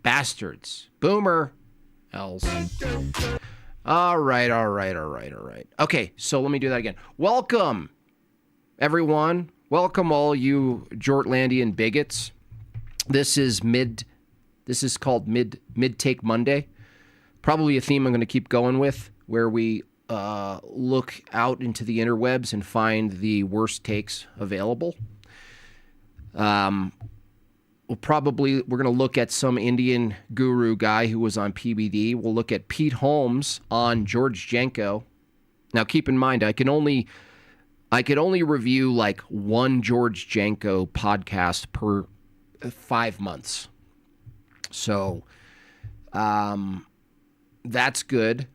Bastards. Boomer. Else. All right. Okay, so let me do that again. Welcome, everyone. Welcome all you Jortlandian bigots. This is called Mid Take Monday. Probably a theme I'm going to keep going with, where we look out into the interwebs and find the worst takes available. We're going to look at some Indian guru guy who was on PBD. We'll look at Pete Holmes on George Janko. Now, keep in mind, I could only review like one George Janko podcast per 5 months. So, that's good.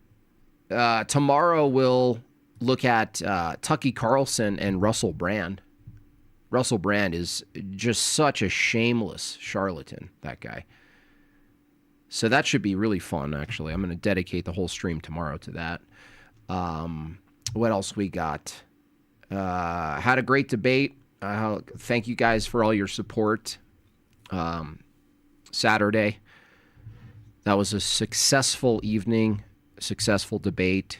Tomorrow we'll look at Tucker Carlson and Russell Brand. Russell Brand is just such a shameless charlatan, that guy. So that should be really fun, actually. I'm going to dedicate the whole stream tomorrow to that. What else we got? Had a great debate. Thank you guys for all your support. Saturday. That was a successful evening, successful debate,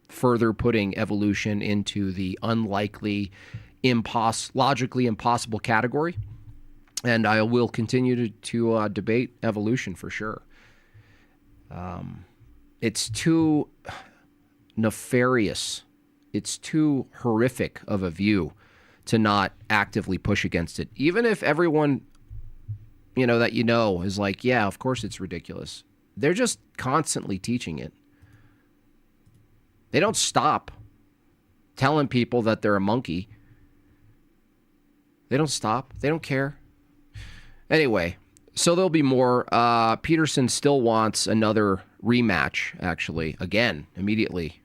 further putting evolution into the unlikely, logically impossible category. And I will continue to debate evolution for sure. It's too nefarious. It's too horrific of a view to not actively push against it. Even if everyone, that is like, yeah, of course it's ridiculous. They're just constantly teaching it. They don't stop telling people that they're a monkey. They don't stop. They don't care. Anyway, so there'll be more. Peterson still wants another rematch, actually, again, immediately.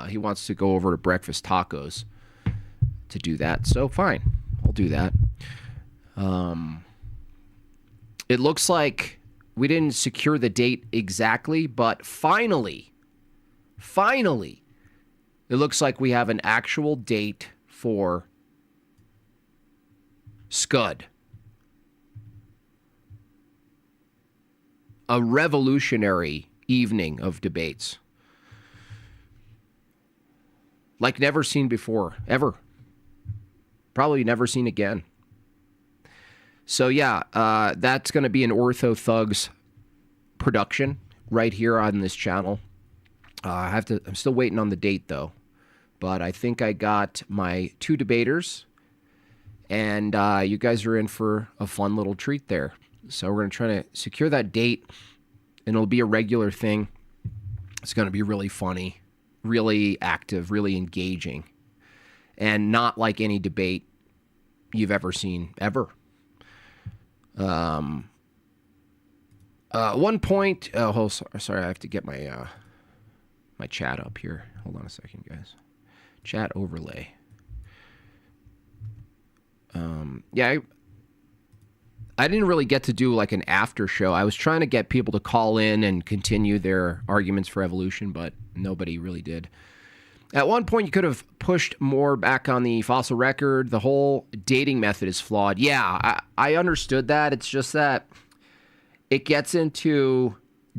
He wants to go over to Breakfast Tacos to do that. So fine, I'll do that. It looks like we didn't secure the date exactly, but finally, it looks like we have an actual date for Scud. A revolutionary evening of debates. Like never seen before, ever. Probably never seen again. So yeah, that's going to be an Ortho Thugs production right here on this channel. I'm still waiting on the date though, but I think I got my 2 debaters, and you guys are in for a fun little treat there. So we're going to try to secure that date, and it'll be a regular thing. It's going to be really funny, really active, really engaging, and not like any debate you've ever seen, ever. One point, sorry, I have to get my my chat up here. Hold on a second, guys. Chat overlay. Yeah, I didn't really get to do like an after show. I was trying to get people to call in and continue their arguments for evolution, but nobody really did. At one point, you could have pushed more back on the fossil record. The whole dating method is flawed. Yeah, I understood that. It's just that it gets into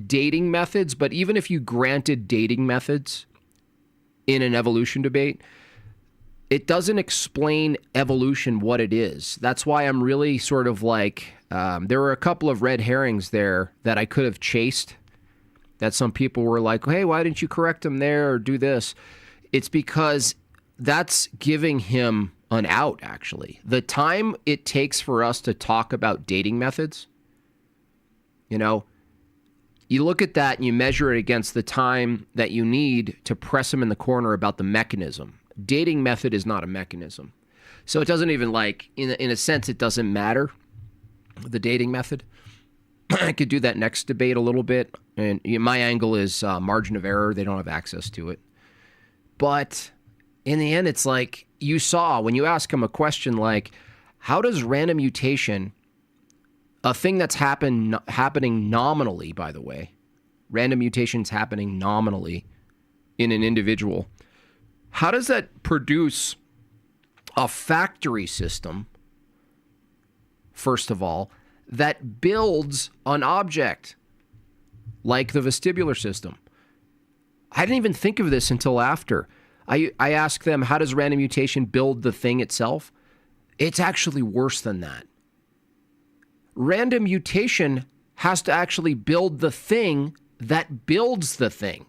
dating methods, but even if you granted dating methods in an evolution debate, it doesn't explain evolution what it is. That's why I'm really sort of like, there were a couple of red herrings there that I could have chased, that some people were like, hey, why didn't you correct him there or do this? It's because that's giving him an out, actually. The time it takes for us to talk about dating methods, you look at that and you measure it against the time that you need to press him in the corner about the mechanism. Dating method is not a mechanism. So it doesn't even in a sense, it doesn't matter, the dating method. I could do that next debate a little bit. And my angle is margin of error. They don't have access to it. But in the end, it's like you saw when you ask them a question like, how does random mutation, a thing that's happening nominally, by the way, random mutations happening nominally in an individual, how does that produce a factory system, first of all, that builds an object, like the vestibular system. I didn't even think of this until after. I asked them, how does random mutation build the thing itself? It's actually worse than that. Random mutation has to actually build the thing that builds the thing.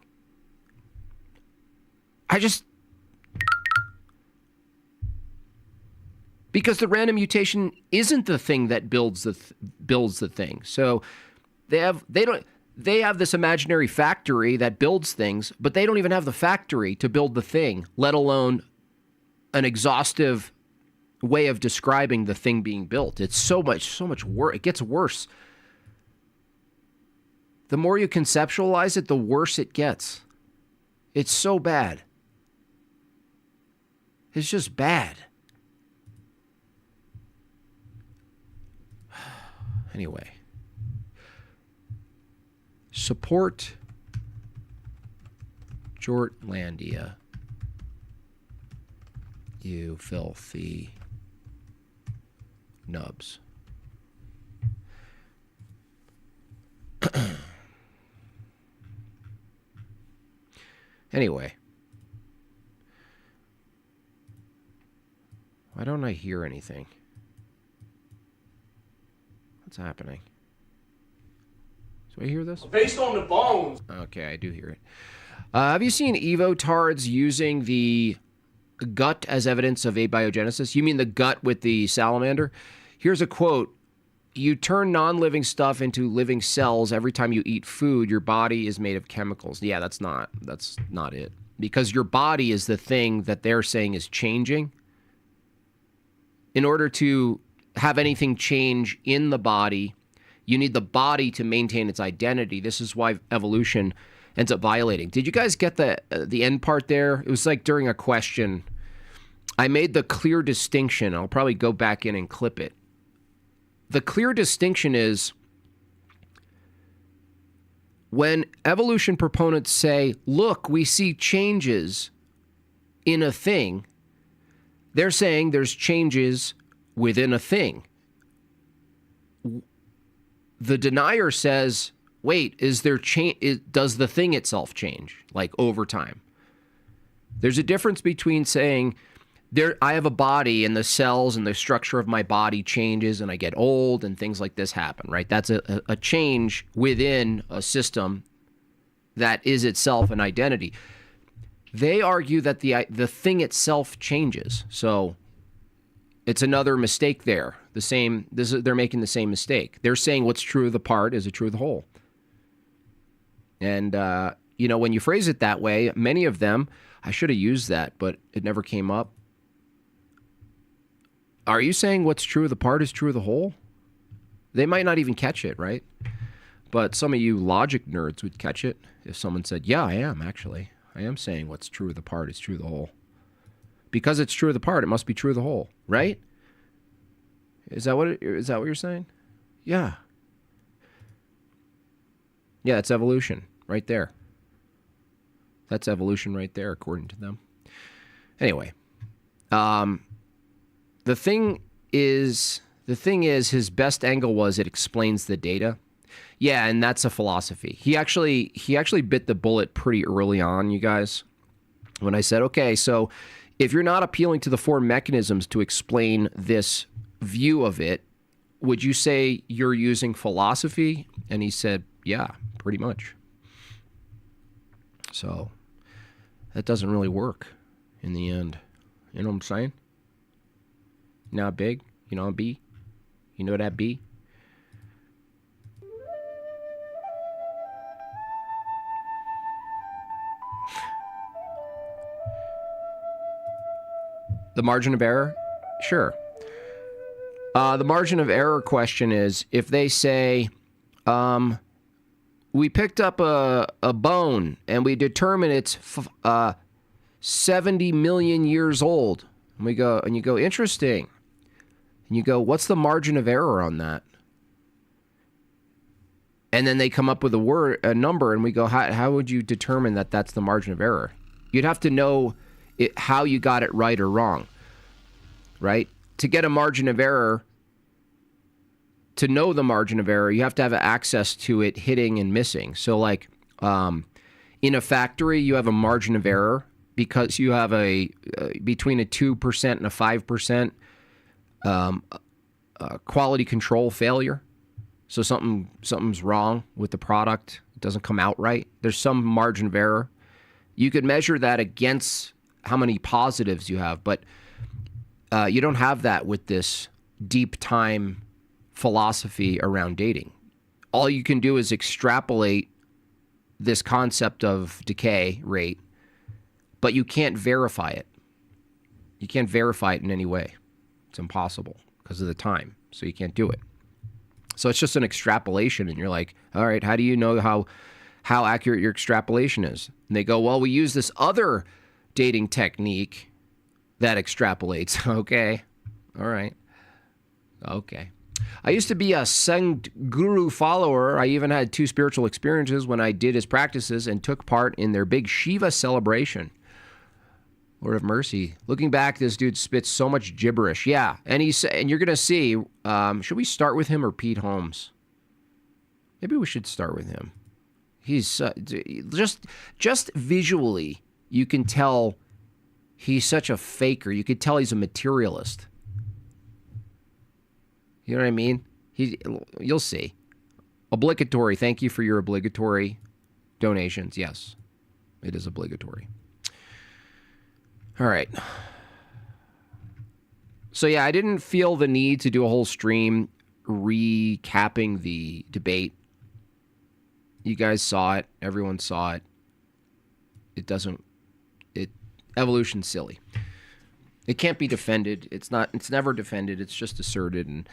Because the random mutation isn't the thing that builds the thing. So they have this imaginary factory that builds things, but they don't even have the factory to build the thing, let alone an exhaustive way of describing the thing being built. It's so much worse. It gets worse. The more you conceptualize it, the worse it gets. It's so bad. It's just bad. Anyway. Support Jortlandia, you filthy nubs. Anyway. Why don't I hear anything? What's happening? Do I hear this? Based on the bones. Okay, I do hear it. Have you seen Evo-tards using the gut as evidence of abiogenesis? You mean the gut with the salamander? Here's a quote. You turn non-living stuff into living cells every time you eat food. Your body is made of chemicals. Yeah, that's not it. Because your body is the thing that they're saying is changing. In order to have anything change in the body, you need the body to maintain its identity. This is why evolution ends up violating. Did you guys get the end part there? It was like during a question. I made the clear distinction. I'll probably go back in and clip it. The clear distinction is when evolution proponents say, look, we see changes in a thing, they're saying there's changes within a thing. The denier says, wait, is there change? Does the thing itself change, like over time? There's a difference between saying, I have a body and the cells and the structure of my body changes and I get old and things like this happen, right? That's a change within a system that is itself an identity. They argue that the thing itself changes. So it's another mistake there. They're making the same mistake. They're saying what's true of the part is true of the whole. And, when you phrase it that way, many of them, I should have used that, but it never came up. Are you saying what's true of the part is true of the whole? They might not even catch it, right? But some of you logic nerds would catch it if someone said, yeah, I am, actually. I am saying what's true of the part is true of the whole. Because it's true of the part, it must be true of the whole, right? Is that what you're saying? Yeah. Yeah, it's evolution right there. That's evolution right there, according to them. Anyway, the thing is, his best angle was it explains the data. Yeah, and that's a philosophy. He actually bit the bullet pretty early on, you guys. When I said, okay, so if you're not appealing to the four mechanisms to explain this view of it, would you say you're using philosophy? And he said, yeah, pretty much. So that doesn't really work in the end. You know what I'm saying? You know how big? You know how B? You know that B? The margin of error? Sure. The margin of error question is if they say, we picked up a bone and we determine it's 70 million years old. And you go, interesting. And you go, what's the margin of error on that? And then they come up with a number, and we go, how would you determine that that's the margin of error? You'd have to know how you got it right or wrong, right? To get a margin of error, to know the margin of error, you have to have access to it hitting and missing. So like in a factory, you have a margin of error because you have between a 2% and a 5% quality control failure. So something's wrong with the product. It doesn't come out right. There's some margin of error. You could measure that against how many positives you have, but you don't have that with this deep time philosophy around dating. All you can do is extrapolate this concept of decay rate, but you can't verify it. You can't verify it in any way. It's impossible because of the time, so you can't do it. So it's just an extrapolation, and you're like, all right, how do you know how accurate your extrapolation is? And they go, well, we use this other dating technique that extrapolates. Okay, all right, okay. I used to be a Sadhguru follower. I even had 2 spiritual experiences when I did his practices and took part in their big Shiva celebration. Lord of mercy. Looking back, this dude spits so much gibberish. Yeah, and you're going to see, should we start with him or Pete Holmes? Maybe we should start with him. He's just visually, you can tell he's such a faker. You could tell he's a materialist. You know what I mean? You'll see. Obligatory. Thank you for your obligatory donations. Yes, it is obligatory. All right. So yeah, I didn't feel the need to do a whole stream recapping the debate. You guys saw it. Everyone saw it. Evolution's silly. It can't be defended. It's never defended. It's just asserted, and,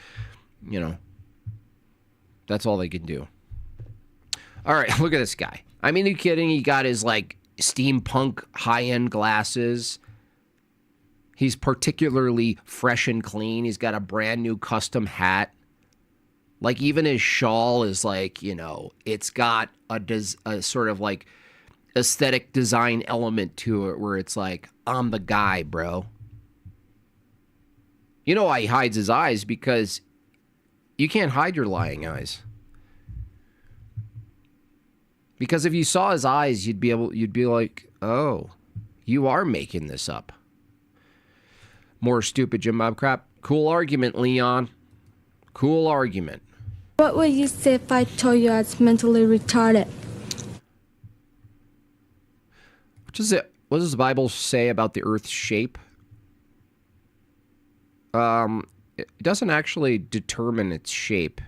that's all they can do. All right, look at this guy. I mean, are you kidding? He got his, steampunk high-end glasses. He's particularly fresh and clean. He's got a brand new custom hat. Even his shawl is it's got a sort of aesthetic design element to it where it's I'm the guy, bro. You know why he hides his eyes? Because you can't hide your lying eyes. Because if you saw his eyes, you'd be like, oh, you are making this up. More stupid Jim Bob crap. Cool argument, Leon. Cool argument. What would you say if I told you I was mentally retarded? What does the Bible say about the Earth's shape? It doesn't actually determine its shape.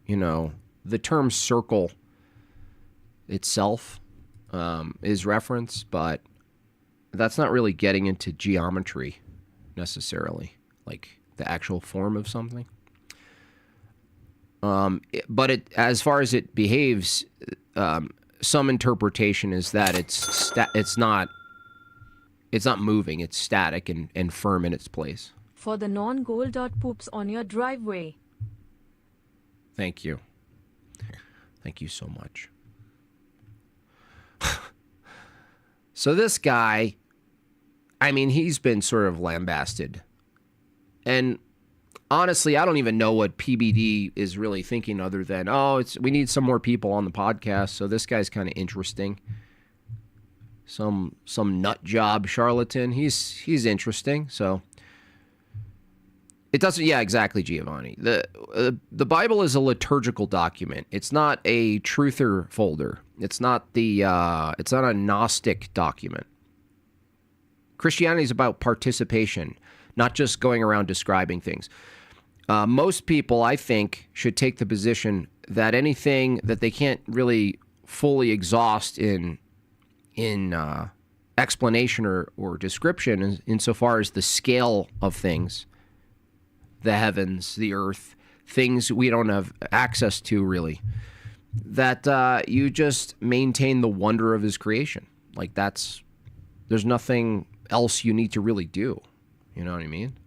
The term circle itself is referenced, but that's not really getting into geometry necessarily, the actual form of something. But as far as it behaves, some interpretation is that it's not moving. It's static and firm in its place. For the non-gold dot poops on your driveway. Thank you. Thank you so much. So this guy, he's been sort of lambasted. And honestly, I don't even know what PBD is really thinking other than, we need some more people on the podcast, so this guy's kind of interesting. Some nut job charlatan. He's interesting, so it doesn't. Yeah, exactly, Giovanni. The Bible is a liturgical document. It's not a truther folder. It's not it's not a Gnostic document. Christianity is about participation, not just going around describing things. Most people, I think, should take the position that anything that they can't really fully exhaust in explanation or description, insofar as the scale of things, the heavens, the earth, things we don't have access to really, that you just maintain the wonder of his creation. There's nothing else you need to really do. You know what I mean?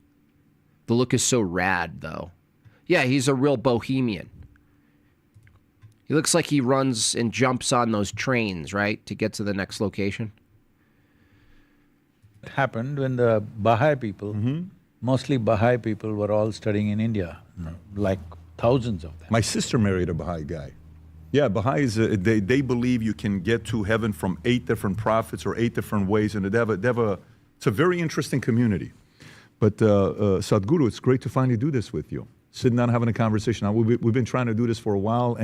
The look is so rad, though. Yeah, he's a real bohemian. He looks like he runs and jumps on those trains, right, to get to the next location. It happened when the Baha'i people, mostly Baha'i people, were all studying in India, like Thousands of them. My sister married a Baha'i guy. Yeah, Baha'is, they believe you can get to heaven from 8 different prophets or 8 different ways, and it's a very interesting community. But Sadhguru, it's great to finally do this with you. Sitting down having a conversation. Now, we've been trying to do this for a while,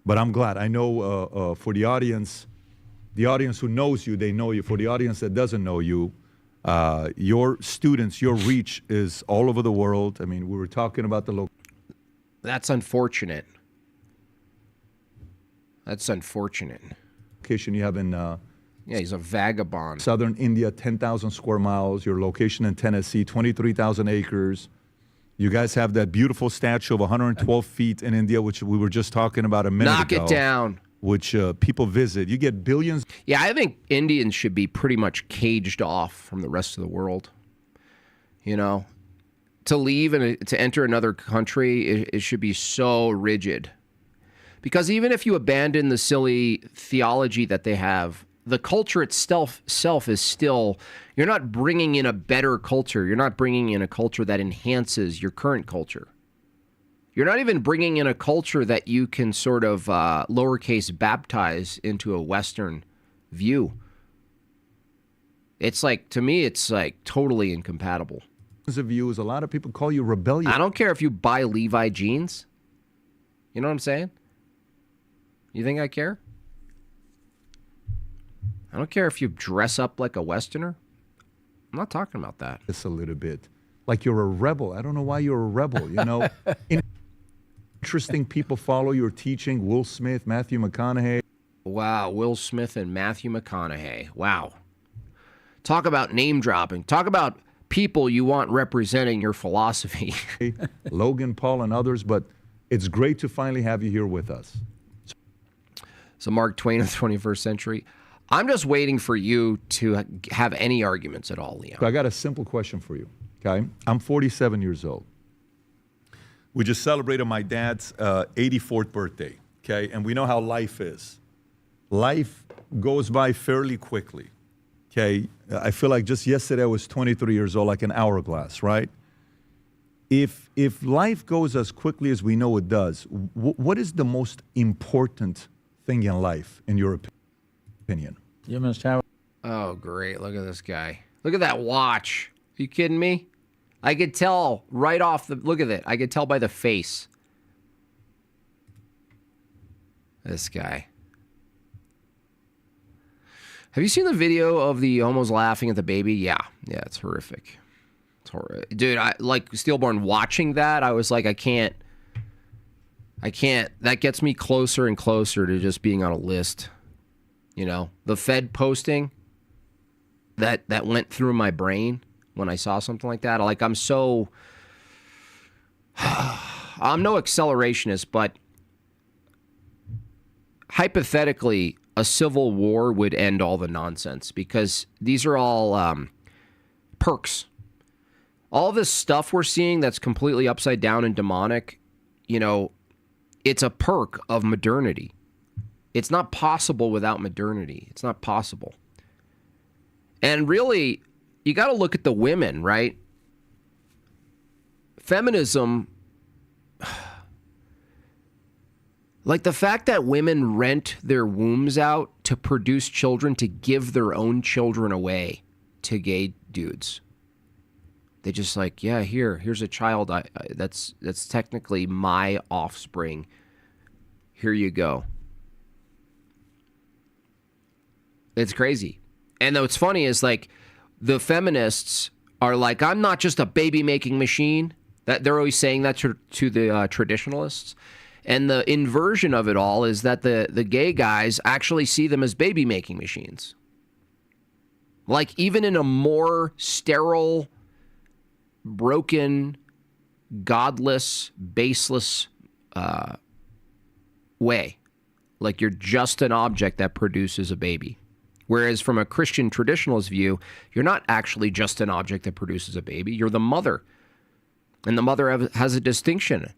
but I'm glad. I know for the audience who knows you, they know you. For the audience that doesn't know you, your students, your reach is all over the world. I mean, we were talking about the That's unfortunate. That's unfortunate. location you have in Yeah, he's a vagabond. southern India, 10,000 square miles. Your location in Tennessee, 23,000 acres. You guys have that beautiful statue of 112 feet in India, which we were just talking about a minute ago. Knock it down. Which people visit. You get billions. Yeah, I think Indians should be pretty much caged off from the rest of the world. You know, to leave and to enter another country, it should be so rigid. Because even if you abandon the silly theology that they have, the culture itself is still, you're not bringing in a better culture. You're not bringing in a culture that enhances your current culture. You're not even bringing in a culture that you can sort of lowercase baptize into a Western view. It's like, to me, it's like totally incompatible. Of views. A lot of people call you rebellious. I don't care if you buy Levi jeans. You know what I'm saying? You think I care? I don't care if you dress up like a Westerner. I'm not talking about that. It's a little bit like you're a rebel. I don't know why you're a rebel. You know, interesting people follow your teaching. Will Smith, Matthew McConaughey. Wow, Will Smith and Matthew McConaughey. Wow. Talk about name dropping. Talk about people you want representing your philosophy. Logan Paul and others, but it's great to finally have you here with us. So Mark Twain of the 21st century. I'm just waiting for you to have any arguments at all, Leon. So I got a simple question for you, okay? I'm 47 years old. We just celebrated my dad's 84th birthday, okay? And we know how life is. Life goes by fairly quickly, okay? I feel like just yesterday I was 23 years old, like an hourglass, right? If life goes as quickly as we know it does, what is the most important thing in life, in your opinion? You must have. Oh, great. Look at this guy. Look at that watch. Are you kidding me? I could tell right off the, look at it. I could tell by the face. This guy. Have you seen the video of the homos laughing at the baby? Yeah, it's horrific. It's horrific. Dude, I like stillborn watching that. I was like, I can't. That gets me closer and closer to just being on a list. You know, the Fed posting that went through my brain when I saw something like that. Like, I'm so, I'm no accelerationist, but hypothetically, a civil war would end all the nonsense because these are all perks. All this stuff we're seeing that's completely upside down and demonic, you know, it's a perk of modernity. It's not possible without modernity. It's not possible. And really, you got to look at the women, right? Feminism, like the fact that women rent their wombs out to produce children, to give their own children away to gay dudes. They just like, yeah, here's a child. That's technically my offspring. Here you go. It's crazy. And what's funny is like the feminists are like, I'm not just a baby making machine. That they're always saying that to the traditionalists. And the inversion of it all is that the gay guys actually see them as baby making machines. Like even in a more sterile, broken, godless, baseless way. Like you're just an object that produces a baby. Whereas from a Christian traditionalist view, you're not actually just an object that produces a baby. You're the mother. And the mother has a distinction.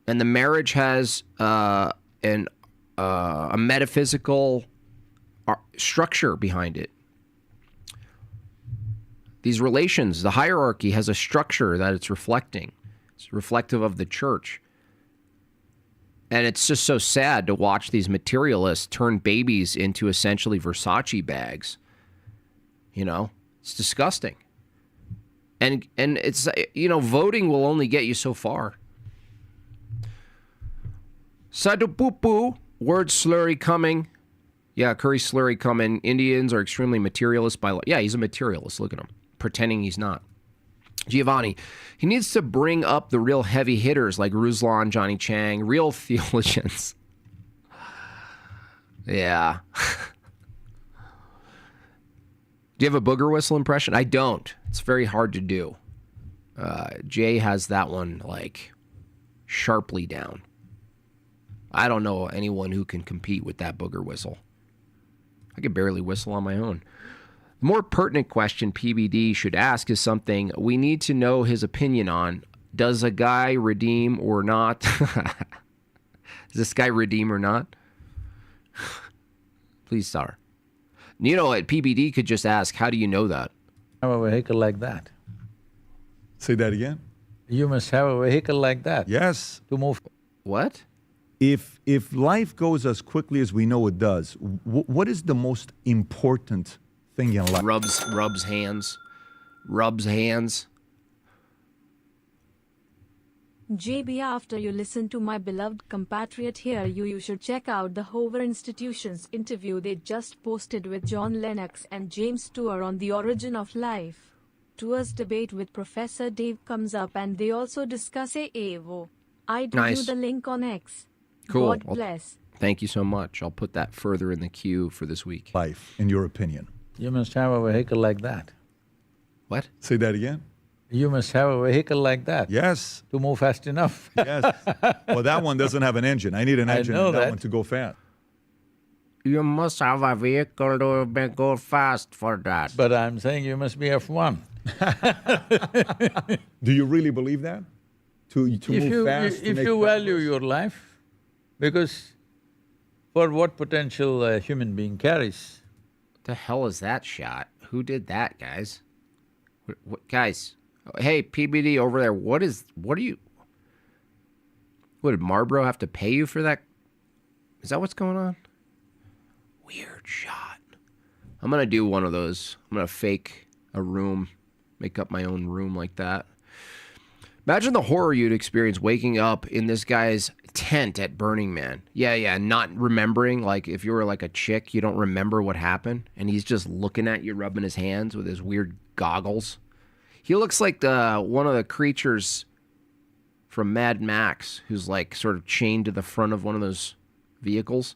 And the marriage has a metaphysical structure behind it. These relations, the hierarchy has a structure that it's reflecting. It's reflective of the church. And it's just so sad to watch these materialists turn babies into essentially Versace bags. You know, it's disgusting. And it's, you know, voting will only get you so far. Sadupupu, word slurry coming. Yeah, curry slurry coming. Indians are extremely materialist by law. Yeah, he's a materialist. Look at him. Pretending he's not. Giovanni, he needs to bring up the real heavy hitters like Ruslan, Johnny Chang, real theologians. Yeah. Do you have a booger whistle impression? I don't. It's very hard to do. Jay has that one, like, sharply down. I don't know anyone who can compete with that booger whistle. I could barely whistle on my own. The more pertinent question PBD should ask is something we need to know his opinion on. Does a guy redeem or not? Does this guy redeem or not? Please, sir. You know what? PBD could just ask, how do you know that? Have a vehicle like that. Say that again? You must have a vehicle like that. Yes. To move. What? If life goes as quickly as we know it does, what is the most important thing in life? Rubs hands. Rubs hands. JB, after you listen to my beloved compatriot here, you should check out the Hoover Institution's interview they just posted with John Lennox and James Stewart on the origin of life. Stewart's debate with Professor Dave comes up and they also discuss AAVO. I do Nice. you the link on X. Cool. God bless. Thank you so much. I'll put that further in the queue for this week. Life, in your opinion. You must have a vehicle like that. What? Say that again? You must have a vehicle like that. Yes. To move fast enough. Yes. Well, that one doesn't have an engine. I need an engine know in that that. one to go fast. You must have a vehicle to go fast for that. But I'm saying you must be F1. Do you really believe that? To move fast? If you value your life, because for what potential a human being carries, What the hell is that shot? Who did that, guys? What guys? Hey, PBD over there, what did Marlboro have to pay you for that? Is that what's going on? Weird shot. I'm gonna do one of those. I'm gonna fake a room, make up my own room like that. Imagine the horror you'd experience waking up in this guy's tent at Burning Man. Yeah, not remembering, like if you were like a chick, you don't remember what happened, and he's just looking at you, rubbing his hands with his weird goggles. He looks like one of the creatures from Mad Max, who's like sort of chained to the front of one of those vehicles.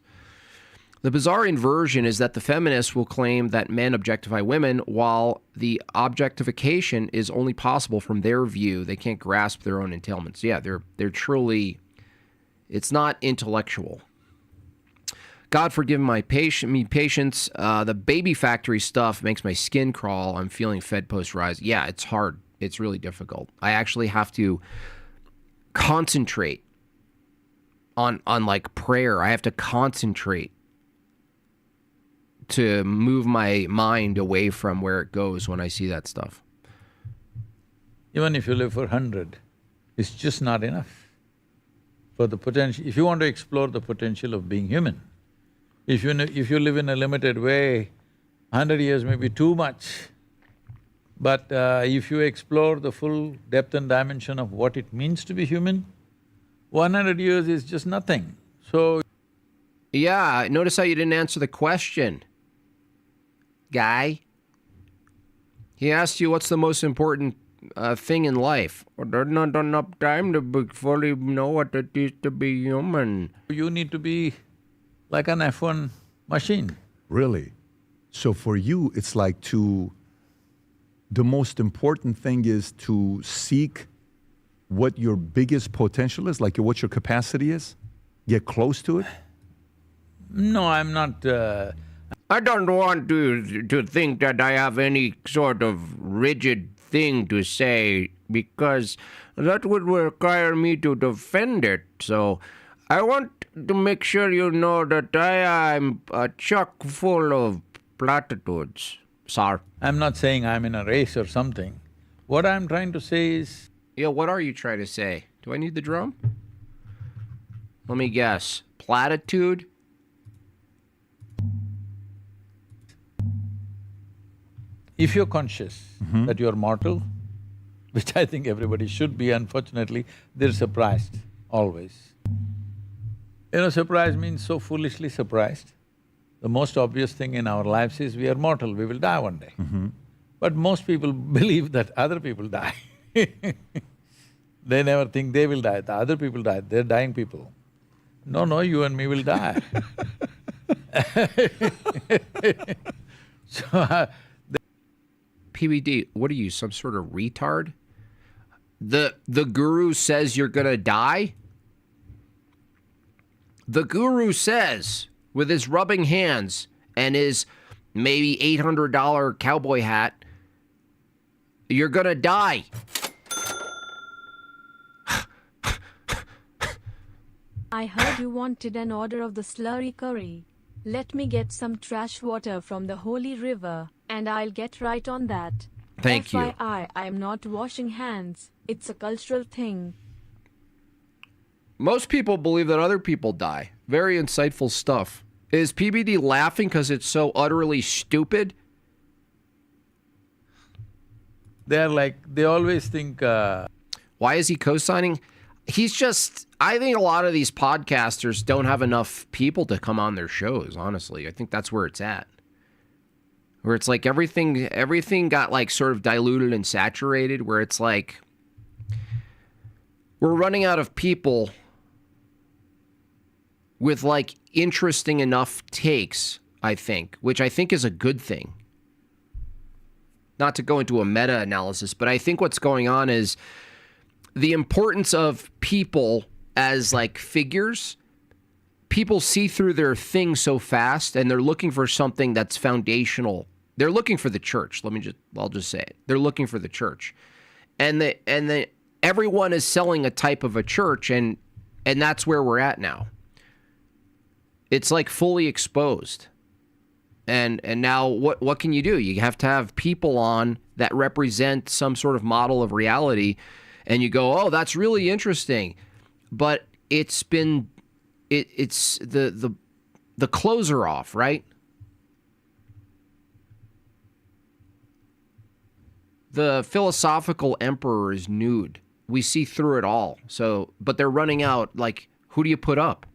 The bizarre inversion is that the feminists will claim that men objectify women, while the objectification is only possible from their view. They can't grasp their own entailments. Yeah, they're truly, it's not intellectual. God forgive me patience. The baby factory stuff makes my skin crawl. I'm feeling fed post-rise. Yeah, it's hard. It's really difficult. I actually have to concentrate on like prayer. I have to concentrate to move my mind away from where it goes when I see that stuff. even if you live for 100, it's just not enough for the potential. If you want to explore the potential of being human, if you live in a limited way, 100 years may be too much. But if you explore the full depth and dimension of what it means to be human, 100 years is just nothing. So… Yeah, notice how you didn't answer the question, guy. He asked you what's the most important thing in life. There's not enough time to fully know what it is to be human. you need to be like an F1 machine. Really? So for you, it's like the most important thing is to seek what your biggest potential is, like what your capacity is? Get close to it? No, I'm not… I don't want to think that I have any sort of rigid thing to say, because that would require me to defend it. So I want to make sure you know that I am chock full of platitudes, sir. I'm not saying I'm in a race or something. What I'm trying to say is… Yeah, what are you trying to say? Do I need the drum? Let me guess. Platitude? If you're conscious that you're mortal, which I think everybody should be, unfortunately, they're surprised, always. Surprise means so foolishly surprised. The most obvious thing in our lives is we are mortal, we will die one day. But most people believe that other people die. They never think they will die, the other people die, they're dying people. No, you and me will die. So, PBD, what are you, some sort of retard? The guru says you're gonna die? The guru says, with his rubbing hands and his maybe $800 cowboy hat, you're gonna die. I heard you wanted an order of the slurry curry. Let me get some trash water from the holy river, and I'll get right on that. Thank you. FYI, I am not washing hands. It's a cultural thing. Most people believe that other people die. Very insightful stuff. Is PBD laughing because it's so utterly stupid? they're like… they always think… Why is he co-signing? He's just… I think a lot of these podcasters don't have enough people to come on their shows, honestly. I think that's where it's at. Where it's like everything got like sort of diluted and saturated, where it's like we're running out of people with like interesting enough takes, I think, which I think is a good thing. Not to go into a meta-analysis, but I think what's going on is the importance of people as like figures. People see through their thing so fast, and they're looking for something that's foundational. They're looking for the church. I'll just say it. They're looking for the church. And everyone is selling a type of a church, and that's where we're at now. It's like fully exposed. And now what can you do? You have to have people on that represent some sort of model of reality, and you go, oh, that's really interesting. But it's been it's the clothes are off, right? The philosophical emperor is nude. We see through it all. So, but they're running out. Like, who do you put up?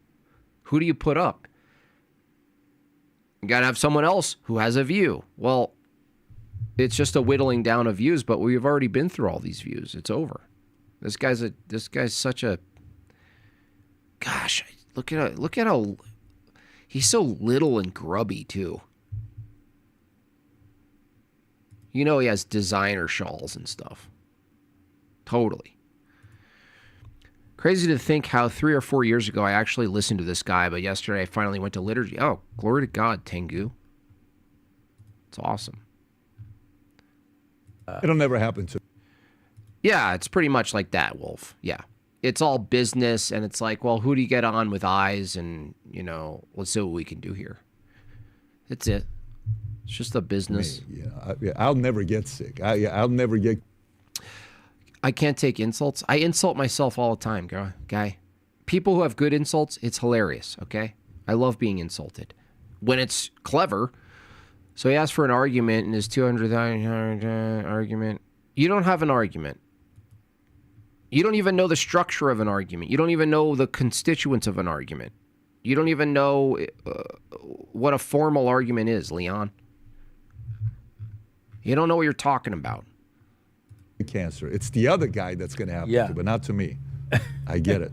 Who do you put up? You got to have someone else who has a view. Well, it's just a whittling down of views, but we've already been through all these views. It's over. This guy's such a… Gosh, look at how… He's so little and grubby, too. You know he has designer shawls and stuff. Totally. Crazy to think how 3 or 4 years ago I actually listened to this guy, but yesterday I finally went to liturgy. Oh, glory to God, Tengu. It's awesome. It'll never happen to… Yeah, it's pretty much like that, Wolf. Yeah. It's all business, and it's like, well, who do you get on with eyes? And, let's see what we can do here. That's it. It's just a business. I'll never get sick. I'll never get… I can't take insults. I insult myself all the time, guy. People who have good insults, it's hilarious, okay? I love being insulted. When it's clever. So he asked for an argument in his 200,000 argument. You don't have an argument. You don't even know the structure of an argument. You don't even know the constituents of an argument. You don't even know what a formal argument is, Leon. You don't know what you're talking about. Cancer. It's the other guy that's going to happen to, but not to me. I get it.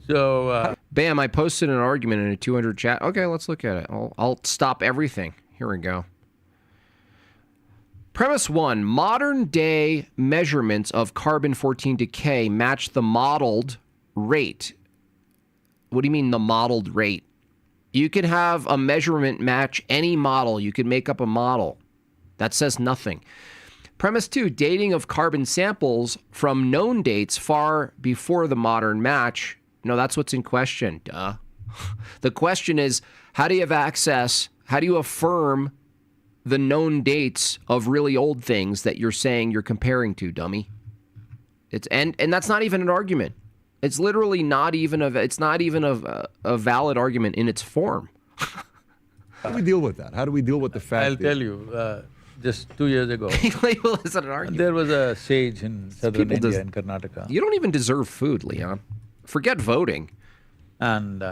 So… bam, I posted an argument in a 200 chat. Okay, let's look at it. I'll stop everything. Here we go. Premise 1, modern day measurements of carbon-14 decay match the modeled rate. What do you mean the modeled rate? You can have a measurement match any model. You can make up a model. That says nothing. Premise 2, dating of carbon samples from known dates far before the modern match. No, that's what's in question. Duh. The question is, how do you have access? How do you affirm the known dates of really old things that you're saying you're comparing to, dummy? And that's not even an argument. It's literally not even a valid argument in its form. How do we deal with that? How do we deal with the fact I'll that… tell you, just 2 years ago, Label is an argument. there was a sage in southern People India, does- in Karnataka, You don't even deserve food, Leon. Forget voting. and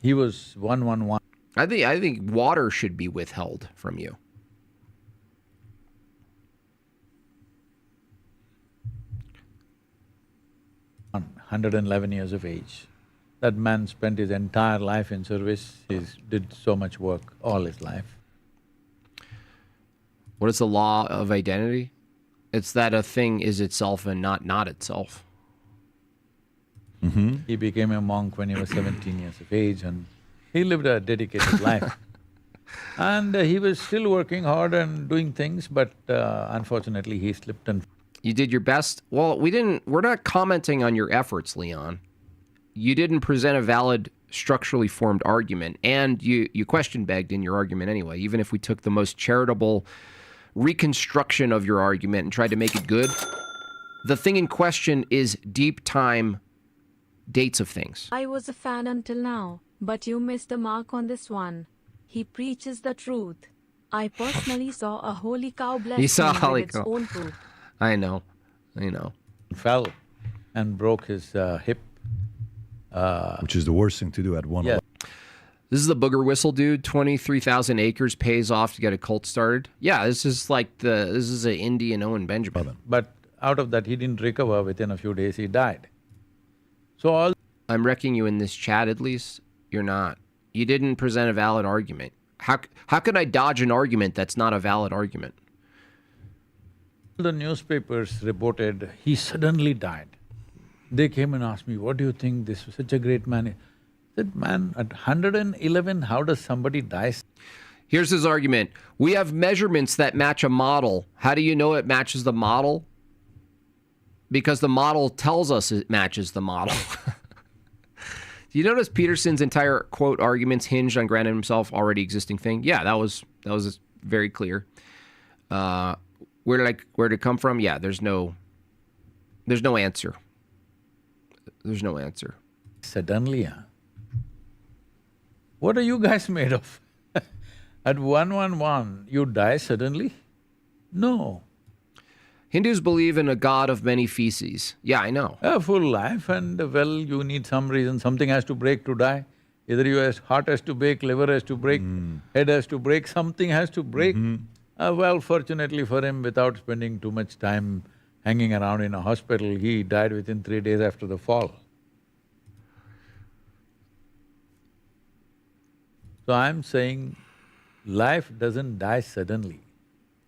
he was 111. I think water should be withheld from you. On 111 years of age. That man spent his entire life in service, he did so much work all his life. What is the law of identity? It's that a thing is itself and not itself. He became a monk when he was 17 years of age, and he lived a dedicated life. And he was still working hard and doing things, but unfortunately he slipped and… You did your best. Well, we're not commenting on your efforts, Leon. You didn't present a valid, structurally formed argument, and you question begged in your argument anyway, even if we took the most charitable reconstruction of your argument and tried to make it good. The thing in question is deep time dates of things. I was a fan until now, but you missed the mark on this one. He preaches the truth. I personally saw a holy cow bless You saw a him holy with its cow. own poop. I know. fell and broke his hip. Which is the worst thing to do at one Yeah. level. This is the booger whistle dude. 23,000 acres pays off to get a cult started. Yeah, this is an Indian Owen Benjamin. But out of that, he didn't recover. Within a few days, he died. So all… I'm wrecking you in this chat at least. You're not. You didn't present a valid argument. How could I dodge an argument that's not a valid argument? the newspapers reported he suddenly died. They came and asked me, what do you think, this was such a great man? I said, man, at 111, how does somebody die? Here's his argument. We have measurements that match a model. How do you know it matches the model? Because the model tells us it matches the model. Do you notice Peterson's entire quote arguments hinged on granting himself already existing thing? Yeah, that was very clear. Where to come from? Yeah, there's no answer. There's no answer. Suddenly, huh? What are you guys made of? At 111, you die suddenly? No. Hindus believe in a god of many feces. Yeah, I know. A full life and, well, you need some reason, something has to break to die. Either your heart has to break, liver has to break, head has to break, something has to break. Well, fortunately for him, without spending too much time hanging around in a hospital, he died within 3 days after the fall. So I'm saying, life doesn't die suddenly.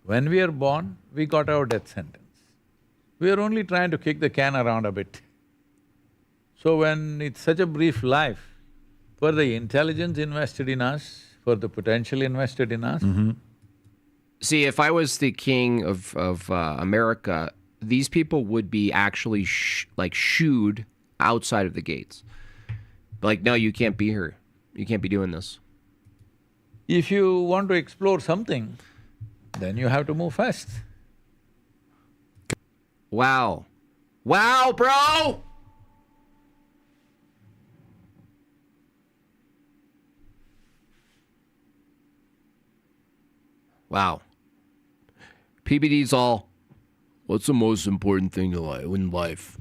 When we are born, we got our death sentence. We are only trying to kick the can around a bit. So when it's such a brief life, for the intelligence invested in us, for the potential invested in us, See, if I was the king of America, these people would be actually shooed outside of the gates. Like, no, you can't be here. You can't be doing this. if you want to explore something, then you have to move fast. Wow. Wow, bro! Wow. PBD's all, what's the most important thing in life?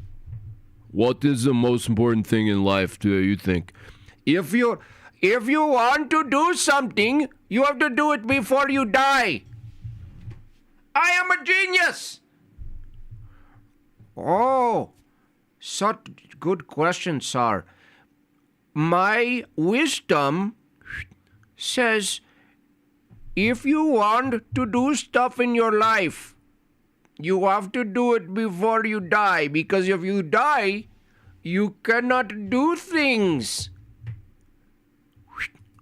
What is the most important thing in life, do you think? If you want to do something, you have to do it before you die. I am a genius! Oh, such good question, sir. My wisdom says if you want to do stuff in your life, you have to do it before you die, because if you die, you cannot do things.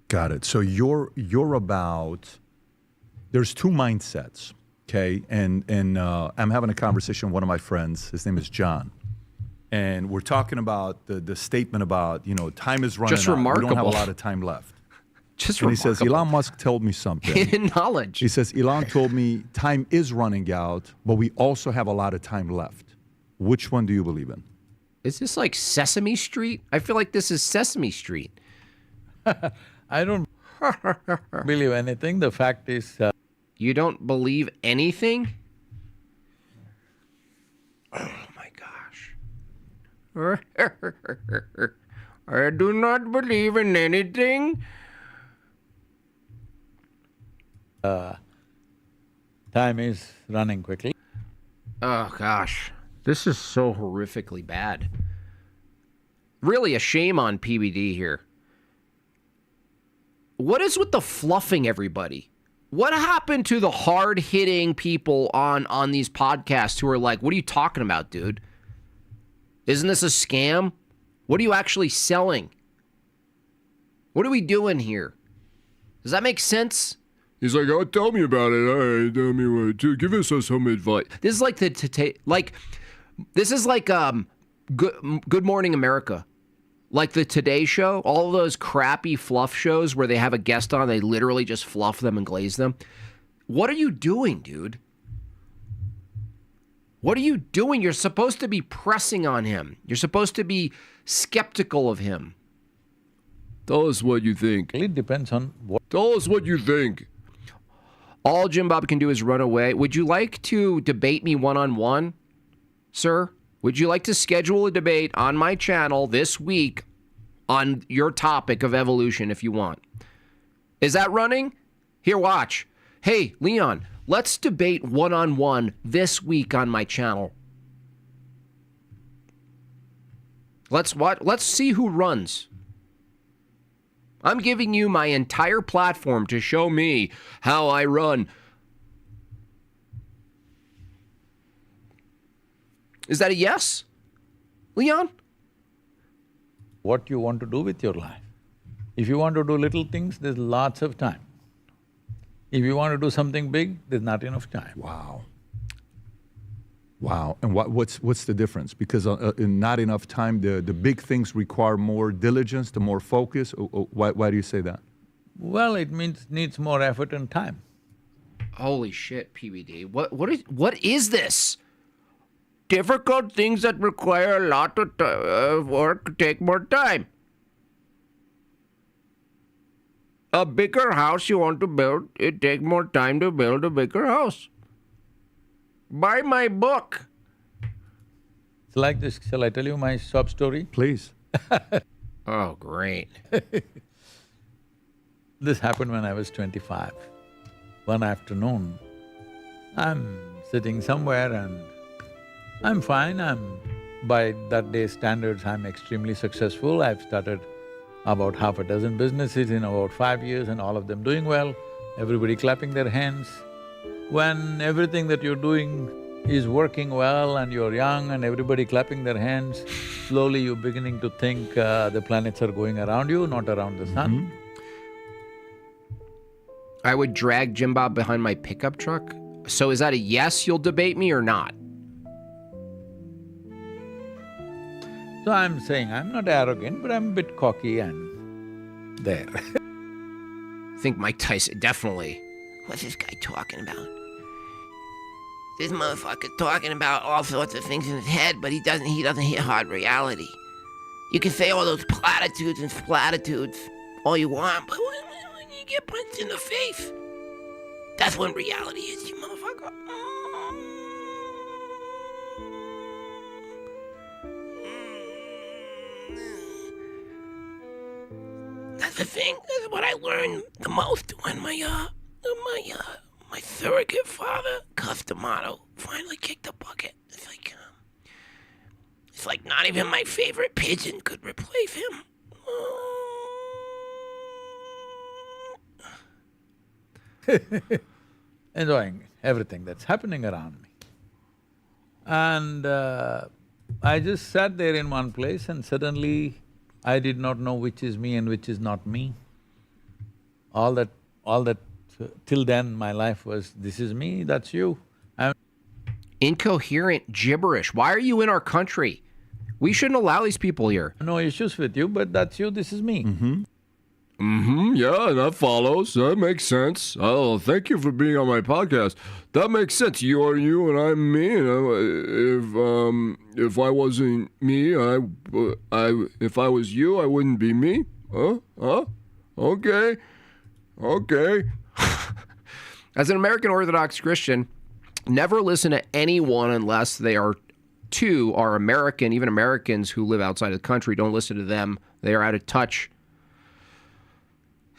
Got it. So you're about… There's two mindsets, okay? And I'm having a conversation with one of my friends. His name is John. And we're talking about the statement about, time is running Just out. We don't have a remarkable. lot of time left. Just And he says, remarkable. Elon Musk told me something. Hidden knowledge. He says, Elon told me time is running out, but we also have a lot of time left. Which one do you believe in? Is this like Sesame Street? I feel like this is Sesame Street. I don't believe anything. The fact is… You don't believe anything? Oh my gosh. I do not believe in anything. Time is running quickly. Oh gosh. This is so horrifically bad. Really a shame on PBD here. What is with the fluffing, everybody? What happened to the hard-hitting people on these podcasts who are like, what are you talking about, dude? Isn't this a scam? What are you actually selling? What are we doing here? Does that make sense? He's like, oh, tell me about it. All right, tell me what. Give us some advice. This is like Good Morning America. Like the Today Show, all of those crappy fluff shows where they have a guest on, they literally just fluff them and glaze them. What are you doing, dude? What are you doing? You're supposed to be pressing on him. You're supposed to be skeptical of him. Tell us what you think. It depends on what… Tell us what you think. All Jim Bob can do is run away. Would you like to debate me one-on-one, sir? Would you like to schedule a debate on my channel this week on your topic of evolution if you want? Is that running? Here, watch. Hey, Leon, let's debate one-on-one this week on my channel. Let's see who runs. I'm giving you my entire platform to show me how I run. Is that a yes, Leon? What you want to do with your life. If you want to do little things, there's lots of time. If you want to do something big, there's not enough time. Wow. Wow. And what's the difference? Because in not enough time, the big things require more diligence, the more focus. Why do you say that? Well, it needs more effort and time. Holy shit, PBD. What is this? Difficult things that require a lot of work take more time. A bigger house you want to build, it takes more time to build a bigger house. Buy my book. It's like this. Shall I tell you my sob story? Please. Oh, great. This happened when I was 25. One afternoon, I'm sitting somewhere and I'm fine. By that day's standards, I'm extremely successful. I've started about half a dozen businesses in about 5 years and all of them doing well, everybody clapping their hands. When everything that you're doing is working well and you're young and everybody clapping their hands, slowly you're beginning to think the planets are going around you, not around the sun. I would drag Jim Bob behind my pickup truck. So is that a yes, you'll debate me or not? So I'm saying I'm not arrogant, but I'm a bit cocky and there. I think Mike Tyson, definitely. What's this guy talking about? This motherfucker talking about all sorts of things in his head, but he doesn't hit hard reality. You can say all those platitudes and splatitudes all you want, but when you get punched in the face, that's when reality is, you motherfucker. That's the thing. That's what I learned the most when my surrogate father, Customato, finally kicked the bucket. It's like not even my favorite pigeon could replace him. Enjoying everything that's happening around me. And I just sat there in one place and suddenly I did not know which is me and which is not me. All that till then my life was, this is me, that's you. Incoherent gibberish. Why are you in our country? We shouldn't allow these people here. No issues with you, but that's you, this is me. Yeah, that follows. That makes sense. Oh, thank you for being on my podcast. That makes sense. You are you and I'm me. And if I wasn't me, if I was you, I wouldn't be me. Huh? Okay. As an American Orthodox Christian, never listen to anyone unless they are American. Even Americans who live outside of the country, don't listen to them. They are out of touch.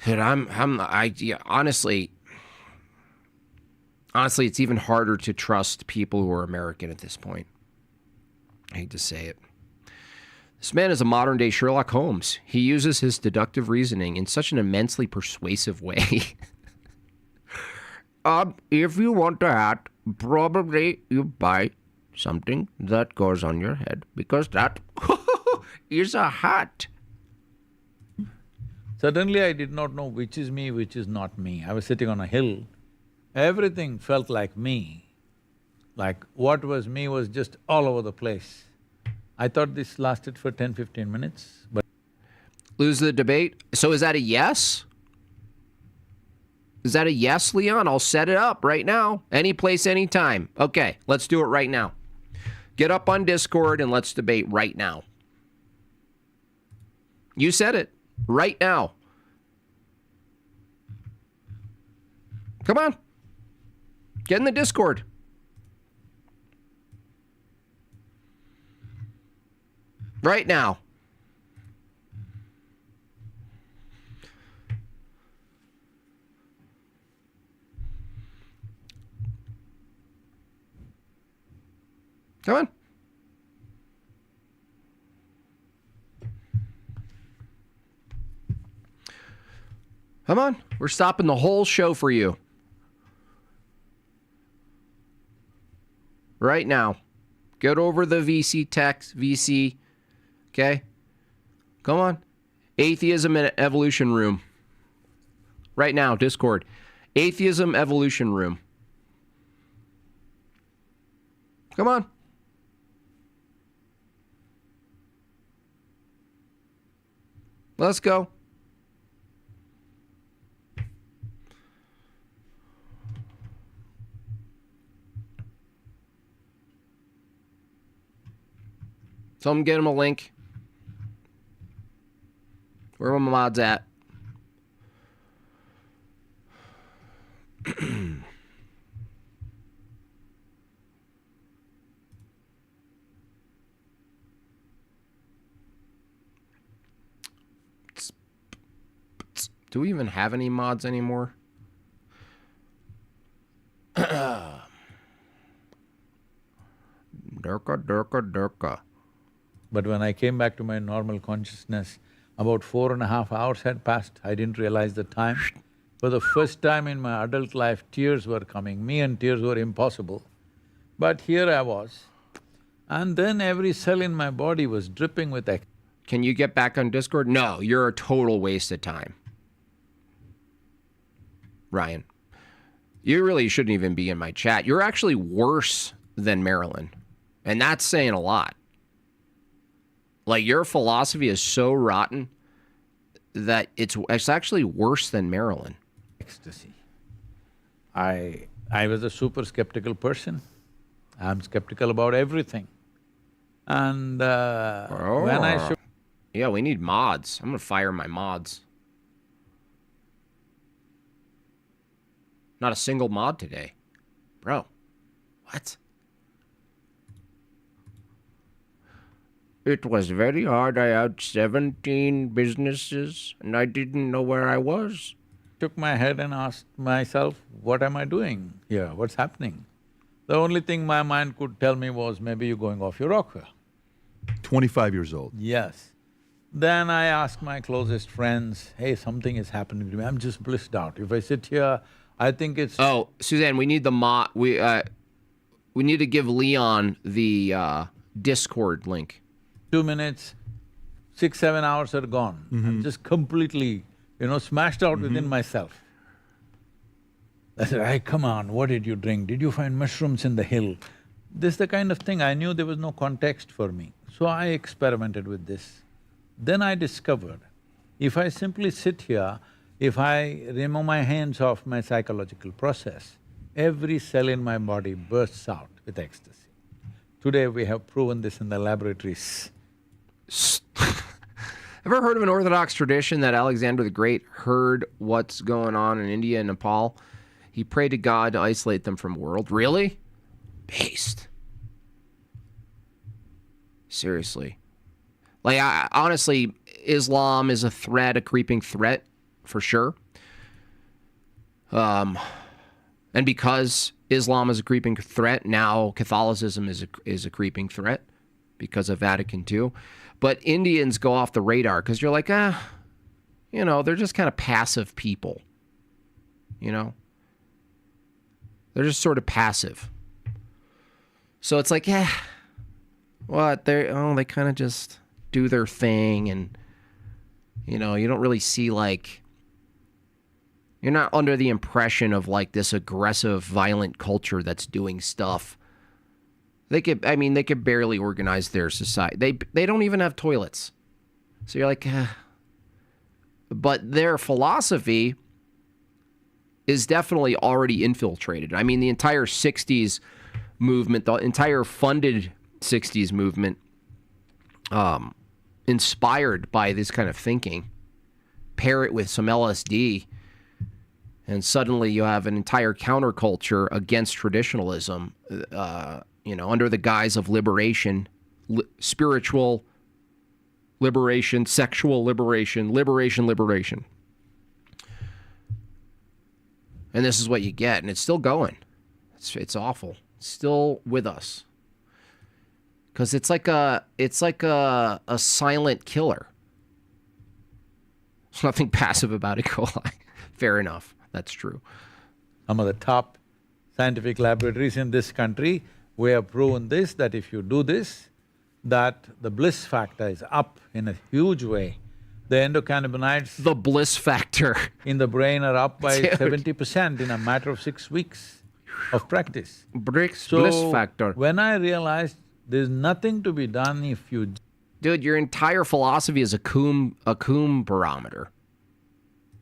And honestly, it's even harder to trust people who are American at this point. I hate to say it. This man is a modern-day Sherlock Holmes. He uses his deductive reasoning in such an immensely persuasive way. If you want a hat, probably you buy something that goes on your head, because that is a hat. Suddenly I did not know which is me, which is not me. I was sitting on a hill. Everything felt like me. Like what was me was just all over the place. I thought this lasted for 10-15 minutes, but… Lose the debate? So is that a yes? Is that a yes, Leon? I'll set it up right now. Any place, anytime. Okay, let's do it right now. Get up on Discord and let's debate right now. You said it. Right now. Come on. Get in the Discord. Right now. Come on. Come on. We're stopping the whole show for you. Right now. Get over the VC text, VC. Okay? Come on. Atheism and Evolution Room. Right now, Discord. Atheism Evolution Room. Come on. Let's go. Someone get him a link. Where are my mods at? Do we even have any mods anymore? Durka. But when I came back to my normal consciousness, about 4.5 hours had passed. I didn't realize the time. For the first time in my adult life, tears were coming. Me and tears were impossible. But here I was, and then every cell in my body was dripping with ecstasy. Can you get back on Discord? No, you're a total waste of time. Ryan, you really shouldn't even be in my chat. You're actually worse than Marilyn, and that's saying a lot. Like, your philosophy is so rotten that it's actually worse than Marilyn. Ecstasy. I was a super skeptical person. I'm skeptical about everything. And when I… Yeah, we need mods. I'm gonna fire my mods. Not a single mod today. Bro, what? It was very hard. I had 17 businesses and I didn't know where I was. Took my head and asked myself, what am I doing here? What's happening? The only thing my mind could tell me was, maybe you're going off your rocker. 25 years old. Yes. Then I asked my closest friends, hey, something is happening to me, I'm just blissed out. If I sit here, I think it's… Oh, Suzanne, we need the mod… We need to give Leon the Discord link. 2 minutes, 6-7 hours are gone. I'm just completely, smashed out within myself. I said, hey, come on, what did you drink? Did you find mushrooms in the hill? This is the kind of thing, I knew there was no context for me. So I experimented with this. Then I discovered If I simply sit here, if I remove my hands off my psychological process, every cell in my body bursts out with ecstasy. Today we have proven this in the laboratories. Ever heard of an Orthodox tradition that Alexander the Great heard what's going on in India and Nepal? He prayed to God to isolate them from the world. Really? Based. Seriously. Like, honestly, Islam is a threat, a creeping threat, for sure. And because Islam is a creeping threat, now Catholicism is a creeping threat because of Vatican II. But Indians go off the radar because you're like, they're just kind of passive people. They're just sort of passive. So it's like, what? They kind of just do their thing, and, you don't really see, like, you're not under the impression of, like, this aggressive, violent culture that's doing stuff. They could barely organize their society. They don't even have toilets. So you're like, But their philosophy is definitely already infiltrated. I mean, the entire 60s movement, the entire funded 60s movement, inspired by this kind of thinking, pair it with some LSD, and suddenly you have an entire counterculture against traditionalism, under the guise of liberation, spiritual liberation, sexual liberation, liberation. And this is what you get, and it's still going. It's awful. It's still with us. Because it's like a silent killer. There's nothing passive about E. coli. Fair enough. That's true. Some of the top scientific laboratories in this country, we have proven this, that if you do this, that the bliss factor is up in a huge way. The endocannabinoids… The bliss factor. In the brain are up by 70% in a matter of 6 weeks of practice. Bliss So, factor. when I realized there's nothing to be done if you… Dude, your entire philosophy is a Kuhn barometer.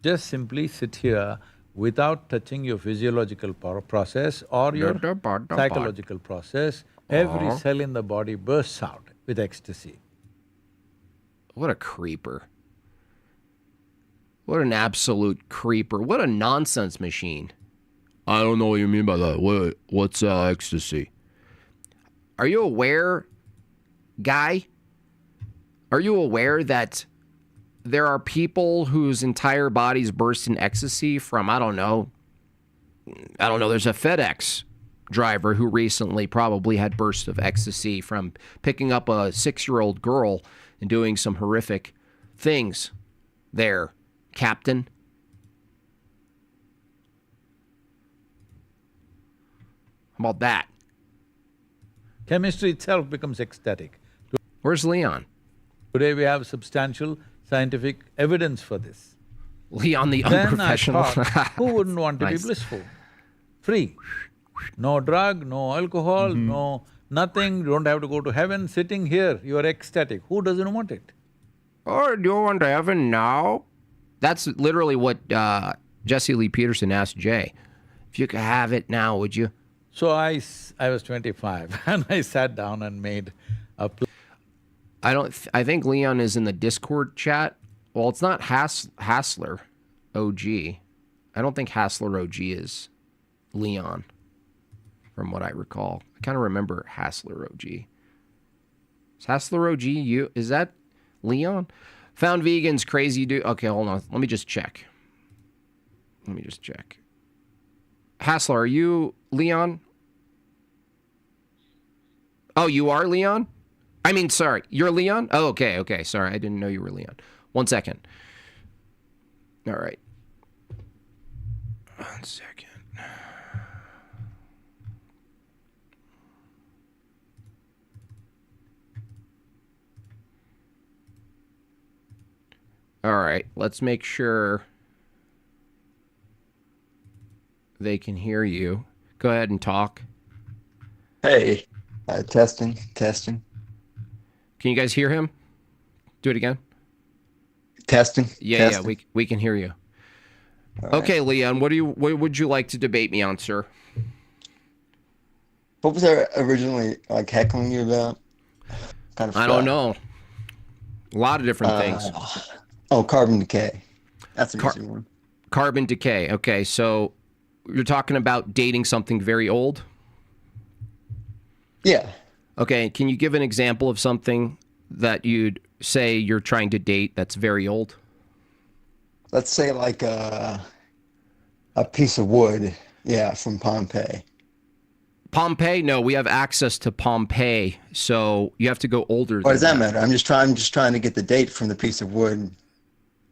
just simply sit here without touching your physiological process or your psychological process, every cell in the body bursts out with ecstasy. What a creeper. What an absolute creeper. What a nonsense machine. I don't know what you mean by that. What's ecstasy? Are you aware, guy? Are you aware that there are people whose entire bodies burst in ecstasy from, I don't know, there's a FedEx driver who recently probably had bursts of ecstasy from picking up a 6-year-old girl and doing some horrific things there, Captain. How about that? Chemistry itself becomes ecstatic. Where's Leon? Today we have substantial scientific evidence for this. Leon the Then unprofessional. I thought, who wouldn't want to be blissful? Free. No drug, no alcohol, no nothing, you don't have to go to heaven, sitting here, you are ecstatic. Who doesn't want it? Oh, do you want to heaven now? That's literally what Jesse Lee Peterson asked Jay. If you could have it now, would you? So I was 25 and I sat down and made a I think Leon is in the Discord chat. Well, it's not Hassler OG. I don't think Hassler OG is Leon, from what I recall. I kind of remember Hassler OG. Is Hassler OG you? Is that Leon? Found vegans crazy dude. Okay, hold on. Let me just check. Hassler, are you Leon? Oh, you are Leon? I mean, sorry, you're Leon? Oh, okay, sorry, I didn't know you were Leon. 1 second. All right. 1 second. All right, let's make sure they can hear you. Go ahead and talk. Hey, testing. Can you guys hear him? Do it again. Testing. Yeah, Testing. we can hear you. Okay, Leon, what would you like to debate me on, sir? What was I originally like heckling you about? Kind of. I don't know. A lot of different things. Oh, carbon decay. That's an easy one. Carbon decay. Okay, so you're talking about dating something very old? Yeah. Okay, can you give an example of something that you'd say you're trying to date that's very old? Let's say like a piece of wood, from Pompeii. Pompeii? No, we have access to Pompeii, so you have to go older. What does that matter? I'm just trying to get the date from the piece of wood,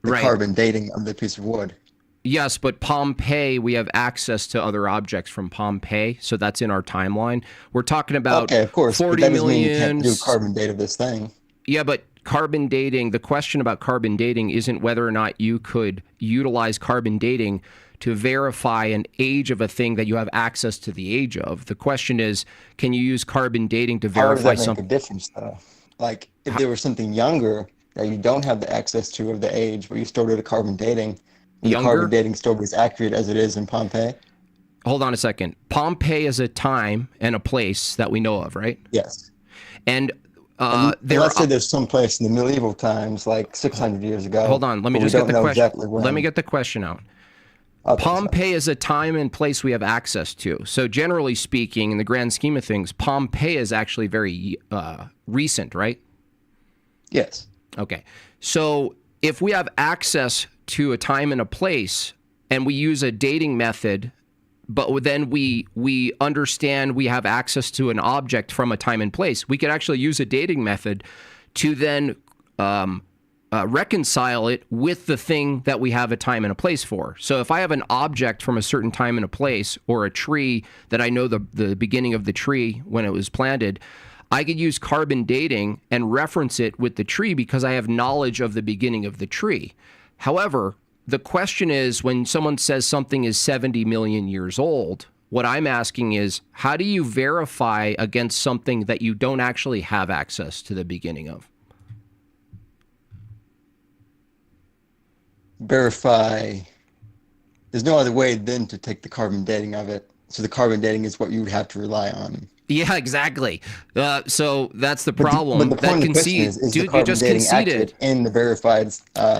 the carbon dating of the piece of wood. Yes, but Pompeii, we have access to other objects from Pompeii, so that's in our timeline. We're talking about of course, 40 but that doesn't million. mean you can't do a carbon date of this thing. Yeah, but carbon dating, the question about carbon dating isn't whether or not you could utilize carbon dating to verify an age of a thing that you have access to the age of. The question is, can you use carbon dating to verify something? How does that make a difference, though? Like, if there was something younger that you don't have the access to of the age, but you still did a carbon dating, and the carbon dating still was accurate as it is in Pompeii? Hold on a second. Pompeii is a time and a place that we know of, right? Yes. And let's say there's some place in the medieval times, like 600 years ago. Hold on, let me just get the question. Exactly let me get the question out. Okay, Pompeii is a time and place we have access to. So generally speaking, in the grand scheme of things, Pompeii is actually very recent, right? Yes. Okay. So if we have access to a time and a place, and we use a dating method, but then we understand we have access to an object from a time and place, we could actually use a dating method to then reconcile it with the thing that we have a time and a place for. So if I have an object from a certain time and a place, or a tree that I know the beginning of the tree when it was planted, I could use carbon dating and reference it with the tree because I have knowledge of the beginning of the tree. However, the question is, when someone says something is 70 million years old, what I'm asking is, how do you verify against something that you don't actually have access to the beginning of? Verify. There's no other way than to take the carbon dating of it. So the carbon dating is what you would have to rely on. Yeah, exactly. So that's the problem. But the point of the question is dude, the carbon you just dating conceded in the verified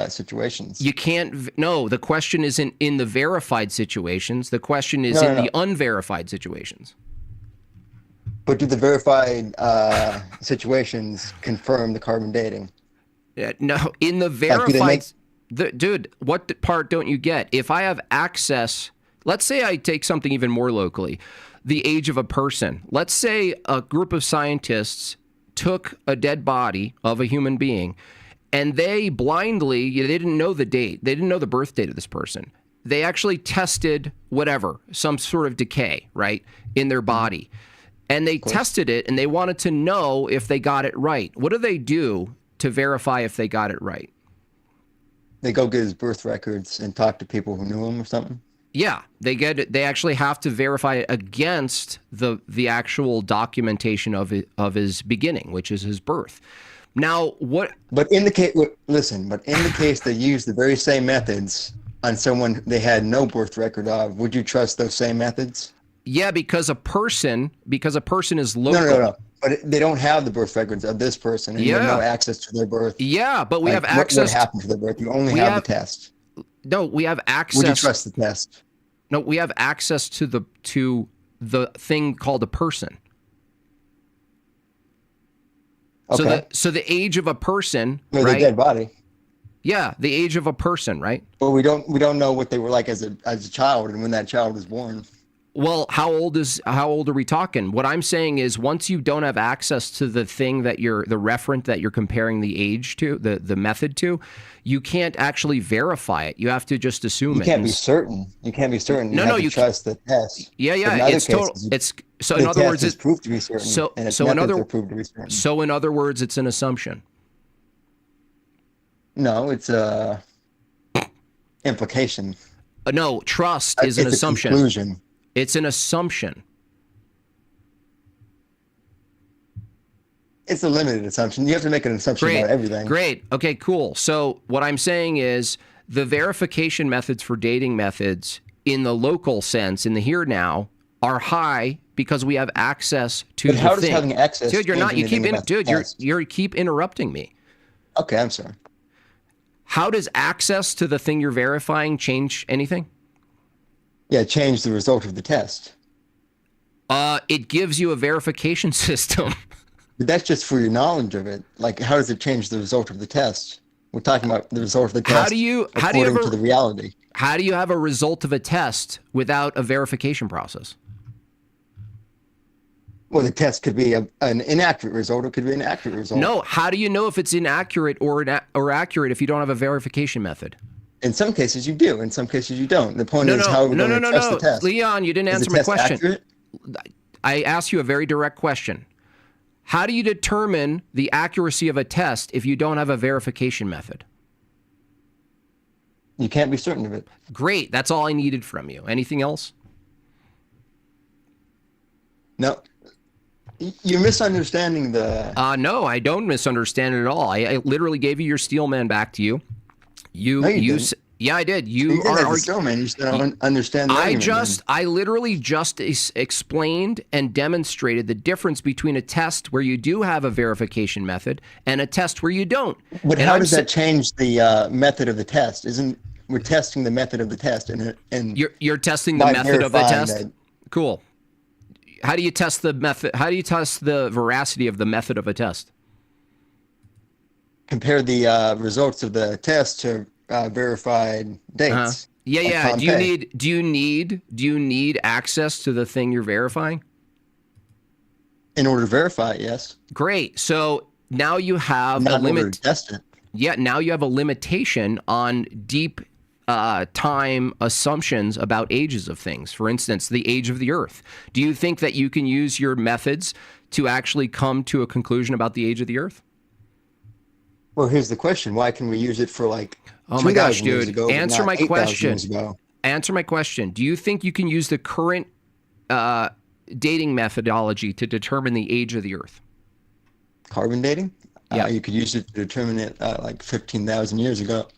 situations. You can't. No, the question isn't in the verified situations. The question is the unverified situations. But do the verified situations confirm the carbon dating? Yeah, no, in the verified. Dude, what part don't you get? If I have access, let's say I take something even more locally, the age of a person. Let's say a group of scientists took a dead body of a human being, and they blindly, they didn't know the date. They didn't know the birth date of this person. They actually tested whatever, some sort of decay, right, in their body. And they tested it, and they wanted to know if they got it right. What do they do to verify if they got it right? They go get his birth records and talk to people who knew him or something? Yeah, they actually have to verify it against the actual documentation of his beginning, which is his birth. Now, what? But in the case, listen. But in the case they used the very same methods on someone they had no birth record of, would you trust those same methods? Yeah, because a person is local. No. But they don't have the birth records of this person, and you have no access to their birth. Yeah, but we have access. What happened to their birth? You only have the test. No, we have access. Would you trust the test? No, we have access to the thing called a person. Okay. So the age of a person, right? The dead body. Yeah, the age of a person, right? But we don't know what they were like as a child and when that child was born. Well, how old are we talking? What I'm saying is, once you don't have access to the thing that the referent that you're comparing the age to, the method to, you can't actually verify it. You have to just assume it. You can't be certain. You can't be certain. You trust the test. Yeah. It's total. So in other words, it's proved to be certain. So in other words, it's an assumption. No, it's a implication. No, trust is an assumption. It's a conclusion. It's an assumption. It's a limited assumption. You have to make an assumption about everything. Great. Okay, cool. So what I'm saying is the verification methods for dating methods in the local sense, in the here now, are high because we have access to the thing. But how does having access Dude, you're not. You keep you keep interrupting me. Okay, I'm sorry. How does access to the thing you're verifying change anything? Yeah, change the result of the test. It gives you a verification system. But that's just for your knowledge of it. Like, how does it change the result of the test? We're talking about the result of the test according to the reality. How do you have a result of a test without a verification process? Well, the test could be an inaccurate result. It could be an accurate result. No, how do you know if it's inaccurate or accurate if you don't have a verification method? In some cases you do. In some cases you don't. The point is how we're going to test the test. Leon, you didn't answer my question. Accurate? I asked you a very direct question. How do you determine the accuracy of a test if you don't have a verification method? You can't be certain of it. Great. That's all I needed from you. Anything else? No. You're misunderstanding the... No, I don't misunderstand it at all. I literally gave you your steel man back to you. Yeah, I did. You are steel man. You still don't understand the argument. I literally just explained and demonstrated the difference between a test where you do have a verification method and a test where you don't. But how does that change the method of the test? We're testing the method of the test, and you're testing the method of the test. Cool. How do you test the method? How do you test the veracity of the method of a test? Compare the results of the test to verified dates. Yeah. Do you need access to the thing you're verifying? In order to verify it, yes. Great. So now you have a limit. To test it. Yeah. Now you have a limitation on deep time assumptions about ages of things. For instance, the age of the Earth. Do you think that you can use your methods to actually come to a conclusion about the age of the Earth? Well, here's the question. Why can we use it for like oh my gosh, dude, ago, answer my question. Answer my question. Do you think you can use the current dating methodology to determine the age of the Earth? Carbon dating? Yeah. You could use it to determine it like 15,000 years ago.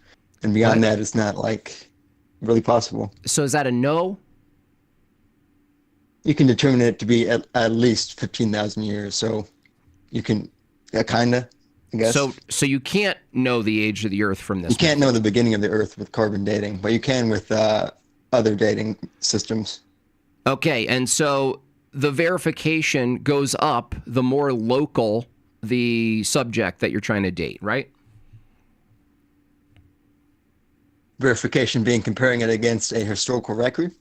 And beyond that, it's not like really possible. So is that a no? You can determine it to be at least 15,000 years. So you can, kind of, I guess. So you can't know the age of the Earth from this. You can't know the beginning of the Earth with carbon dating, but you can with other dating systems. Okay, and so the verification goes up the more local the subject that you're trying to date, right? Verification being comparing it against a historical record?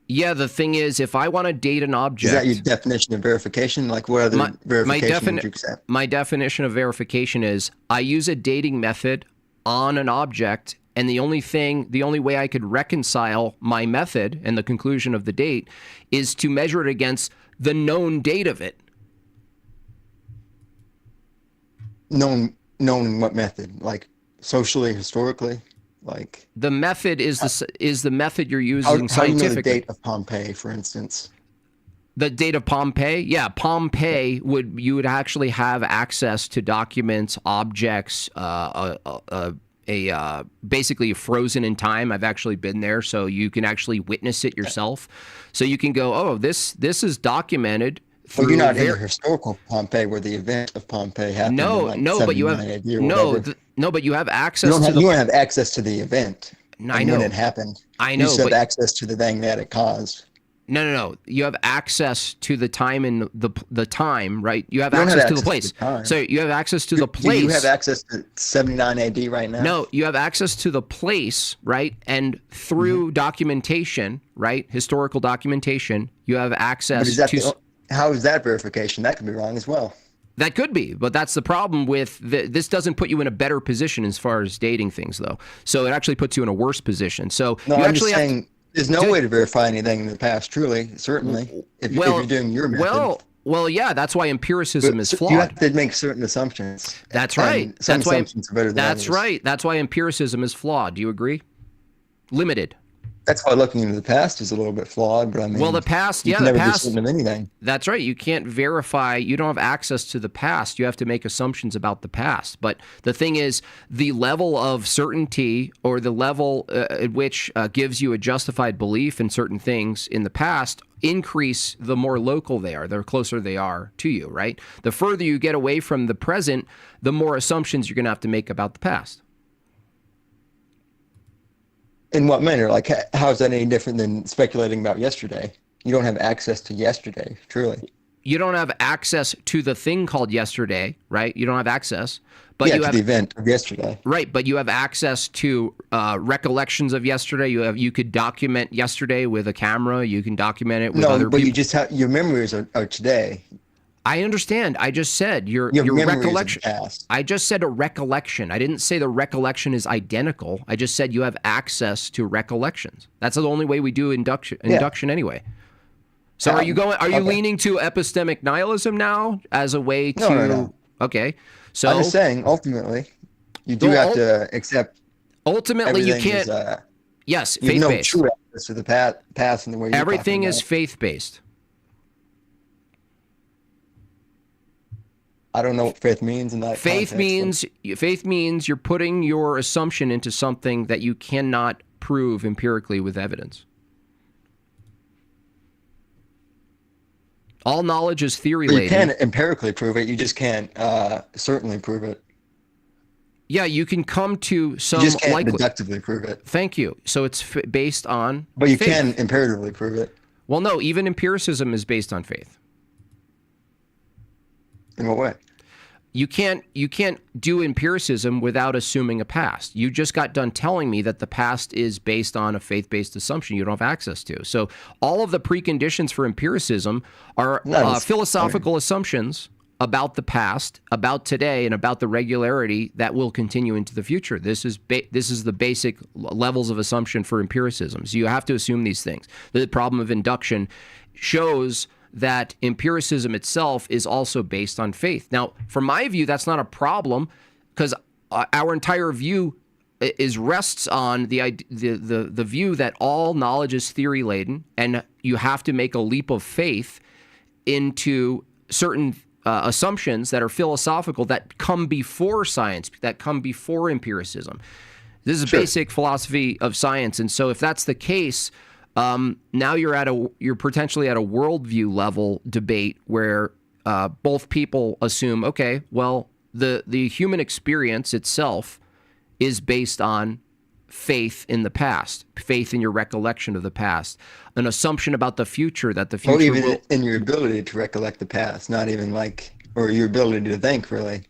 Yeah, the thing is, if I want to date an object... Is that your definition of verification? Like, what other verification would you accept? My definition of verification is I use a dating method on an object, and the only way I could reconcile my method and the conclusion of the date is to measure it against the known date of it. Known what method? Like, socially, historically? Like the method is the method you're using scientifically. How do you know the date of Pompeii, for instance? The date of Pompeii? Yeah, Pompeii you would actually have access to documents, objects, basically frozen in time. I've actually been there, so you can actually witness it yourself. So you can go, oh, this is documented. Well, you're not in the historical Pompeii where the event of Pompeii happened. But you have but you have access. You don't have access to the event. I know when it happened. I know. You just have access to the thing that it caused. No. You have access to the time and the time, right? You have access to the place. So you have access to the place. Do you have access to 79 AD right now? No, you have access to the place, right? And through documentation, right, historical documentation, you have access to. How is that verification? That could be wrong as well. That could be, but that's the problem with this. Doesn't put you in a better position as far as dating things, though. So it actually puts you in a worse position. So no, I'm just saying there's no way to verify anything in the past. Truly, certainly, if you're doing your method. Well, yeah, that's why empiricism is flawed. You have to make certain assumptions. That's right. Some assumptions are better than others. That's right. That's why empiricism is flawed. Do you agree? Limited. That's why looking into the past is a little bit flawed, but I mean, Well, the past, you yeah, can the never be past. certain of anything. That's right. You can't verify. You don't have access to the past. You have to make assumptions about the past. But the thing is, the level of certainty or the level at which gives you a justified belief in certain things in the past increase the more local they are, the closer they are to you, right? The further you get away from the present, the more assumptions you're going to have to make about the past. In what manner? Like, how is that any different than speculating about yesterday? You don't have access to yesterday, truly. You don't have access to the thing called yesterday, right? You don't have access, but Yeah, you to have the event of yesterday. right. But you have access to recollections of yesterday. You could document yesterday with a camera. You can document it with other but people. you just have your memories are today. I understand. I just said your memories of the recollection. past. I just said a recollection. I didn't say the recollection is identical. I just said you have access to recollections. That's the only way we do induction anyway. So are you okay. leaning to epistemic nihilism now as a way to No. Okay. So I'm just saying, ultimately, you do have to accept ultimately you everything can't is, yes, you have no faith-based. true access to the past and the way you're Everything talking is about. faith-based. I don't know what faith means in that Faith context. means you're putting your assumption into something that you cannot prove empirically with evidence. All knowledge is theory You laden. can empirically prove it. You just can't certainly prove it. Yeah, you can come to some You just can't likely. deductively prove it. Thank you. So it's based on But you faith. can imperatively prove it. Well, no, even empiricism is based on faith. In what way? You can't do empiricism without assuming a past. You just got done telling me that the past is based on a faith-based assumption you don't have access to. So all of the preconditions for empiricism are philosophical assumptions about the past, about today, and about the regularity that will continue into the future. This is the basic levels of assumption for empiricism. So you have to assume these things. The problem of induction shows that empiricism itself is also based on faith. Now, from my view, that's not a problem because our entire view rests on the view that all knowledge is theory laden, and you have to make a leap of faith into certain assumptions that are philosophical that come before science, that come before empiricism. This is basic philosophy of science, and so if that's the case, now you're potentially at a worldview level debate where both people assume, okay, well, the human experience itself is based on faith in the past, faith in your recollection of the past, an assumption about the future that the future will... in your ability to recollect the past, not even or your ability to think, really.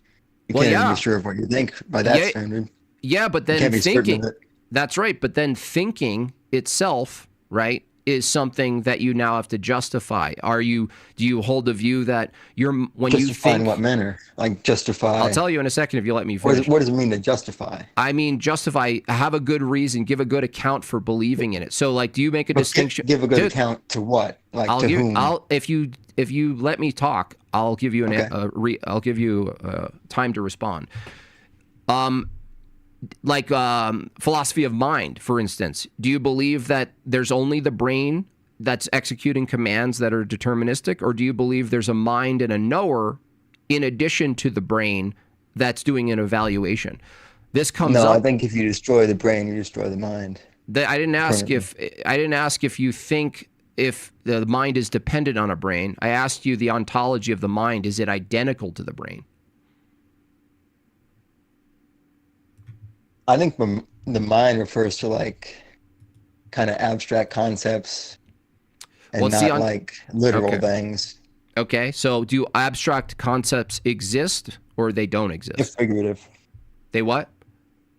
You can't even be sure of what you think by that standard. Yeah, but then thinking... That's right, but then thinking itself... right, is something that you now have to justify. Do you hold the view that when you think... in what manner? Like justify... I'll tell you in a second if you let me finish. What does it mean to justify? I mean, justify, have a good reason, give a good account for believing in it. So, like, do you make a distinction? Give a good account to what? Like, whom? If you let me talk, I'll give you I'll give you time to respond. Like philosophy of mind, for instance. Do you believe that there's only the brain that's executing commands that are deterministic, or do you believe there's a mind and a knower in addition to the brain that's doing an evaluation? This comes up. No, I think if you destroy the brain, you destroy the mind. I didn't ask if you think if the mind is dependent on a brain. I asked you the ontology of the mind. Is it identical to the brain? I think the mind refers to like kind of abstract concepts and like literal things. Okay, so do abstract concepts exist or they don't exist? They're figurative. They what?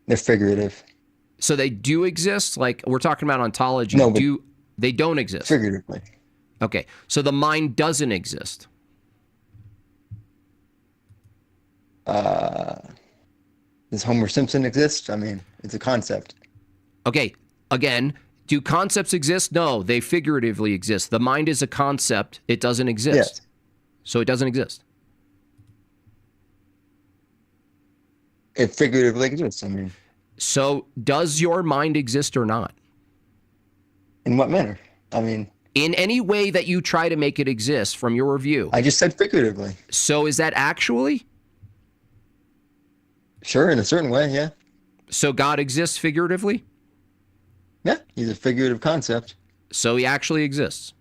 They're figurative. So they do exist? Like we're talking about ontology. No, they don't exist? Figuratively. Okay, so the mind doesn't exist. Does Homer Simpson exist? I mean, it's a concept. Okay, again, do concepts exist? No, they figuratively exist. The mind is a concept. It doesn't exist. Yes. So it doesn't exist. It figuratively exists, I mean. So does your mind exist or not? In what manner? I mean, in any way that you try to make it exist from your view. I just said figuratively. So is that actually? Sure, in a certain way, yeah. So God exists figuratively? Yeah, he's a figurative concept. So he actually exists.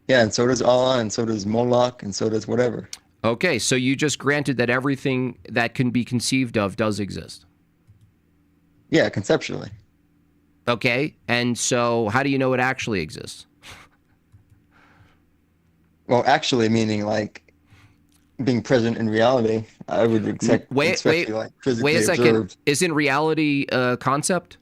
Yeah, and so does Allah, and so does Moloch, and so does whatever. Okay, so you just granted that everything that can be conceived of does exist. Yeah, conceptually. Okay, and so how do you know it actually exists? Well, actually meaning like being present in reality. I would expect like physically wait a second. observed. Isn't reality a concept?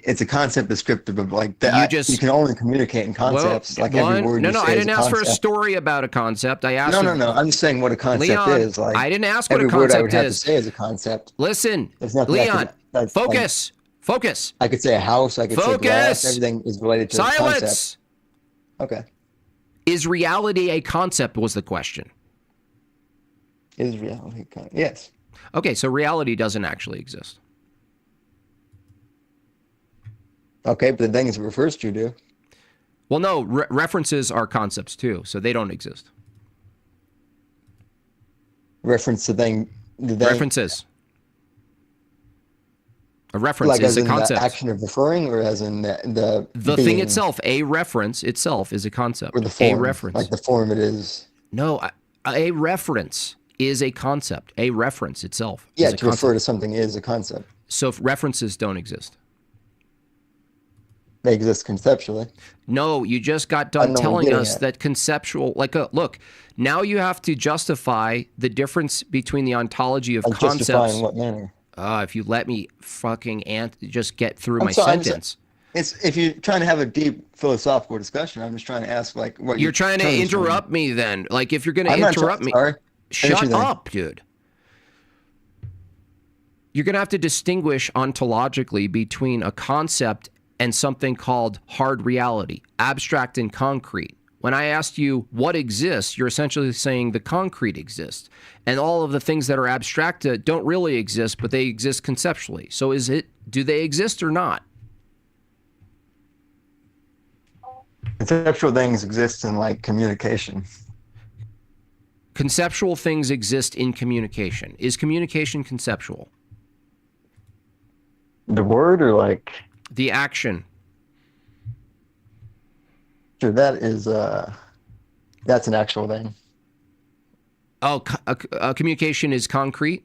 It's a concept descriptive of like that. You can only communicate in concepts. Every word you say I didn't is a ask for a concept. story about a concept. I asked. No. I'm just saying what a concept Leon, is. Like I didn't ask what a every word I would concept have to is. say is a concept. Listen, There's nothing Leon, that's focus. Focus. I could say a house. I could say glass. Everything is related to a concept. Silence. Okay. Is reality a concept was the question. Is reality yes. Okay, so reality doesn't actually exist. Okay, but the things it refers to do. Well, no, references are concepts too, so they don't exist. Reference to thing. References. A reference like is a in concept. The action of referring, or as in the thing itself. A reference itself is a concept. Or the form, a reference. Like the form it is. No, a reference is a concept. A reference itself. Yeah, is a to concept. refer to something is a concept. So if references don't exist. They exist conceptually. No, you just got done telling us that conceptual, look, now you have to justify the difference between the ontology of concepts. Justify in what manner? If you let me fucking just get through my sentence. If you're trying to have a deep philosophical discussion, I'm just trying to ask what you're trying to interrupt me then. Like if you're going to interrupt me, shut up, dude. You're going to have to distinguish ontologically between a concept and something called hard reality, abstract and concrete. When I asked you what exists, you're essentially saying the concrete exists. And all of the things that are abstract don't really exist, but they exist conceptually. So do they exist or not? Conceptual things exist in like communication. Conceptual things exist in communication. Is communication conceptual? The word or like? The action. Sure, that is that's an actual thing. Oh, communication is concrete?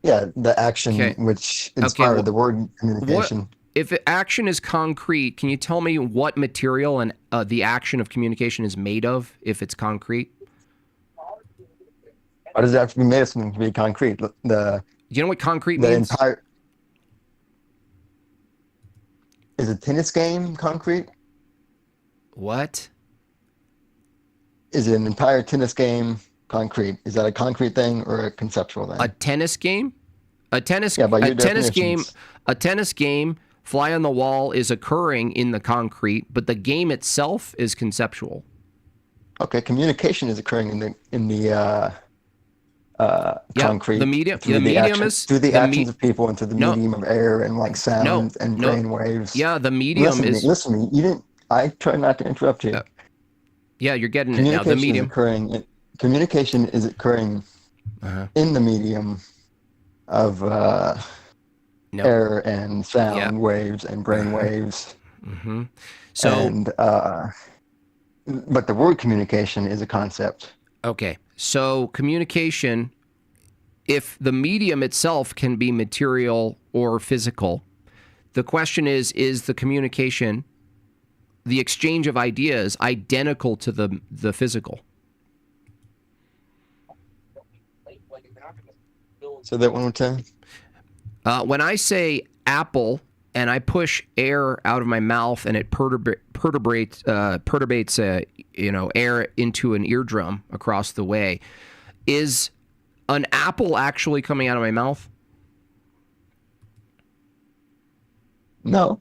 Yeah, the action which inspired the word communication. If action is concrete, can you tell me what material and the action of communication is made of if it's concrete? Why does it have to be made of something to be concrete? Do you know what concrete means? Is a tennis game concrete? What? Is an entire tennis game concrete? Is that a concrete thing or a conceptual thing? A tennis game? A tennis game, fly on the wall is occurring in the concrete, but the game itself is conceptual. Okay, communication is occurring in the concrete. The medium. Through the actions of people and through the medium of air and like sound and brain waves. Yeah, the medium is. Listen to me. You didn't. I try not to interrupt you. Yeah, you're getting it now. The medium. Communication is occurring in the medium of air and sound waves and brain waves. Mm-hmm. So, but the word communication is a concept. Okay, so communication, if the medium itself can be material or physical, the question is the communication, the exchange of ideas, identical to the physical? So that one more time. When I say apple and I push air out of my mouth and it perturbates air into an eardrum across the way, is an apple actually coming out of my mouth? No.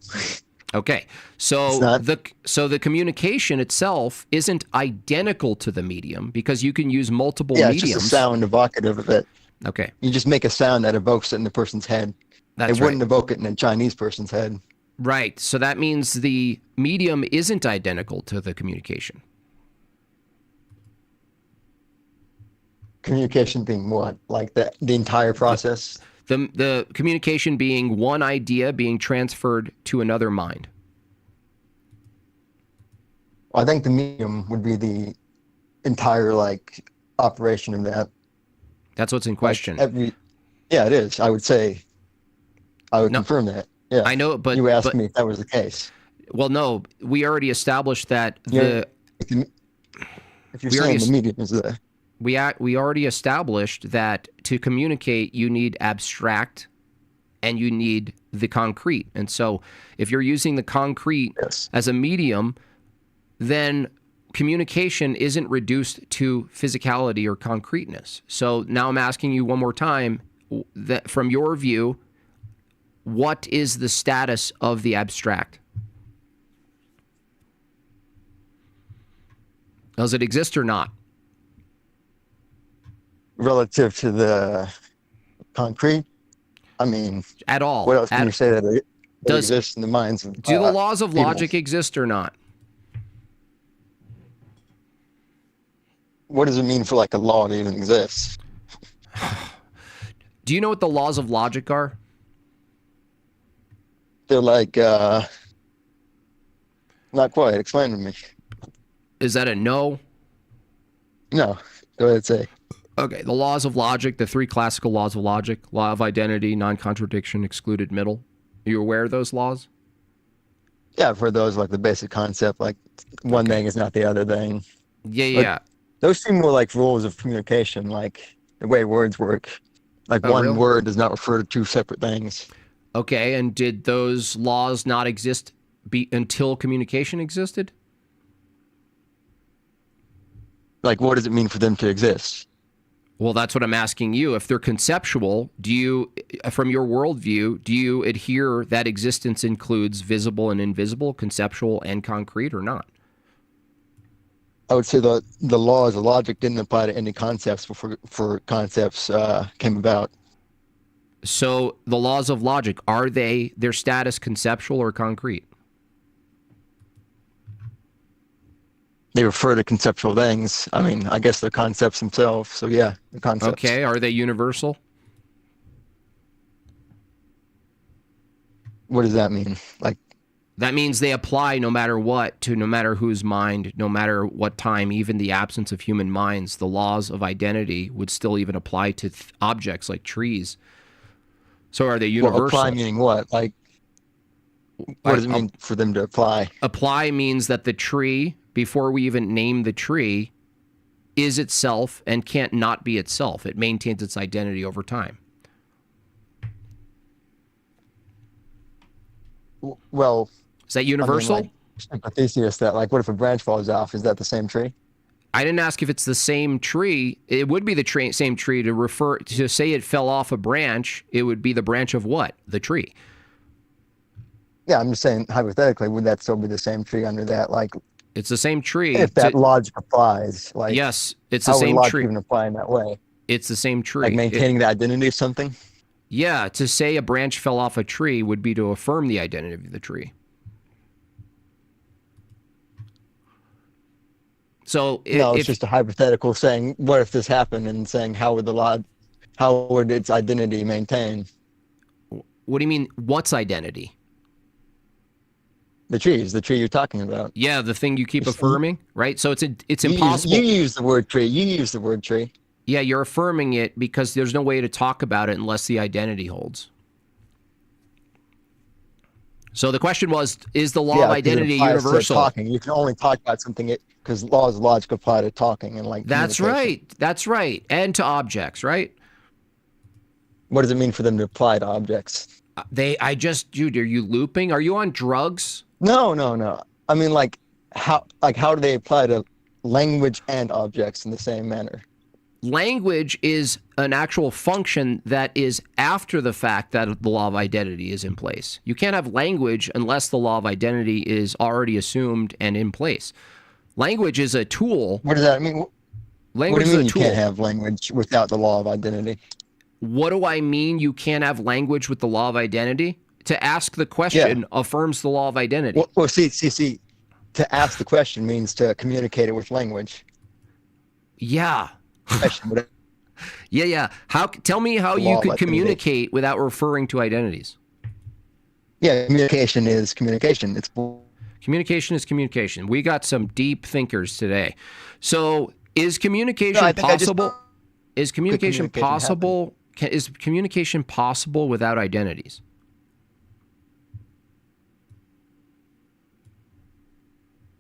Okay, so the communication itself isn't identical to the medium because you can use multiple mediums. Yeah, it's just a sound evocative of it. Okay. You just make a sound that evokes it in the person's head. That's It wouldn't evoke it in a Chinese person's head. Right. So that means the medium isn't identical to the communication. Communication being what? Like the entire process? The communication being one idea being transferred to another mind. I think the medium would be the entire operation of that. That's what's in question. Yeah, it is. I would say, I would confirm that. Yeah, I know, but you asked me if that was the case. Well, no, we already established that if you're saying the medium is there. We already established that to communicate, you need abstract and you need the concrete. And so if you're using the concrete as a medium, then communication isn't reduced to physicality or concreteness. So now I'm asking you one more time, that from your view, what is the status of the abstract? Does it exist or not? Relative to the concrete? I mean, at all. What else can you say that it exists in the minds of do the laws of logic exist or not? What does it mean for a law to even exist? Do you know what the laws of logic are? They're not quite. Explain to me. Is that a no? No. Go ahead, say. Okay, the laws of logic, the three classical laws of logic: law of identity, non-contradiction, excluded middle. Are you aware of those laws? Yeah, I've heard those, the basic concept, one thing is not the other thing. Yeah. Those seem more like rules of communication, the way words work. One word does not refer to two separate things. Okay, and did those laws not exist until communication existed? What does it mean for them to exist? Well, that's what I'm asking you. If they're conceptual, do you, from your worldview, do you adhere that existence includes visible and invisible, conceptual and concrete, or not? I would say the laws of logic didn't apply to any concepts before concepts came about. So the laws of logic, are their status conceptual or concrete? They refer to conceptual things. I mean, I guess they're concepts themselves. So yeah, the concepts. Okay, are they universal? What does that mean? That means they apply no matter what, to no matter whose mind, no matter what time, even the absence of human minds. The laws of identity would still even apply to objects like trees. So are they universal? Well, apply meaning what? What does it mean for them to apply? Apply means that the tree, before we even name the tree, is itself and can't not be itself. It maintains its identity over time. Well, is that universal? Theseus, that what if a branch falls off? Is that the same tree? I didn't ask if it's the same tree. It would be the same tree to say it fell off a branch. It would be the branch of what? The tree. Yeah, I'm just saying hypothetically, would that still be the same tree under that? It's the same tree. If that logic applies, yes, it's the same tree. How would logic even apply in that way? It's the same tree. Maintaining the identity of something? Yeah, to say a branch fell off a tree would be to affirm the identity of the tree. So it's just a hypothetical saying, what if this happened, and saying how would its identity maintain? What do you mean, what's identity? The tree you're talking about. Yeah, the thing you keep affirming, right? So it's impossible. You use the word tree. You use the word tree. Yeah, you're affirming it because there's no way to talk about it unless the identity holds. So the question was, is the law of identity universal? Talking. You can only talk about something because laws of logic apply to talking and That's right. That's right. And to objects, right? What does it mean for them to apply to objects? Dude, are you looping? Are you on drugs? No. I mean, how do they apply to language and objects in the same manner? Language is an actual function that is after the fact that the law of identity is in place. You can't have language unless the law of identity is already assumed and in place. Language is a tool. What does that mean? Language what do you mean is a tool. You can't have language without the law of identity? what do I mean you can't have language with the law of identity? To ask the question affirms the law of identity. Well, see. To ask the question means to communicate it with language. Yeah. Question, but Yeah. Tell me how you could communicate without referring to identities. Yeah, communication is communication. Communication is communication. We got some deep thinkers today. So is communication possible? Is communication possible? Is communication possible without identities?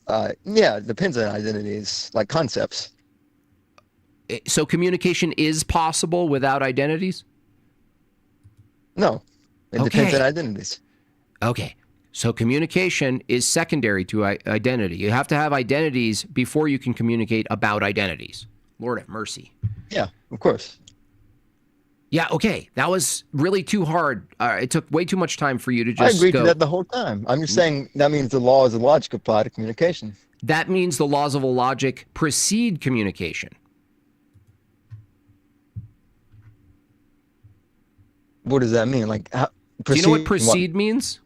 Yeah, it depends on identities, like concepts. So communication is possible without identities? No, it depends on identities. Okay, so communication is secondary to identity. You have to have identities before you can communicate about identities. Lord have mercy. Yeah, of course. Yeah, okay. That was really too hard. It took way too much time for you to just I agreed to that the whole time. I'm just saying that means the laws of logic apply to communication. That means the laws of logic precede communication. What does that mean? Like, do you know what precede means?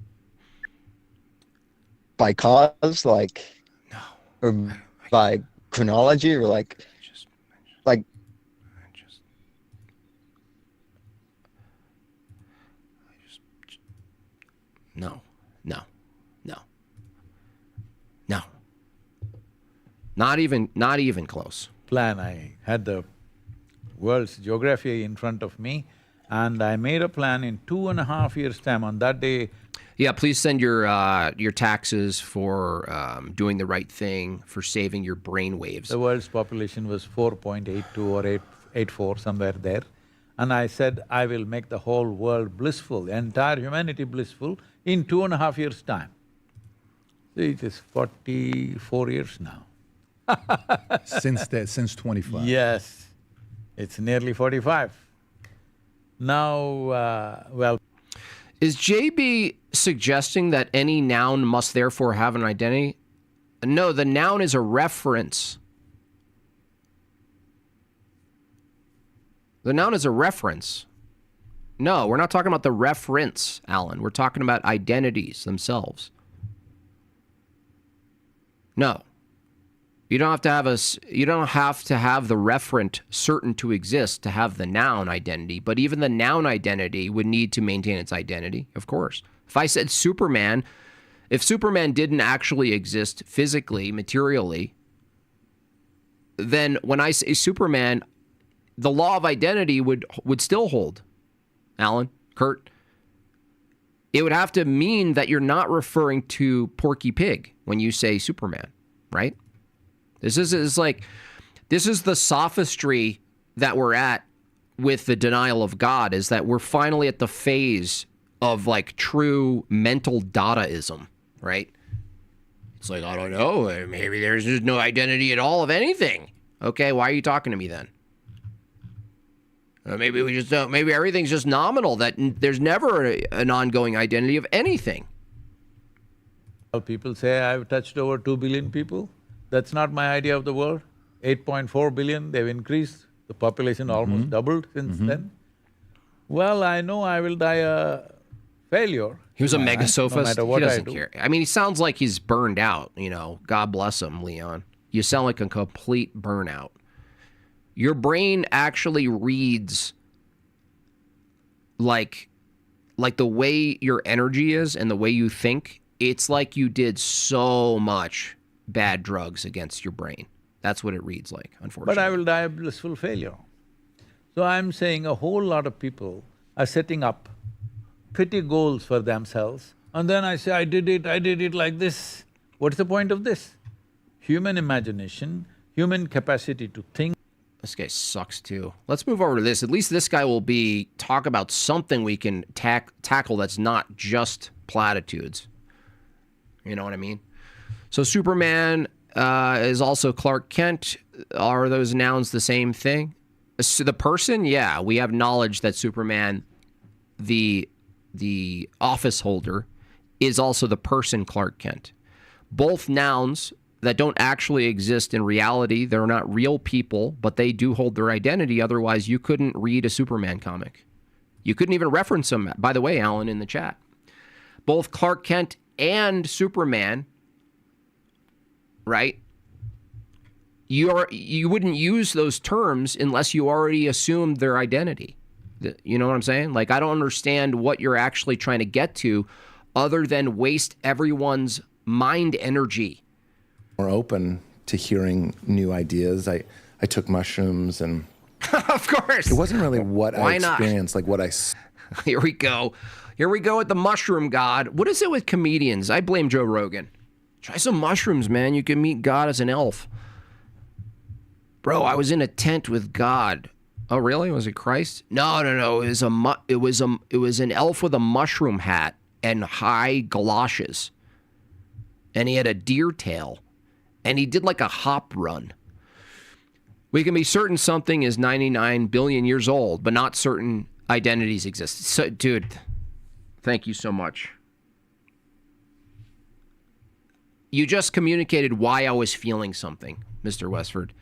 By cause, like, no, or by chronology, or like. No. Not even close. Plan. I had the world's geography in front of me, and I made a plan in 2.5 years' time. On that day, yeah, please send your taxes for doing the right thing, for saving your brain waves. the world's population was 4.82 or 8.84, somewhere there. And I said, I will make the whole world blissful, the entire humanity blissful in 2.5 years' time. So it is 44 years now. Since 25. Yes, it's nearly 45. Now, well… Is JB suggesting that any noun must therefore have an identity? No, the noun is a reference. The noun is a reference. No, we're not talking about the reference, Alan. We're talking about identities themselves. No. You don't have to have the referent certain to exist to have the noun identity, but even the noun identity would need to maintain its identity, of course. If I said Superman, if Superman didn't actually exist physically, materially, then when I say Superman, the law of identity would still hold. Alan, Kurt, it would have to mean that you're not referring to Porky Pig when you say Superman, right? This is the sophistry that we're at with the denial of God, is that we're finally at the phase of like true mental Dadaism, right? It's like, I don't know, maybe there's just no identity at all of anything. Okay, why are you talking to me then? Maybe we just don't, maybe everything's just nominal, that there's never an ongoing identity of anything. People say I've touched over 2 billion people. That's not my idea of the world. 8.4 billion, they've increased. The population almost doubled since then. Well, I know I will die a failure. He was a mega sophist. No matter what he doesn't I do. care. I mean, he sounds like he's burned out, you know. God bless him, Leon. You sound like a complete burnout. Your brain actually reads like the way your energy is and the way you think. It's like you did so much bad drugs against your brain. That's what it reads like, unfortunately. But I will die a blissful failure. So I'm saying a whole lot of people are setting up petty goals for themselves, and then I say, I did it like this. What's the point of this? Human imagination, human capacity to think. This guy sucks too. Let's move over to this. At least this guy will talk about something we can tackle that's not just platitudes. You know what I mean? So Superman is also Clark Kent. Are those nouns the same thing? So the person, yeah, we have knowledge that Superman, the office holder, is also the person Clark Kent. Both nouns that don't actually exist in reality. They're not real people, but they do hold their identity. Otherwise, you couldn't read a Superman comic. You couldn't even reference them. By the way, Alan, in the chat, both Clark Kent and Superman, right? You wouldn't use those terms unless you already assumed their identity. You know what I'm saying? Like, I don't understand what you're actually trying to get to other than waste everyone's mind energy. More open to hearing new ideas. I took mushrooms and... Of course. It wasn't really what Why I experienced, not? like what I... Here we go. Here we go with the mushroom god. What is it with comedians? I blame Joe Rogan. Try some mushrooms, man. You can meet God as an elf. Bro, I was in a tent with God. Oh, really? Was it Christ? No. It was an elf with a mushroom hat and high galoshes. And he had a deer tail. And he did like a hop run. We can be certain something is 99 billion years old, but not certain identities exist. So, dude, thank you so much. You just communicated why I was feeling something, Mr. Westford.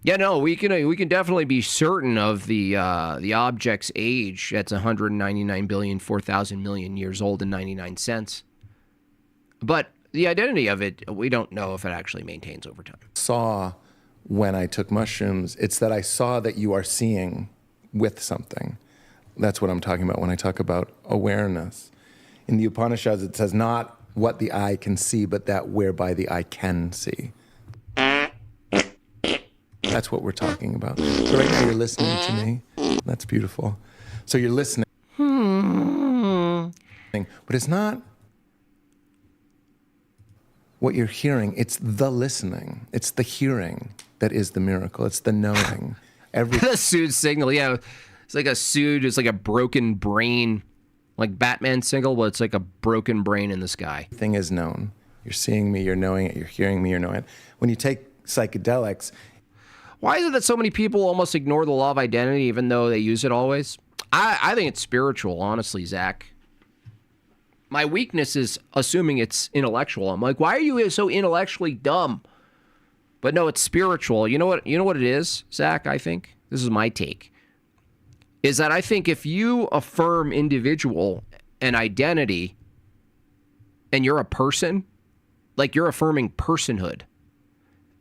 Yeah, no, we can definitely be certain of the object's age. That's 199 billion, 4,000 million years old and 99 cents. But the identity of it, we don't know if it actually maintains over time. Saw when I took mushrooms, it's that I saw that you are seeing with something. That's what I'm talking about when I talk about awareness. In the Upanishads, it says not what the eye can see, but that whereby the eye can see. That's what we're talking about. So right now you're listening to me. That's beautiful. So you're listening. But it's not what you're hearing. It's the listening. It's the hearing that is the miracle. It's the knowing. The Sood signal, yeah. It's like a Sood. It's like a broken brain, like Batman signal, but it's like a broken brain in the sky. Thing is known. You're seeing me, you're knowing it, you're hearing me, you're knowing it. When you take psychedelics... Why is it that so many people almost ignore the law of identity even though they use it always? I think it's spiritual, honestly, Zach. My weakness is assuming it's intellectual. I'm like, why are you so intellectually dumb? But no, it's spiritual. You know what it is, Zach, I think? This is my take. Is that I think if you affirm individual and identity and you're a person, like you're affirming personhood.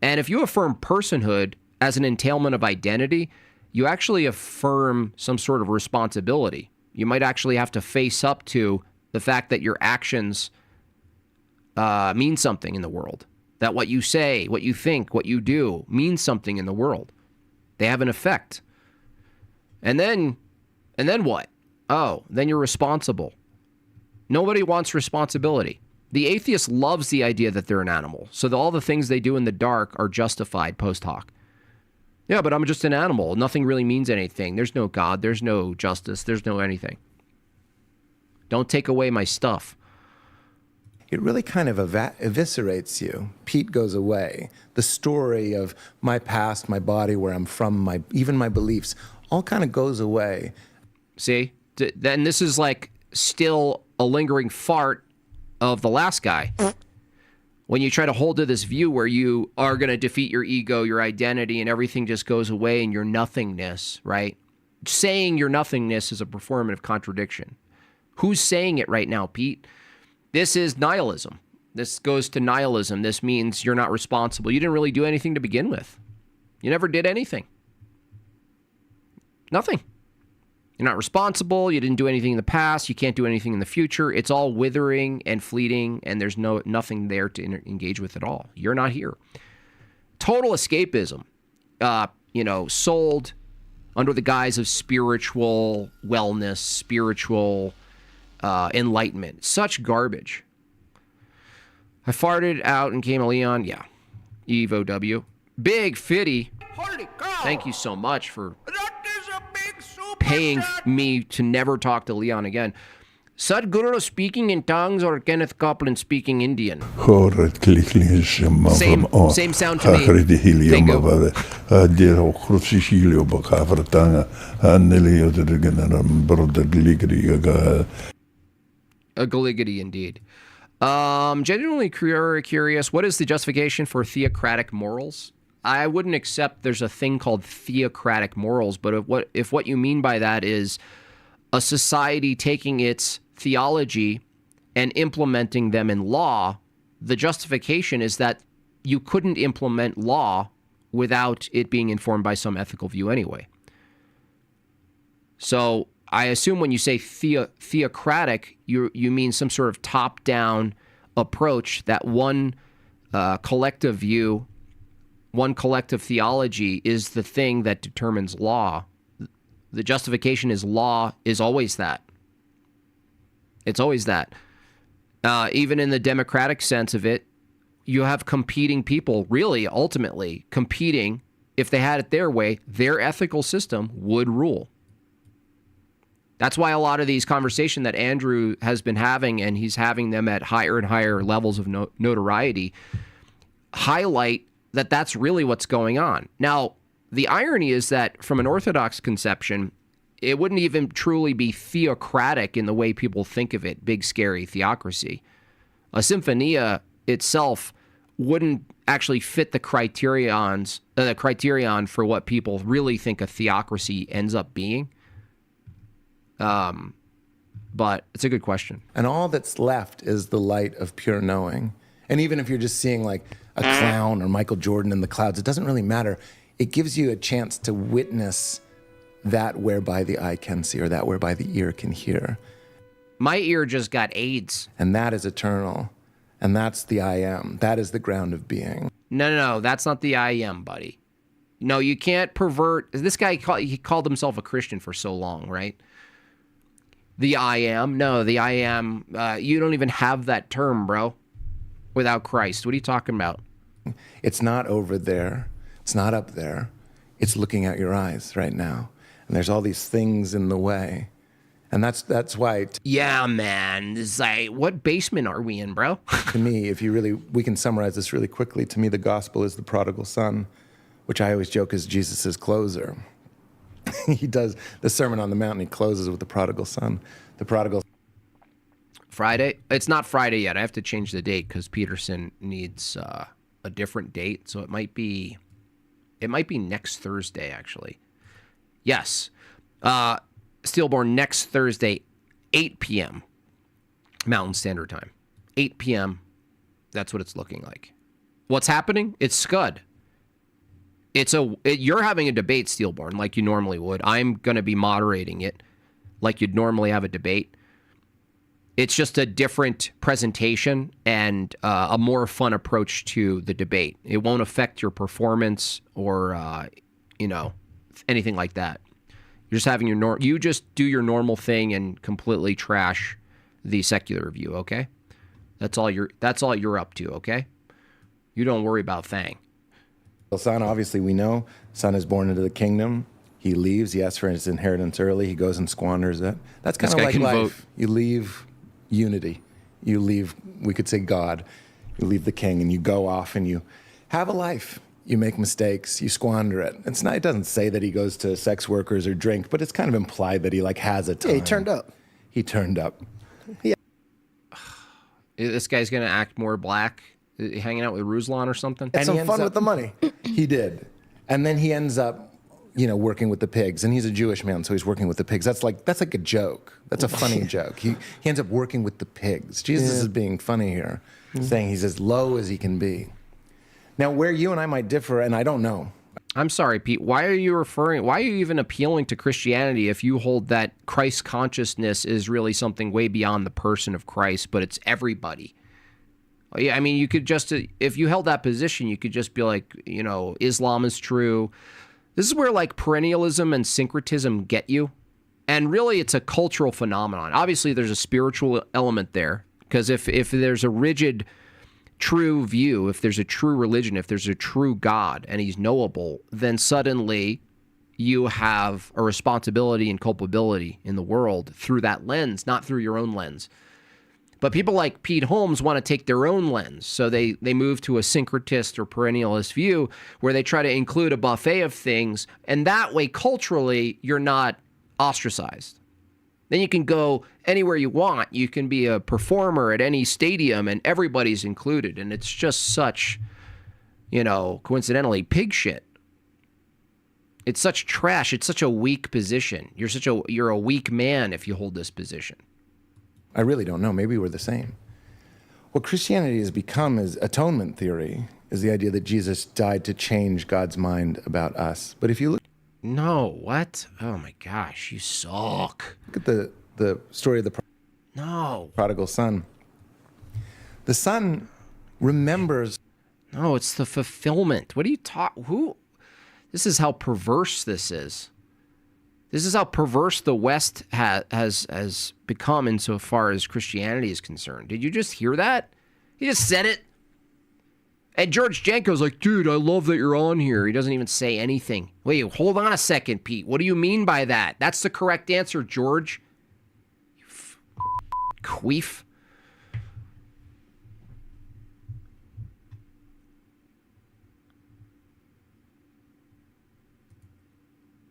And if you affirm personhood as an entailment of identity, you actually affirm some sort of responsibility. You might actually have to face up to the fact that your actions mean something in the world. That what you say, what you think, what you do means something in the world. They have an effect. And then what? Oh, then you're responsible. Nobody wants responsibility. The atheist loves the idea that they're an animal, so that all the things they do in the dark are justified post hoc. Yeah, but I'm just an animal. Nothing really means anything. There's no God. There's no justice. There's no anything. Don't take away my stuff. It really kind of eviscerates you. Pete goes away. The story of my past, my body, where I'm from, even my beliefs, all kind of goes away. See? Then this is like still a lingering fart of the last guy. When you try to hold to this view where you are going to defeat your ego, your identity, and everything just goes away and your nothingness, right? Saying your nothingness is a performative contradiction. Who's saying it right now, Pete? This is nihilism. This goes to nihilism. This means you're not responsible. You didn't really do anything to begin with. You never did anything. Nothing. You're not responsible. You didn't do anything in the past. You can't do anything in the future. It's all withering and fleeting, and there's nothing there to engage with at all. You're not here. Total escapism, sold under the guise of spiritual wellness, spiritual enlightenment. Such garbage. I farted out and came a Leon. Yeah. Evo W. Big Fitty. Thank you so much for paying me to never talk to Leon again. Sadhguru speaking in tongues or Kenneth Copeland speaking Indian? Same sound to me. Bingo. A galiggity indeed. Genuinely curious, what is the justification for theocratic morals? I wouldn't accept there's a thing called theocratic morals, but if what you mean by that is a society taking its theology and implementing them in law, the justification is that you couldn't implement law without it being informed by some ethical view anyway. So I assume when you say theocratic, you mean some sort of top-down approach that one collective view, one collective theology is the thing that determines law. The justification is law is always that. It's always that. Even in the democratic sense of it, you have competing people, really, ultimately, competing. If they had it their way, their ethical system would rule. That's why a lot of these conversations that Andrew has been having, and he's having them at higher and higher levels of notoriety, highlight that that's really what's going on. Now, the irony is that from an Orthodox conception, it wouldn't even truly be theocratic in the way people think of it, big, scary theocracy. A symphonia itself wouldn't actually fit the criterion for what people really think a theocracy ends up being. But it's a good question. And all that's left is the light of pure knowing. And even if you're just seeing like a clown or Michael Jordan in the clouds, it doesn't really matter. It gives you a chance to witness that whereby the eye can see or that whereby the ear can hear. My ear just got AIDS. And that is eternal. And that's the I am. That is the ground of being. No, that's not the I am, buddy. No, you can't pervert. This guy, he called himself a Christian for so long, right? The I am. No, the I am. You don't even have that term, bro, without Christ. What are you talking about? It's not over there. It's not up there. It's looking at your eyes right now. And there's all these things in the way. And that's why... Yeah, man. This is like, what basement are we in, bro? To me, we can summarize this really quickly. To me, the gospel is the prodigal son, which I always joke is Jesus' closer. He does the Sermon on the Mount, and he closes with the prodigal son. The prodigal... Friday? It's not Friday yet. I have to change the date because Peterson needs a different date. So it might be next Thursday, actually. Yes. Stillborn next Thursday, 8 p.m. Mountain Standard Time. 8 p.m. That's what it's looking like. What's happening? It's Scud. You're having a debate, Steelborn, like you normally would. I'm going to be moderating it like you'd normally have a debate. It's just a different presentation and a more fun approach to the debate. It won't affect your performance or, anything like that. You're just having you just do your normal thing and completely trash the secular view, okay? That's all you're up to, okay? You don't worry about Thang. Son, obviously we know, son is born into the kingdom. He leaves, he asks for his inheritance early, he goes and squanders it. That's kind of like life. Vote. You leave unity. You leave, we could say God. You leave the king and you go off and you have a life. You make mistakes, you squander it. It doesn't say that he goes to sex workers or drink, but it's kind of implied that he has a time. Yeah, he turned up. He turned up. Yeah. This guy's going to act more black, hanging out with Ruslan or something? Had some fun with the money. He did. And then he ends up, working with the pigs. And he's a Jewish man, so he's working with the pigs. That's like a joke. That's a funny joke. He ends up working with the pigs. Jesus is being funny here, saying he's as low as he can be. Now, where you and I might differ, and I don't know. I'm sorry, Pete. Why are you even appealing to Christianity if you hold that Christ consciousness is really something way beyond the person of Christ, but it's everybody? Yeah, I mean, you could just, if you held that position, you could just be like, Islam is true. This is where like perennialism and syncretism get you. And really, it's a cultural phenomenon. Obviously, there's a spiritual element there, because if there's a rigid true view, if there's a true religion, if there's a true God and he's knowable, then suddenly you have a responsibility and culpability in the world through that lens, not through your own lens. But people like Pete Holmes want to take their own lens. So they move to a syncretist or perennialist view where they try to include a buffet of things. And that way, culturally, you're not ostracized. Then you can go anywhere you want. You can be a performer at any stadium and everybody's included. And it's just such, coincidentally, pig shit. It's such trash. It's such a weak position. You're a weak man if you hold this position. I really don't know. Maybe we're the same. What Christianity has become is atonement theory, is the idea that Jesus died to change God's mind about us. But if you look... No, what? Oh my gosh, you suck. Look at the story of the prodigal son. The son remembers... No, it's the fulfillment. What are you talking... This is how perverse this is. This is how perverse the West has become insofar as Christianity is concerned. Did you just hear that? He just said it. And George Janko's like, dude, I love that you're on here. He doesn't even say anything. Wait, hold on a second, Pete. What do you mean by that? That's the correct answer, George. You queef.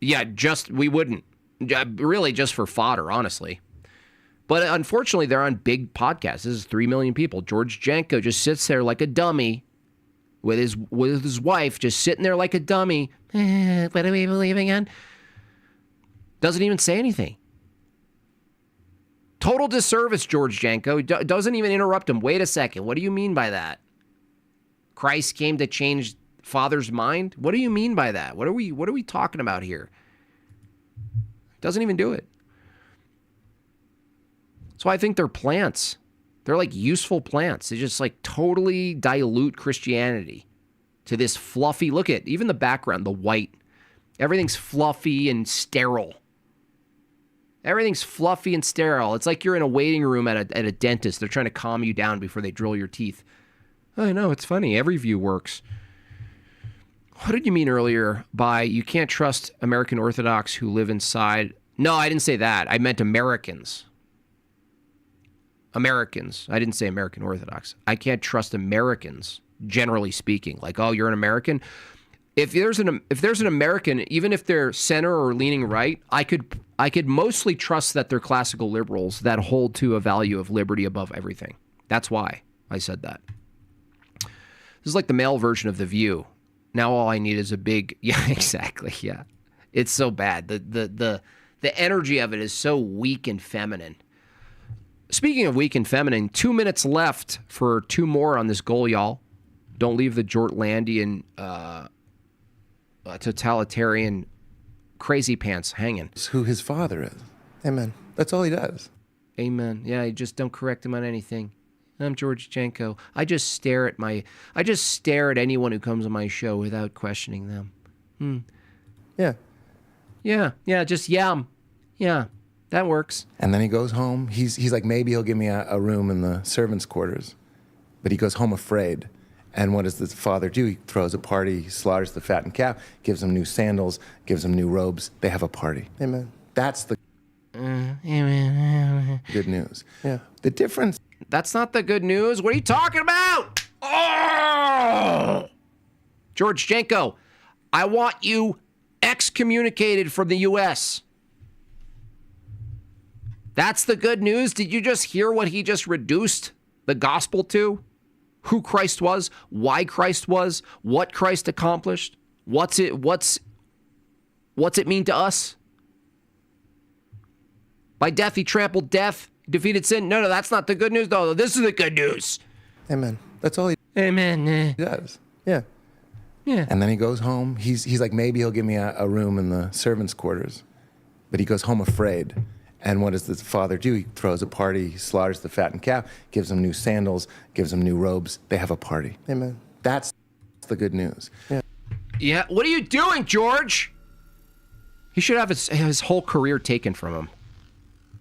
Yeah, we wouldn't. Really, just for fodder, honestly. But unfortunately, they're on big podcasts. This is 3 million people. George Janko just sits there like a dummy with his wife, just sitting there like a dummy. What do we believe again? Doesn't even say anything. Total disservice, George Janko. Doesn't even interrupt him. Wait a second. What do you mean by that? Christ came to change Father's mind? What do you mean by that? What are we talking about here? Doesn't even do it. So I think they're plants. They're like useful plants. They just like totally dilute Christianity to this fluffy, look at even the background, the white. Everything's fluffy and sterile. Everything's fluffy and sterile. It's like you're in a waiting room at a dentist. They're trying to calm you down before they drill your teeth. I know, it's funny. Every view works. What did you mean earlier by you can't trust American Orthodox who live inside? No, I didn't say that. I meant Americans. Americans. I didn't say American Orthodox. I can't trust Americans, generally speaking. Like, oh, you're an American? If there's an American, even if they're center or leaning right, I could mostly trust that they're classical liberals that hold to a value of liberty above everything. That's why I said that. This is like the male version of The View. Now all I need is a big... Yeah, exactly, yeah. It's so bad. The energy of it is so weak and feminine. Speaking of weak and feminine, 2 minutes left for 2 more on this goal, y'all. Don't leave the Jortlandian totalitarian crazy pants hanging. It's who his father is. Amen. That's all he does. Amen. Yeah, you just don't correct him on anything. I'm George Janko. I just stare at anyone who comes on my show without questioning them. Yeah. Yeah, just yum. Yeah, that works. And then he goes home. He's like, maybe he'll give me a room in the servants' quarters. But he goes home afraid. And what does the father do? He throws a party, he slaughters the fattened calf, gives them new sandals, gives them new robes. They have a party. Amen. That's the good news. Yeah. The difference... That's not the good news. What are you talking about? Oh! George Janko, I want you excommunicated from the U.S. That's the good news? Did you just hear what he just reduced the gospel to? Who Christ was, why Christ was, what Christ accomplished? What's it mean to us? By death, he trampled death. Defeated sin? No, that's not the good news. No, this is the good news. Amen. That's all he does. Yeah. Yeah. And then he goes home. He's like, maybe he'll give me a room in the servants' quarters. But he goes home afraid. And what does the father do? He throws a party, he slaughters the fattened calf, gives them new sandals, gives them new robes. They have a party. Amen. That's the good news. Yeah. Yeah. What are you doing, George? He should have his whole career taken from him.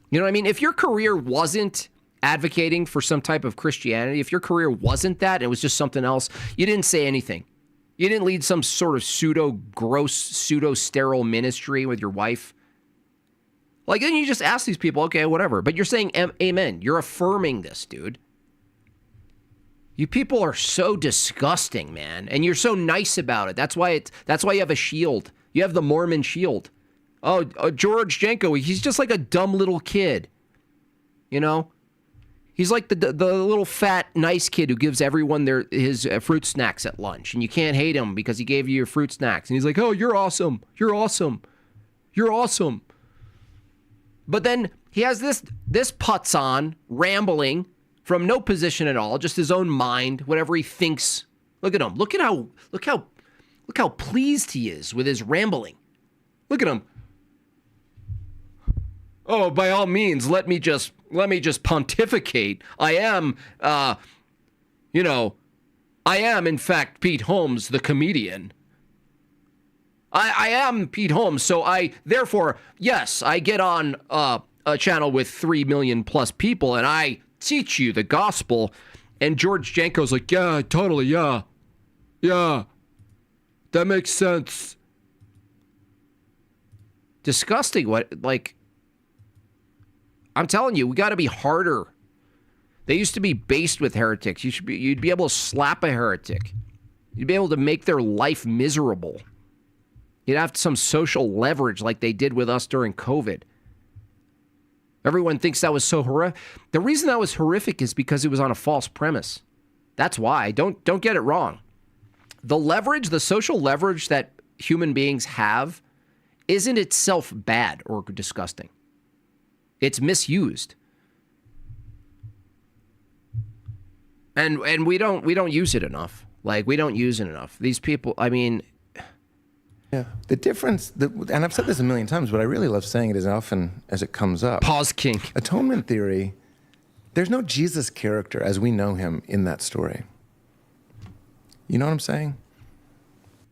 You know what I mean? If your career wasn't advocating for some type of Christianity, if your career wasn't that, it was just something else, you didn't say anything. You didn't lead some sort of pseudo-sterile ministry with your wife. Like, then you just ask these people, okay, whatever. But you're saying amen. You're affirming this, dude. You people are so disgusting, man. And you're so nice about it. That's why you have a shield. You have the Mormon shield. George Janko, he's just like a dumb little kid. You know? He's like the little fat, nice kid who gives everyone his fruit snacks at lunch. And you can't hate him because he gave you your fruit snacks. And he's like, oh, you're awesome. You're awesome. You're awesome. But then he has this putz on, rambling from no position at all, just his own mind, whatever he thinks. Look at him. Look how pleased he is with his rambling. Look at him. Oh, by all means, let me just pontificate. I am, in fact, Pete Holmes, the comedian. I am Pete Holmes, so therefore, yes, I get on a channel with 3 million plus people, and I teach you the gospel. And George Janko's like, yeah, totally, yeah, that makes sense. Disgusting. I'm telling you, we got to be harder. They used to be based with heretics. You'd be able to slap a heretic. You'd be able to make their life miserable. You'd have some social leverage like they did with us during COVID. Everyone thinks that was so horrific. The reason that was horrific is because it was on a false premise. That's why. Don't get it wrong. The leverage, the social leverage that human beings have isn't itself bad or disgusting. It's misused. And we don't use it enough. We don't use it enough. These people, I mean, yeah. The difference, and I've said this a million times, but I really love saying it as often as it comes up. Pause, King. Atonement theory, there's no Jesus character as we know him in that story. You know what I'm saying?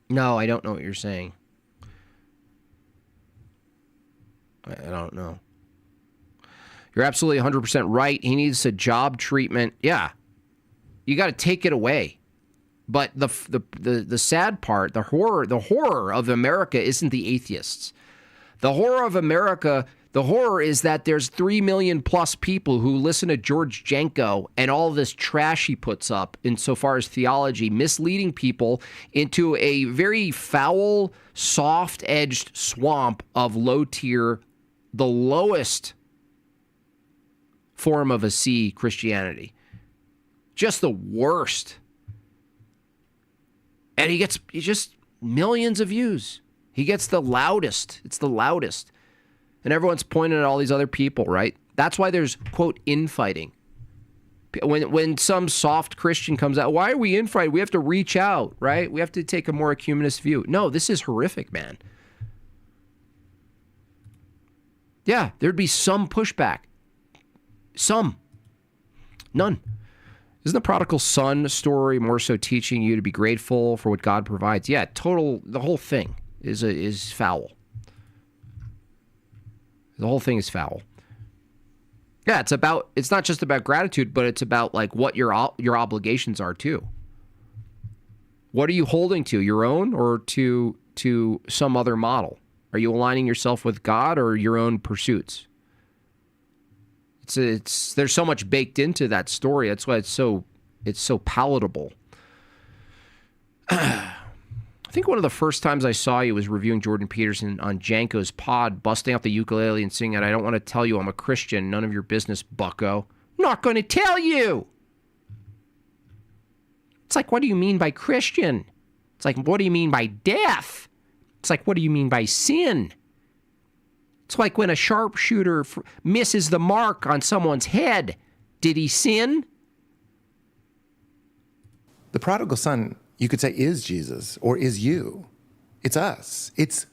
No, I don't know what you're saying. I don't know. You're absolutely 100% right. He needs a job treatment. Yeah. You got to take it away. But the sad part, the horror of America isn't the atheists. The horror of America, the horror is that there's 3 million plus people who listen to George Janko and all this trash he puts up insofar as theology, misleading people into a very foul, soft-edged swamp of low tier, the lowest form of a C Christianity. Just the worst. And he just millions of views. He gets the loudest. It's the loudest. And everyone's pointing at all these other people, right? That's why there's, quote, infighting. When some soft Christian comes out, why are we infighting? We have to reach out, right? We have to take a more ecumenist view. No, this is horrific, man. Yeah, there'd be some pushback. Some. None. Isn't the prodigal son story more so teaching you to be grateful for what God provides? Yeah, the whole thing is foul. The whole thing is foul. Yeah, it's not just about gratitude, but it's about what your obligations are too. What are you holding to, your own or to some other model? Are you aligning yourself with God or your own pursuits? There's so much baked into that story. That's why it's so palatable. I think one of the first times I saw you was reviewing Jordan Peterson on Janko's pod, busting out the ukulele and singing, "I don't want to tell you I'm a Christian. None of your business, bucko." Not going to tell you. It's like, what do you mean by Christian? It's like, what do you mean by death? It's like, what do you mean by sin? It's like when a sharpshooter misses the mark on someone's head. Did he sin? The prodigal son, you could say, is Jesus or is you. It's us. It's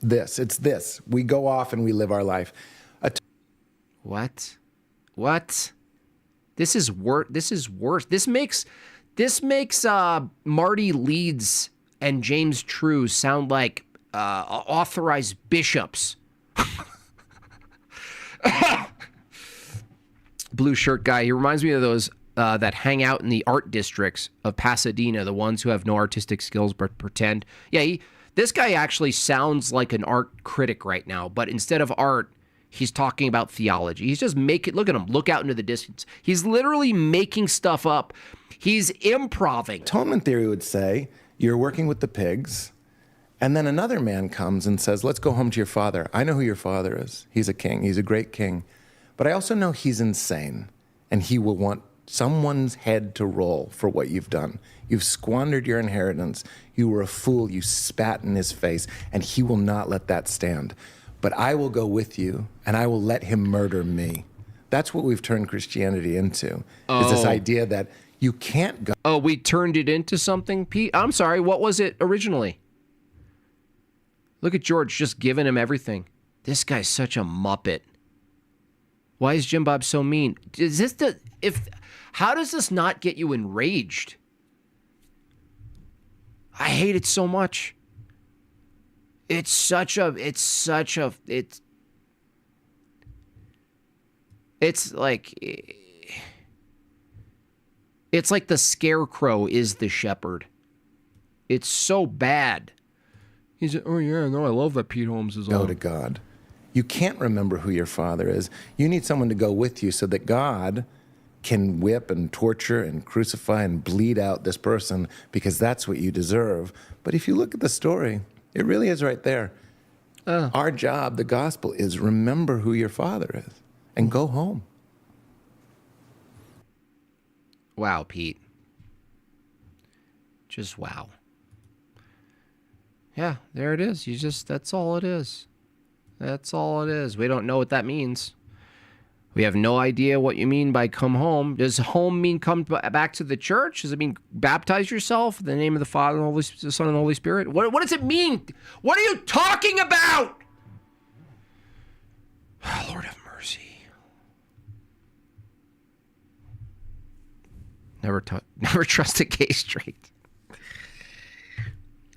this. We go off and we live our life. What? This is worse. This makes Marty Leeds and James True sound like authorized bishops. Blue shirt guy. He reminds me of those that hang out in the art districts of Pasadena, the ones who have no artistic skills but pretend. Yeah, this guy actually sounds like an art critic right now, but instead of art, he's talking about theology. He's just look at him, look out into the distance. He's literally making stuff up. He's improving. Atonement theory would say you're working with the pigs And then another man comes and says, let's go home to your father. I know who your father is. He's a king. He's a great king. But I also know he's insane, and he will want someone's head to roll for what you've done. You've squandered your inheritance. You were a fool. You spat in his face, and he will not let that stand. But I will go with you, and I will let him murder me. That's what we've turned Christianity into, is this idea that you can't go. Oh, we turned it into something, Pete? I'm sorry, what was it originally? Look at George just giving him everything. This guy's such a muppet. Why is Jim Bob so mean? Is this how does this not get you enraged? I hate it so much. It's like the scarecrow is the shepherd. It's so bad. He's oh yeah, no, I love that Pete Holmes is on. Go to God. You can't remember who your father is. You need someone to go with you so that God can whip and torture and crucify and bleed out this person because that's what you deserve. But if you look at the story, it really is right there. Our job, the gospel, is remember who your father is and go home. Wow, Pete. Just wow. Yeah, there it is. That's all it is. That's all it is. We don't know what that means. We have no idea what you mean by come home. Does home mean come back to the church? Does it mean baptize yourself in the name of the Father, and the Son, and the Holy Spirit? What does it mean? What are you talking about? Lord have mercy. Never trust a gay straight.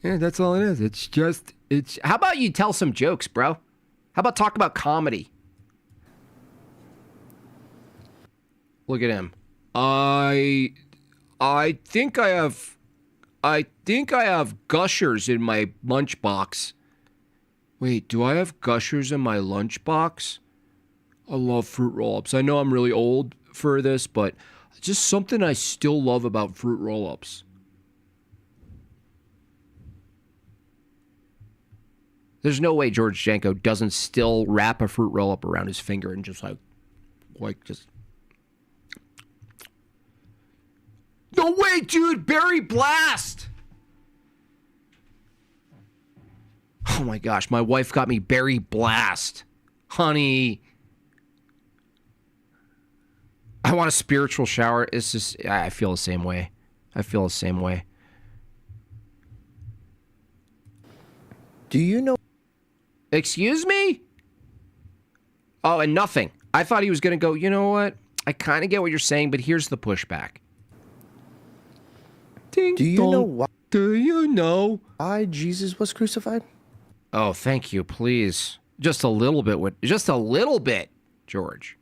Yeah, that's all it is. It's. How about you tell some jokes, bro? How about talk about comedy? Look at him. I think I have Gushers in my lunchbox. Wait, do I have Gushers in my lunchbox? I love fruit roll-ups. I know I'm really old for this, but just something I still love about fruit roll-ups. There's no way George Janko doesn't still wrap a fruit roll-up around his finger and just just... No way, dude! Berry Blast! Oh my gosh, my wife got me Berry Blast. Honey. I want a spiritual shower. It's just, I feel the same way. Do you know? Excuse me? Oh, and nothing. I thought he was going to go, you know what? I kind of get what you're saying, but here's the pushback. Ding Do you dong. know why? Do you know Why Jesus was crucified? Oh, thank you, please. Just a little bit, George.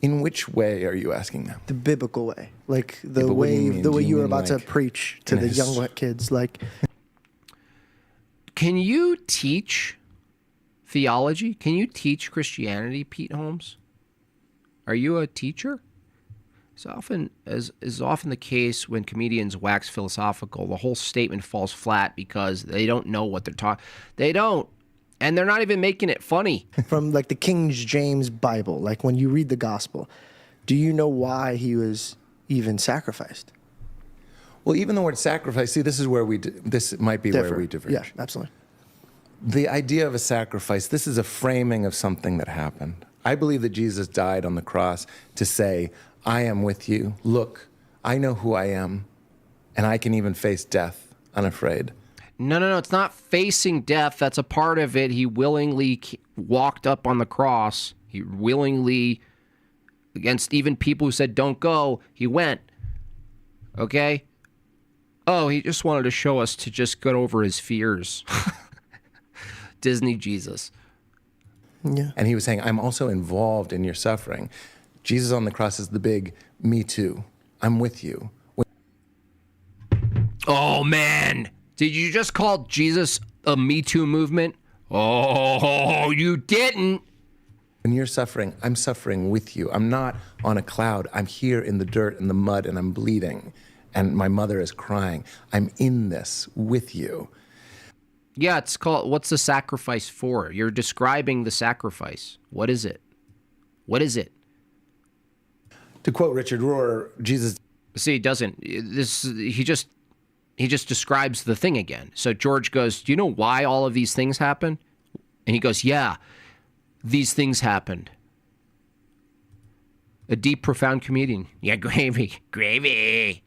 In which way are you asking them? The biblical way, like the but what do you way mean? the Do way you you were mean about to like preach to in the his- young kids, like. Can you teach theology? Can you teach Christianity, Pete Holmes? Are you a teacher? As is often the case when comedians wax philosophical, the whole statement falls flat because they don't know what they're talking. They don't. And they're not even making it funny. From like the King James Bible, like when you read the gospel, do you know why he was even sacrificed? Well, even the word sacrifice, see, this is where this might be where we diverge. Yeah, absolutely. The idea of a sacrifice, this is a framing of something that happened. I believe that Jesus died on the cross to say, I am with you. Look, I know who I am, and I can even face death unafraid. No, it's not facing death. That's a part of it. He willingly walked up on the cross. He willingly, against even people who said, don't go, he went. Okay? Oh, he just wanted to show us to just get over his fears. Disney Jesus. Yeah. And he was saying, I'm also involved in your suffering. Jesus on the cross is the big me too. I'm with you. Oh, man. Did you just call Jesus a Me Too movement? Oh, you didn't. When you're suffering, I'm suffering with you. I'm not on a cloud. I'm here in the dirt and the mud, and I'm bleeding. and my mother is crying. I'm in this with you. Yeah, it's called, what's the sacrifice for? You're describing the sacrifice. What is it? What is it? To quote Richard Rohr, Jesus... See, he doesn't. He just describes the thing again. So George goes, do you know why all of these things happen? And he goes, yeah, these things happened. A deep, profound comedian. Yeah, gravy. Gravy.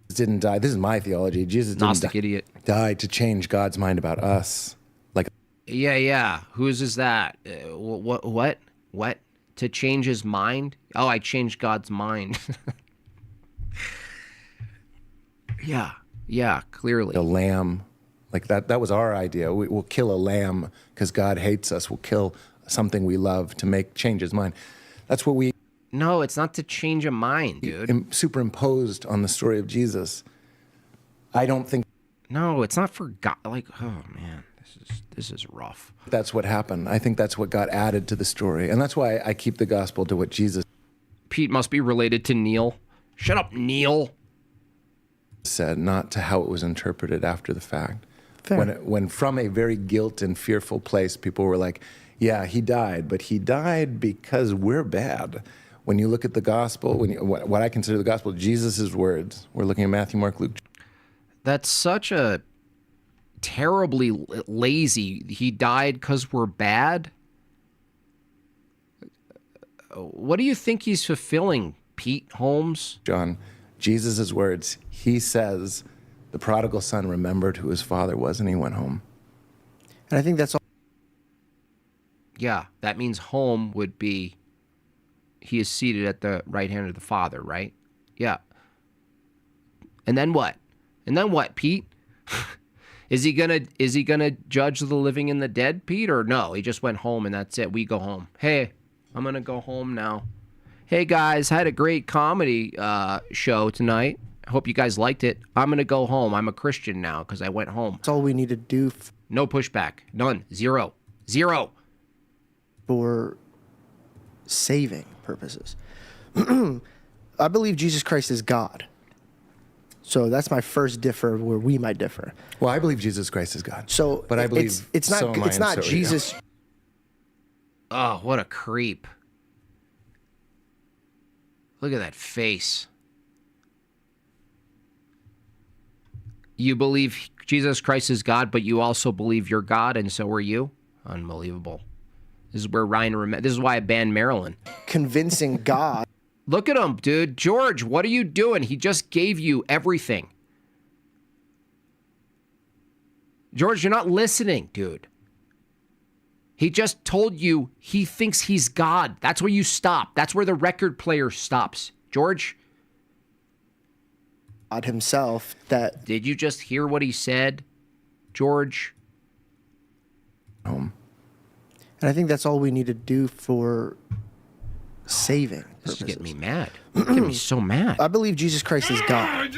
Didn't die. This is my theology. Jesus didn't Gnostic idiot. Die to change God's mind about us. Like, yeah. Whose is that? What? To change his mind? Oh, I changed God's mind. Yeah, clearly. A lamb. Like that was our idea. We'll kill a lamb because God hates us. We'll kill something we love to change his mind. That's what we... No, it's not to change a mind, dude. Superimposed on the story of Jesus. I don't think... No, it's not for God. Like, oh, man, this is rough. That's what happened. I think that's what got added to the story. And that's why I keep the gospel to what Jesus... Pete must be related to Neil. Shut up, Neil. Said, not to how it was interpreted after the fact. Fair. When from a very guilt and fearful place, people were like, yeah, he died, but he died because we're bad. When you look at the gospel, what I consider the gospel, Jesus' words, we're looking at Matthew, Mark, Luke. That's such a terribly lazy, he died because we're bad. What do you think he's fulfilling, Pete Holmes? John, Jesus' words, he says, the prodigal son remembered who his father was and he went home. And I think that's all. Yeah, that means home would be, he is seated at the right hand of the Father, right? Yeah. And then what? And then what, Pete? Is he gonna judge the living and the dead, Pete, or no? He just went home and that's it. We go home. Hey, I'm gonna go home now. Hey guys, I had a great comedy show tonight. I hope you guys liked it. I'm gonna go home. I'm a Christian now because I went home. That's all we need to do. No pushback. None. Zero. For saving purposes. I believe Jesus Christ is God. So that's my first differ where we might differ. Well, I believe Jesus Christ is God. So, but I believe it's not Jesus. Oh, what a creep. Look at that face. You believe Jesus Christ is God, but you also believe you're God, and so are you? Unbelievable. This is where this is why I banned Maryland. Convincing God. Look at him, dude. George, what are you doing? He just gave you everything. George, you're not listening, dude. He just told you he thinks he's God. That's where you stop. That's where the record player stops. George? God himself that... Did you just hear what he said, George? And I think that's all we need to do for saving purposes. This is getting me mad. It's getting me so mad. I believe Jesus Christ is God.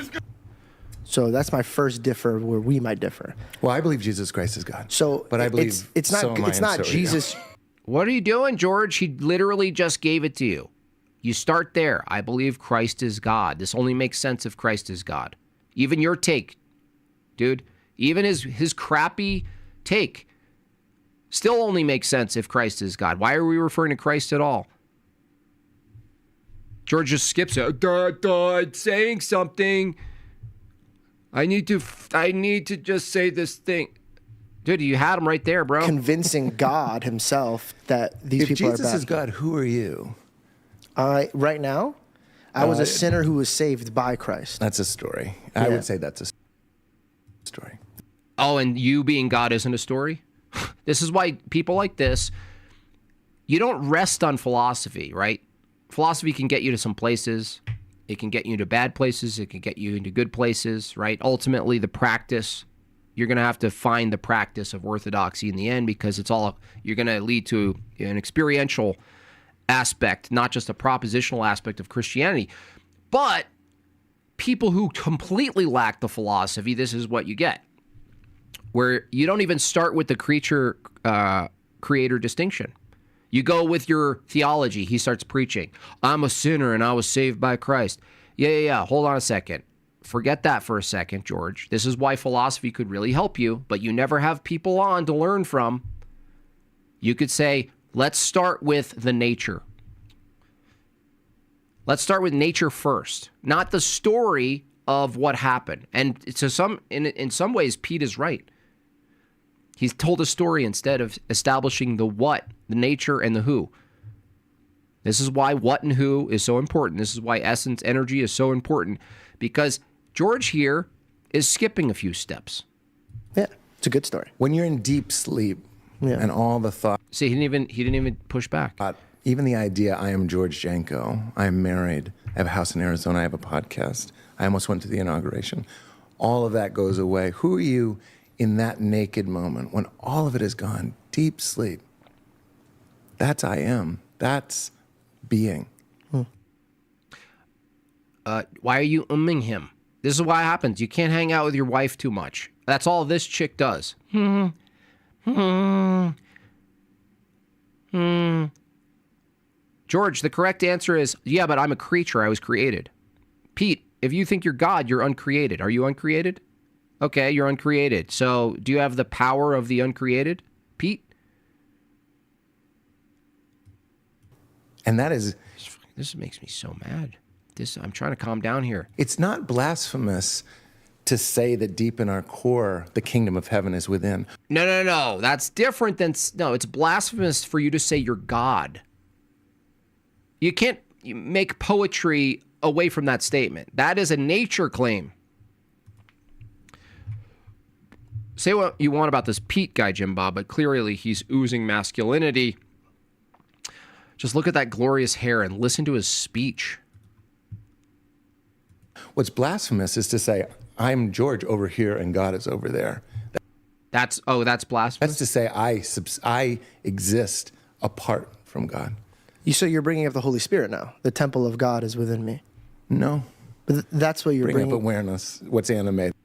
So that's my first differ where we might differ. Well, I believe Jesus Christ is God. So, but I believe it's not Jesus. What are you doing, George? He literally just gave it to you. You start there. I believe Christ is God. This only makes sense if Christ is God. Even your take, dude, even his crappy take still only makes sense if Christ is God. Why are we referring to Christ at all? George just skips it. Saying something. I need to just say this thing. Dude, you had him right there, bro. Convincing God himself that these people are bad. If Jesus is God, who are you? Right now, I was a sinner who was saved by Christ. That's a story. I would say that's a story. Oh, and you being God isn't a story? This is why people like this, you don't rest on philosophy, right? Philosophy can get you to some places. It can get you into bad places. It can get you into good places, right? Ultimately, the practice, you're going to have to find the practice of orthodoxy in the end because you're going to lead to an experiential aspect, not just a propositional aspect of Christianity. But people who completely lack the philosophy, this is what you get, where you don't even start with the creator distinction. You go with your theology. He starts preaching, I'm a sinner and I was saved by Christ. Yeah. Hold on a second. Forget that for a second, George. This is why philosophy could really help you, but you never have people on to learn from. You could say, let's start with the nature. Let's start with nature first, not the story of what happened. And in some ways, Pete is right. He's told a story instead of establishing the what, the nature, and the who. This is why what and who is so important. This is why essence, energy is so important, because George here is skipping a few steps. Yeah, it's a good story. When you're in deep sleep and all the thoughts. See, he didn't even push back. Even the idea, I am George Janko, I am married, I have a house in Arizona, I have a podcast, I almost went to the inauguration. All of that goes away. Who are you in that naked moment when all of it is gone? Deep sleep. That's I am. That's being. Why are you umming him? This is what happens. You can't hang out with your wife too much. That's all this chick does. George, the correct answer is, yeah, but I'm a creature. I was created. Pete, if you think you're God, you're uncreated. Are you uncreated? Okay, you're uncreated. So do you have the power of the uncreated, Pete? And that is... This makes me so mad. I'm trying to calm down here. It's not blasphemous to say that deep in our core, the kingdom of heaven is within. No. That's different than... No, it's blasphemous for you to say you're God. You can't make poetry away from that statement. That is a nature claim. Say what you want about this Pete guy, Jim Bob, but clearly he's oozing masculinity. Just look at that glorious hair and listen to his speech. What's blasphemous is to say, I'm George over here and God is over there. That's blasphemous? That's to say I exist apart from God. So you're bringing up the Holy Spirit now. The temple of God is within me. No. But that's what you're bringing up awareness. What's animated?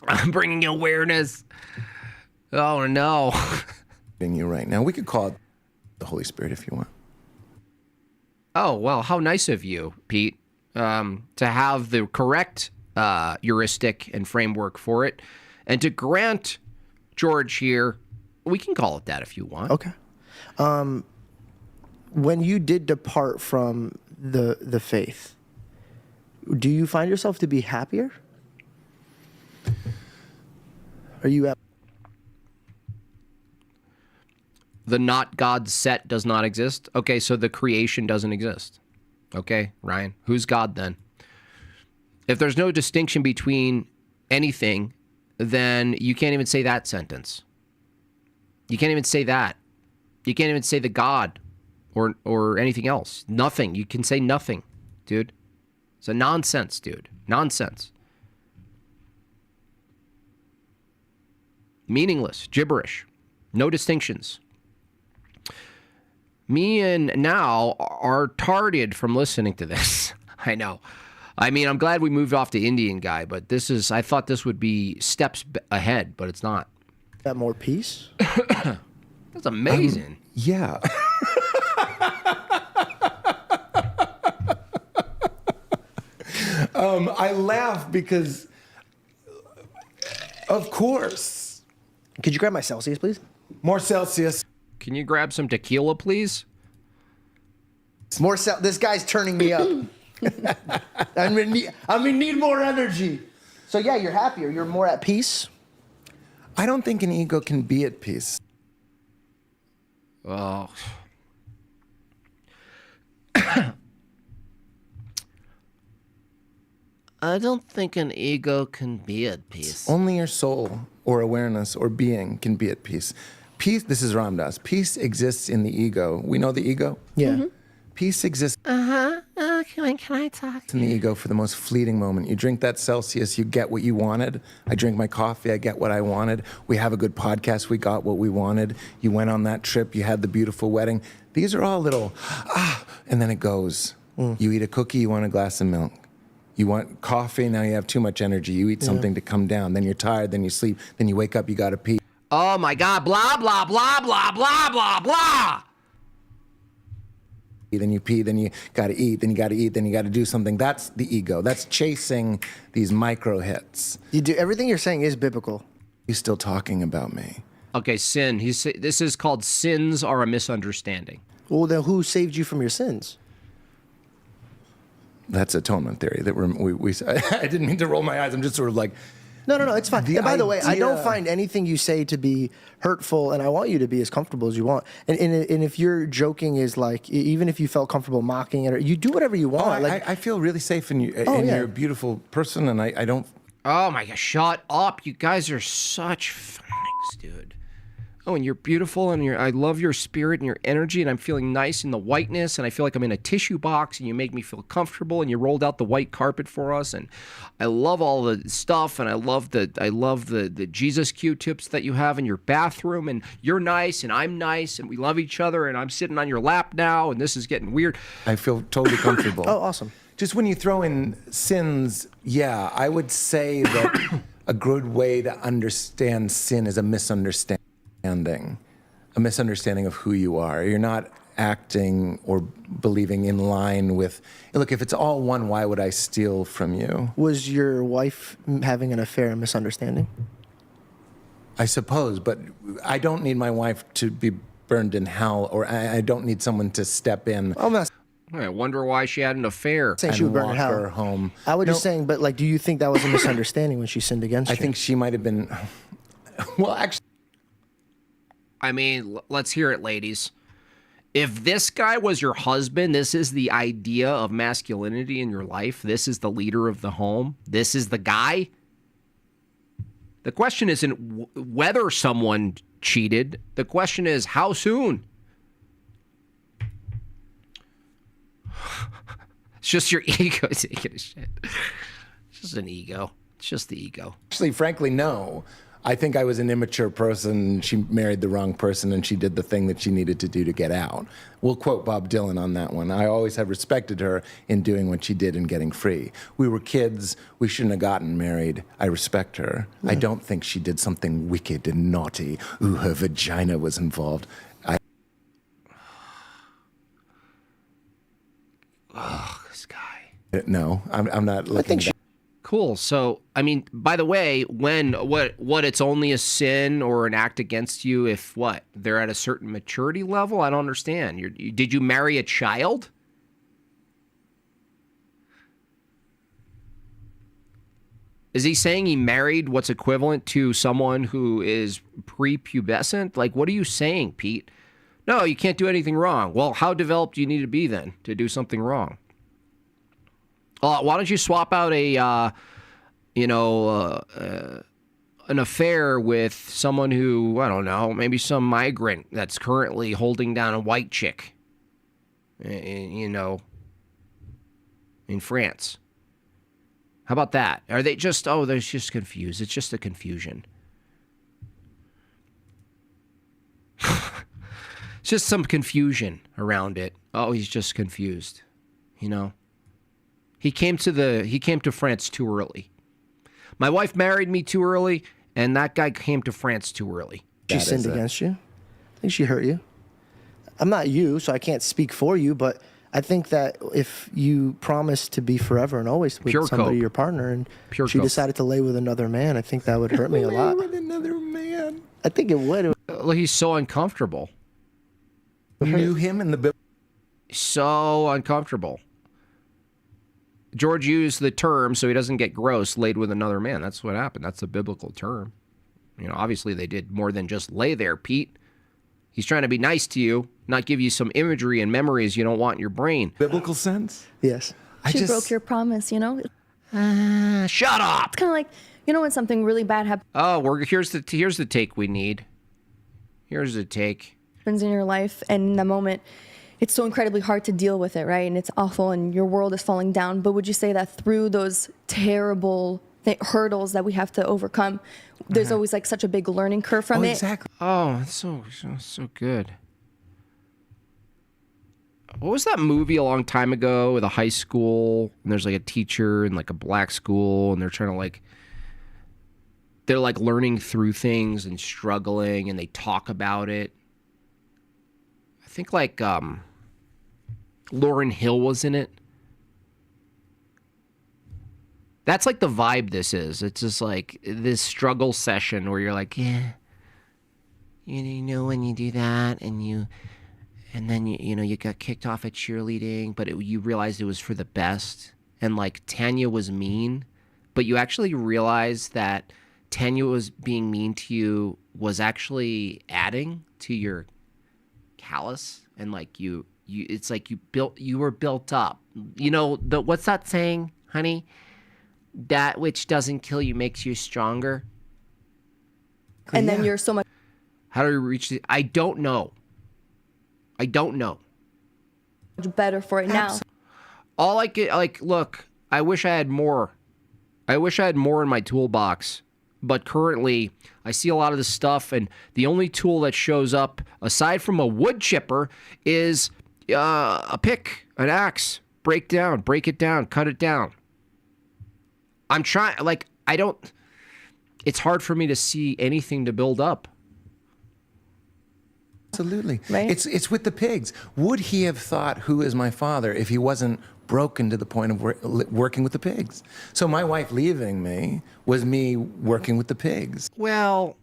I'm bringing awareness. Oh, no. You right now. We could call it the Holy Spirit if you want. Oh, well, how nice of you, Pete, to have the correct heuristic and framework for it. And to grant George here, we can call it that if you want. Okay. When you did depart from the faith, do you find yourself to be happier? Are you at... The not God set does not exist? Okay, so the creation doesn't exist. Okay, Ryan, who's God then? If there's no distinction between anything, then you can't even say that sentence. You can't even say that. You can't even say the God or anything else. Nothing. You can say nothing, dude. It's a nonsense, dude. Nonsense. Meaningless. Gibberish. No distinctions. Me and now are tarded from listening to this. I know. I mean, I'm glad we moved off to Indian guy, but I thought this would be steps ahead, but it's not. Got more peace? That's amazing. Yeah. I laugh because, of course. Could you grab my Celsius, please? More Celsius. Can you grab some tequila, please? This guy's turning me up. I'm gonna need more energy. So yeah, you're happier. You're more at peace. I don't think an ego can be at peace. Oh. I don't think an ego can be at peace. Only your soul or awareness or being can be at peace. Peace, this is Ram Dass. Peace exists in the ego. We know the ego? Yeah. Mm-hmm. Peace exists Can I talk? in the ego for the most fleeting moment. You drink that Celsius, you get what you wanted. I drink my coffee, I get what I wanted. We have a good podcast, we got what we wanted. You went on that trip, you had the beautiful wedding. These are all little, and then it goes. You eat a cookie, you want a glass of milk. You want coffee, now you have too much energy. You eat something to come down, then you're tired, then you sleep, then you wake up, you gotta pee. Oh my God, blah, blah, blah, blah, blah, blah, blah. then you pee, then you got to eat, then you got to eat, then you got to do something. That's the ego. That's chasing these micro hits. You do everything you're saying is biblical. You still talking about me? Okay, sin. This is called sins are a misunderstanding. Well, then who saved you from your sins? That's atonement theory. That I didn't mean to roll my eyes. I'm just sort of like, No, it's fine. And by the way, I don't idea- find anything you say to be hurtful, and I want you to be as comfortable as you want. And if your joking is like, even if you felt comfortable mocking it, or you do whatever you want. I feel really safe in you. You're a beautiful person, and I don't. Oh my gosh, shut up. You guys are such phonics, dude. Oh, and you're beautiful, and I love your spirit and your energy, and I'm feeling nice in the whiteness, and I feel like I'm in a tissue box, and you make me feel comfortable, and you rolled out the white carpet for us, and I love all the stuff, and I love the Jesus Q-tips that you have in your bathroom, and you're nice, and I'm nice, and we love each other, and I'm sitting on your lap now, and this is getting weird. I feel totally comfortable. Oh, awesome. Just when you throw in sins, yeah, I would say that a good way to understand sin is a misunderstanding of who you are. You're not acting or believing in line with, look, if it's all one, why would I steal from you? Was your wife having an affair a misunderstanding? I suppose, but I don't need my wife to be burned in hell, or I don't need someone to step in. I'm not I wonder why she had an affair. saying she would burn in walk hell. her home. I was just saying, but like, do you think that was a misunderstanding when she sinned against you? I think she might have been. Well, actually. I mean, let's hear it, ladies. If this guy was your husband, this is the idea of masculinity in your life. This is the leader of the home. This is the guy. The question isn't whether someone cheated. The question is how soon. It's just your ego taking a shit. It's just an ego. It's just the ego. Actually, frankly, no. I think I was an immature person. She married the wrong person, and she did the thing that she needed to do to get out. We'll quote Bob Dylan on that one. I always have respected her in doing what she did and getting free. We were kids. We shouldn't have gotten married. I respect her. I don't think she did something wicked and naughty. Ooh, her vagina was involved. This guy. No, I'm not looking at Cool. So, I mean, by the way, what it's only a sin or an act against you if what? They're at a certain maturity level? I don't understand. Did you marry a child? Is he saying he married what's equivalent to someone who is prepubescent? Like, what are you saying, Pete? No, you can't do anything wrong. Well, how developed do you need to be then to do something wrong? Why don't you swap out an affair with someone who, I don't know, maybe some migrant that's currently holding down a white chick, in France. How about that? Are they just, they're just confused. It's just a confusion. It's just some confusion around it. Oh, he's just confused, He came to France too early. My wife married me too early, and that guy came to France too early. She sinned against you? I think she hurt you. I'm not you, so I can't speak for you, but I think that if you promise to be forever and always with somebody, your partner, and she decided to lay with another man, I think that would hurt me a lot. with another man. I think it would. He's so uncomfortable. You knew him in the... So uncomfortable. George used the term, so he doesn't get gross, laid with another man. That's what happened. That's a biblical term. Obviously they did more than just lay there, Pete. He's trying to be nice to you, not give you some imagery and memories you don't want in your brain. Biblical sense? Yes. She broke your promise, Shut up! It's kind of like, when something really bad happens Here's the take we need. Here's the take. In your life, and in the moment, it's so incredibly hard to deal with it, right? And it's awful, and your world is falling down. But would you say that through those terrible hurdles that we have to overcome, there's always like such a big learning curve from it? Exactly. Oh, it's so good. What was that movie a long time ago with a high school, and there's like a teacher in like a black school, and they're trying to they're learning through things and struggling, and they talk about it. I think Lauryn Hill was in it. That's like the vibe this is. It's just like this struggle session where you're like, yeah, you know when you do that and then you got kicked off at cheerleading, but you realized it was for the best. And like Tanya was mean, but you actually realized that Tanya was being mean to you was actually adding to your callous, and like it's like you were built up. You know, what's that saying, honey? That which doesn't kill you makes you stronger. And then you're so much. How do we reach the? I don't know. Better for it now. All I get, like, look, I wish I had more. I wish I had more in my toolbox. But currently, I see a lot of this stuff, and the only tool that shows up, aside from a wood chipper, is a pick, an axe. Break it down, cut it down. I'm trying, like, it's hard for me to see anything to build up. Absolutely. Right? It's with the pigs. Would he have thought, who is my father, if he wasn't broken to the point of working with the pigs? So my wife leaving me was me working with the pigs. Well,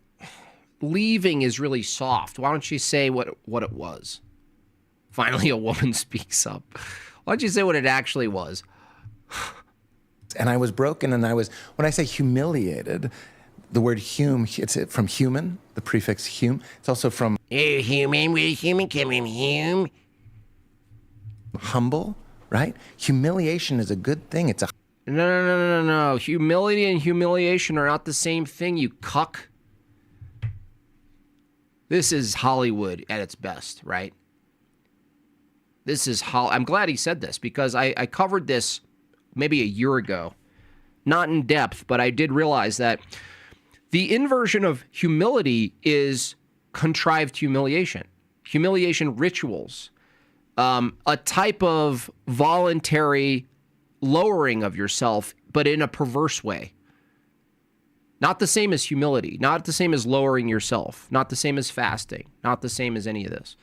leaving is really soft. Why don't you say what it was? Finally, a woman speaks up. Why don't you say what it actually was? And I was broken, and when I say humiliated, the word it's from human, the prefix hum. It's also from human. Humble, right? Humiliation is a good thing. It's a No. Humility and humiliation are not the same thing, you cuck. This is Hollywood at its best, right? I'm glad he said this, because I covered this maybe a year ago. Not in depth, but I did realize that the inversion of humility is contrived humiliation. Humiliation rituals. A type of voluntary lowering of yourself, but in a perverse way. Not the same as humility. Not the same as lowering yourself. Not the same as fasting. Not the same as any of this.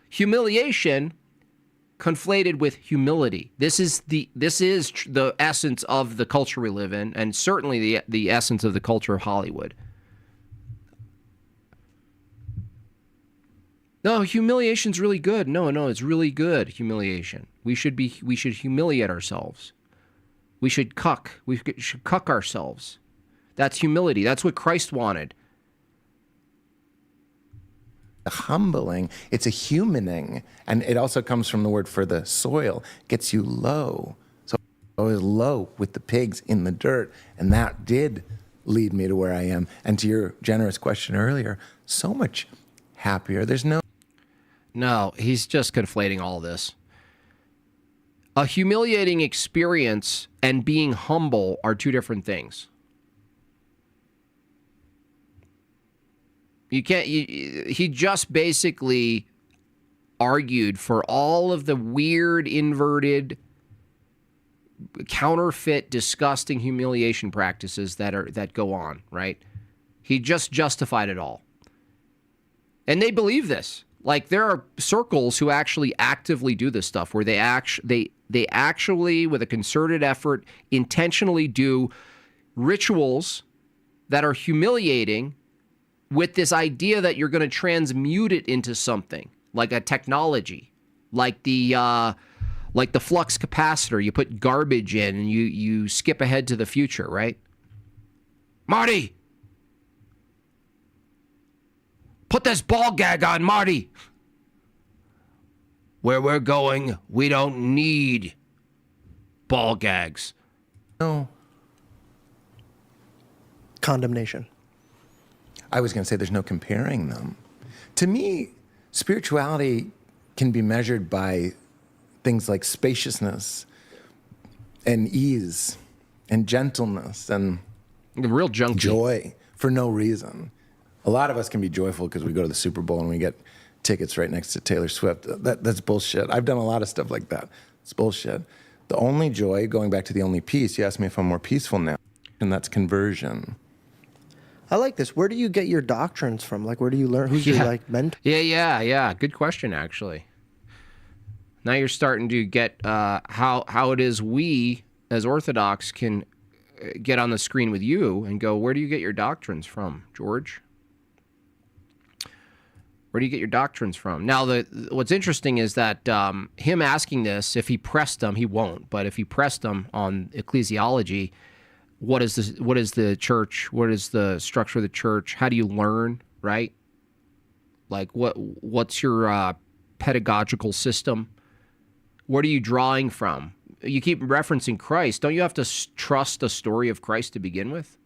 Humiliation conflated with humility. This is the essence of the culture we live in, and certainly the essence of the culture of Hollywood. No, humiliation's really good. No, it's really good, humiliation. We should humiliate ourselves. We should cuck. We should cuck ourselves. That's humility. That's what Christ wanted. Humbling, it's a humaning, and it also comes from the word for the soil. It gets you low. So I was low with the pigs in the dirt, and that did lead me to where I am. And to your generous question earlier, so much happier. No, he's just conflating all this. A humiliating experience and being humble are two different things. You can't. He just basically argued for all of the weird, inverted, counterfeit, disgusting humiliation practices that go on. Right? He just justified it all, and they believe this. Like, there are circles who actually actively do this stuff, where they actually, with a concerted effort, intentionally do rituals that are humiliating, with this idea that you're going to transmute it into something like a technology, like the flux capacitor. You put garbage in and you skip ahead to the future, right? Marty, put this ball gag on, Marty. Where we're going, we don't need ball gags. No. Condemnation. I was going to say there's no comparing them. To me, spirituality can be measured by things like spaciousness and ease and gentleness and real junkie. Joy for no reason. A lot of us can be joyful because we go to the Super Bowl and we get tickets right next to Taylor Swift. That's bullshit. I've done a lot of stuff like that. It's bullshit. The only joy, going back to the only peace, you asked me if I'm more peaceful now, and that's conversion. I like this. Where do you get your doctrines from? Like, where do you learn? Who's your, like, mentor? Yeah. Good question, actually. Now you're starting to get how it is we, as Orthodox, can get on the screen with you and go, where do you get your doctrines from, George? Where do you get your doctrines from? Now, what's interesting is that him asking this, if he pressed them, he won't. But if he pressed them on ecclesiology, what is the church? What is the structure of the church? How do you learn, right? Like, what's your pedagogical system? What are you drawing from? You keep referencing Christ. Don't you have to trust the story of Christ to begin with?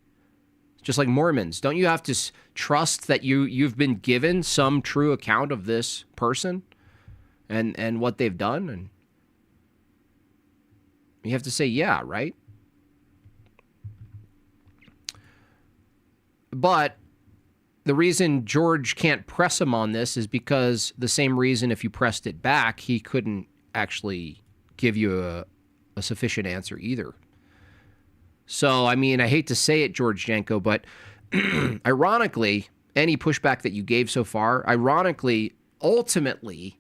Just like Mormons, don't you have to trust that you've been given some true account of this person and what they've done? And you have to say, yeah, right? But the reason George can't press him on this is because the same reason if you pressed it back, he couldn't actually give you a sufficient answer either. So, I mean, I hate to say it, George Janko, but ironically, any pushback that you gave so far, ironically, ultimately,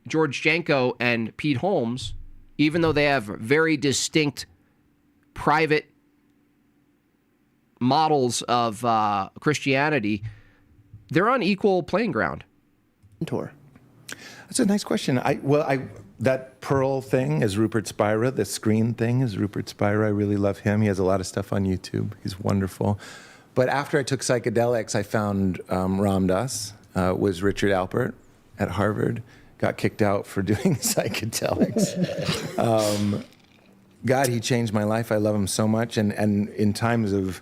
George Janko and Pete Holmes, even though they have very distinct private models of Christianity, they're on equal playing ground. That's a nice question. That Pearl thing is Rupert Spira. The screen thing is Rupert Spira. I really love him. He has a lot of stuff on YouTube. He's wonderful. But after I took psychedelics, I found Ram Dass was Richard Alpert at Harvard. Got kicked out for doing psychedelics. God, he changed my life. I love him so much. And in times of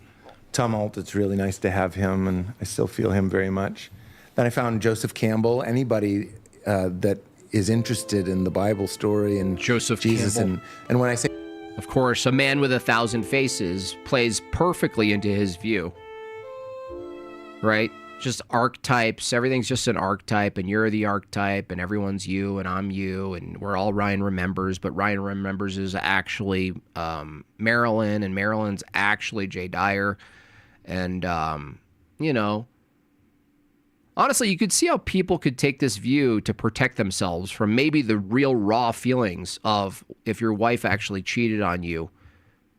tumult, it's really nice to have him, and I still feel him very much. Then I found Joseph Campbell. Anybody that is interested in the Bible story and Joseph Jesus Campbell. And when I say, of course, a man with 1,000 faces plays perfectly into his view, right? Just archetypes. Everything's just an archetype, and you're the archetype, and everyone's you, and I'm you, and we're all Ryan Remembers, but Ryan Remembers is actually Marilyn, and Marilyn's actually Jay Dyer, and you know. Honestly, you could see how people could take this view to protect themselves from maybe the real raw feelings of if your wife actually cheated on you.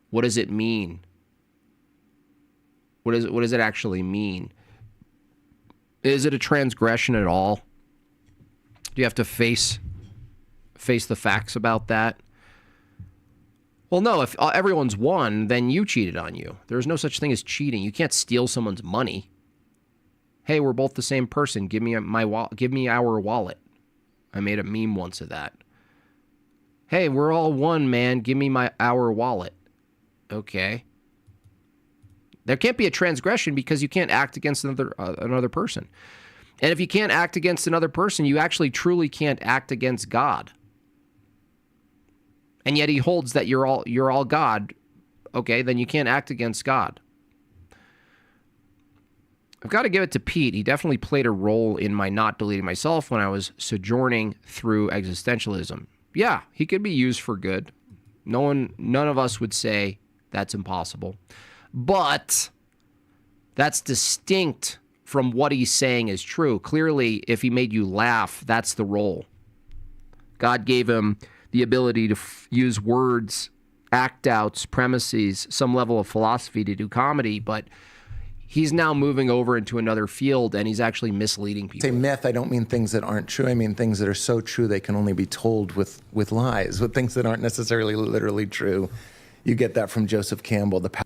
What does it mean? What does it actually mean? Is it a transgression at all? Do you have to face the facts about that? Well, no, if everyone's won, then you cheated on you. There's no such thing as cheating. You can't steal someone's money. Hey, we're both the same person. Give me our wallet. I made a meme once of that. Hey, we're all one, man. Give me our wallet. Okay. There can't be a transgression because you can't act against another person. And if you can't act against another person, you actually truly can't act against God. And yet he holds that you're all God. Okay, then you can't act against God. I've got to give it to Pete. He definitely played a role in my not deleting myself when I was sojourning through existentialism. Yeah, he could be used for good. None of us would say that's impossible. But that's distinct from what he's saying is true. Clearly, if he made you laugh, that's the role. God gave him the ability to use words, act outs, premises, some level of philosophy to do comedy, but he's now moving over into another field, and he's actually misleading people. Say myth, I don't mean things that aren't true. I mean things that are so true they can only be told with lies, with things that aren't necessarily literally true. You get that from Joseph Campbell, The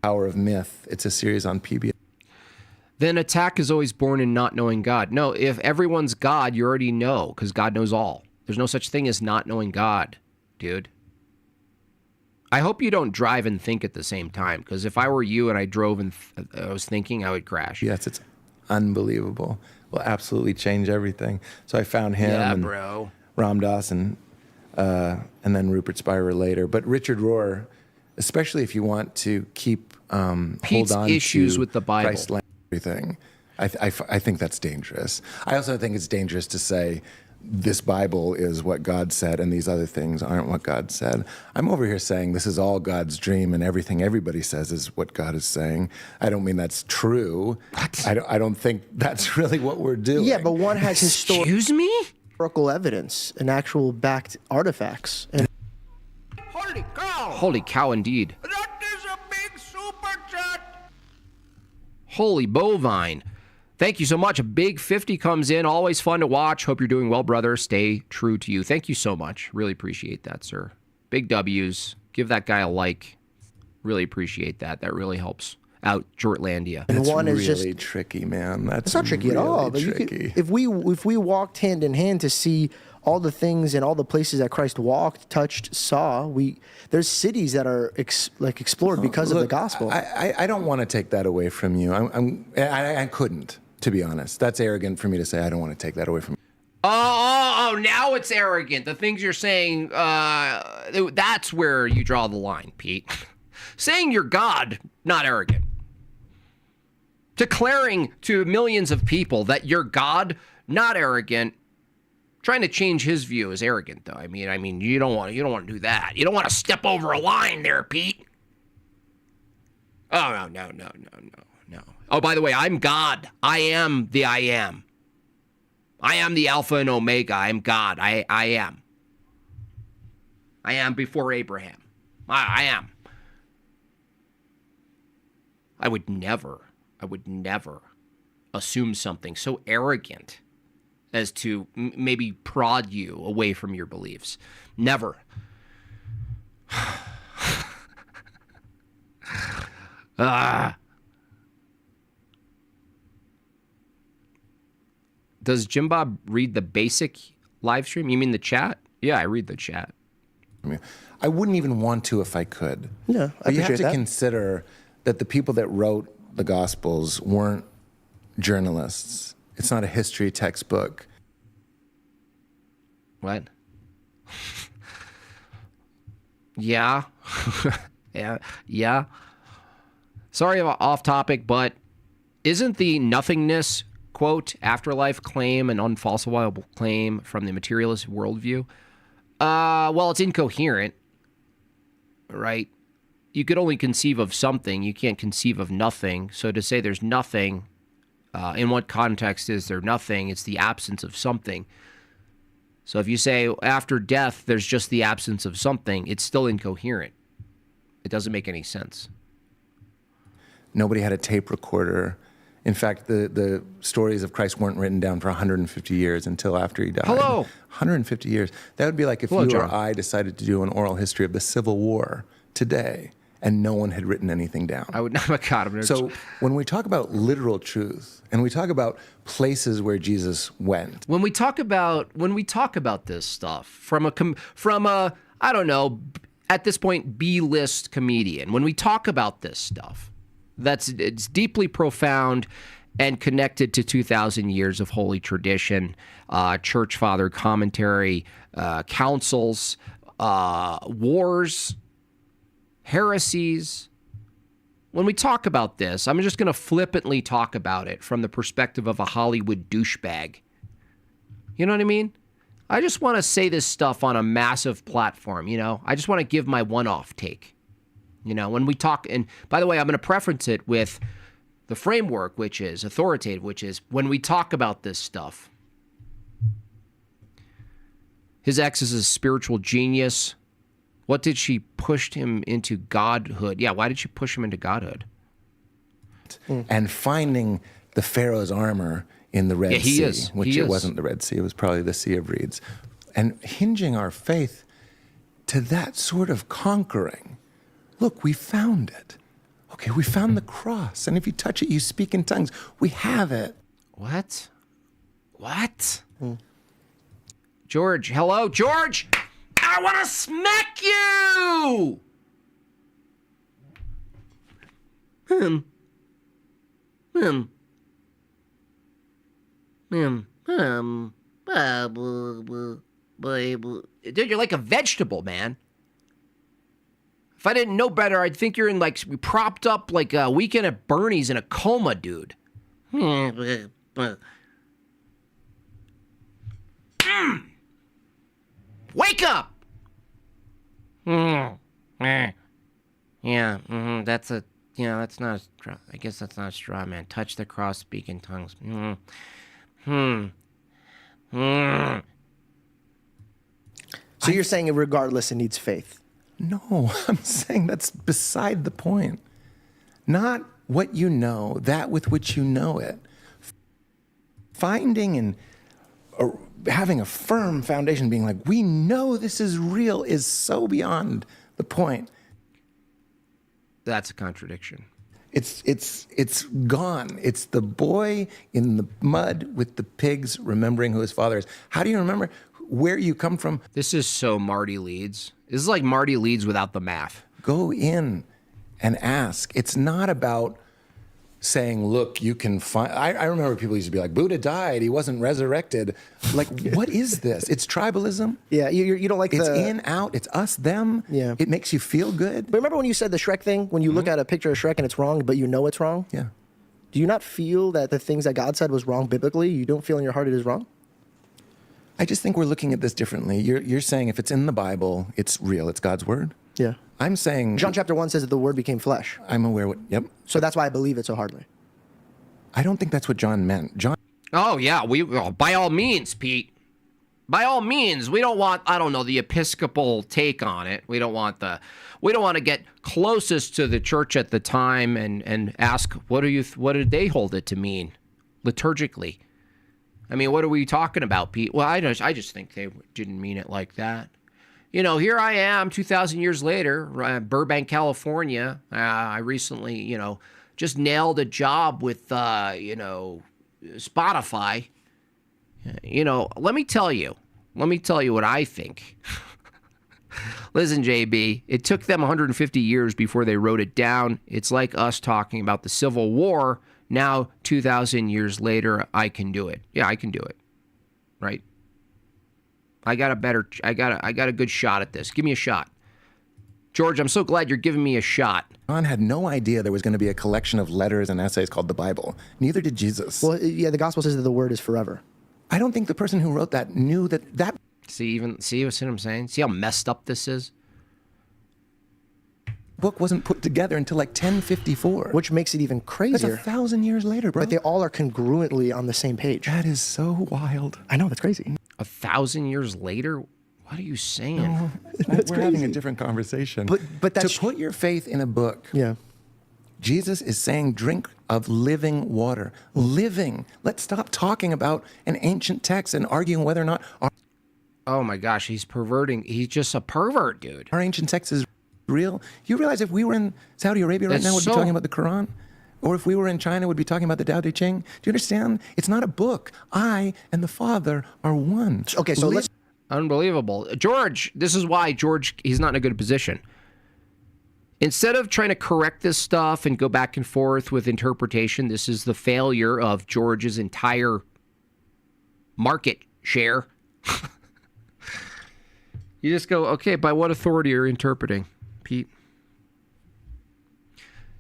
Power of Myth. It's a series on PBS. Then attack is always born in not knowing God. No, if everyone's God, you already know, because God knows all. There's no such thing as not knowing God, dude. I hope you don't drive and think at the same time, because if I were you and I drove and I was thinking, I would crash. Yes, it's unbelievable. Will absolutely change everything. So I found him and Ram Dass and then Rupert Spira later. But Richard Rohr, especially if you want to keep Pete's hold on issues to with the Bible. Christ everything, I think that's dangerous. I also think it's dangerous to say this Bible is what God said and these other things aren't what God said. I'm over here saying this is all God's dream and everything everybody says is what God is saying. I don't mean that's true. What? I don't think that's really what we're doing. Yeah, but one has his story. Excuse me? historical evidence and actual backed artifacts. And holy cow! Holy cow, indeed. That is a big super chat. Holy bovine. Thank you so much. A big 50 comes in. Always fun to watch. Hope you're doing well, brother. Stay true to you. Thank you so much. Really appreciate that, sir. Big W's. Give that guy a like. Really appreciate that. That really helps out Jortlandia. And one is really just tricky, man. That's not tricky really at all. But tricky. if we walked hand in hand to see all the things and all the places that Christ walked, touched, saw, there's cities that are explored because of the gospel. I don't want to take that away from you. I couldn't, to be honest. That's arrogant for me to say. I don't want to take that away from you. Oh, now it's arrogant. The things you're saying, that's where you draw the line, Pete. Saying you're God, not arrogant. Declaring to millions of people that you're God, not arrogant. Trying to change his view is arrogant, though. I mean, you don't want to do that. You don't want to step over a line there, Pete. Oh, no. Oh, by the way, I'm God. I am the I am. I am the Alpha and Omega. I'm God. I am. I am before Abraham. I am. I would never assume something so arrogant as to maybe prod you away from your beliefs. Never. Does Jim Bob read the basic live stream? You mean the chat? Yeah, I read the chat. I wouldn't even want to if I could. Yeah, I but you have to that. consider that the people that wrote the Gospels weren't journalists. It's not a history textbook. What? Yeah. Yeah. Sorry, off topic, but isn't the nothingness, quote, afterlife claim an unfalsifiable claim from the materialist worldview? Well, it's incoherent, right? You could only conceive of something. You can't conceive of nothing. So to say there's nothing, in what context is there nothing? It's the absence of something. So if you say after death, there's just the absence of something, it's still incoherent. It doesn't make any sense. Nobody had a tape recorder. In fact, the stories of Christ weren't written down for 150 years until after he died. Hello. 150 years. That would be like if Hello, you John. or I decided to do an oral history of the Civil War today, and no one had written anything down. I would not have got him. So when we talk about literal truth, and we talk about places where Jesus went, when we talk about this stuff from a I don't know, at this point B-list comedian, when we talk about this stuff, it's deeply profound and connected to 2,000 years of holy tradition, church father commentary, councils, wars, heresies. When we talk about this, I'm just going to flippantly talk about it from the perspective of a Hollywood douchebag. You know what I mean? I just want to say this stuff on a massive platform, you know? I just want to give my one-off take. You know, when we talk, and by the way, I'm going to preference it with the framework, which is authoritative, which is when we talk about this stuff. His ex is a spiritual genius. What did she push him into godhood? Yeah, why did she push him into godhood? And finding the Pharaoh's armor in the Red Sea, which it wasn't the Red Sea, it was probably the Sea of Reeds. And hinging our faith to that sort of conquering. Look, we found it. Okay, we found the cross. And if you touch it, you speak in tongues. We have it. What? George, hello? George! I want to smack you! Dude, you're like a vegetable, man. If I didn't know better, I'd think you're in propped up like a Weekend at Bernie's in a coma, dude. Wake up! That's not a straw. I guess that's not a straw, man. Touch the cross, speak in tongues. So you're saying regardless it needs faith? No, I'm saying that's beside the point. Not what you know, that with which you know it. Finding and having a firm foundation, being like, we know this is real, is so beyond the point. That's a contradiction. It's gone. It's the boy in the mud with the pigs remembering who his father is. How do you remember where you come from? This is so Marty Leeds. This is like Marty Leeds without the math. Go in and ask. It's not about saying, look, you can find... I remember people used to be like, Buddha died, he wasn't resurrected. Like, what is this? It's tribalism. Yeah, you don't like it's in, out, it's us, them. Yeah. It makes you feel good. But remember when you said the Shrek thing? When you look at a picture of Shrek and it's wrong, but you know it's wrong? Yeah. Do you not feel that the things that God said was wrong biblically? You don't feel in your heart it is wrong? I just think we're looking at this differently. You're saying if it's in the Bible, it's real, it's God's word. Yeah. I'm saying... John chapter 1 says that the word became flesh. I'm aware what... Yep. So that's why I believe it so hardly. I don't think that's what John meant. John... Oh, yeah. By all means, Pete. By all means. We don't want, I don't know, the Episcopal take on it. We don't want to get closest to the church at the time and ask, what did they hold it to mean liturgically? I mean, what are we talking about, Pete? Well, I just think they didn't mean it like that. You know, here I am 2,000 years later, Burbank, California. I recently, just nailed a job with, Spotify. Let me tell you what I think. Listen, JB, it took them 150 years before they wrote it down. It's like us talking about the Civil War. Now, 2,000 years later, I can do it. Yeah, I can do it. Right? I got a good shot at this. Give me a shot. George, I'm so glad you're giving me a shot. John had no idea there was going to be a collection of letters and essays called the Bible. Neither did Jesus. Well, yeah, the gospel says that the word is forever. I don't think the person who wrote that knew that... See what I'm saying? See how messed up this is? Book wasn't put together until like 1054. Which makes it even crazier. That's 1,000 years later, bro. But they all are congruently on the same page. That is so wild. I know, that's crazy. 1,000 years later? What are you saying? No, we're having a different conversation. But that's... To put your faith in a book, yeah. Jesus is saying drink of living water. Living. Let's stop talking about an ancient text and arguing whether or not... Oh my gosh, he's perverting. He's just a pervert, dude. Our ancient text is real. You realize if we were in Saudi Arabia right now, we'd be talking about the Quran? Or if we were in China, we'd be talking about the Tao Te Ching? Do you understand? It's not a book. I and the Father are one. Okay, so let's... Unbelievable. George, this is why George, he's not in a good position. Instead of trying to correct this stuff and go back and forth with interpretation, this is the failure of George's entire market share. You just go, okay, by what authority are you interpreting, Pete?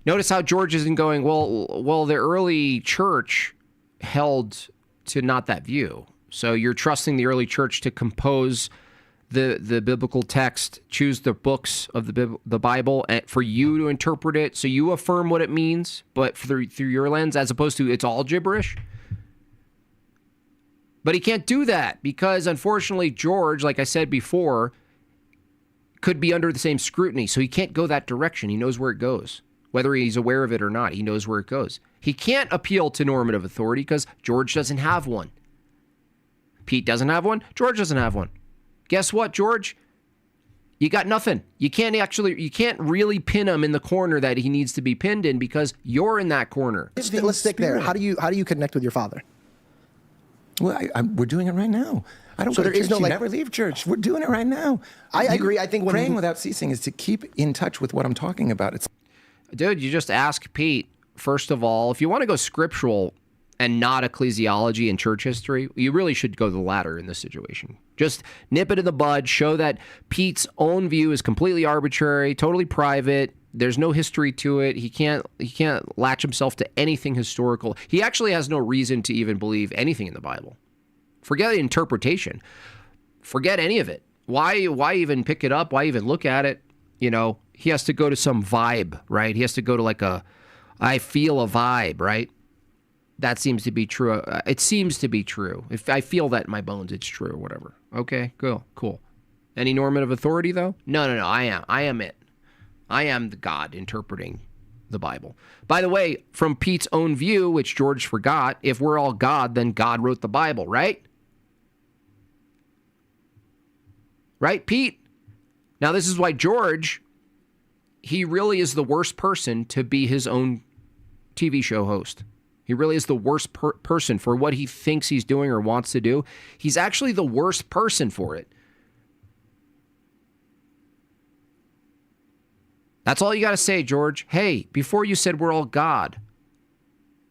Notice how George isn't going, well, the early church held to not that view. So you're trusting the early church to compose the biblical text, choose the books of the Bible for you to interpret it. So you affirm what it means, but through your lens, as opposed to it's all gibberish. But he can't do that because, unfortunately, George, like I said before, could be under the same scrutiny. So he can't go that direction. He knows where it goes. Whether he's aware of it or not, he knows where it goes. He can't appeal to normative authority because George doesn't have one. Pete doesn't have one. George doesn't have one. Guess what, George? You got nothing. You can't really pin him in the corner that he needs to be pinned in because you're in that corner. Let's stick there. How do you connect with your Father? Well, we're doing it right now. I don't. So there is no never leave church. We're doing it right now. I agree. I think praying without ceasing is to keep in touch with what I'm talking about. Dude, you just ask Pete. First of all, if you want to go scriptural and not ecclesiology and church history, you really should go the latter in this situation. Just nip it in the bud. Show that Pete's own view is completely arbitrary, totally private. There's no history to it. He can't latch himself to anything historical. He actually has no reason to even believe anything in the Bible. Forget the interpretation. Forget any of it. Why even pick it up? Why even look at it? He has to go to some vibe, right? He has to go to I feel a vibe, right? That seems to be true. It seems to be true. If I feel that in my bones, it's true or whatever. Okay, cool. Any normative authority, though? No. I am it. I am the God interpreting the Bible. By the way, from Pete's own view, which George forgot, if we're all God, then God wrote the Bible, right? Right, Pete? Now, this is why George, he really is the worst person to be his own TV show host. He really is the worst person for what he thinks he's doing or wants to do. He's actually the worst person for it. That's all you got to say, George. Hey, before you said we're all God.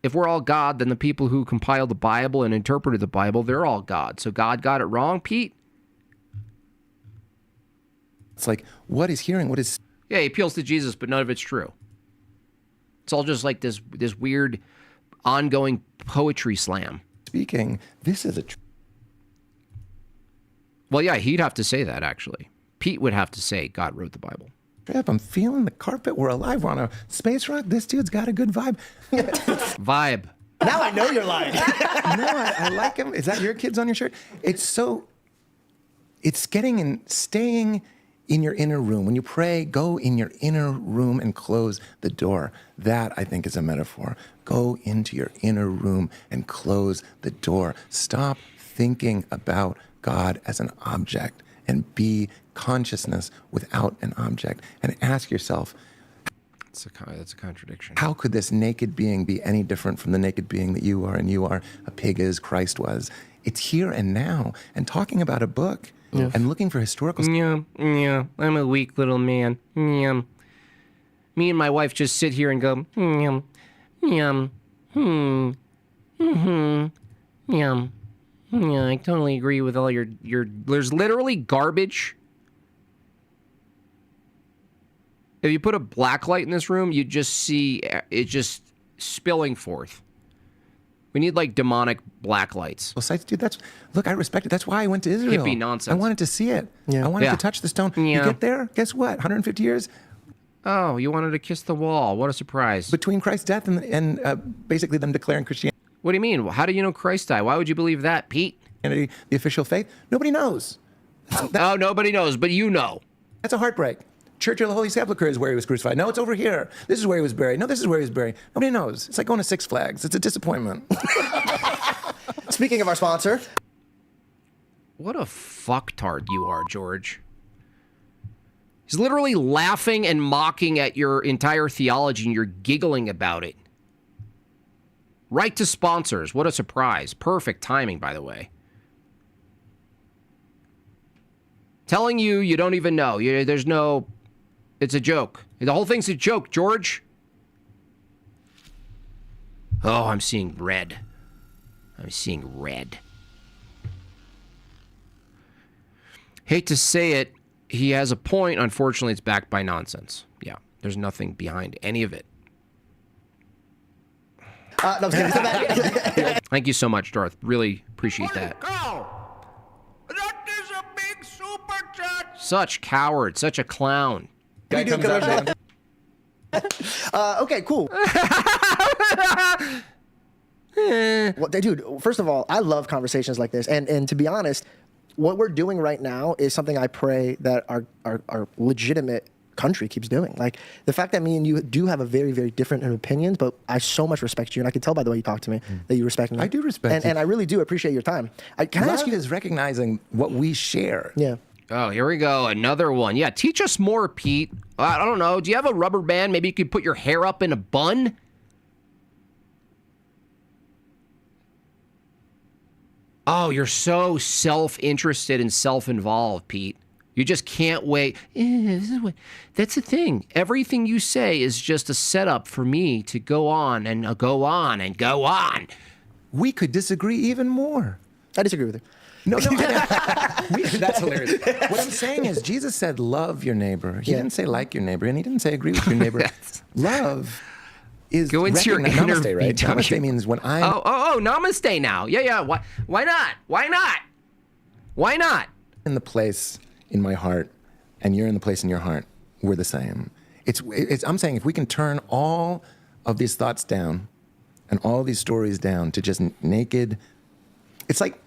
If we're all God, then the people who compiled the Bible and interpreted the Bible, they're all God. So God got it wrong, Pete? It's like, what is hearing? What is... Yeah, he appeals to Jesus, but none of it's true. It's all just like this weird ongoing poetry slam. Speaking, this is a... Well, yeah, he'd have to say that, actually. Pete would have to say God wrote the Bible. Trip, I'm feeling the carpet. We're alive. We're on a space rock. This dude's got a good vibe. Vibe. Now I know you're lying. No, I like him. Is that your kids on your shirt? It's getting and staying in your inner room. When you pray, go in your inner room and close the door. That, I think, is a metaphor. Go into your inner room and close the door. Stop thinking about God as an object and be consciousness without an object. And ask yourself, that's a contradiction. How could this naked being be any different from the naked being that you are and you are a pig as Christ was? It's here and now. And talking about a book and looking for historical... Yeah, I'm a weak little man. Yeah. Me and my wife just sit here and go, yeah, I totally agree with all your... There's literally garbage. If you put a black light in this room, you just see it just spilling forth. We need, like, demonic black lights. Well, dude, look, I respect it. That's why I went to Israel. Hippie nonsense. I wanted to see it. Yeah. I wanted to touch the stone. Yeah. You get there, guess what? 150 years Oh, you wanted to kiss the wall. What a surprise. between Christ's death and basically them declaring Christianity What do you mean? How do you know Christ died? Why would you believe that, Pete? the official faith. Nobody knows. Oh, nobody knows, but you know. That's a heartbreak. Church of the Holy Sepulchre is where he was crucified. No, it's over here. This is where he was buried. No, this is where he was buried. Nobody knows. It's like going to Six Flags. It's a disappointment. Speaking of our sponsor. What a fucktard you are, George. He's literally laughing and mocking at your entire theology, and you're giggling about it. Right to sponsors. What a surprise. Perfect timing, by the way. Telling you don't even know. There's no... It's a joke. The whole thing's a joke, George. Oh, I'm seeing red. I'm seeing red. Hate to say it, he has a point. Unfortunately, it's backed by nonsense. Yeah, there's nothing behind any of it. No, I'm kidding. Thank you so much, Darth. Really appreciate that. Go! That is a big super chat! Such coward, such a clown. Guy comes out Okay, cool. Well, dude, first of all, I love conversations like this. And to be honest, what we're doing right now is something I pray that our legitimate country keeps doing. Like, the fact that me and you do have a very, very different opinions, but I so much respect you, and I can tell by the way you talk to me that you respect me. I do respect you. And I really do appreciate your time. Can I ask you is recognizing what we share. Yeah. Oh, here we go. Another one. Yeah, teach us more, Pete. I don't know. Do you have a rubber band? Maybe you could put your hair up in a bun? Oh, you're so self-interested and self-involved, Pete. You just can't wait. That's the thing. Everything you say is just a setup for me to go on and go on and go on. We could disagree even more. I disagree with you. No, that's hilarious. What I'm saying is Jesus said love your neighbor. He didn't say like your neighbor, and he didn't say agree with your neighbor. Love is go into your inner namaste, right? Namaste means when I'm... Oh, namaste now. Yeah. Why not? In the place in my heart, and you're in the place in your heart, we're the same. I'm saying if we can turn all of these thoughts down and all these stories down to just naked... It's like...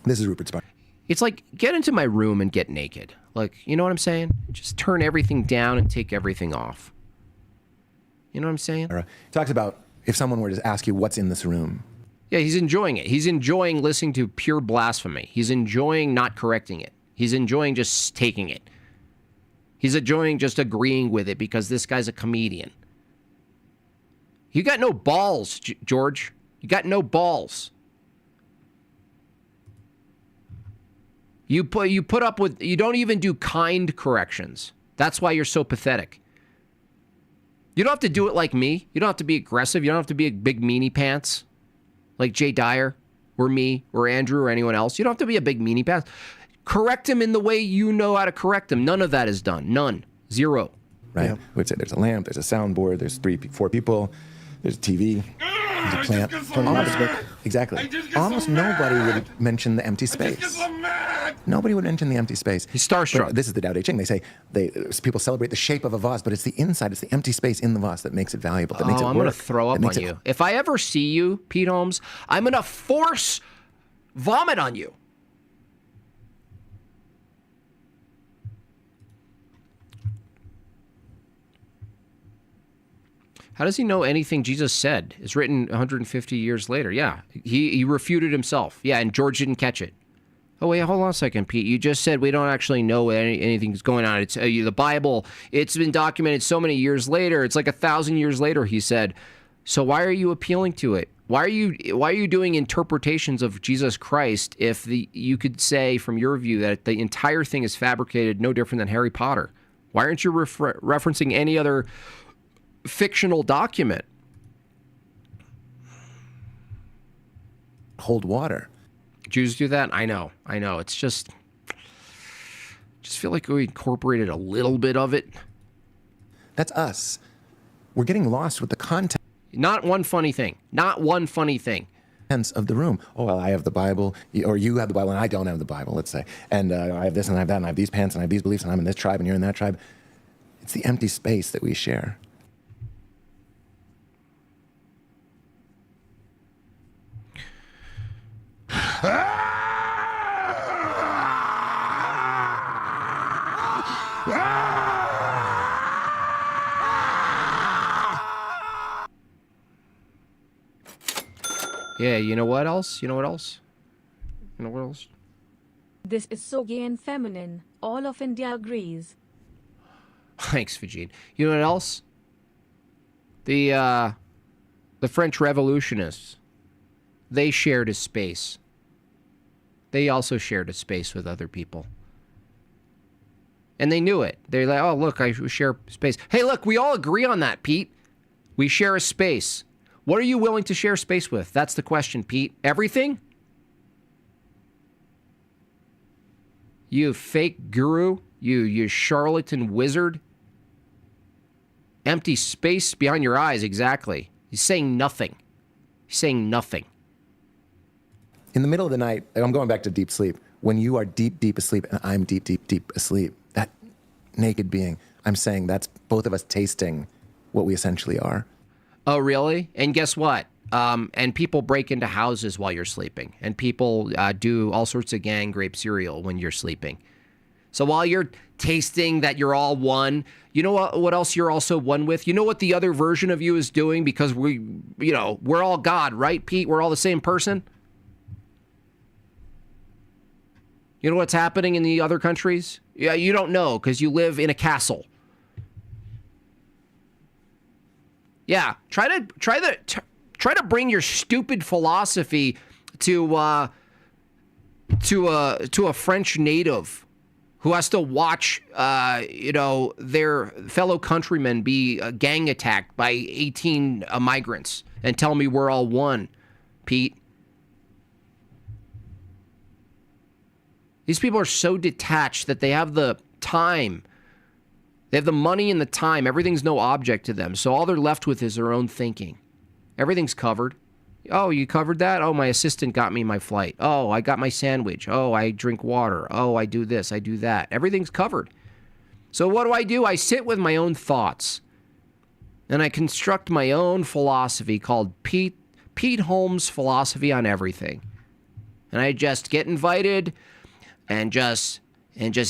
This is Rupert Sparks. It's like, get into my room and get naked. Like, you know what I'm saying? Just turn everything down and take everything off. You know what I'm saying? He talks about if someone were to ask you what's in this room. Yeah, he's enjoying it. He's enjoying listening to pure blasphemy. He's enjoying not correcting it. He's enjoying just taking it. He's enjoying just agreeing with it because this guy's a comedian. You got no balls, George. You got no balls. You put up with, you don't even do kind corrections. That's why you're so pathetic. You don't have to do it like me. You don't have to be aggressive. You don't have to be a big meanie pants like Jay Dyer or me or Andrew or anyone else. You don't have to be a big meanie pants. Correct him in the way you know how to correct him. None of that is done. None. Zero. Right. Yeah. We'd say there's a lamp, there's a soundboard, there's 4 people, there's a TV, there's a plant. Exactly. Almost nobody would mention the empty space. Nobody would mention the empty space. He's starstruck. But this is the Tao Te Ching. They say people celebrate the shape of a vase, but it's the inside, it's the empty space in the vase that makes it valuable, that makes it work. I'm going to throw up on you. If I ever see you, Pete Holmes, I'm going to force vomit on you. How does he know anything Jesus said is written 150 years later? Yeah, he refuted himself. Yeah, and George didn't catch it. Oh, wait, hold on a second, Pete. You just said we don't actually know anything's going on. It's the Bible. It's been documented so many years later. It's like 1,000 years later, he said. So why are you appealing to it? Why are you doing interpretations of Jesus Christ if you could say from your view that the entire thing is fabricated, no different than Harry Potter? Why aren't you referencing any other fictional document? Hold water. Jews do that? I know. It's just feel like we incorporated a little bit of it. That's us. We're getting lost with the content. Not one funny thing. Not one funny thing. Of the room. Oh, well, I have the Bible, or you have the Bible, and I don't have the Bible, let's say. And I have this, and I have that, and I have these pants, and I have these beliefs, and I'm in this tribe, and you're in that tribe. It's the empty space that we share. Yeah, you know what else? This is so gay and feminine. All of India agrees. Thanks, Vijay. You know what else? The French revolutionists, they shared a space. They also shared a space with other people. And they knew it. They're like, oh, look, I share space. Hey, look, we all agree on that, Pete. We share a space. What are you willing to share space with? That's the question, Pete. Everything? You fake guru? You charlatan wizard? Empty space behind your eyes, exactly. He's saying nothing. He's saying nothing. In the middle of the night, I'm going back to deep sleep. When you are deep, deep asleep, and I'm deep, deep, deep asleep, that naked being, I'm saying that's both of us tasting what we essentially are. Oh, really? And guess what? And people break into houses while you're sleeping. And people do all sorts of gang grape cereal when you're sleeping. So while you're tasting that you're all one, you know what else you're also one with? You know what the other version of you is doing? Because we're all God, right, Pete? We're all the same person. You know what's happening in the other countries? Yeah, you don't know because you live in a castle. Yeah, try to bring your stupid philosophy to a French native who has to watch their fellow countrymen be gang attacked by 18 migrants and tell me we're all one, Pete. These people are so detached that they have the time. They have the money and the time. Everything's no object to them. So all they're left with is their own thinking. Everything's covered. Oh, you covered that? Oh, my assistant got me my flight. Oh, I got my sandwich. Oh, I drink water. Oh, I do this. I do that. Everything's covered. So what do? I sit with my own thoughts. And I construct my own philosophy called Pete Holmes Philosophy on Everything. And I just get invited and just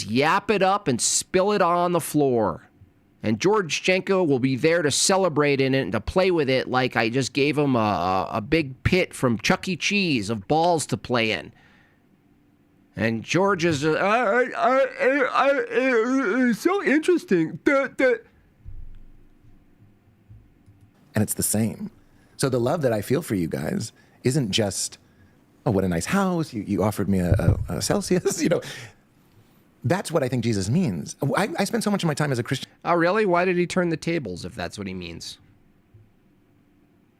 yap it up and spill it on the floor. And George Jenko will be there to celebrate in it and to play with it like I just gave him a big pit from Chuck E. Cheese of balls to play in. And George is so interesting. And it's the same. So the love that I feel for you guys isn't just, oh, what a nice house, you offered me a Celsius, That's what I think Jesus means. I spend so much of my time as a Christian. Oh, really? Why did he turn the tables if that's what he means?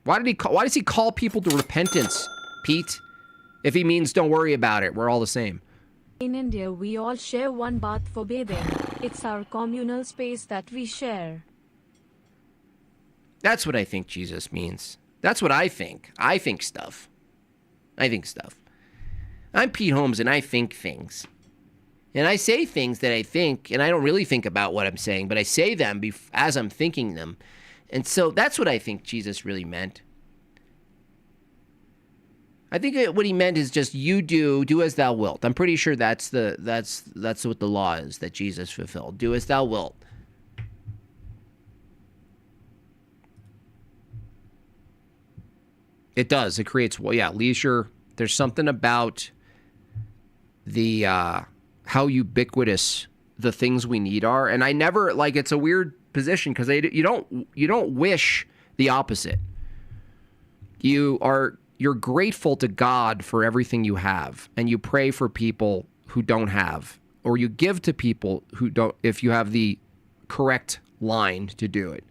Why does he call people to repentance, Pete? If he means don't worry about it, we're all the same. In India, we all share one bath for bathing. It's our communal space that we share. That's what I think Jesus means. That's what I think. I think stuff. I'm Pete Holmes, and I think things. And I say things that I think, and I don't really think about what I'm saying, but I say them as I'm thinking them. And so that's what I think Jesus really meant. I think what he meant is just you do as thou wilt. I'm pretty sure that's what the law is that Jesus fulfilled. Do as thou wilt. It does. It creates, leisure. There's something about the how ubiquitous the things we need are, and I never it's a weird position because you don't wish the opposite. You're grateful to God for everything you have, and you pray for people who don't have, or you give to people who don't, if you have the correct line to do it.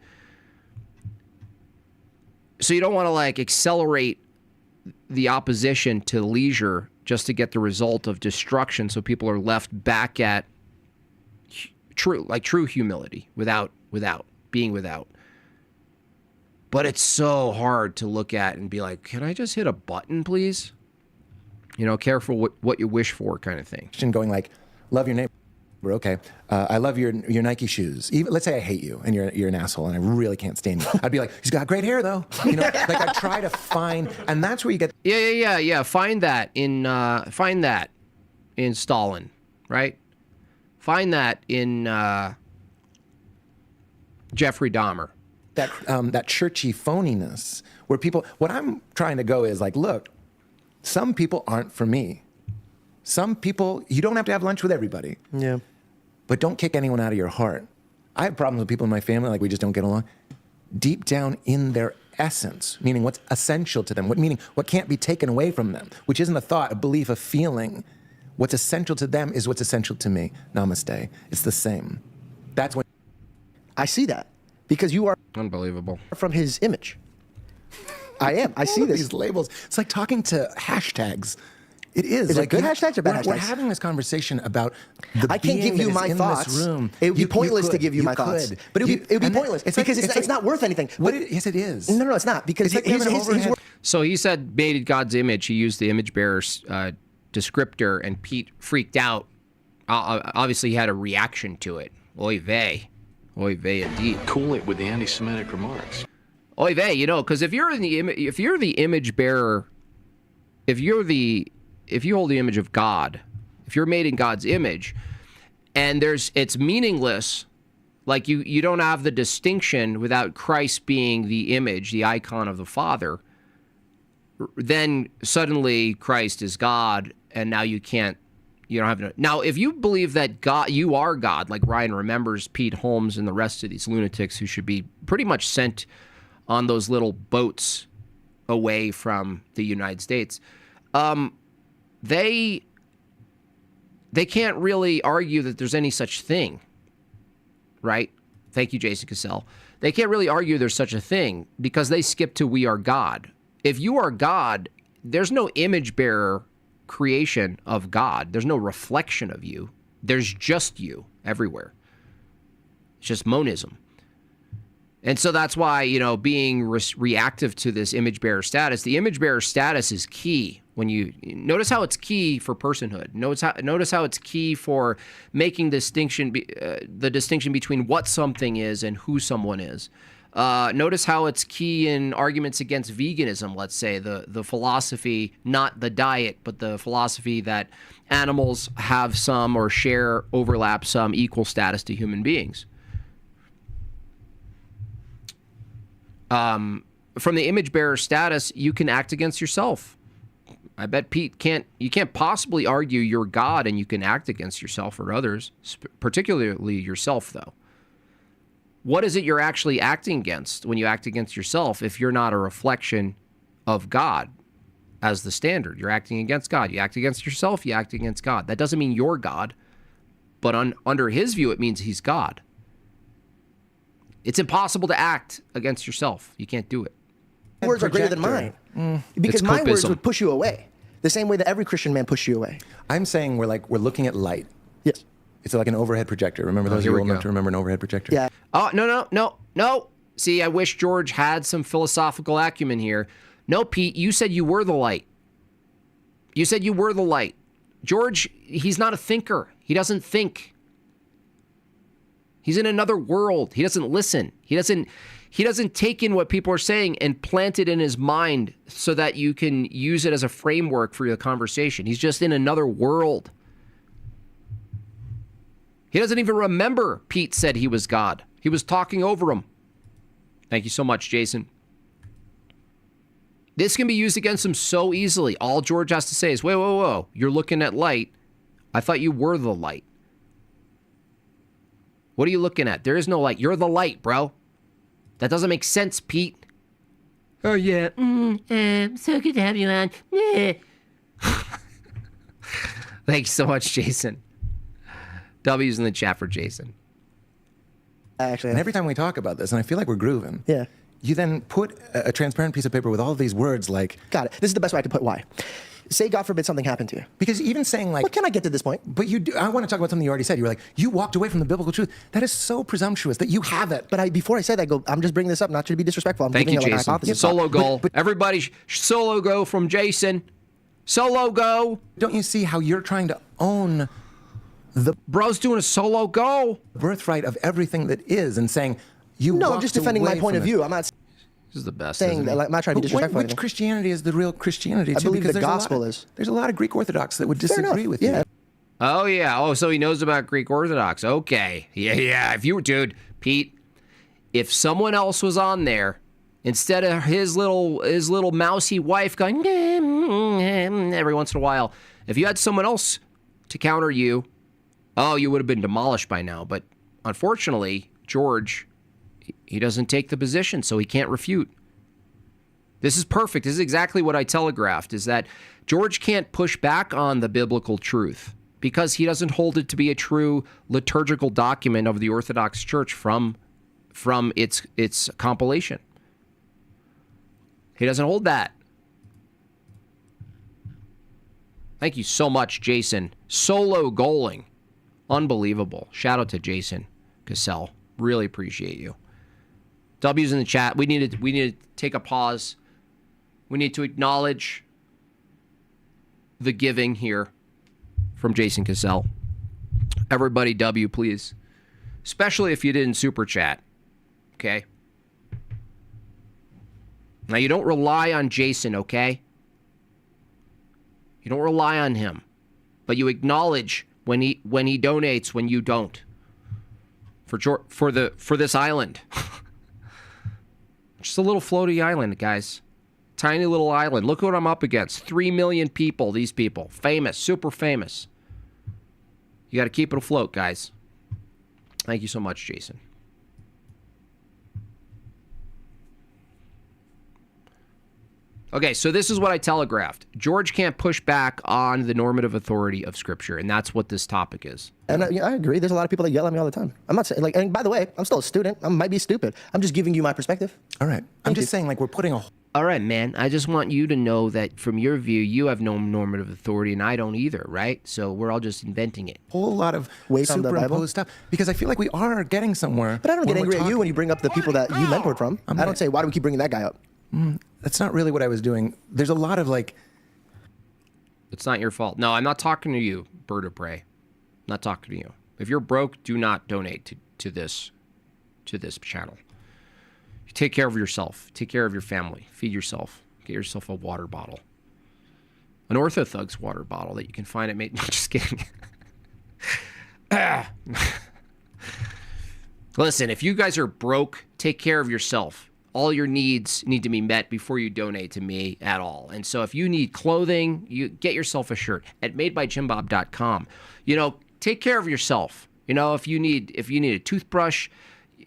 So you don't want to accelerate the opposition to leisure just to get the result of destruction, so people are left back at true humility without. But it's so hard to look at and be like, can I just hit a button, please? Careful what you wish for, kind of thing. Going love your neighbor. Okay, I love your Nike shoes. Even, let's say I hate you and you're an asshole and I really can't stand you. I'd be like, he's got great hair though. I try to find, and that's where you get. Yeah. Find that in Stalin, right? Find that in Jeffrey Dahmer. That churchy phoniness where people. What I'm trying to go is look, some people aren't for me. Some people, you don't have to have lunch with everybody. Yeah. But don't kick anyone out of your heart. I have problems with people in my family, we just don't get along. Deep down in their essence, meaning what's essential to them, meaning what can't be taken away from them, which isn't a thought, a belief, a feeling. What's essential to them is what's essential to me. Namaste. It's the same. That's when I see that. Because you are unbelievable from his image. I am. I see this. These labels. It's like talking to hashtags. It is. Is it good hashtags or bad hashtags? We're having this conversation about the I can't give you my thoughts. Room. It would be pointless to give you my thoughts. But it would be pointless because it's not worth anything. Yes, it is. No, it's not. Because So he said made in God's image. He used the image bearer's descriptor, and Pete freaked out. Obviously, he had a reaction to it. Oy vey. Oy vey indeed. Cool it with the anti-Semitic remarks. Oy vey, because if you're the image bearer, if you hold the image of God, if you're made in God's image, and it's meaningless, you don't have the distinction without Christ being the image, the icon of the Father, then suddenly Christ is God, and now you don't have no. Now, if you believe that God, you are God, like Ryan remembers Pete Holmes and the rest of these lunatics who should be pretty much sent on those little boats away from the United States, they can't really argue that there's any such thing, right? Thank you, Jason Cassell. They can't really argue there's such a thing because they skip to we are God. If you are God, there's no image bearer creation of God. There's no reflection of you. There's just you everywhere. It's just monism. And so that's why, being reactive to this image bearer status, the image bearer status is key. When you notice how it's key for personhood. Notice how it's key for making the distinction between what something is and who someone is. Notice how it's key in arguments against veganism, let's say, the philosophy, not the diet, but the philosophy that animals have some or share, overlap some equal status to human beings. From the image bearer status, you can act against yourself. I bet Pete you can't possibly argue you're God and you can act against yourself or others, particularly yourself, though. What is it you're actually acting against when you act against yourself if you're not a reflection of God as the standard? You're acting against God. You act against yourself, you act against God. That doesn't mean you're God, but under his view, it means he's God. It's impossible to act against yourself. You can't do it. Words are greater than mine. Because my words would push you away. The same way that every Christian man pushed you away. I'm saying we're looking at light. Yes. It's like an overhead projector. Remember those? You're old enough to remember an overhead projector? Yeah. Oh, no. See, I wish George had some philosophical acumen here. No, Pete, you said you were the light. You said you were the light. George, he's not a thinker. He doesn't think. He's in another world. He doesn't listen. He doesn't take in what people are saying and plant it in his mind so that you can use it as a framework for your conversation. He's just in another world. He doesn't even remember Pete said he was God. He was talking over him. Thank you so much, Jason. This can be used against him so easily. All George has to say is, whoa. You're looking at light. I thought you were the light. What are you looking at? There is no light. You're the light, bro. That doesn't make sense, Pete. Oh, yeah. So good to have you on. Thank you so much, Jason. W's in the chat for Jason. Actually, and every time we talk about this, and I feel like we're grooving, yeah, you then put a transparent piece of paper with all of these words like... Got it. This is the best way I could put why. Say, God forbid, something happened to you. Because even saying like... What can I get to this point? But you do, I want to talk about something you already said. You were like, you walked away from the biblical truth. That is so presumptuous that you have it. But before I said that, I'm just bringing this up, not to be disrespectful. I'm Thank you, giving Jason. Like a hypothesis. Solo goal. Everybody, solo go from Jason. Solo go. Don't you see how you're trying to own the... Bro's doing a solo go. Birthright of everything that is and saying, you No, I'm just defending my point of view. I'm not... This is the best. Saying that, I'm not trying to be disrespectful. Which Christianity is the real Christianity? I believe the gospel is. There's a lot of Greek Orthodox that would disagree with you. Oh yeah. Oh, so he knows about Greek Orthodox. Okay. Yeah. If you were, dude, Pete, if someone else was on there instead of his little mousy wife going every once in a while, if you had someone else to counter you, you would have been demolished by now. But unfortunately, George, he doesn't take the position, so he can't refute. This is perfect. This is exactly what I telegraphed, is that George can't push back on the biblical truth because he doesn't hold it to be a true liturgical document of the Orthodox Church from its compilation. He doesn't hold that. Thank you so much, Jason. Solo goaling. Unbelievable. Shout out to Jason Cassell. Really appreciate you. W's in the chat. We need to take a pause. We need to acknowledge the giving here from Jason Cassell. Everybody, W, please. Especially if you didn't super chat. Okay? Now, you don't rely on Jason, okay? You don't rely on him. But you acknowledge when he donates when you don't. For this island. Just a little floaty island, guys. Tiny little island. Look what I'm up against. 3 million people, these people. Famous, super famous. You got to keep it afloat, guys. Thank you so much, Jason. Okay, so this is what I telegraphed. George can't push back on the normative authority of Scripture, and that's what this topic is. And I agree. There's a lot of people that yell at me all the time. I'm not saying, and by the way, I'm still a student. I might be stupid. I'm just giving you my perspective. All right. I'm just saying, we're putting a... All right, man. I just want you to know that from your view, you have no normative authority, and I don't either, right? So we're all just inventing it. Whole lot of superimposed stuff. Because I feel like we are getting somewhere. But I don't get angry at you when you bring up the people that you mentored from. I don't say, why do we keep bringing that guy up? That's not really what I was doing. There's a lot of It's not your fault. No, I'm not talking to you, bird of prey. I'm not talking to you. If you're broke, do not donate to this channel. Take care of yourself. Take care of your family. Feed yourself. Get yourself a water bottle. An Orthothug's water bottle that you can find at no, just kidding. Listen, if you guys are broke, take care of yourself. All your needs need to be met before you donate to me at all. And so if you need clothing, you get yourself a shirt at madebyjimbob.com. You know, take care of yourself. You know, if you need a toothbrush,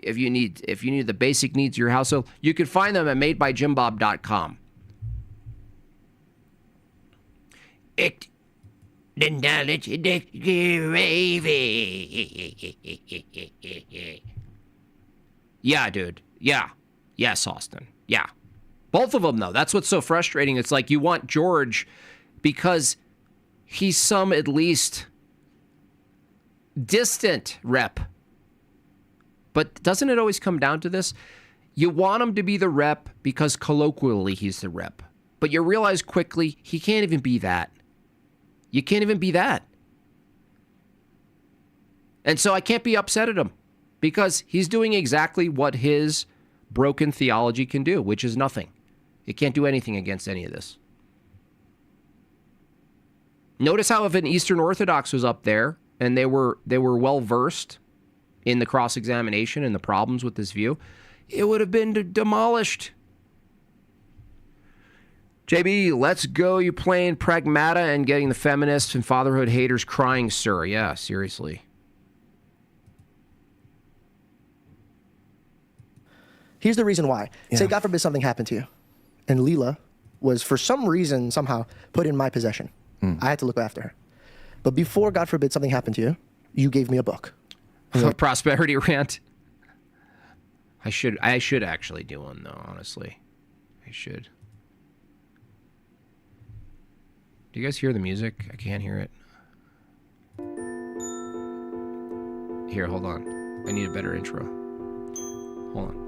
if you need the basic needs of your household, you can find them at madebyjimbob.com. The knowledge that gravy. Yeah, dude. Yeah. Yes, Austin. Yeah. Both of them, though. That's what's so frustrating. It's like you want George because he's some at least distant rep. But doesn't it always come down to this? You want him to be the rep because colloquially he's the rep. But you realize quickly he can't even be that. You can't even be that. And so I can't be upset at him because he's doing exactly what his broken theology can do, which is nothing. It can't do anything against any of this. Notice how if an Eastern Orthodox was up there and they were well versed in the cross-examination and the problems with this view, it would have been demolished. JB, let's go. You playing Pragmata and getting the feminists and fatherhood haters crying, sir. Yeah, seriously. Here's the reason why. Yeah. Say, God forbid, something happened to you, and Leela was, for some reason, somehow put in my possession. I had to look after her. But before, God forbid, something happened to you, you gave me a book. A prosperity rant. I should actually do one, though, honestly. I should. Do you guys hear the music? I can't hear it. Here, hold on. I need a better intro. Hold on.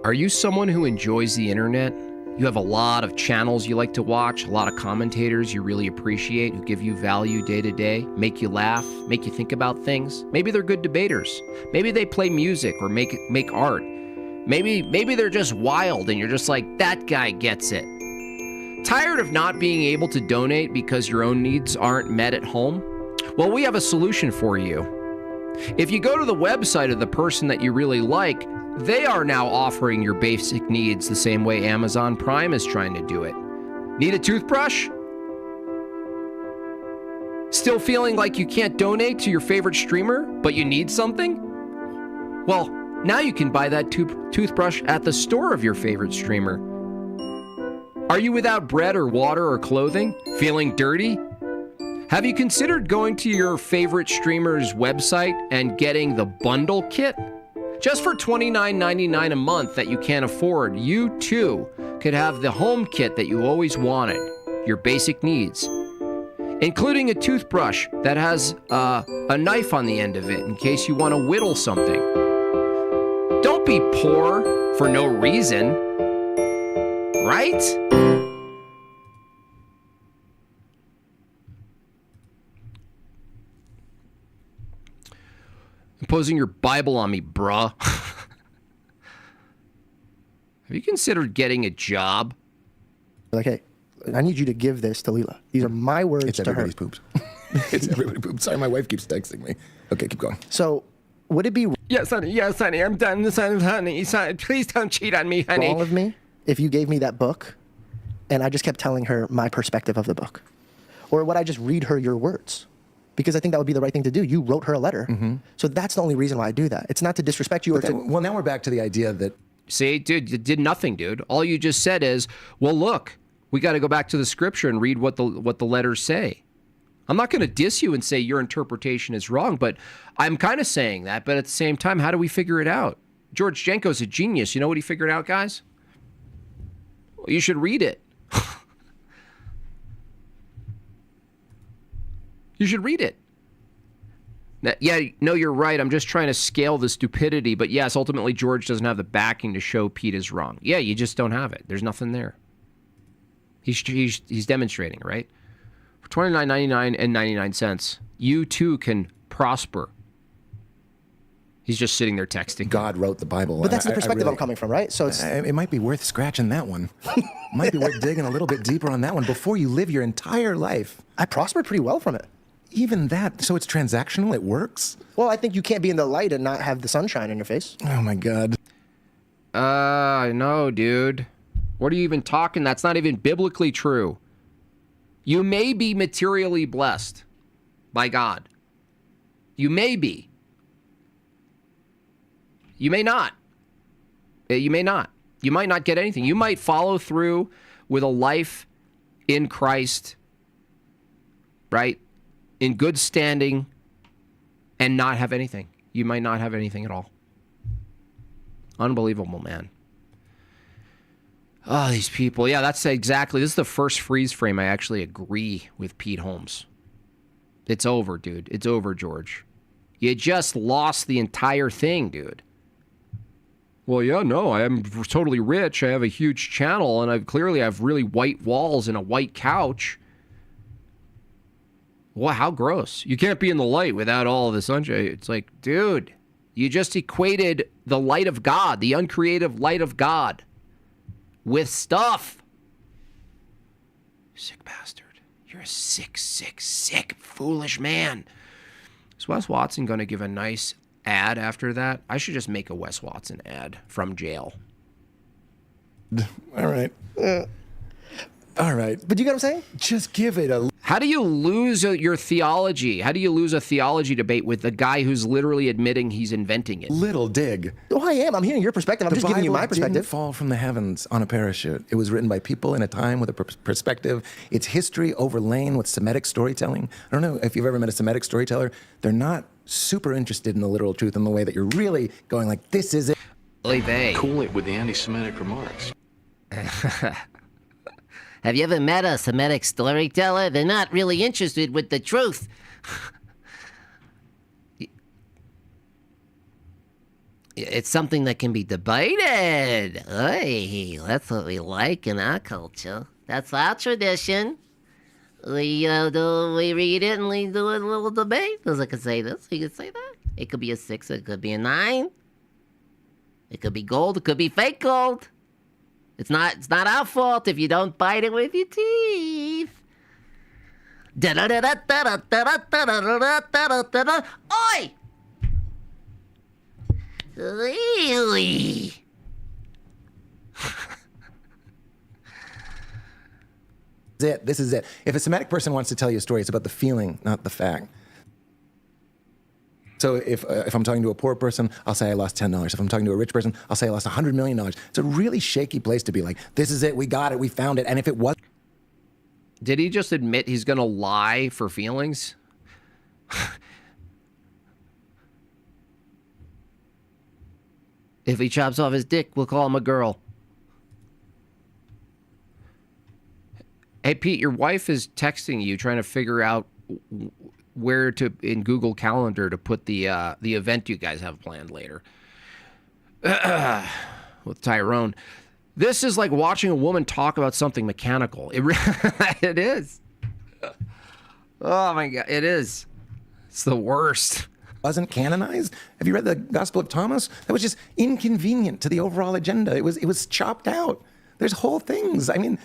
Are you someone who enjoys the internet? You have a lot of channels you like to watch, a lot of commentators you really appreciate who give you value day to day, make you laugh, make you think about things. Maybe they're good debaters. Maybe they play music or make art. Maybe they're just wild and you're just like, that guy gets it. Tired of not being able to donate because your own needs aren't met at home? Well, we have a solution for you. If you go to the website of the person that you really like, they are now offering your basic needs the same way Amazon Prime is trying to do it. Need a toothbrush? Still feeling like you can't donate to your favorite streamer, but you need something? Well, now you can buy that toothbrush at the store of your favorite streamer. Are you without bread or water or clothing? Feeling dirty? Have you considered going to your favorite streamer's website and getting the bundle kit? Just for $29.99 a month that you can't afford, you too could have the home kit that you always wanted, your basic needs, including a toothbrush that has a knife on the end of it in case you want to whittle something. Don't be poor for no reason, right? Imposing your Bible on me, bruh. Have you considered getting a job? Like, hey, I need you to give this to Leela. These are my words it's to her. Everybody's poops. It's everybody's poops. Sorry, my wife keeps texting me. Okay, keep going. So, would it be yes, honey, I'm done. Honey, please don't cheat on me, honey. wrong of me if you gave me that book and I just kept telling her my perspective of the book? Or would I just read her your words? Because I think that would be the right thing to do. You wrote her a letter. Mm-hmm. So that's the only reason why I do that. It's not to disrespect you or to... Well, now we're back to the idea that... See, dude, you did nothing, dude. All you just said is, well, look, we got to go back to the scripture and read what the letters say. I'm not going to diss you and say your interpretation is wrong, but I'm kind of saying that. But at the same time, how do we figure it out? George Jenko's a genius. You know what he figured out, guys? Well, you should read it. You should read it. Now, yeah, no, you're right. I'm just trying to scale the stupidity. But yes, ultimately, George doesn't have the backing to show Pete is wrong. Yeah, you just don't have it. There's nothing there. He's demonstrating, right? For $29.99 and 99 cents, you too can prosper. He's just sitting there texting. God wrote the Bible. But that's the perspective I'm coming from, right? So it might be worth scratching that one. It might be worth digging a little bit deeper on that one before you live your entire life. I prospered pretty well from it. Even that, so it's transactional, it works? Well, I think you can't be in the light and not have the sunshine in your face. Oh my God. No, dude. What are you even talking? That's not even biblically true. You may be materially blessed by God. You may be. You may not. You may not. You might not get anything. You might follow through with a life in Christ, right? In good standing, and not have anything. You might not have anything at all. Unbelievable, man. Oh, these people. Yeah, that's exactly. This is the first freeze frame I actually agree with Pete Holmes. It's over, dude. It's over, George. You just lost the entire thing, dude. Well, yeah, no, I am totally rich. I have a huge channel, and I clearly have really white walls and a white couch. Well, how gross. You can't be in the light without all of the sunshine. It's like, dude, you just equated the light of God, the uncreative light of God, with stuff. Sick bastard. You're a sick, sick, sick, foolish man. Is Wes Watson going to give a nice ad after that? I should just make a Wes Watson ad from jail. All right. All right. But you get what I'm saying? Just give it a... How do you lose your theology? How do you lose a theology debate with the guy who's literally admitting he's inventing it? Little dig. Oh, I am. I'm hearing your perspective. I'm just giving you my perspective. The Bible didn't fall from the heavens on a parachute. It was written by people in a time with a perspective. It's history overlain with Semitic storytelling. I don't know if you've ever met a Semitic storyteller. They're not super interested in the literal truth in the way that you're really going like, this is it. Cool it with the anti-Semitic remarks. Have you ever met a Semitic storyteller? They're not really interested with the truth. It's something that can be debated. Hey, that's what we like in our culture. That's our tradition. We read it and we do a little debate. Because I could say this, you could say that. It could be a 6, it could be a 9. It could be gold, it could be fake gold. It's not our fault if you don't bite it with your teeth. Oi! Really? This is it. If a Semitic person wants to tell you a story, it's about the feeling, not the fact. So if I'm talking to a poor person, I'll say I lost $10. If I'm talking to a rich person, I'll say I lost $100 million. It's a really shaky place to be like, this is it, we got it, we found it. And if it was... Did he just admit he's going to lie for feelings? If he chops off his dick, we'll call him a girl. Hey, Pete, your wife is texting you, trying to figure out where to in Google Calendar to put the event you guys have planned later with Tyrone. This is like watching a woman talk about something mechanical. It is. Oh my God, it is. It's the worst. Wasn't canonized. Have you read the Gospel of Thomas? That was just inconvenient to the overall agenda. It was chopped out. There's whole things. I mean.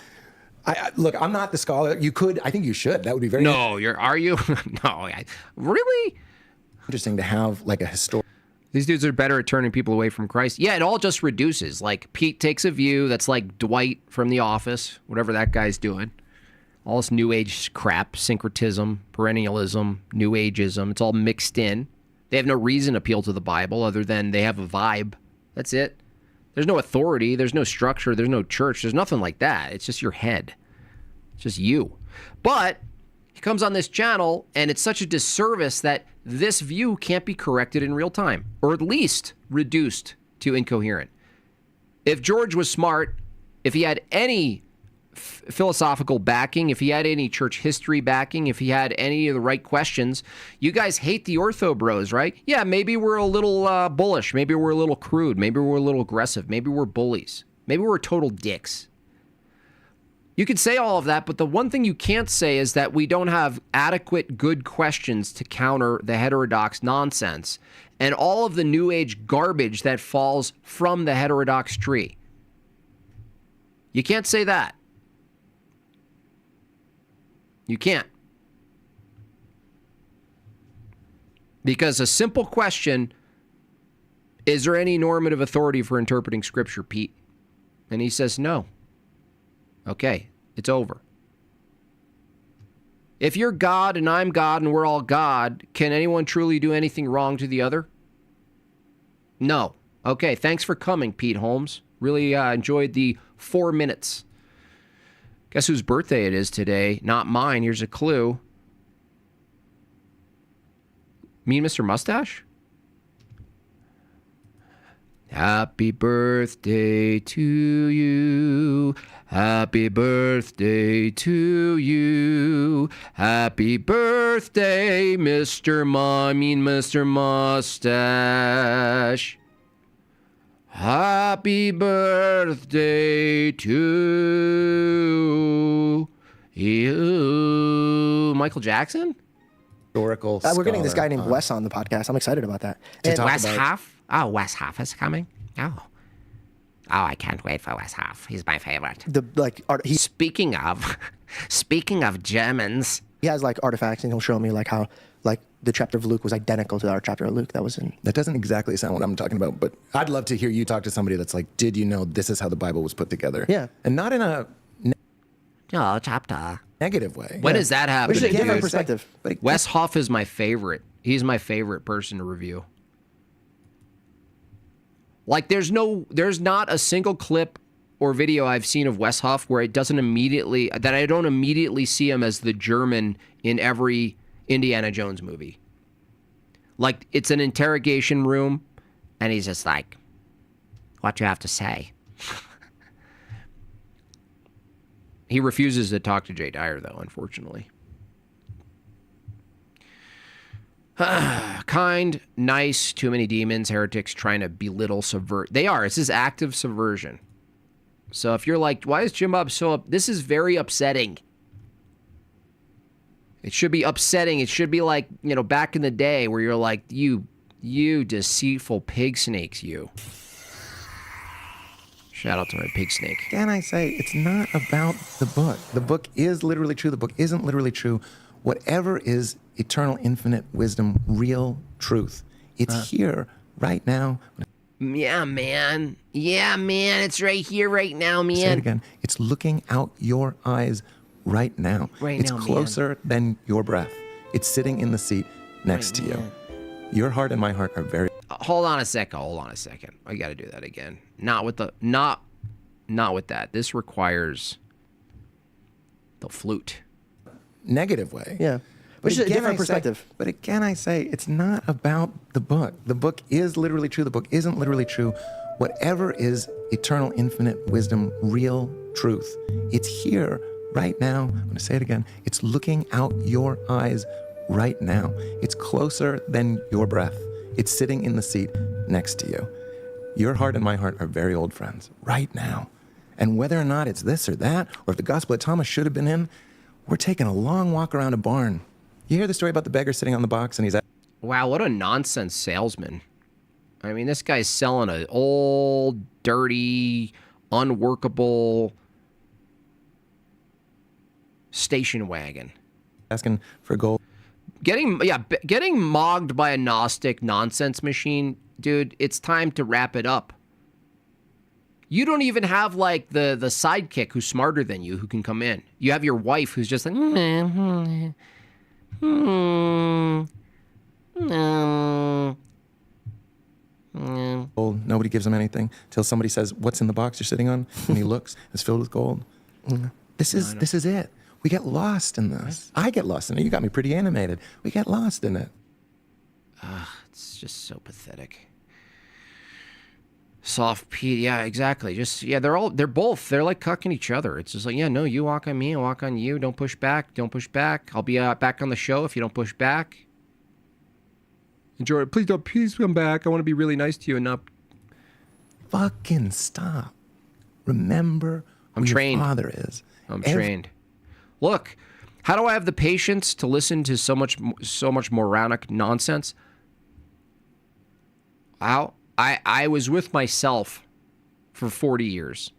Look, I'm not the scholar. You could, I think you should. That would be very... No, are you? No, really? Interesting to have like a historical... These dudes are better at turning people away from Christ. Yeah, it all just reduces. Like, Pete takes a view that's like Dwight from The Office, whatever that guy's doing. All this New Age crap, syncretism, perennialism, New Ageism, it's all mixed in. They have no reason to appeal to the Bible other than they have a vibe. That's it. There's no authority, there's no structure, there's no church, there's nothing like that. It's just your head. It's just you. But he comes on this channel, and it's such a disservice that this view can't be corrected in real time, or at least reduced to incoherent. If George was smart, if he had any philosophical backing, if he had any church history backing, if he had any of the right questions, you guys hate the ortho bros, right? Yeah, maybe we're a little bullish. Maybe we're a little crude. Maybe we're a little aggressive. Maybe we're bullies. Maybe we're total dicks. You could say all of that, but the one thing you can't say is that we don't have adequate good questions to counter the heterodox nonsense and all of the New Age garbage that falls from the heterodox tree. You can't say that. You can't. Because a simple question, is there any normative authority for interpreting Scripture, Pete? And he says no. Okay, it's over. If you're God and I'm God and we're all God, can anyone truly do anything wrong to the other? No. Okay, thanks for coming, Pete Holmes. Really enjoyed the 4 minutes. Guess whose birthday it is today? Not mine. Here's a clue. Me and Mr. Mustache? Happy birthday to you. Happy birthday to you. Happy birthday, Mr. Mustache. Happy birthday to you. Michael Jackson? Historical We're getting this guy named Wes on the podcast. I'm excited about that. Wes Huff? Oh, Wes Huff is coming? Oh, I can't wait for Wes Huff. He's my favorite. Speaking of Germans. He has like artifacts and he'll show me like how like the chapter of Luke was identical to our chapter of Luke that was in. That doesn't exactly sound what I'm talking about, but I'd love to hear you talk to somebody that's like, did you know this is how the Bible was put together? Yeah. And not in a chapter. Negative way. When does that happen? Which is a different perspective. Wes Huff is my favorite. He's my favorite person to review. Like there's not a single clip or video I've seen of Wes Huff where I don't immediately see him as the German in every Indiana Jones movie. Like it's an interrogation room and he's just like, what do you have to say? He refuses to talk to Jay Dyer, though, unfortunately. Kind, nice, too many demons, heretics trying to belittle, subvert. They are. This is active subversion. So if you're like, why is Jim Bob so up? This is very upsetting. It should be upsetting. It should be like, back in the day where you're like, you deceitful pig snakes, you. Shout out to my pig snake. Can I say, it's not about the book. The book is literally true. The book isn't literally true. Whatever is eternal, infinite wisdom, real truth, it's here right now. Yeah, man. It's right here right now, man. Say it again. It's looking out your eyes right now. It's closer than your breath. It's sitting in the seat next to you. Your heart and my heart are very... Hold on a second. I got to do that again. Not with that. This requires the flute. Negative way. Yeah. Which is a different perspective. But again, I say, it's not about the book. The book is literally true. The book isn't literally true. Whatever is eternal, infinite wisdom, real truth, it's here right now. I'm going to say it again. It's looking out your eyes right now. It's closer than your breath. It's sitting in the seat next to you. Your heart and my heart are very old friends right now. And whether or not it's this or that, or if the Gospel of Thomas should have been in, we're taking a long walk around a barn. You hear the story about the beggar sitting on the box and he's... Wow, what a nonsense salesman. I mean, this guy's selling an old, dirty, unworkable station wagon. Asking for gold. Getting mogged by a Gnostic nonsense machine, dude, it's time to wrap it up. You don't even have, like, the sidekick who's smarter than you who can come in. You have your wife who's just like... Gold. Nobody gives him anything till somebody says, "What's in the box you're sitting on?" And he looks, it's filled with gold. This is it. We get lost in this. I get lost in it. You got me pretty animated. We get lost in it. It's just so pathetic. Soft Pete, yeah, exactly. They're like cucking each other. It's just like, yeah, no, you walk on me, I walk on you. Don't push back. I'll be back on the show if you don't push back. Enjoy it. Please come back. I want to be really nice to you and not... Fucking stop. Remember who your father is. I'm trained. Look, how do I have the patience to listen to so much moronic nonsense? How? I was with myself for 40 years.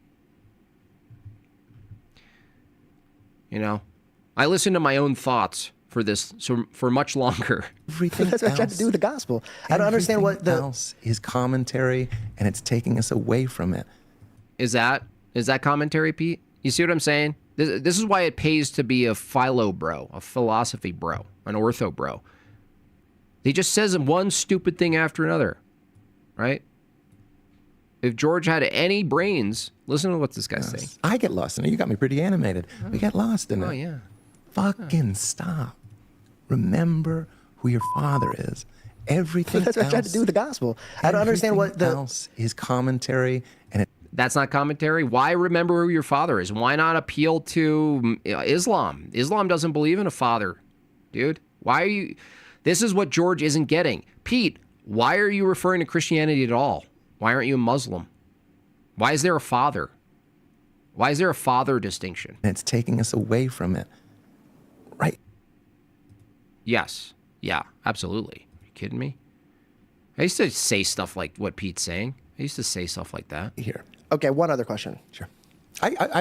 You know, I listened to my own thoughts for this for much longer. Everything that's what I tried to do with the gospel. I don't understand what else is commentary, and it's taking us away from it. Is that commentary, Pete? You see what I'm saying? This is why it pays to be a philo bro, a philosophy bro, an ortho bro. He just says one stupid thing after another, right? If George had any brains, listen to what this guy's saying. I get lost in it. You got me pretty animated. We get lost in it. Oh, yeah. Fucking stop. Remember who your father is. Everything that's what I tried to do with the gospel. I don't understand what else is commentary, and that's not commentary. Why remember who your father is? Why not appeal to Islam? Islam doesn't believe in a father, dude. Why are you? This is what George isn't getting. Pete, why are you referring to Christianity at all? Why aren't you a Muslim? Why is there a father? Why is there a father distinction? And it's taking us away from it. Right. Yes. Yeah, absolutely. Are you kidding me? I used to say stuff like what Pete's saying. I used to say stuff like that. Here. Okay, one other question. Sure. I think I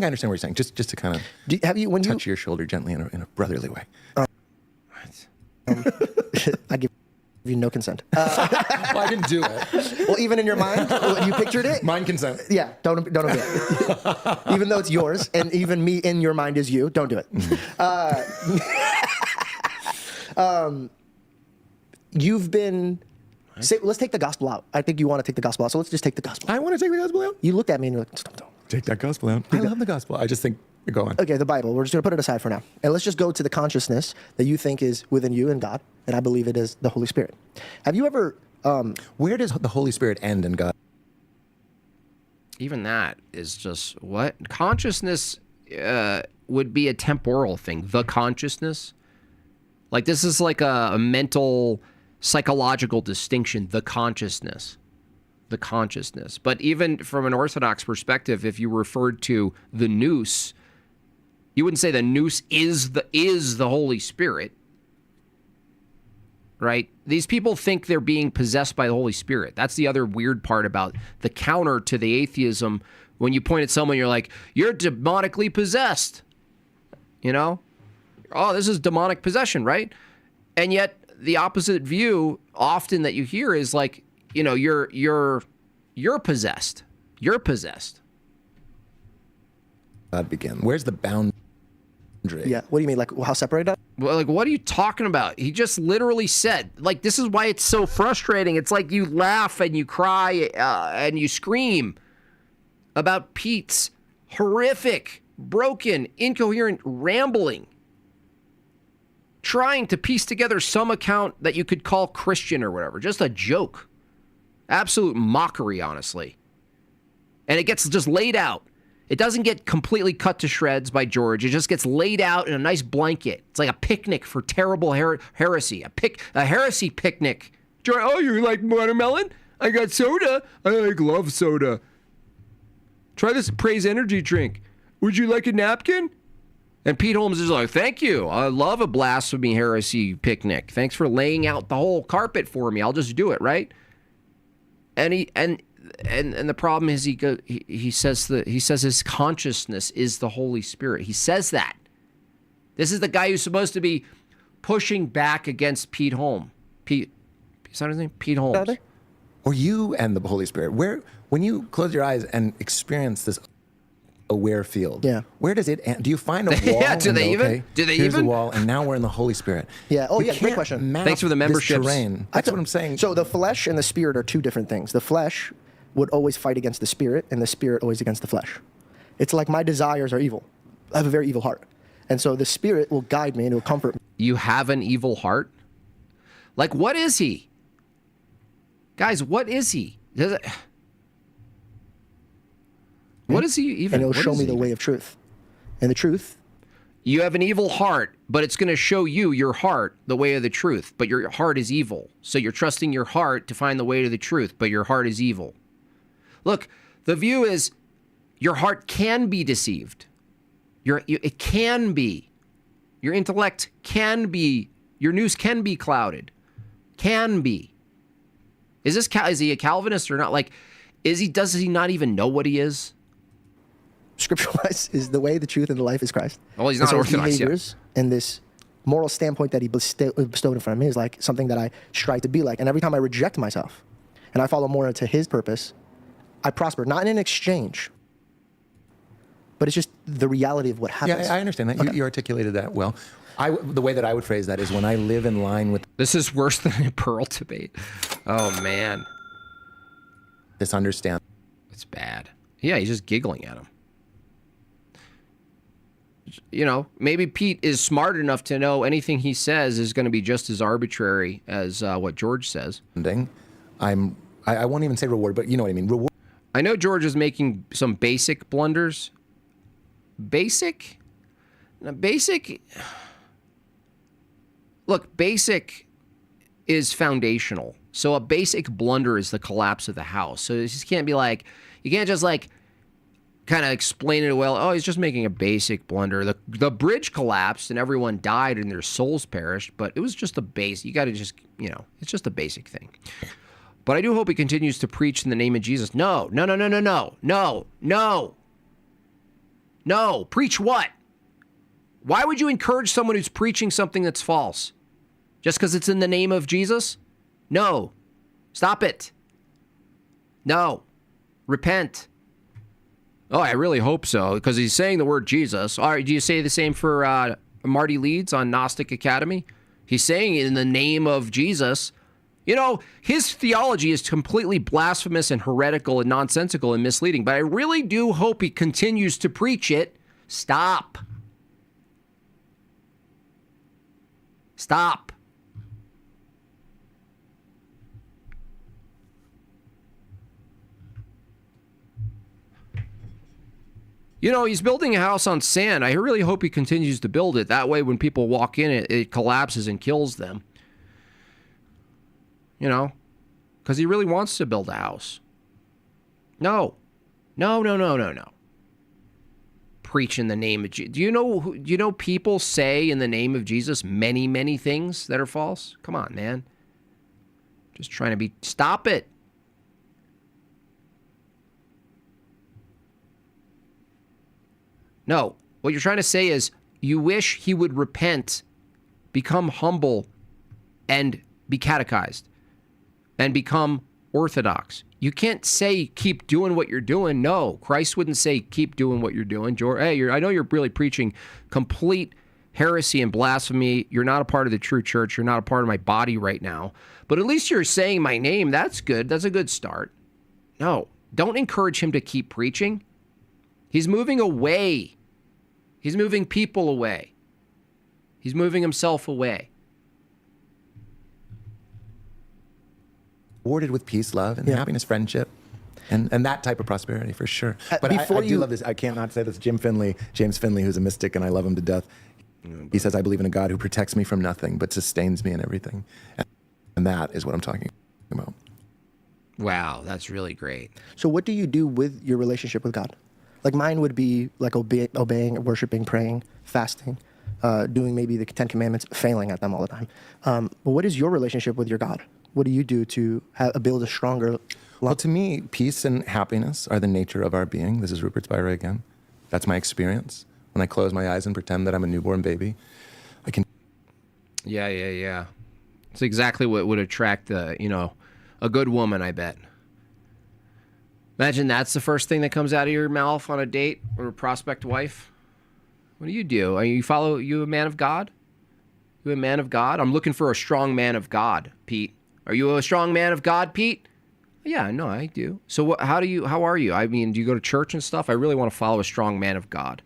understand what you're saying. Just to kind of touch your shoulder gently in a brotherly way. I give you no consent. Well, I didn't do it. Well, even in your mind, you pictured it? Mind consent. Yeah, don't do it. Even though it's yours, and even me in your mind is you, don't do it. You've been... let's take the gospel out. I think you want to take the gospel out, so let's just take the gospel out. I want to take the gospel out? You looked at me and you're like, don't. Take that gospel out. I love the gospel. I just think... Go on. Okay, the Bible. We're just going to put it aside for now. And let's just go to the consciousness that you think is within you and God, and I believe it is the Holy Spirit. Have you ever... where does the Holy Spirit end in God? Even that is just what? Consciousness would be a temporal thing. The consciousness. Like, this is like a mental, psychological distinction. The consciousness. The consciousness. But even from an Orthodox perspective, if you referred to the nous, you wouldn't say the nous is the Holy Spirit, right? These people think they're being possessed by the Holy Spirit. That's the other weird part about the counter to the atheism. When you point at someone, you're like, you're demonically possessed. You know? Oh, this is demonic possession, right? And yet the opposite view often that you hear is like, you know, you're possessed. You're possessed. God begin. Where's the boundary? Yeah. What do you mean? Like how separated? Well, like, what are you talking about? He just literally said, like, this is why it's so frustrating. It's like you laugh and you cry and you scream about Pete's horrific, broken, incoherent rambling, trying to piece together some account that you could call Christian or whatever. Just a joke. Absolute mockery, honestly. And it gets just laid out. It doesn't get completely cut to shreds by George. It just gets laid out in a nice blanket. It's like a picnic for terrible heresy. A heresy picnic. George, oh, you like watermelon? I got soda. I love soda. Try this Praise Energy drink. Would you like a napkin? And Pete Holmes is like, thank you. I love a blasphemy heresy picnic. Thanks for laying out the whole carpet for me. I'll just do it, right? And the problem is he says his consciousness is the Holy Spirit. He says that. This is the guy who's supposed to be pushing back against Pete Holmes. Is that his name? Pete Holmes. Or you and the Holy Spirit. When you close your eyes and experience this aware field, where does it end? Do you find a wall? Yeah, do they even? Here's the wall, and now we're in the Holy Spirit. Yeah. Oh, yeah. Great question. Thanks for the membership. That's what I'm saying. So the flesh and the spirit are two different things. The flesh would always fight against the spirit, and the spirit always against the flesh. It's like my desires are evil. I have a very evil heart. And so the spirit will guide me and it will comfort me. You have an evil heart? Like, what is he? Guys, what is he? What is he even? And it'll show me the way of truth. And the truth. You have an evil heart, but it's going to show you your heart, the way of the truth. But your heart is evil. So you're trusting your heart to find the way to the truth, but your heart is evil. Look, the view is your heart can be deceived. It can be. Your intellect can be. Your news can be clouded. Can be. Is he a Calvinist or not? Like, does he not even know what he is? Scripture-wise is the way, the truth, and the life is Christ. Well, he's not Orthodox yet. And this moral standpoint that he bestowed in front of me is like something that I strive to be like. And every time I reject myself and I follow more into his purpose, I prosper. Not in an exchange, but it's just the reality of what happens. Yeah, I understand that. Okay. You articulated that well. The way that I would phrase that is when I live in line with... This is worse than a Pearl debate. Oh, man. This understand. It's bad. Yeah, he's just giggling at him. You know, maybe Pete is smart enough to know anything he says is going to be just as arbitrary as what George says. I won't even say reward, but you know what I mean. Reward. I know George is making some basic blunders. Basic? Now, basic... Look, basic is foundational. So a basic blunder is the collapse of the house. So it just can't be like, you can't just like kind of explain it well. Oh, he's just making a basic blunder. The bridge collapsed and everyone died and their souls perished, but it was just a base. You got to just, you know, it's just a basic thing. But I do hope he continues to preach in the name of Jesus. No. Preach what? Why would you encourage someone who's preaching something that's false? Just because it's in the name of Jesus? No. Stop it. No. Repent. Oh, I really hope so, because he's saying the word Jesus. All right, do you say the same for Marty Leeds on Gnostic Academy? He's saying it in the name of Jesus. You know, his theology is completely blasphemous and heretical and nonsensical and misleading, but I really do hope he continues to preach it. Stop. Stop. You know, he's building a house on sand. I really hope he continues to build it. That way, when people walk in, it collapses and kills them. You know, because he really wants to build a house. No. Preach in the name of Jesus. Do you know people say in the name of Jesus many, many things that are false? Come on, man. Just trying to be... Stop it. No. What you're trying to say is you wish he would repent, become humble, and be catechized, and become orthodox. You can't say keep doing what you're doing. No, Christ wouldn't say keep doing what you're doing. George, hey, I know you're really preaching complete heresy and blasphemy. You're not a part of the true church. You're not a part of my body right now. But at least you're saying my name. That's good. That's a good start. No, don't encourage him to keep preaching. He's moving away. He's moving people away. He's moving himself away. Rewarded with peace, love, and happiness, friendship, and that type of prosperity for sure. But I do love this. I can't not say this. James Finley, who's a mystic, and I love him to death. He says, "I believe in a God who protects me from nothing, but sustains me in everything," and that is what I'm talking about. Wow, that's really great. So, what do you do with your relationship with God? Like mine would be like obeying, worshiping, praying, fasting, doing maybe the 10 Commandments, failing at them all the time. But what is your relationship with your God? What do you do to build a stronger love? Well, to me, peace and happiness are the nature of our being. This is Rupert Spira again. That's my experience. When I close my eyes and pretend that I'm a newborn baby, I can... Yeah. It's exactly what would attract a good woman, I bet. Imagine that's the first thing that comes out of your mouth on a date or a prospect wife. What do? Are you a man of God? You a man of God? I'm looking for a strong man of God, Pete. Are you a strong man of God, Pete? Yeah, no, I do. So how are you? I mean, do you go to church and stuff? I really want to follow a strong man of God.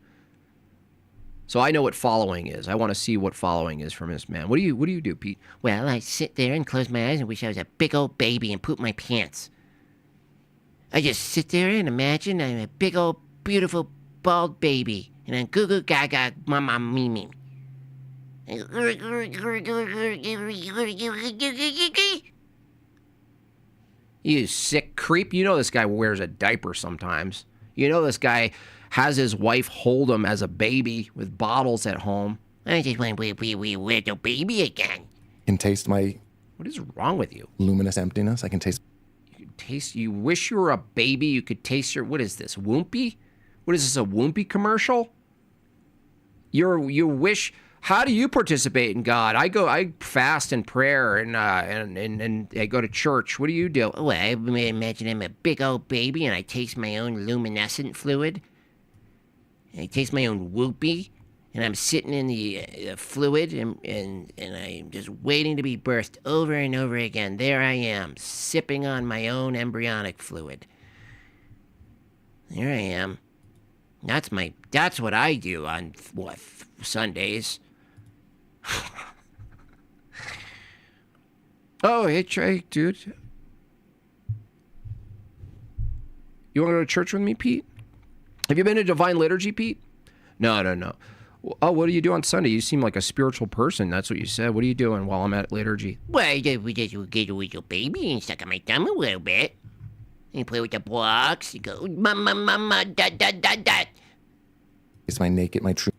So I know what following is. I want to see what following is from this man. What do you do, Pete? Well, I sit there and close my eyes and wish I was a big old baby and poop my pants. I just sit there and imagine I'm a big old beautiful bald baby and I'm goo goo gaga mama mimi. You sick creep. You know this guy wears a diaper sometimes. You know this guy has his wife hold him as a baby with bottles at home. I just want to be little baby again. I can taste my... What is wrong with you? Luminous emptiness. I can taste... You wish you were a baby, you could taste your... What is this, Woompy? What is this, a Woompy commercial? You wish... How do you participate in God? I fast in prayer and I go to church. What do you do? Well, I imagine I'm a big old baby and I taste my own luminescent fluid. I taste my own whoopee, and I'm sitting in the fluid and I'm just waiting to be birthed over and over again. There I am, sipping on my own embryonic fluid. There I am. That's what I do on Sundays. Oh, hey, Trey, dude. You want to go to church with me, Pete? Have you been to Divine Liturgy, Pete? No. Oh, what do you do on Sunday? You seem like a spiritual person. That's what you said. What are you doing while I'm at liturgy? Well, we just get a little baby and suck on my thumb a little bit. And play with the blocks. You go, mama, dot. It's my true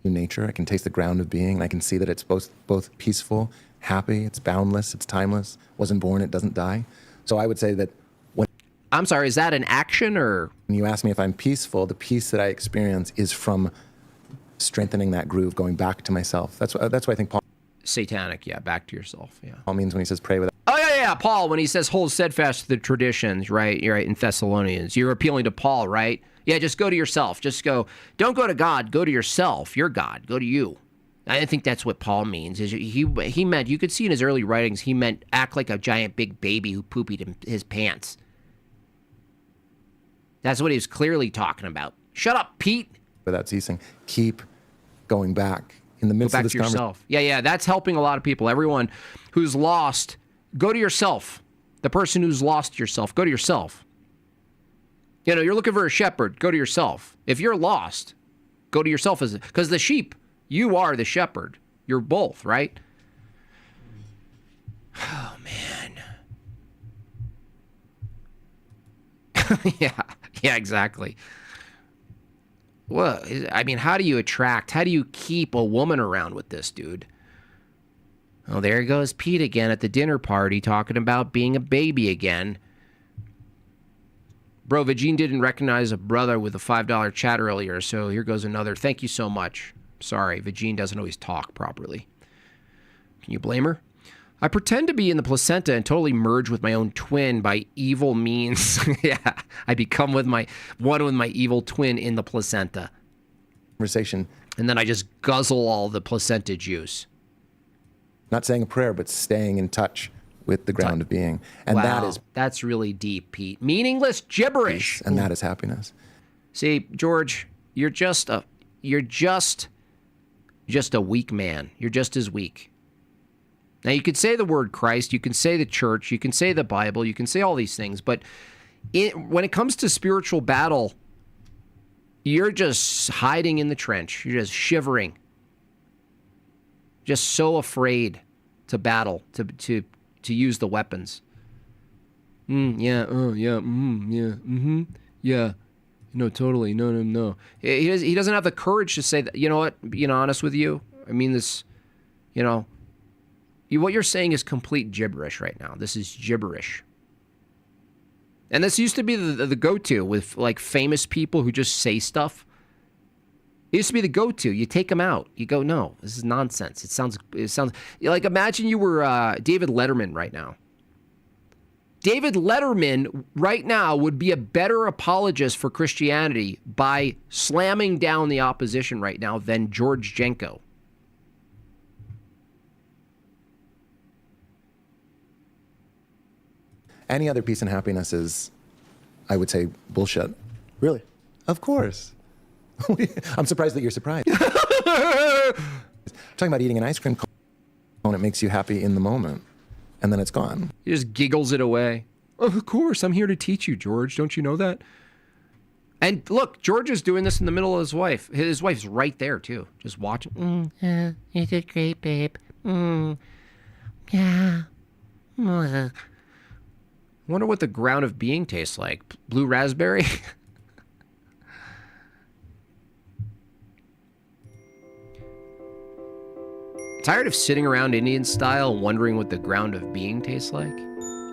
nature. I can taste the ground of being. And I can see that it's both peaceful, happy, it's boundless, it's timeless, wasn't born, it doesn't die. So I would say that I'm sorry, is that an action or? When you ask me if I'm peaceful, the peace that I experience is from strengthening that groove, going back to myself. That's why I think Paul... Satanic, yeah, back to yourself, yeah. Paul means when he says pray without... Oh, yeah, Paul, when he says hold steadfast to the traditions, right? You're right, in Thessalonians. You're appealing to Paul, right? Yeah, just go to yourself. Just go, don't go to God, go to yourself. You're God, go to you. I think that's what Paul means. Is he meant, you could see in his early writings, he meant act like a giant big baby who poopied his pants. That's what he was clearly talking about. Shut up, Pete. Without ceasing. Keep going back. In the midst of this conversation. Yeah, that's helping a lot of people. Everyone who's lost, go to yourself. The person who's lost yourself, go to yourself. You know, you're looking for a shepherd, go to yourself. If you're lost, go to yourself. Because the sheep, you are the shepherd. You're both, right? Oh, man. Yeah, exactly. Well, I mean, how do you keep a woman around with this, dude? Oh, there goes Pete again at the dinner party talking about being a baby again. Bro, Vagine didn't recognize a brother with a $5 chat earlier, so here goes another. Thank you so much. Sorry, Vagine doesn't always talk properly. Can you blame her? I pretend to be in the placenta and totally merge with my own twin by evil means. Yeah, I become one with my evil twin in the placenta. Conversation. And then I just guzzle all the placenta juice. Not saying a prayer, but staying in touch with the ground of being. And wow, that's really deep, Pete. Meaningless gibberish. And that is happiness. See, George, you're just a weak man. You're just as weak. Now, you could say the word Christ, you can say the church, you can say the Bible, you can say all these things, but when it comes to spiritual battle, you're just hiding in the trench. You're just shivering. Just so afraid to battle, to use the weapons. Yeah, no, totally, no. He doesn't have the courage to say that, you know what, being honest with you, I mean this, you know, what you're saying is complete gibberish right now. This is gibberish. And this used to be the go-to with like famous people who just say stuff. It used to be the go-to. You take them out. You go, no, this is nonsense. It sounds like, imagine you were David Letterman right now. David Letterman right now would be a better apologist for Christianity by slamming down the opposition right now than George Jenko. Any other peace and happiness is, I would say, bullshit. Really? Of course. I'm surprised that you're surprised. I'm talking about eating an ice cream cone. It makes you happy in the moment, and then it's gone. He just giggles it away. Oh, of course, I'm here to teach you, George. Don't you know that? And look, George is doing this in the middle of his wife. His wife's right there, too, just watching. You did great, babe. Yeah. Wonder what the ground of being tastes like. Blue raspberry? Tired of sitting around Indian style wondering what the ground of being tastes like?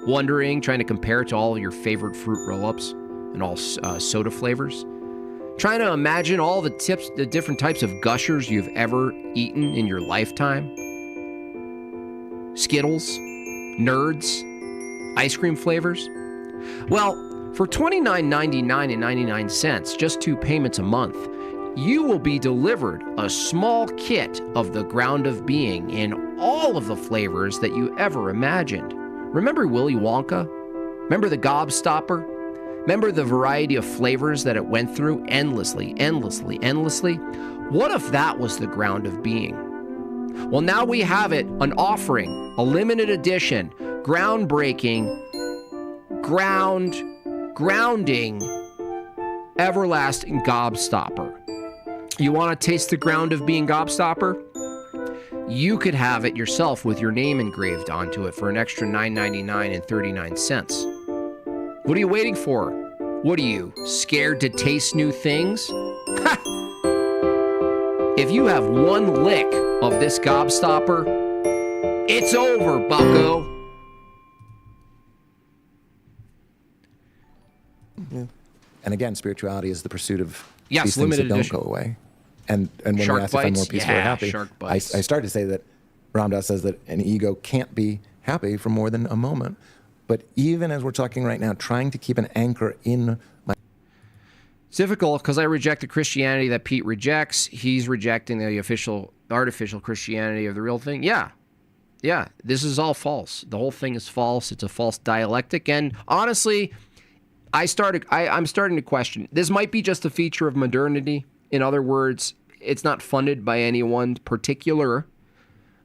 Wondering, trying to compare it to all your favorite fruit roll-ups and all soda flavors? Trying to imagine all the different types of gushers you've ever eaten in your lifetime? Skittles? Nerds? Ice cream flavors? Well, for $29.99 and 99 cents, just 2 payments a month, you will be delivered a small kit of the ground of being in all of the flavors that you ever imagined. Remember Willy Wonka? Remember the Gobstopper? Remember the variety of flavors that it went through endlessly, endlessly, endlessly? What if that was the ground of being? Well, now we have it, an offering, a limited edition, groundbreaking, grounding, everlasting Gobstopper. You want to taste the ground of being Gobstopper? You could have it yourself with your name engraved onto it for an extra $9.99 and 39 cents. What are you waiting for? What are you, scared to taste new things? Ha! If you have one lick of this Gobstopper, it's over, bucko. Yeah. And again, spirituality is the pursuit of yes, these things that don't go away. And when shark we ask if I'm more peaceful or happy, I started to say that Ram Dass says that an ego can't be happy for more than a moment. But even as we're talking right now, trying to keep an anchor in my... It's difficult because I reject the Christianity that Pete rejects. He's rejecting the artificial Christianity of the real thing. Yeah, this is all false. The whole thing is false. It's a false dialectic. And honestly, I'm starting to question. This might be just a feature of modernity. In other words, it's not funded by anyone particular,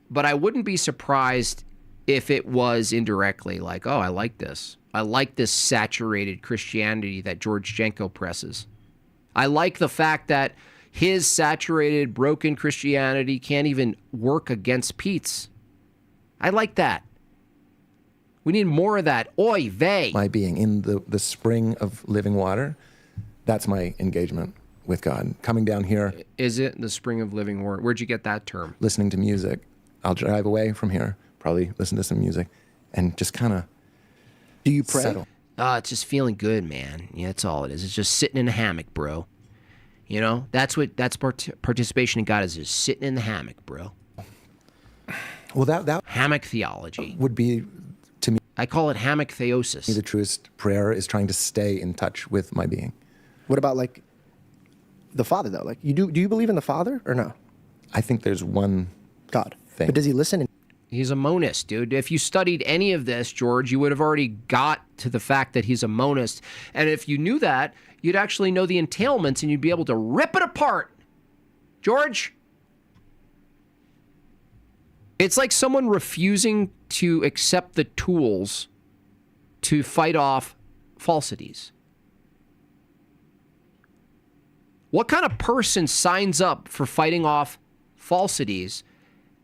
but I wouldn't be surprised if it was indirectly like, oh, I like this. I like this saturated Christianity that George Jenko presses. I like the fact that his saturated, broken Christianity can't even work against Pete's. I like that. We need more of that. Oy vey. My being in the spring of living water, that's my engagement with God. Coming down here. Is it the spring of living water? Where'd you get that term? Listening to music. I'll drive away from here, probably listen to some music, and just kind of do you pray? Settle. It's just feeling good, man. Yeah, that's all it is. It's just sitting in a hammock, bro. You know, that's participation in God is, just sitting in the hammock, bro. Well, that hammock theology would be, to me, I call it hammock theosis. The truest prayer is trying to stay in touch with my being. What about like the Father though? Like do you believe in the Father or no? I think there's one God thing. But does he listen? He's a monist, dude. If you studied any of this, George, you would have already got to the fact that he's a monist. And if you knew that, you'd actually know the entailments and you'd be able to rip it apart. George? It's like someone refusing to accept the tools to fight off falsities. What kind of person signs up for fighting off falsities,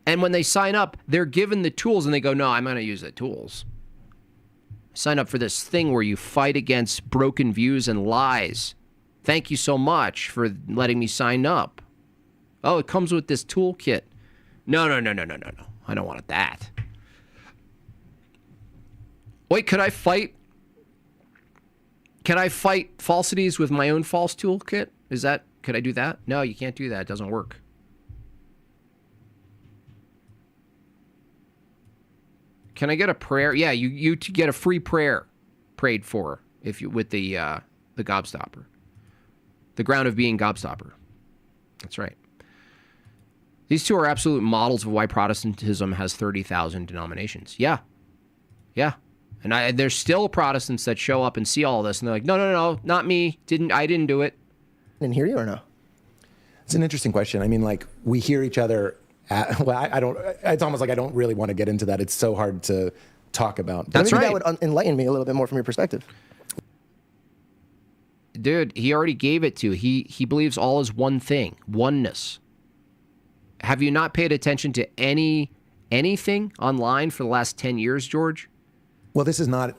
and when they sign up, they're given the tools and they go, no, I'm going to use the tools. Sign up for this thing where you fight against broken views and lies. Thank you so much for letting me sign up. Oh, it comes with this toolkit. No. I don't want that. Wait, could I fight? Can I fight falsities with my own false toolkit? Could I do that? No, you can't do that. It doesn't work. Can I get a prayer? Yeah, you get a free prayer prayed for with the Gobstopper. The ground of being Gobstopper. That's right. These two are absolute models of why Protestantism has 30,000 denominations. Yeah. And there's still Protestants that show up and see all this, and they're like, no, not me. I didn't do it. Didn't hear you or no? It's an interesting question. I mean, like, we hear each other. I don't. It's almost like I don't really want to get into that. It's so hard to talk about. That's maybe right. That would enlighten me a little bit more from your perspective. Dude, he already gave it to you. He believes all is one thing, oneness. Have you not paid attention to anything online for the last 10 years, George? Well, this is not.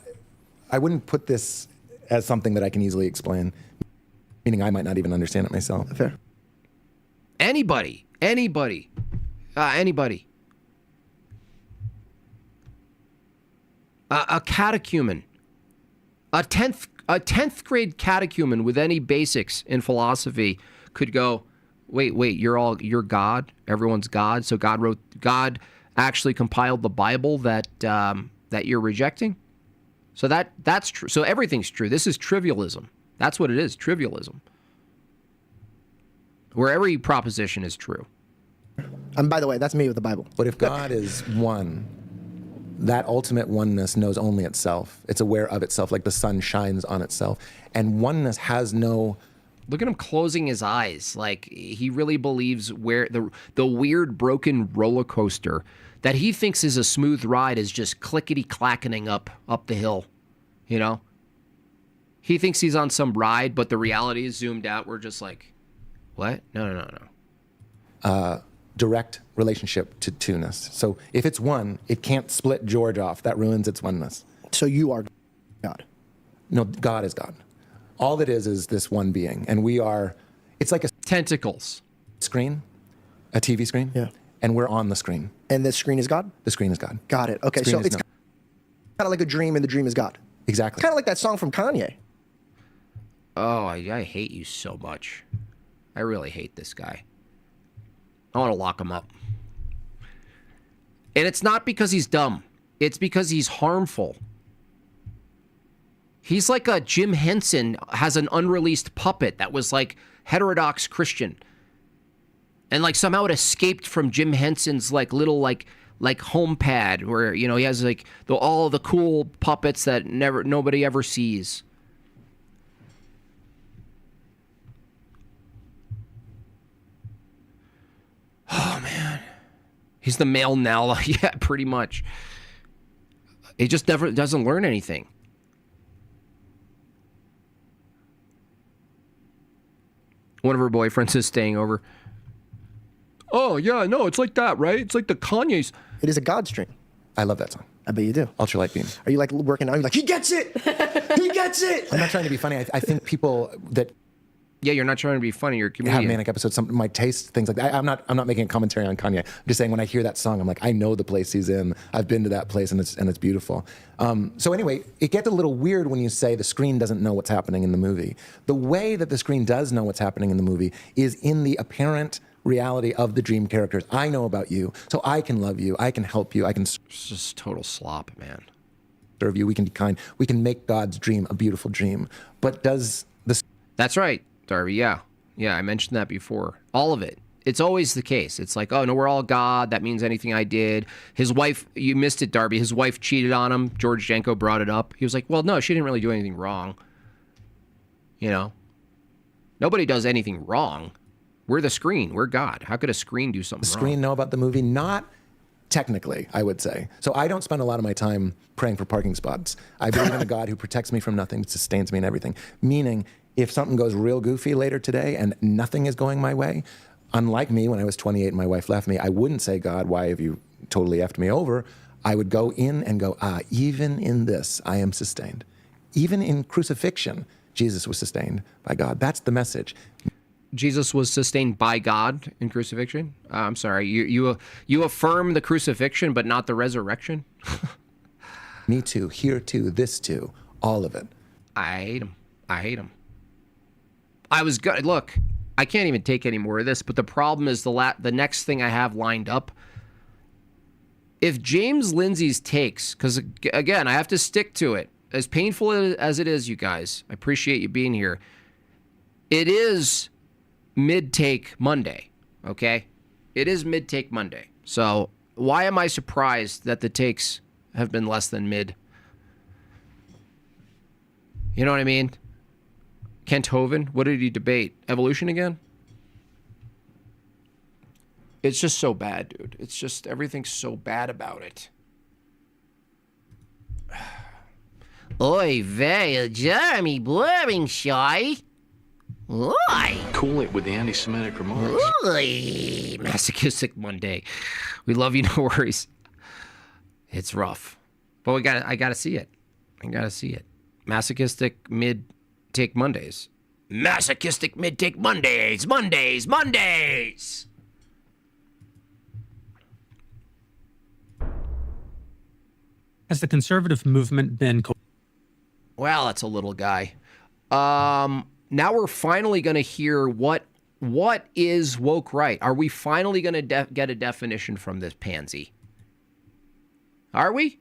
I wouldn't put this as something that I can easily explain. Meaning, I might not even understand it myself. Fair. Anybody. A catechumen, a 10th grade catechumen with any basics in philosophy could go, wait, you're God, everyone's God. So God actually compiled the Bible that you're rejecting. So that's true. So everything's true. This is trivialism. That's what it is, trivialism. Where every proposition is true. And by the way, that's me with the Bible. But if God is one, that ultimate oneness knows only itself. It's aware of itself, like the sun shines on itself. And oneness has no... Look at him closing his eyes. Like, he really believes where the weird broken roller coaster that he thinks is a smooth ride is just clickety-clackening up the hill, you know? He thinks he's on some ride, but the reality is zoomed out. We're just like, what? No. Direct relationship to two-ness. So if it's one, it can't split George off. That ruins its oneness. So you are God. No, God is God. All it is this one being. And we are, it's like a... Tentacles. Screen, a TV screen. Yeah. And we're on the screen. And the screen is God? The screen is God. Got it. Okay, so it's kind of like a dream, and the dream is God. Exactly. Kind of like that song from Kanye. Oh, I hate you so much. I really hate this guy. I want to lock him up. And it's not because he's dumb. It's because he's harmful. He's like a Jim Henson has an unreleased puppet that was like heterodox Christian. And like somehow it escaped from Jim Henson's like little like home pad where, you know, he has like all the cool puppets that nobody ever sees. Oh man. He's the male Nala. Yeah, pretty much. He just never doesn't learn anything. One of her boyfriends is staying over. Oh, yeah, no, it's like that, right? It's like the Kanye's. It is a God stream. I love that song. I bet you do. Ultralight Beam. Are you like working out? You're like, he gets it! He gets it! I'm not trying to be funny. I think people that... Yeah, you're not trying to be funny. You're a comedian. Have manic episodes. Some might taste things like that. I'm not making a commentary on Kanye. I'm just saying when I hear that song, I'm like, I know the place he's in. I've been to that place, and it's beautiful. So anyway, it gets a little weird when you say the screen doesn't know what's happening in the movie. The way that the screen does know what's happening in the movie is in the apparent reality of the dream characters. I know about you, so I can love you. I can help you. I can... It's just total slop, man. Serve you. We can be kind. We can make God's dream a beautiful dream. But does the... That's right, Darby. Yeah. Yeah, I mentioned that before. All of it. It's always the case. It's like, oh, no, we're all God. That means anything I did. His wife, you missed it, Darby. His wife cheated on him. George Janko brought it up. He was like, well, no, she didn't really do anything wrong. You know? Nobody does anything wrong. We're the screen. We're God. How could a screen do something wrong? The screen know about the movie? Not technically, I would say. So I don't spend a lot of my time praying for parking spots. I believe in a God who protects me from nothing, sustains me in everything. Meaning, if something goes real goofy later today and nothing is going my way, unlike me when I was 28 and my wife left me, I wouldn't say, God, why have you totally effed me over? I would go in and go, even in this, I am sustained. Even in crucifixion, Jesus was sustained by God. That's the message. Jesus was sustained by God in crucifixion? I'm sorry, you affirm the crucifixion but not the resurrection? Me too, here too, this too, all of it. I hate him. I was good. Look, I can't even take any more of this, but the problem is the next thing I have lined up. If James Lindsay's takes, because again, I have to stick to it, as painful as it is, you guys, I appreciate you being here. It is mid-take Monday, okay? It is mid-take Monday. So why am I surprised that the takes have been less than mid? You know what I mean? Kent Hovind, what did he debate? Evolution again? It's just so bad, dude. It's just, everything's so bad about it. Oy vey, Jeremy boring, shy. Oy. Cool it with the anti-Semitic remarks. Oy. Masochistic Monday. We love you, no worries. It's rough. But I gotta see it. I gotta see it. Masochistic mid-take Mondays. Masochistic mid-take Mondays. Mondays. Has the conservative movement been... Well, that's a little guy. Now we're finally going to hear what is woke right. Are we finally going to get a definition from this pansy? Are we?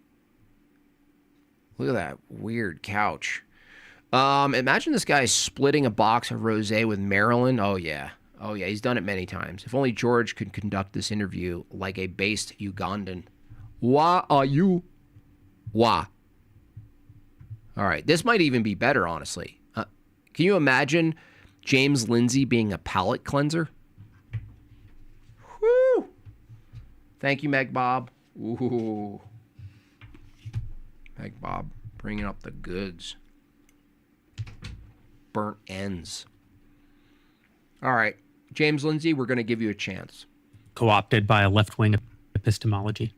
Look at that weird couch. Imagine this guy splitting a box of rosé with Marilyn. Oh, yeah. Oh, yeah, he's done it many times. If only George could conduct this interview like a based Ugandan. Why are you? Why? All right, this might even be better, honestly. Can you imagine James Lindsay being a palate cleanser? Woo! Thank you, Meg Bob. Ooh. Meg Bob, bringing up the goods. Burnt ends. All right, James Lindsay, we're going to give you a chance. Co-opted by a left-wing epistemology.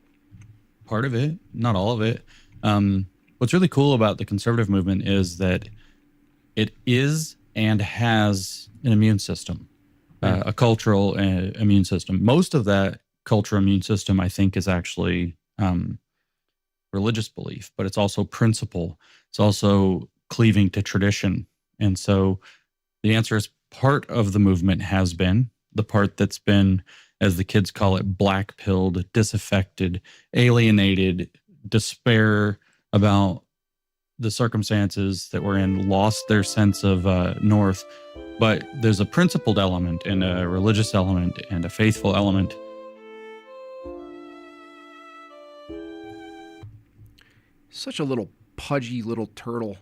Part of it, not all of it. What's really cool about the conservative movement is that it is and has an immune system, a cultural immune system. Most of that cultural immune system, I think, is actually religious belief, but it's also principle. It's also cleaving to tradition. And so the answer is part of the movement has been, the part that's been, as the kids call it, black-pilled, disaffected, alienated, despair about the circumstances that we're in, lost their sense of north. But there's a principled element and a religious element and a faithful element. Such a little pudgy little turtle.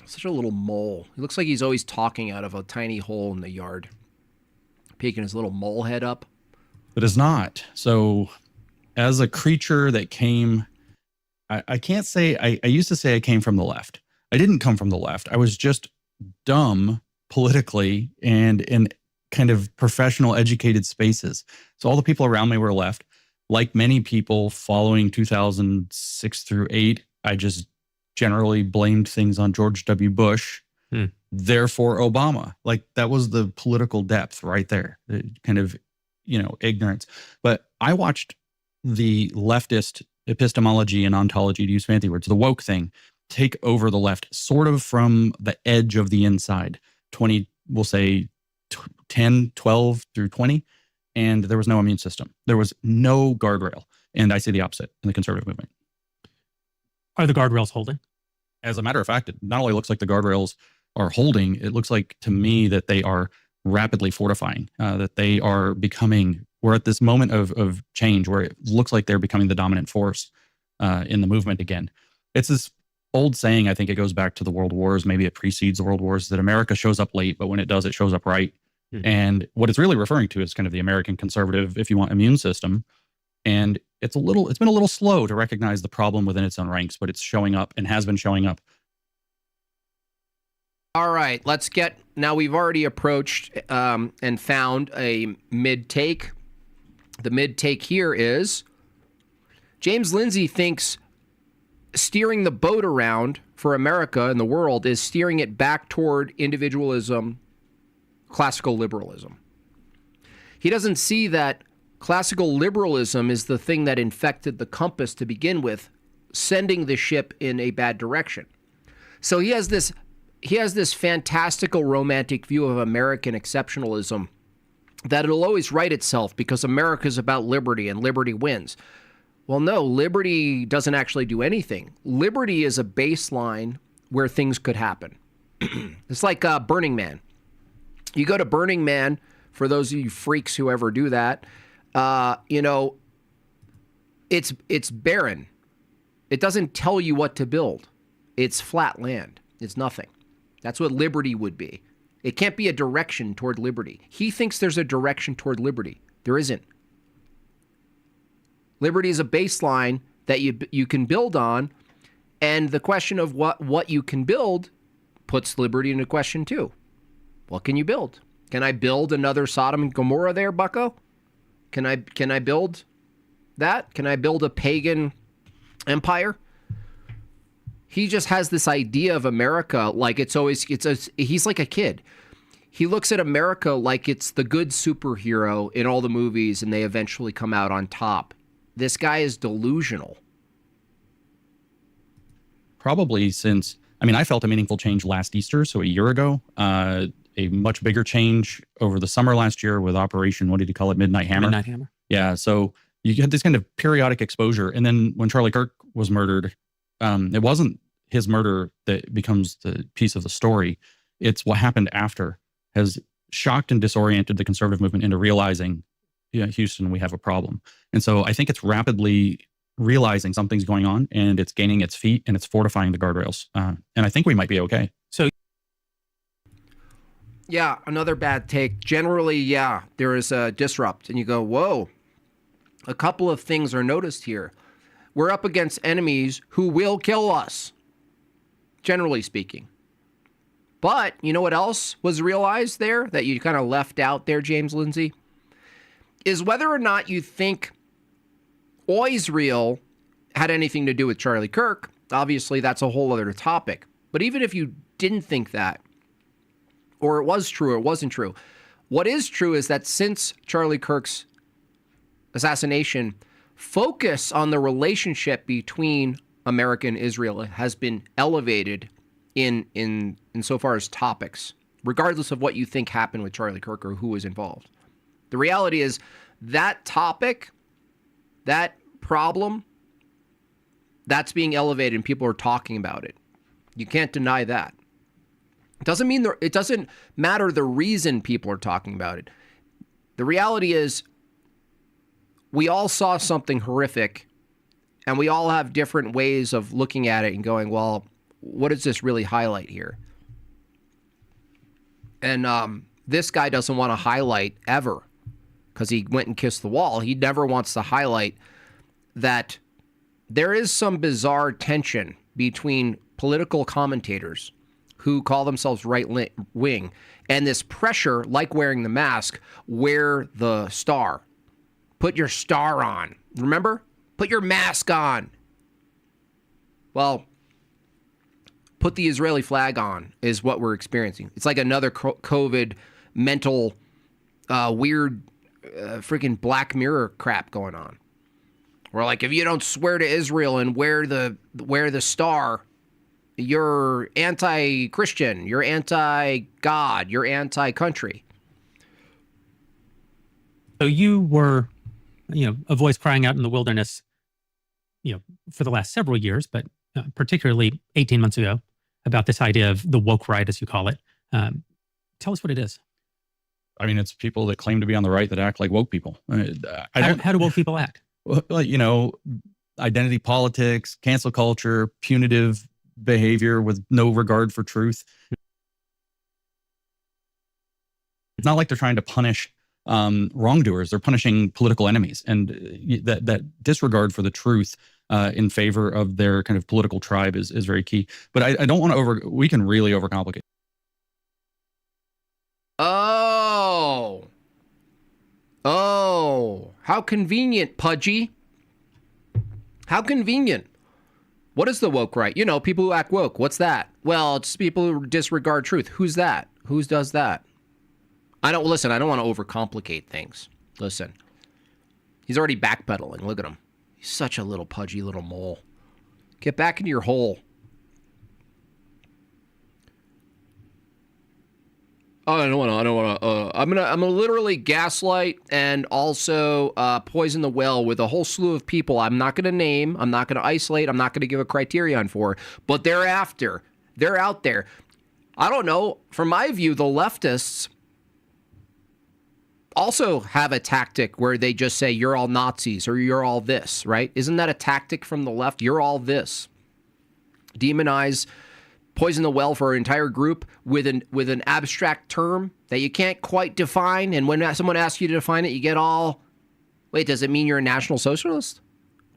Such a little mole. He looks like he's always talking out of a tiny hole in the yard, peeking his little mole head up. But it's not. So as a creature that came, I can't say, I used to say I came from the left. I didn't come from the left. I was just dumb politically and in kind of professional educated spaces. So all the people around me were left. Like many people following 2006 through 8, I just generally blamed things on George W. Bush, therefore Obama. Like that was the political depth right there, kind of, ignorance. But I watched the leftist epistemology and ontology, to use fancy words, the woke thing, take over the left sort of from the edge of the inside, 20, we'll say 10, 12 through 20. And there was no immune system. There was no guardrail. And I see the opposite in the conservative movement. Are the guardrails holding? As a matter of fact, it not only looks like the guardrails are holding, it looks like to me that they are rapidly fortifying, that they are becoming, we're at this moment of change where it looks like they're becoming the dominant force in the movement again. It's this old saying, I think it goes back to the world wars, maybe it precedes the world wars, that America shows up late, but when it does, it shows up right. And what it's really referring to is kind of the American conservative, if you want, immune system. And it's been a little slow to recognize the problem within its own ranks, but it's showing up and has been showing up. All right, now we've already approached and found a mid-take. The mid-take here is James Lindsay thinks steering the boat around for America and the world is steering it back toward individualism, classical liberalism. He doesn't see that classical liberalism is the thing that infected the compass to begin with, sending the ship in a bad direction. So he has this fantastical romantic view of American exceptionalism that it'll always right itself because America's about liberty and liberty wins. Well, no, liberty doesn't actually do anything. Liberty is a baseline where things could happen. It's like Burning Man. You go to Burning Man, for those of you freaks who ever do that, it's barren. It doesn't tell you what to build. It's flat land. It's nothing. That's what liberty would be. It can't be a direction toward liberty. He thinks there's a direction toward liberty. There isn't. Liberty is a baseline that you can build on, and the question of what you can build puts liberty into question too. What can you build? Can I build another Sodom and Gomorrah there, bucko? Can I build that? Can I build a pagan empire? He just has this idea of America like he's like a kid. He looks at America like it's the good superhero in all the movies and they eventually come out on top. This guy is delusional. probably since, I mean, I felt a meaningful change last Easter, so a year ago, a much bigger change over the summer last year with Operation, what did you call it? Midnight Hammer? Midnight Hammer. Yeah. So you get this kind of periodic exposure. And then when Charlie Kirk was murdered, it wasn't his murder that becomes the piece of the story. It's what happened after has shocked and disoriented the conservative movement into realizing, yeah, Houston, we have a problem. And so I think it's rapidly realizing something's going on, and it's gaining its feet, and it's fortifying the guardrails. And I think we might be okay. So, yeah, another bad take. Generally, yeah, there is a disrupt, and you go, whoa, a couple of things are noticed here. We're up against enemies who will kill us, generally speaking. But you know what else was realized there that you kind of left out there, James Lindsay? Is whether or not you think Israel had anything to do with Charlie Kirk. Obviously, that's a whole other topic. But even if you didn't think that, or it was true or it wasn't true, what is true is that since Charlie Kirk's assassination, focus on the relationship between America and Israel has been elevated in so far as topics, regardless of what you think happened with Charlie Kirk or who was involved. The reality is that topic, that problem, that's being elevated and people are talking about it. You can't deny that. It doesn't matter the reason people are talking about it. The reality is we all saw something horrific and we all have different ways of looking at it and going, well, what does this really highlight here? And this guy doesn't want to highlight ever because he went and kissed the wall. He never wants to highlight that there is some bizarre tension between political commentators who call themselves right-wing and this pressure, like wearing the mask, wear the star. Put your star on. Remember? Put your mask on. Well, put the Israeli flag on is what we're experiencing. It's like another COVID mental weird freaking Black Mirror crap going on. We're like, if you don't swear to Israel and wear the star, you're anti-Christian, you're anti-God, you're anti-country. So you were, a voice crying out in the wilderness, for the last several years, but particularly 18 months ago, about this idea of the woke right, as you call it. Tell us what it is. I mean, it's people that claim to be on the right that act like woke people. How do woke people act? Well, identity politics, cancel culture, punitive behavior with no regard for truth. It's not like they're trying to punish wrongdoers. They're punishing political enemies. And that disregard for the truth in favor of their kind of political tribe is very key. But I don't want to we can really overcomplicate. Oh, how convenient, Pudgy. How convenient. What is the woke right? People who act woke. What's that? Well, it's people who disregard truth. Who's that? Who does that? I don't want to overcomplicate things. Listen, he's already backpedaling. Look at him. He's such a little pudgy little mole. Get back into your hole. Oh, I don't want to. I'm gonna literally gaslight and also poison the well with a whole slew of people I'm not gonna name, I'm not gonna isolate, I'm not gonna give a criterion for, but they're out there. I don't know. From my view, the leftists also have a tactic where they just say you're all Nazis or you're all this, right? Isn't that a tactic from the left? You're all this. Demonize, poison the well for an entire group with an abstract term that you can't quite define. And when someone asks you to define it, you get all, wait, does it mean you're a National Socialist?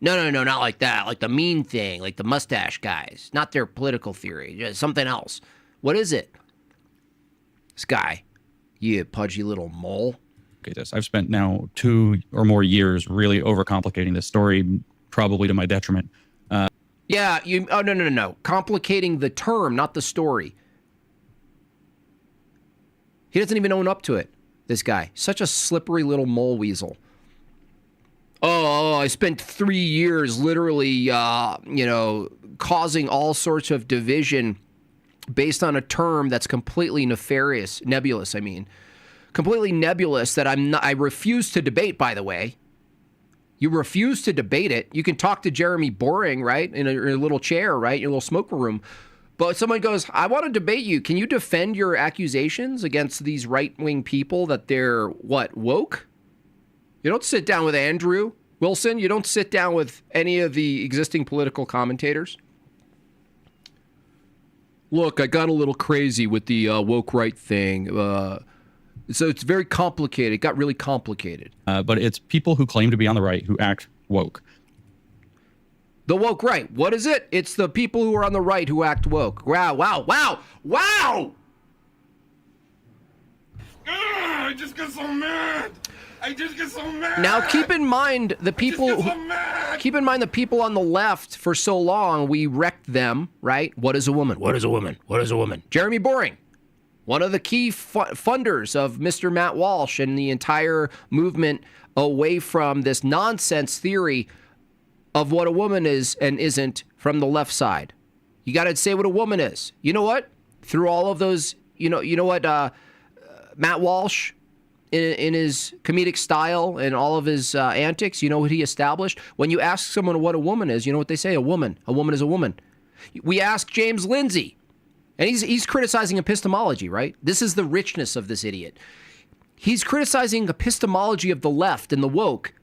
No, not like that. Like the mean thing, like the mustache guys, not their political theory, just something else. What is it? This guy, you pudgy little mole. Okay, I've spent now 2 or more years really overcomplicating this story, probably to my detriment. Yeah, no. Complicating the term, not the story. He doesn't even own up to it, this guy. Such a slippery little mole weasel. Oh, I spent 3 years literally, causing all sorts of division based on a term that's completely nebulous, completely nebulous that I refuse to debate, by the way. You refuse to debate it. You can talk to Jeremy Boring, right, in a little chair, right, in your little smoker room. But someone goes, I want to debate you. Can you defend your accusations against these right-wing people that they're, woke? You don't sit down with Andrew Wilson. You don't sit down with any of the existing political commentators. Look, I got a little crazy with the woke right thing. So it's very complicated. It got really complicated. But it's people who claim to be on the right who act woke. The woke right. What is it? It's the people who are on the right who act woke. Wow, wow, wow, wow! I just get so mad. Now keep in mind the people on the left for so long we wrecked them, right? What is a woman? What is a woman? What is a woman? Jeremy Boring, one of the key funders of Mr. Matt Walsh and the entire movement away from this nonsense theory of what a woman is and isn't from the left side. You got to say what a woman is. You know what? Through all of those, you know what Matt Walsh, in his comedic style and all of his antics, you know what he established? When you ask someone what a woman is, you know what they say? A woman. A woman is a woman. We ask James Lindsay, and he's criticizing epistemology, right? This is the richness of this idiot. He's criticizing epistemology of the left and the woke.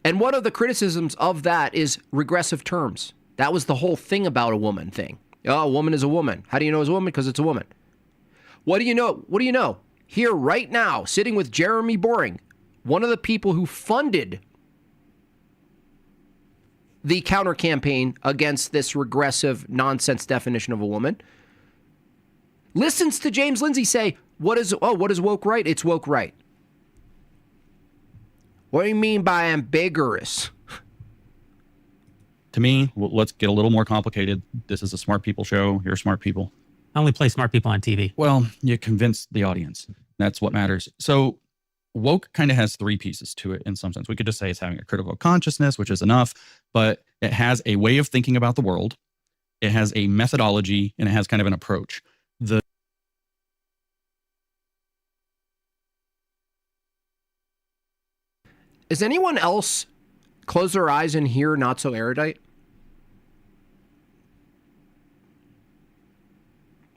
And one of the criticisms of that is regressive terms. That was the whole thing about a woman thing. Oh, a woman is a woman. How do you know it's a woman? Because it's a woman. What do you know? What do you know? Here right now, sitting with Jeremy Boring, one of the people who funded the counter campaign against this regressive nonsense definition of a woman, listens to James Lindsay say, what is woke right? It's woke right. What do you mean by ambiguous? To me, let's get a little more complicated. This is a smart people show. You're smart people. I only play smart people on TV. Well, you convince the audience. That's what matters. So woke kind of has three pieces to it in some sense. We could just say it's having a critical consciousness, which is enough, but it has a way of thinking about the world. It has a methodology, and it has kind of an approach. Is anyone else close their eyes and hear not so erudite?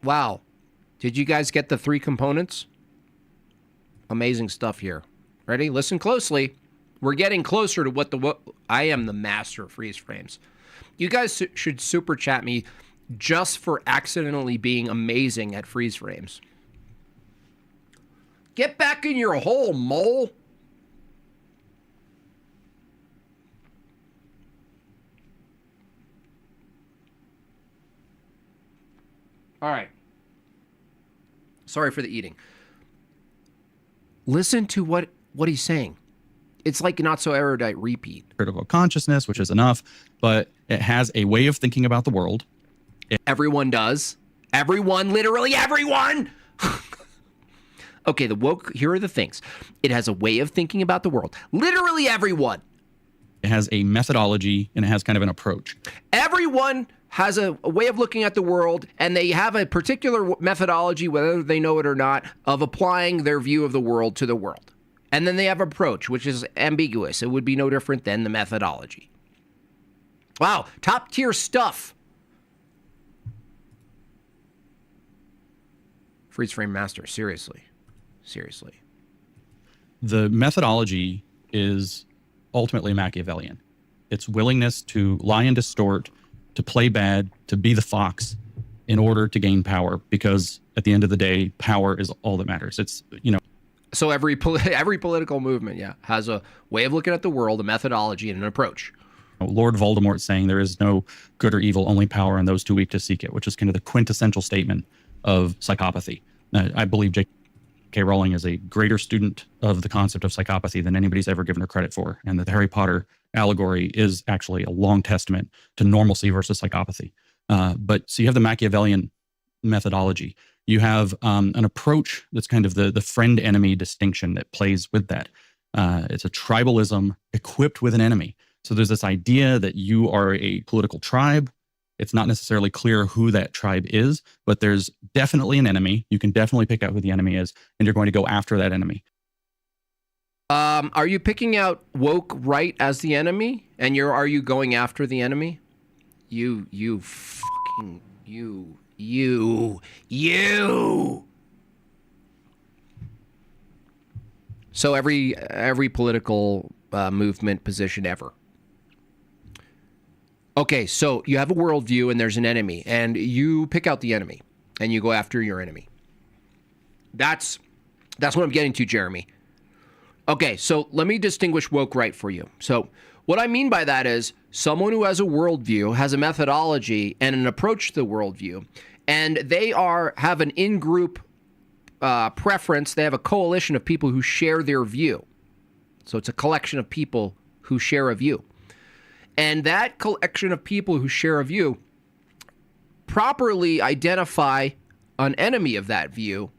Wow. Did you guys get the three components? Amazing stuff here. Ready? Listen closely. We're getting closer to what I am the master of freeze frames. You guys should super chat me just for accidentally being amazing at freeze frames. Get back in your hole, mole. All right. Sorry for the eating. Listen to what he's saying. It's like not so erudite repeat. Critical consciousness, which is enough, but it has a way of thinking about the world. Everyone does. Everyone, literally everyone. Okay, the woke, here are the things. It has a way of thinking about the world. Literally everyone. It has a methodology, and it has kind of an approach. Everyone has a way of looking at the world, and they have a particular methodology, whether they know it or not, of applying their view of the world to the world. And then they have an approach, which is ambiguous. It would be no different than the methodology. Wow, top tier stuff. Freeze frame master, seriously. Seriously. The methodology is ultimately Machiavellian. It's willingness to lie and distort, to play bad, to be the fox in order to gain power, because at the end of the day, power is all that matters. It's, So every political movement, has a way of looking at the world, a methodology, and an approach. Lord Voldemort saying there is no good or evil, only power, and those too weak to seek it, which is kind of the quintessential statement of psychopathy. I believe J.K. Rowling is a greater student of the concept of psychopathy than anybody's ever given her credit for, and that the Harry Potter allegory is actually a long testament to normalcy versus psychopathy. But so you have the Machiavellian methodology. You have an approach that's kind of the friend-enemy distinction that plays with that. It's a tribalism equipped with an enemy. So there's this idea that you are a political tribe. It's not necessarily clear who that tribe is, but there's definitely an enemy. You can definitely pick out who the enemy is, and you're going to go after that enemy. Are you picking out woke right as the enemy, and are you going after the enemy? You. So every political movement position ever. Okay, so you have a worldview and there's an enemy, and you pick out the enemy and you go after your enemy. That's what I'm getting to, Jeremy. Okay, so let me distinguish woke right for you. So what I mean by that is someone who has a worldview, has a methodology and an approach to the worldview, and they have an in-group preference. They have a coalition of people who share their view. So it's a collection of people who share a view. And that collection of people who share a view properly identify an enemy of that view,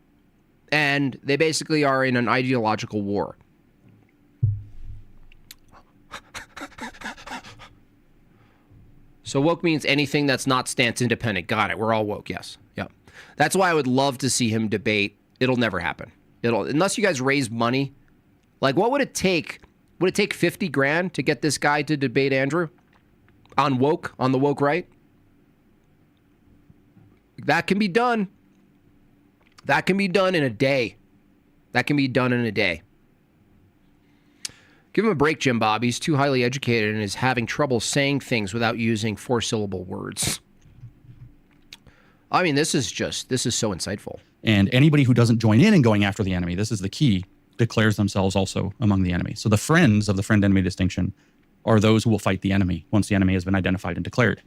and they basically are in an ideological war. So woke means anything that's not stance independent. Got it. We're all woke. Yes. Yeah. That's why I would love to see him debate. It'll never happen. Unless you guys raise money. Like, what would it take? Would it take 50 grand to get this guy to debate Andrew on the woke right? That can be done. That can be done in a day. Give him a break, Jim Bob. He's too highly educated and is having trouble saying things without using 4-syllable words. I mean, this is so insightful. And anybody who doesn't join in going after the enemy, this is the key, declares themselves also among the enemy. So the friends of the friend-enemy distinction are those who will fight the enemy once the enemy has been identified and declared.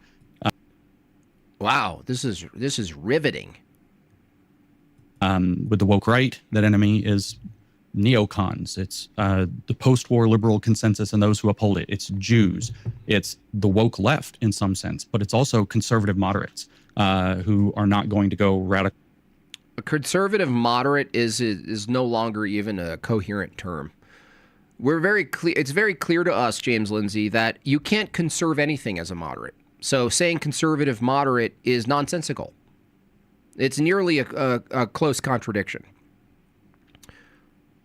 Wow, this is riveting. With the woke right, that enemy is neocons. It's the post-war liberal consensus and those who uphold it. It's Jews. It's the woke left in some sense, but it's also conservative moderates who are not going to go radical. A conservative moderate is no longer even a coherent term. It's very clear to us, James Lindsay, that you can't conserve anything as a moderate. So saying conservative moderate is nonsensical. It's nearly a close contradiction.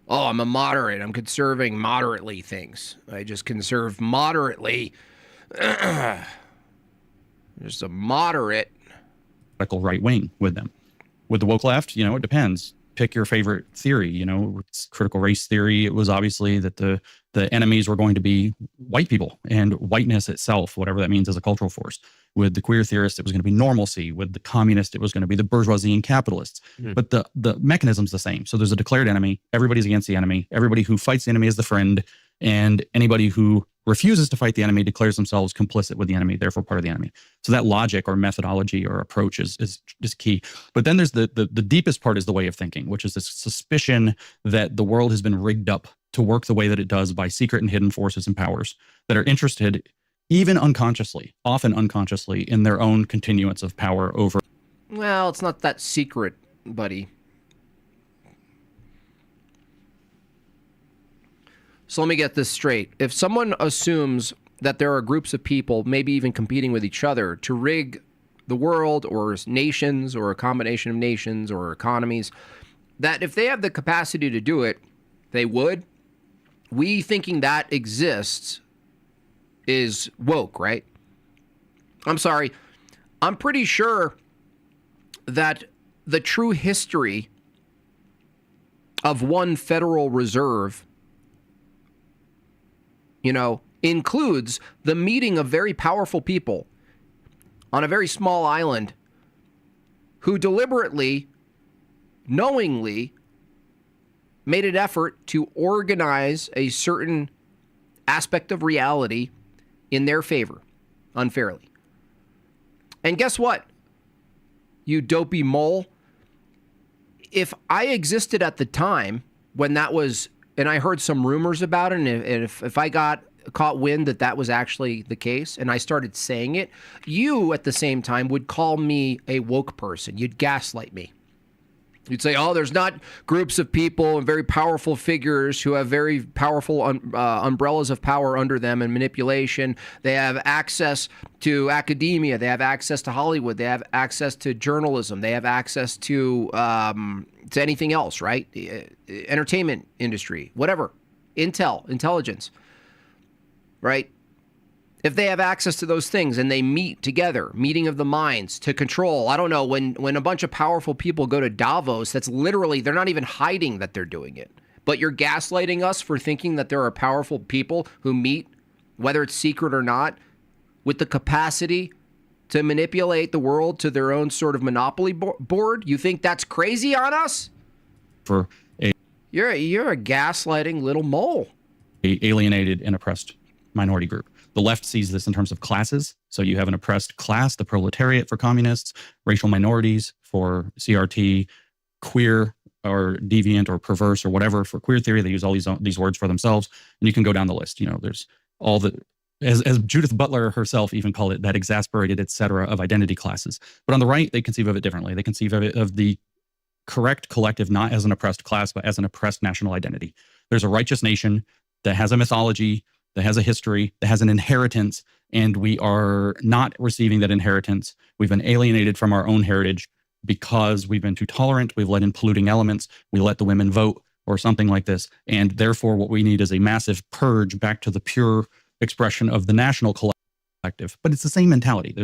Oh, I'm a moderate. I'm conserving moderately things. I just conserve moderately. Just a moderate. Radical right wing with them. With the woke left, it depends. Pick your favorite theory. It's critical race theory. It was obviously that the enemies were going to be white people and whiteness itself, whatever that means as a cultural force. With the queer theorist, it was going to be normalcy. With the communist, it was going to be the bourgeoisie and capitalists. But the mechanism's the same. So there's a declared enemy. Everybody's against the enemy. Everybody who fights the enemy is the friend. And anybody who refuses to fight the enemy declares themselves complicit with the enemy, therefore part of the enemy. So that logic or methodology or approach is key. But then there's the deepest part is the way of thinking, which is this suspicion that the world has been rigged up to work the way that it does by secret and hidden forces and powers that are interested, even unconsciously, often unconsciously, in their own continuance of power over. Well, it's not that secret, buddy. So let me get this straight. If someone assumes that there are groups of people, maybe even competing with each other, to rig the world or nations or a combination of nations or economies, that if they have the capacity to do it, they would. We thinking that exists is woke, right? I'm sorry. I'm pretty sure that the true history of one Federal Reserve includes the meeting of very powerful people on a very small island who deliberately, knowingly made an effort to organize a certain aspect of reality in their favor, unfairly. And guess what, you dopey mole? If I existed at the time when that was, and I heard some rumors about it, and if I got caught wind that was actually the case, and I started saying it, you at the same time would call me a woke person. You'd gaslight me. You'd say, oh, there's not groups of people and very powerful figures who have very powerful umbrellas of power under them and manipulation. They have access to academia. They have access to Hollywood. They have access to journalism. They have access to anything else, right? Entertainment industry, whatever. Intelligence, right? If they have access to those things and they meet together, meeting of the minds to control, I don't know, when a bunch of powerful people go to Davos, that's literally, they're not even hiding that they're doing it. But you're gaslighting us for thinking that there are powerful people who meet, whether it's secret or not, with the capacity to manipulate the world to their own sort of monopoly board. You think that's crazy on us? You're a gaslighting little mole. A alienated and oppressed minority group. The left sees this in terms of classes. So you have an oppressed class, the proletariat for communists, racial minorities for CRT, queer or deviant or perverse or whatever for queer theory. They use all these words for themselves. And you can go down the list. You know, there's all the, as Judith Butler herself even called it, that exasperated, et cetera, of identity classes. But on the right, they conceive of it differently. They conceive of it of the correct collective, not as an oppressed class, but as an oppressed national identity. There's a righteous nation that has a mythology, that has a history, that has an inheritance, and we are not receiving that inheritance. We've been alienated from our own heritage because we've been too tolerant. We've let in polluting elements. We let the women vote or something like this. And therefore, what we need is a massive purge back to the pure expression of the national collective. But it's the same mentality.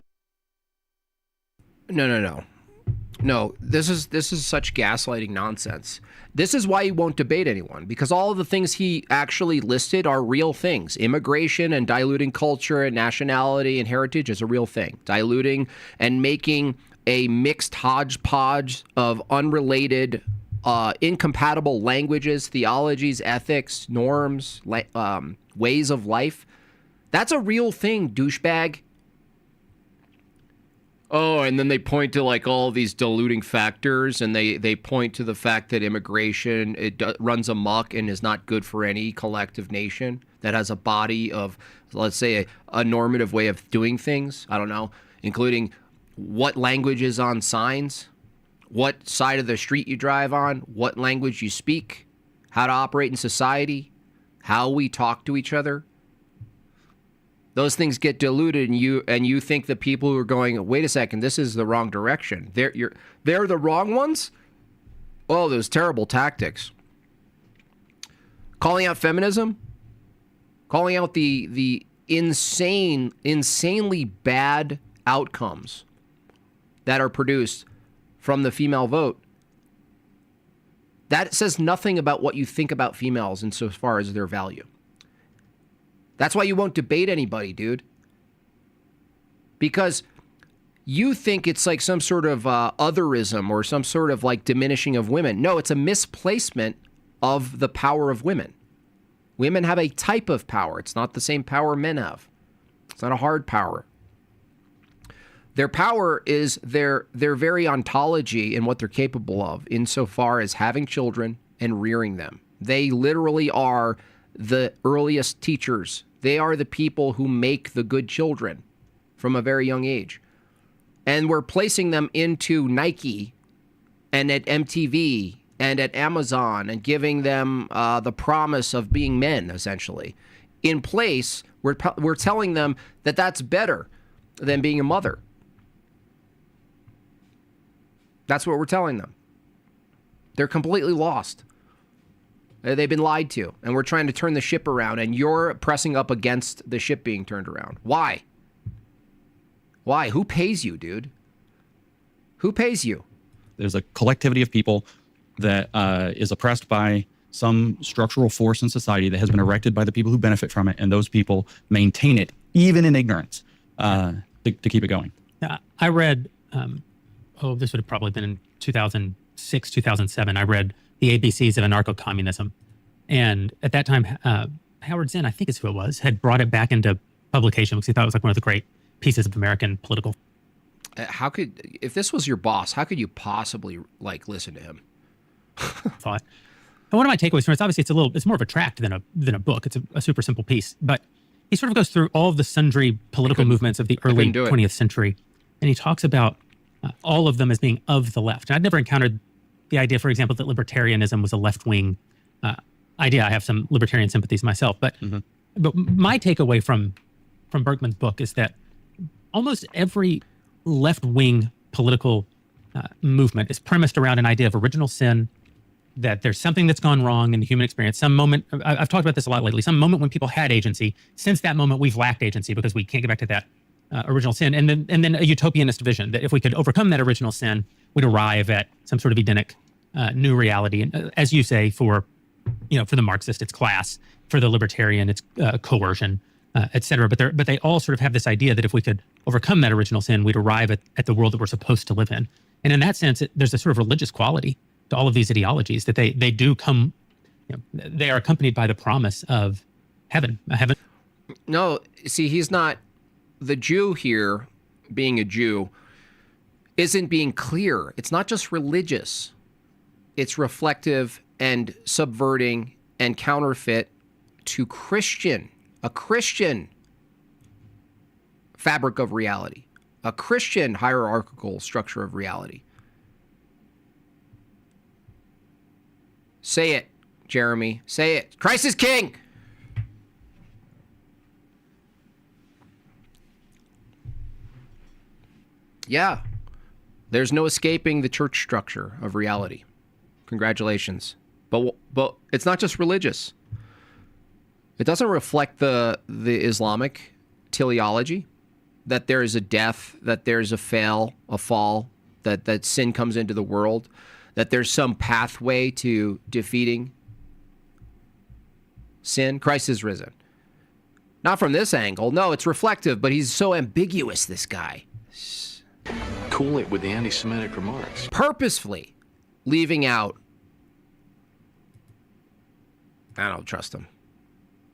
No, this is such gaslighting nonsense. This is why he won't debate anyone, because all of the things he actually listed are real things. Immigration and diluting culture and nationality and heritage is a real thing. Diluting and making a mixed hodgepodge of unrelated, incompatible languages, theologies, ethics, norms, ways of life. That's a real thing, douchebag. Oh, and then they point to like all these diluting factors, and they point to the fact that immigration runs amok and is not good for any collective nation that has a body of, let's say, a normative way of doing things. I don't know, including what language is on signs, what side of the street you drive on, what language you speak, how to operate in society, how we talk to each other. Those things get diluted, and you think the people who are going, wait a second, this is the wrong direction. They're the wrong ones? Oh, those terrible tactics. Calling out feminism, calling out the insanely bad outcomes that are produced from the female vote. That says nothing about what you think about females insofar as their value. That's why you won't debate anybody, dude. Because you think it's like some sort of otherism or some sort of like diminishing of women. No, it's a misplacement of the power of women. Women have a type of power. It's not the same power men have. It's not a hard power. Their power is their very ontology and what they're capable of insofar as having children and rearing them. They literally are the earliest teachers. They are the people who make the good children from a very young age. And we're placing them into Nike and at MTV and at Amazon and giving them the promise of being men, essentially. In place, we're telling them that that's better than being a mother. That's what we're telling them. They're completely lost. They've been lied to, and we're trying to turn the ship around, and you're pressing up against the ship being turned around. Why? Why? Who pays you, dude? Who pays you? There's a collectivity of people that is oppressed by some structural force in society that has been erected by the people who benefit from it, and those people maintain it, even in ignorance, to keep it going. I read, this would have probably been in 2006, 2007. I read The ABCs of Anarcho-Communism. And at that time, Howard Zinn, I think is who it was, had brought it back into publication because he thought it was like one of the great pieces of American political. If this was your boss, how could you possibly like listen to him? Thought. And one of my takeaways from it is obviously it's more of a tract than a book. It's a super simple piece, but he sort of goes through all of the sundry political movements of the early 20th century. And he talks about all of them as being of the left. And I'd never encountered the idea, for example, that libertarianism was a left-wing idea. I have some libertarian sympathies myself, but my takeaway from Bergman's book is that almost every left-wing political movement is premised around an idea of original sin, that there's something that's gone wrong in the human experience. Some moment, I've talked about this a lot lately, some moment when people had agency. Since that moment, we've lacked agency because we can't get back to that original sin. And then a utopianist vision that if we could overcome that original sin, we'd arrive at some sort of Edenic new reality. And as you say, for the Marxist, it's class. For the libertarian, it's coercion, et cetera. But they all sort of have this idea that if we could overcome that original sin, we'd arrive at the world that we're supposed to live in. And in that sense, there's a sort of religious quality to all of these ideologies, that they do come, they are accompanied by the promise of heaven, a heaven. No, see, he's not, the Jew here, being a Jew, isn't being clear. It's not just religious. It's reflective and subverting and counterfeit to a Christian fabric of reality, a Christian hierarchical structure of reality. Say it, Jeremy. Say it. Christ is king. Yeah. There's no escaping the church structure of reality. Congratulations. But it's not just religious. It doesn't reflect the Islamic teleology, that there is a death, that there's a fall, that sin comes into the world, that there's some pathway to defeating sin. Christ is risen. Not from this angle. No, it's reflective, but he's so ambiguous, this guy. Cool it with the anti-Semitic remarks. Purposefully leaving out. I don't trust him.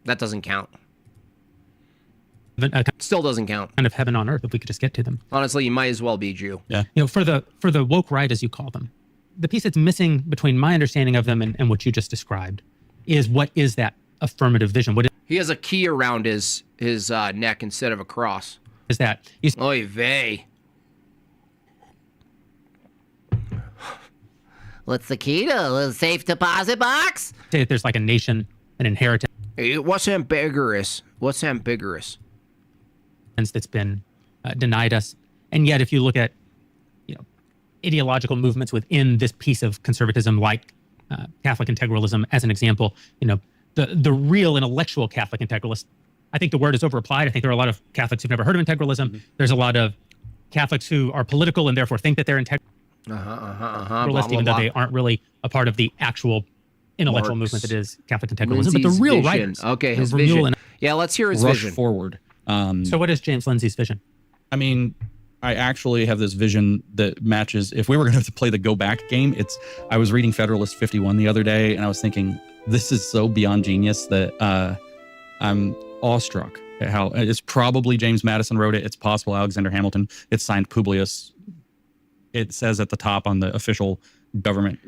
That doesn't count. Still doesn't count. Kind of heaven on earth if we could just get to them. Honestly, you might as well be Jew. Yeah. For the woke right, as you call them, the piece that's missing between my understanding of them and what you just described is, what is that affirmative vision? He has a key around his neck instead of a cross. Is that? Oy vey. What's the key to the safe deposit box? Say that there's like a nation, an inheritance. What's ambiguous? That's been denied us. And yet, if you look at ideological movements within this piece of conservatism, like Catholic integralism as an example, the real intellectual Catholic integralist, I think the word is overapplied. I think there are a lot of Catholics who've never heard of integralism. Mm-hmm. There's a lot of Catholics who are political and therefore think that they're integralist, even though they aren't really a part of the actual intellectual movement that is Catholic integralism. But the real writers. Okay, his vision. Yeah, let's hear his vision. Forward. So what is James Lindsay's vision? I mean, I actually have this vision that matches, if we were going to play the go back game, I was reading Federalist 51 the other day, and I was thinking, this is so beyond genius that I'm awestruck at how it's probably James Madison wrote it. It's possible Alexander Hamilton. It's signed Publius. It says at the top on the official government,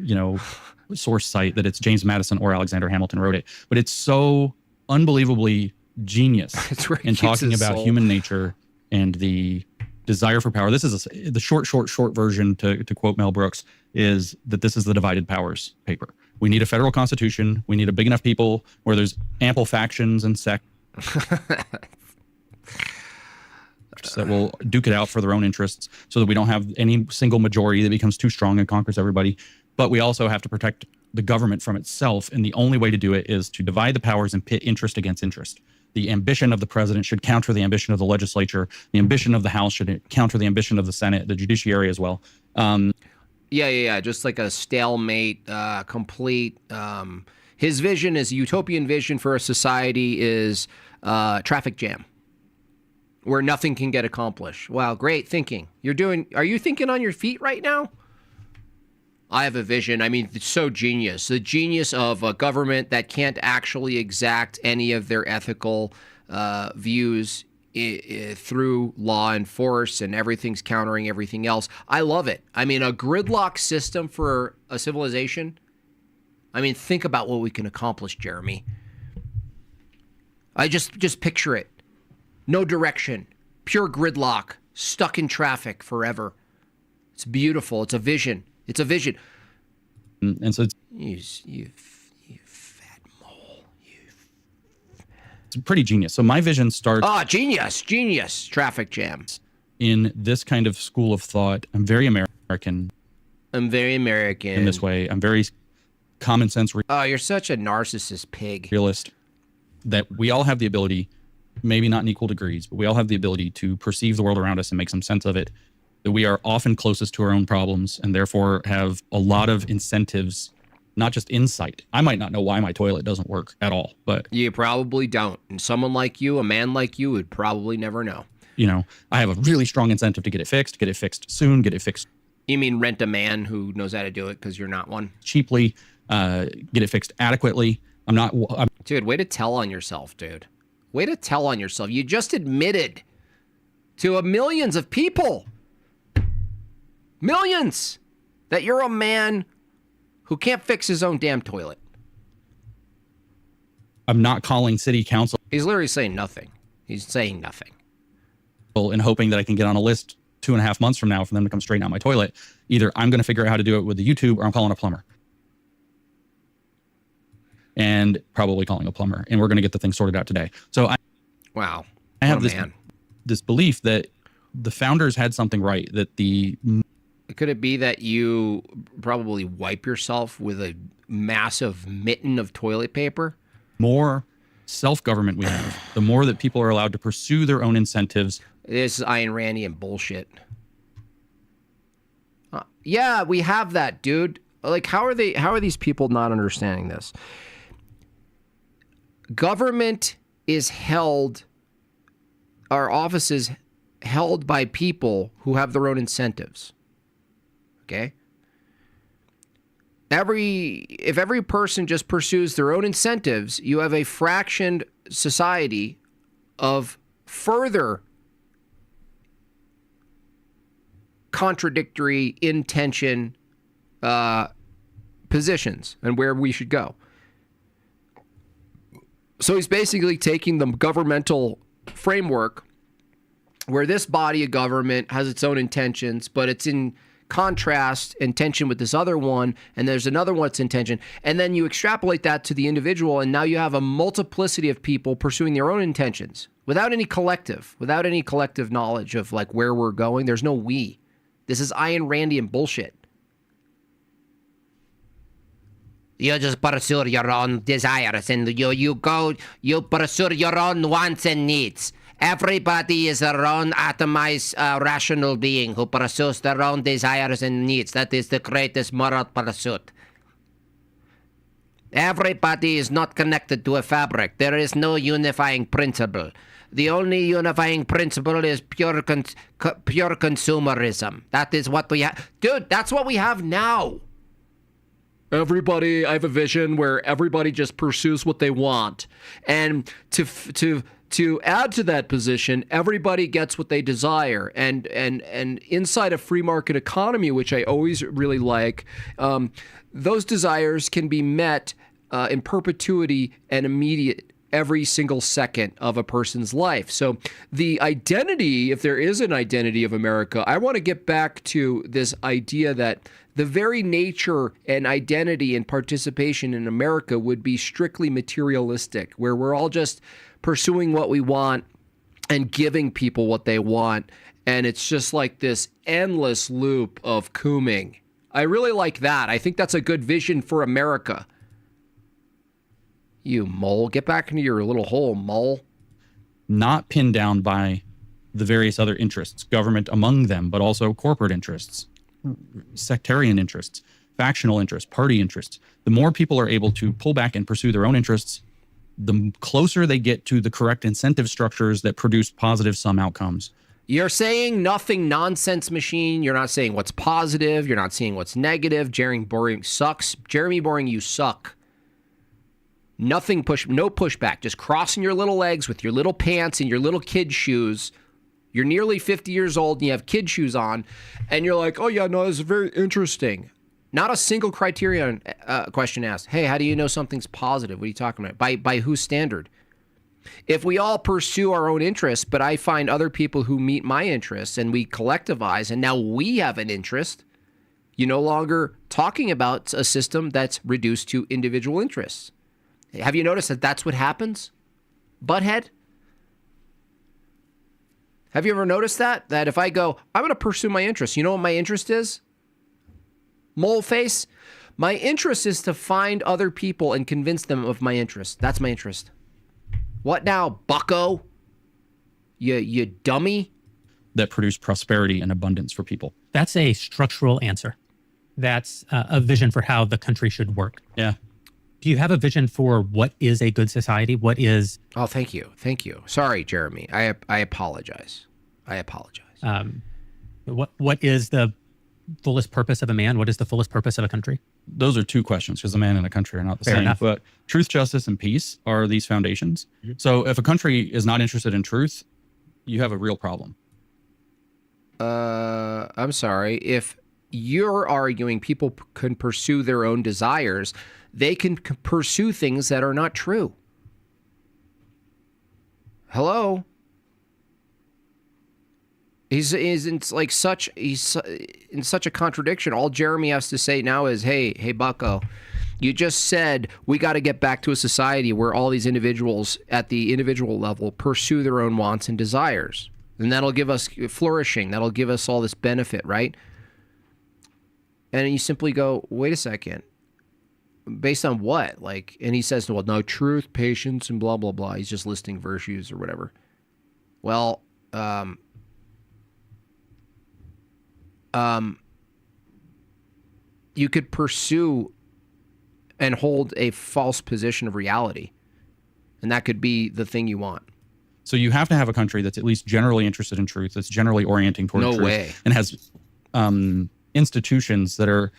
source site that it's James Madison or Alexander Hamilton wrote it. But it's so unbelievably genius in talking about human nature and the desire for power. This is the short version, to quote Mel Brooks, is that this is the divided powers paper. We need a federal constitution. We need a big enough people where there's ample factions and sects that will duke it out for their own interests, so that we don't have any single majority that becomes too strong and conquers everybody. But we also have to protect the government from itself, and the only way to do it is to divide the powers and pit interest against interest. The ambition of the president should counter the ambition of the legislature. The ambition of the House should counter the ambition of the Senate, the judiciary as well. Yeah. Just like a stalemate, complete. His vision, his utopian vision for a society is traffic jam, where nothing can get accomplished. Wow, great thinking. Are you thinking on your feet right now? I have a vision. I mean, it's so genius. The genius of a government that can't actually exact any of their ethical views through law and force, and everything's countering everything else. I love it. I mean, a gridlock system for a civilization. I mean, think about what we can accomplish, Jeremy. I just picture it. No direction. Pure gridlock. Stuck in traffic forever. It's beautiful. It's a vision. And so it's, you fat mole. It's pretty genius. So my vision starts... Genius. Traffic jams. In this kind of school of thought, I'm very American. In this way. I'm very common sense. You're such a narcissist pig. Realist. That we all have the ability, maybe not in equal degrees, but we all have the ability to perceive the world around us and make some sense of it. That we are often closest to our own problems and therefore have a lot of incentives, not just insight. I might not know why my toilet doesn't work at all, but... You probably don't. And someone like you, a man like you, would probably never know. You know, I have a really strong incentive to get it fixed soon, get it fixed. You mean rent a man who knows how to do it because you're not one? Cheaply, get it fixed adequately. Dude, way to tell on yourself, dude. Way to tell on yourself. You just admitted to millions of people, millions, that you're a man who can't fix his own damn toilet. I'm not calling city council. He's literally saying nothing. He's saying nothing. And hoping that I can get on a list 2.5 months from now for them to come straighten out my toilet. Either I'm going to figure out how to do it with the YouTube or I'm calling a plumber. And probably calling a plumber. And we're going to get the thing sorted out today. So I have this belief that the founders had something right, that Could it be that you probably wipe yourself with a massive mitten of toilet paper? More self-government we have, the more that people are allowed to pursue their own incentives. This is Ayn Randian bullshit. Yeah, we have that, dude. Like, how are these people not understanding this? Government is held, our offices held by people who have their own incentives. Okay? If every person just pursues their own incentives, you have a fractioned society of further contradictory intention positions and where we should go. So he's basically taking the governmental framework where this body of government has its own intentions, but it's in contrast and tension with this other one, and there's another one that's in tension, and then you extrapolate that to the individual, and now you have a multiplicity of people pursuing their own intentions without any collective knowledge of like where we're going. There's no we. This is Ayn Randian bullshit. You just pursue your own desires and you pursue your own wants and needs. Everybody is their own atomized rational being who pursues their own desires and needs. That is the greatest moral pursuit. Everybody is not connected to a fabric. There is no unifying principle. The only unifying principle is pure consumerism. That is what we have. Dude, that's what we have now. I have a vision where everybody just pursues what they want. And to add to that position, everybody gets what they desire. And inside a free market economy, which I always really like, those desires can be met in perpetuity and immediate every single second of a person's life. So the identity, if there is an identity of America, I want to get back to this idea that the very nature and identity and participation in America would be strictly materialistic, where we're all just pursuing what we want and giving people what they want. And it's just like this endless loop of cooming. I really like that. I think that's a good vision for America. You mole, get back into your little hole, mole. Not pinned down by the various other interests, government among them, but also corporate interests, sectarian interests, factional interests, party interests. The more people are able to pull back and pursue their own interests, the closer they get to the correct incentive structures that produce positive sum outcomes. You're saying nothing nonsense machine. You're not saying what's positive. You're not saying what's negative. Jeremy Boring sucks. Jeremy Boring, you suck. No pushback. Just crossing your little legs with your little pants and your little kid shoes. You're nearly 50 years old and you have kid shoes on. And you're like, oh yeah, no, this is very interesting. Not a single criterion question asked. Hey, how do you know something's positive? What are you talking about? By whose standard? If we all pursue our own interests, but I find other people who meet my interests and we collectivize and now we have an interest, you no longer talking about a system that's reduced to individual interests. Have you noticed that that's what happens? Butthead? Have you ever noticed that? That if I go, I'm going to pursue my interest, you know what my interest is? Mole face? My interest is to find other people and convince them of my interest. That's my interest. What now, bucko? You dummy? That produce prosperity and abundance for people. That's a structural answer. That's a vision for how the country should work. Yeah. Do you have a vision for what is a good society? What is... Oh, thank you. Thank you. Sorry, Jeremy. I apologize. I apologize. What is the fullest purpose of a man? What is the fullest purpose of a country? Those are two questions because a man and a country are not the Fair same. enough. But truth, justice, and peace are these foundations. Mm-hmm. So if a country is not interested in truth, you have a real problem. I'm sorry. If you're arguing people can pursue their own desires, they can pursue things that are not true. Hello? He's in such a contradiction. All Jeremy has to say now is, hey, bucko, you just said we got to get back to a society where all these individuals at the individual level pursue their own wants and desires. And that'll give us flourishing. That'll give us all this benefit, right? And you simply go, wait a second. Based on what? And he says, well, no, truth, patience, and blah, blah, blah. He's just listing virtues or whatever. Well, you could pursue and hold a false position of reality. And that could be the thing you want. So you have to have a country that's at least generally interested in truth, that's generally orienting toward truth. No way. And has institutions that are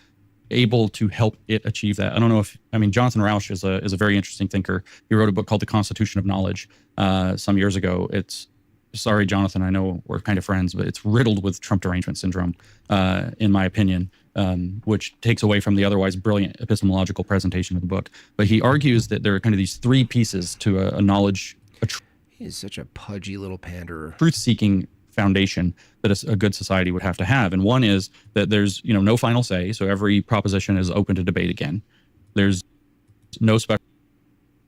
able to help it achieve that. I don't know if, Jonathan Rauch is a very interesting thinker. He wrote a book called The Constitution of Knowledge some years ago. Sorry, Jonathan, I know we're kind of friends, but it's riddled with Trump derangement syndrome, in my opinion, which takes away from the otherwise brilliant epistemological presentation of the book. But he argues that there are kind of these three pieces to a knowledge. He's such a pudgy little panderer. Truth-seeking foundation that a good society would have to have. And one is that there's no final say, so every proposition is open to debate again. There's no special...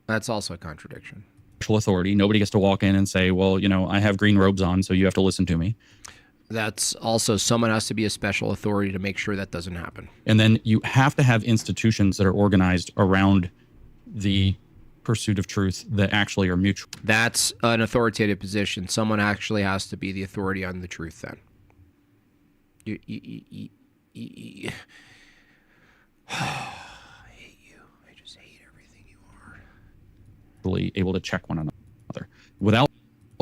That's also a contradiction. Authority. Nobody gets to walk in and say, well, I have green robes on, so you have to listen to me. That's also someone has to be a special authority to make sure that doesn't happen. And then you have to have institutions that are organized around the pursuit of truth that actually are mutual. That's an authoritative position. Someone actually has to be the authority on the truth then. I hate you. I just hate everything you are. Able to check one another. Without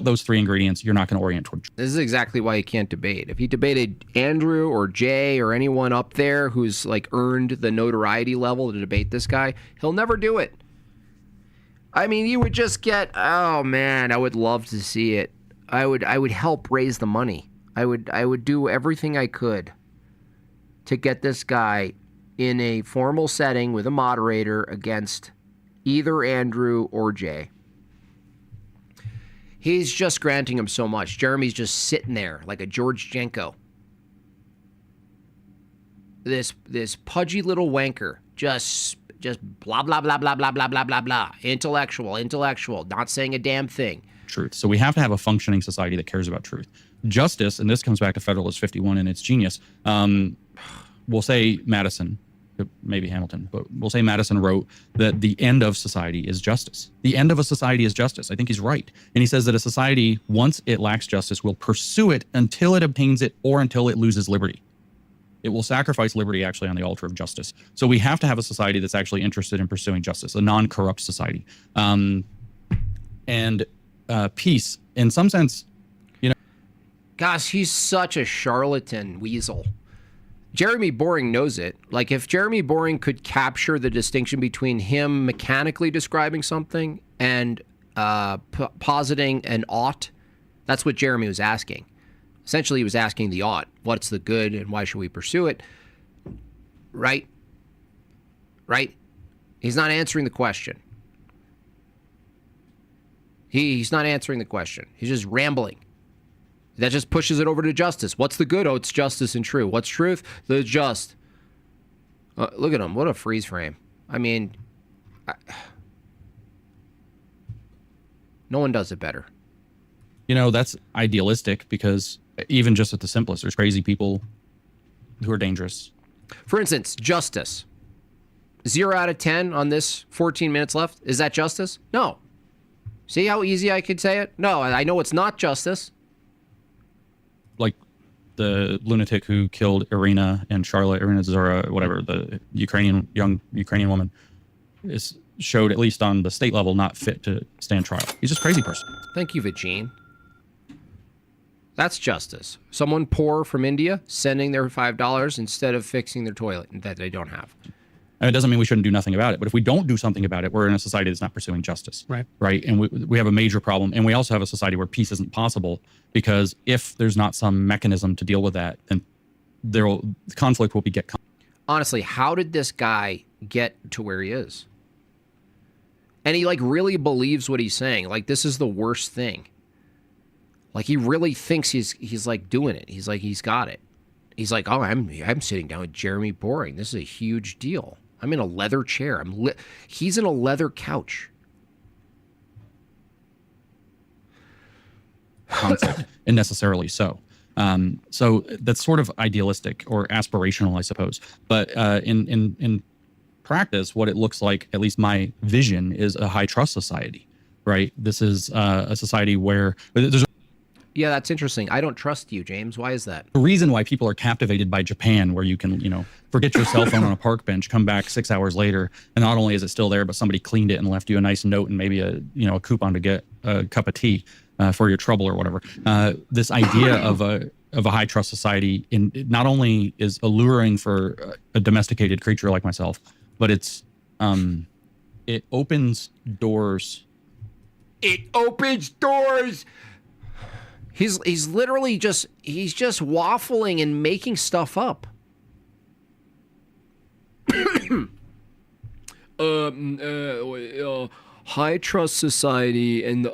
those three ingredients, you're not going to orient toward truth. This is exactly why you can't debate. If he debated Andrew or Jay or anyone up there who's earned the notoriety level to debate this guy, he'll never do it. You would just get, oh man, I would love to see it. I would help raise the money. I would do everything I could to get this guy in a formal setting with a moderator against either Andrew or Jay. He's just granting him so much. Jeremy's just sitting there like a George Jenko. This pudgy little wanker just blah, blah, blah, blah, blah, blah, blah, blah, blah. Intellectual, not saying a damn thing. Truth. So we have to have a functioning society that cares about truth. Justice, and this comes back to Federalist 51 and its genius. We'll say Madison, maybe Hamilton, but we'll say Madison wrote that the end of society is justice. The end of a society is justice. I think he's right. And he says that a society, once it lacks justice, will pursue it until it obtains it or until it loses liberty. It will sacrifice liberty actually on the altar of justice. So we have to have a society that's actually interested in pursuing justice, a non-corrupt society. And peace, in some sense, Gosh, he's such a charlatan weasel. Jeremy Boring knows it. If Jeremy Boring could capture the distinction between him mechanically describing something and positing an ought, that's what Jeremy was asking. Essentially, he was asking the ought. What's the good and why should we pursue it? Right? He's not answering the question. He's not answering the question. He's just rambling. That just pushes it over to justice. What's the good? Oh, it's justice and true. What's truth? The just. Look at him. What a freeze frame. I mean, no one does it better. You know, that's idealistic because even just at the simplest, there's crazy people who are dangerous. For instance, justice. 0 out of 10 on this 14 minutes left. Is that justice? No. See how easy I could say it? No, I know it's not justice. Like the lunatic who killed Irina Zora, whatever, the young Ukrainian woman, is showed, at least on the state level, not fit to stand trial. He's just a crazy person. Thank you, Vagine. That's justice. Someone poor from India sending their $5 instead of fixing their toilet that they don't have. And it doesn't mean we shouldn't do nothing about it, but if we don't do something about it, we're in a society that's not pursuing justice. Right. And we have a major problem. And we also have a society where peace isn't possible, because if there's not some mechanism to deal with that, then conflict will beget conflict. Honestly, how did this guy get to where he is? And he like really believes what he's saying. Like, this is the worst thing. Like, he really thinks he's like doing it. He's like, he's got it. He's like, oh, I'm sitting down with Jeremy Boring. This is a huge deal. I'm in a leather chair. He's in a leather couch. Conflict, and necessarily so. So that's sort of idealistic or aspirational, I suppose. But in practice, what it looks like, at least my vision, is a high trust society. Right. This is a society where there's. Yeah, that's interesting. I don't trust you, James. Why is that? The reason why people are captivated by Japan, where you can, forget your cell phone on a park bench, come back 6 hours later, and not only is it still there, but somebody cleaned it and left you a nice note and maybe a coupon to get a cup of tea for your trouble or whatever. This idea of a high trust society not only is alluring for a domesticated creature like myself, but it opens doors. It opens doors. He's literally just waffling and making stuff up. High trust society, and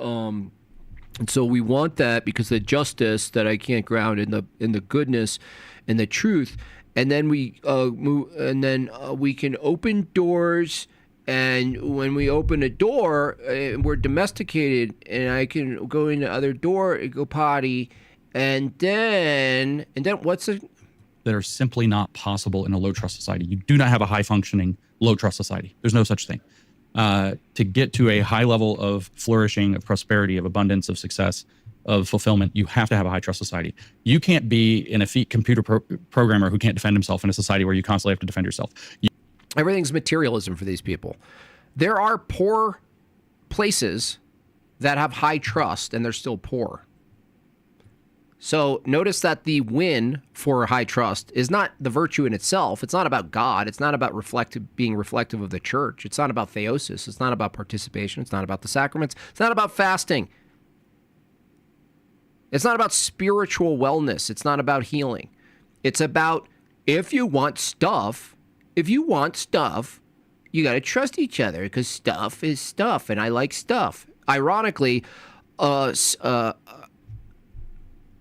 so we want that because the justice that I can't ground in the goodness and the truth, and then we move, and then we can open doors. And when we open a door, we're domesticated, and I can go in the other door and go potty, and then what's it? That are simply not possible in a low trust society. You do not have a high functioning low trust society. There's no such thing. To get to a high level of flourishing, of prosperity, of abundance, of success, of fulfillment, you have to have a high trust society. You can't be an effete computer programmer who can't defend himself in a society where you constantly have to defend yourself. Everything's materialism for these people. There are poor places that have high trust, and they're still poor. So notice that the win for high trust is not the virtue in itself. It's not about God. It's not about being reflective of the church. It's not about theosis. It's not about participation. It's not about the sacraments. It's not about fasting. It's not about spiritual wellness. It's not about healing. It's about, if you want stuff, you got to trust each other, because stuff is stuff, and I like stuff. Ironically, a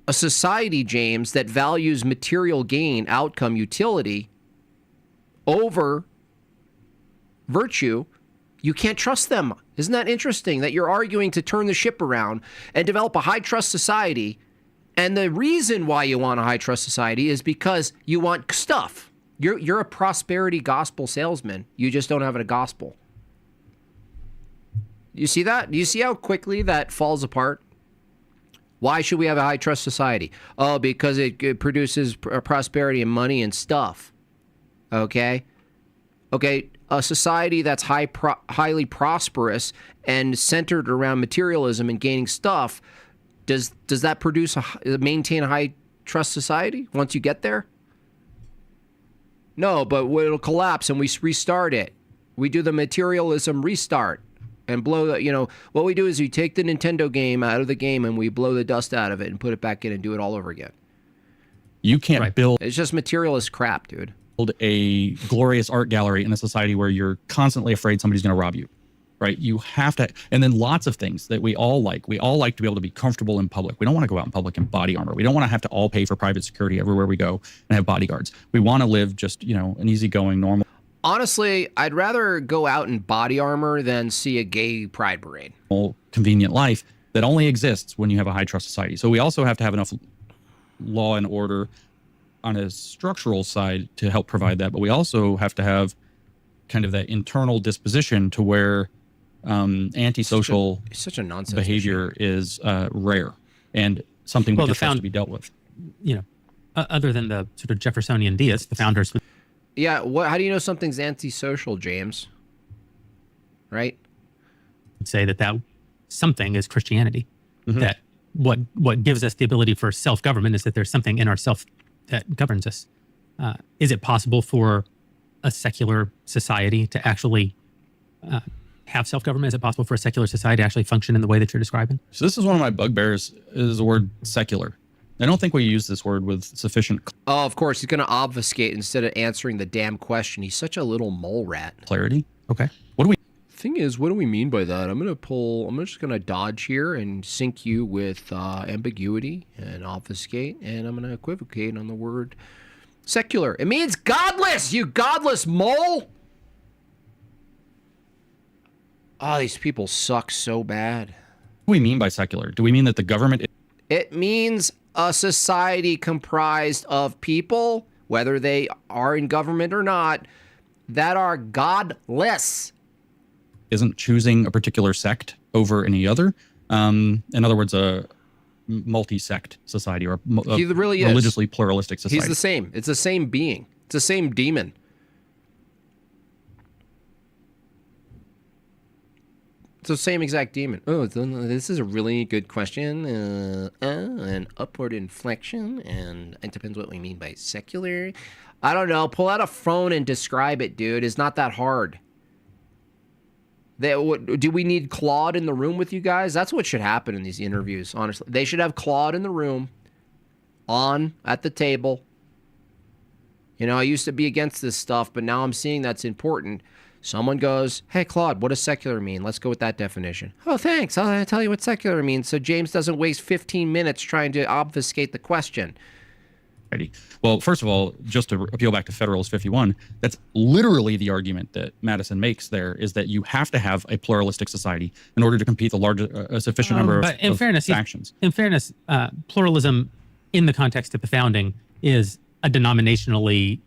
society, James, that values material gain, outcome, utility over virtue, you can't trust them. Isn't that interesting that you're arguing to turn the ship around and develop a high trust society? And the reason why you want a high trust society is because you want stuff. You're a prosperity gospel salesman. You just don't have a gospel. You see that? Do you see how quickly that falls apart? Why should we have a high trust society? Oh, because it produces prosperity and money and stuff. Okay? A society that's highly prosperous and centered around materialism and gaining stuff, does that maintain a high trust society once you get there? No, but it'll collapse and we restart it. We do the materialism restart and blow the, what we do is we take the Nintendo game out of the game and we blow the dust out of it and put it back in and do it all over again. You can't build. It's just materialist crap, dude. Build a glorious art gallery in a society where you're constantly afraid somebody's going to rob you. right? You have to, and then lots of things that we all like. We all like to be able to be comfortable in public. We don't want to go out in public in body armor. We don't want to have to all pay for private security everywhere we go and have bodyguards. We want to live just, you know, an easygoing, normal. Honestly, I'd rather go out in body armor than see a gay pride parade. Convenient life that only exists when you have a high trust society. So we also have to have enough law and order on a structural side to help provide that. But we also have to have kind of that internal disposition to where antisocial such a nonsense behavior is rare and something that has to be dealt with. You know, other than the sort of Jeffersonian deists, the founders. Yeah, how do you know something's antisocial, James? Right? Would say that something is Christianity. That what gives us the ability for self-government is that there's something in ourself that governs us. Is it possible for a secular society to actually have self-government? Is it possible for a secular society to actually function in the way that you're describing? So this is one of my bugbears, is the word secular. I don't think we use this word with sufficient... Oh, of course. He's going to obfuscate instead of answering the damn question. He's such a little mole rat. Clarity? Okay. What do we... Thing is, what do we mean by that? I'm just going to dodge here and sync you with ambiguity and obfuscate, and I'm going to equivocate on the word secular. It means godless, you godless mole! Oh, these people suck so bad. What do we mean by secular? Do we mean that the government... It means a society comprised of people, whether they are in government or not, that are godless. Isn't choosing a particular sect over any other. In other words, a multi-sect society or he really is. Religiously pluralistic society. He's the same. It's the same being. It's the same demon. It's the same exact demon. Oh, this is a really good question. An upward inflection, and it depends what we mean by secular. I don't know. Pull out a phone and describe it, dude. It's not that hard. Do we need Claude in the room with you guys? That's what should happen in these interviews, honestly. They should have Claude in the room, at the table. You know, I used to be against this stuff, but now I'm seeing that's important. Someone goes, hey, Claude, what does secular mean? Let's go with that definition. Oh, thanks. I'll tell you what secular means so James doesn't waste 15 minutes trying to obfuscate the question. Well, first of all, just to appeal back to Federalist 51, that's literally the argument that Madison makes there, is that you have to have a pluralistic society in order to compete a sufficient number of factions. In fairness, pluralism in the context of the founding is a denominationally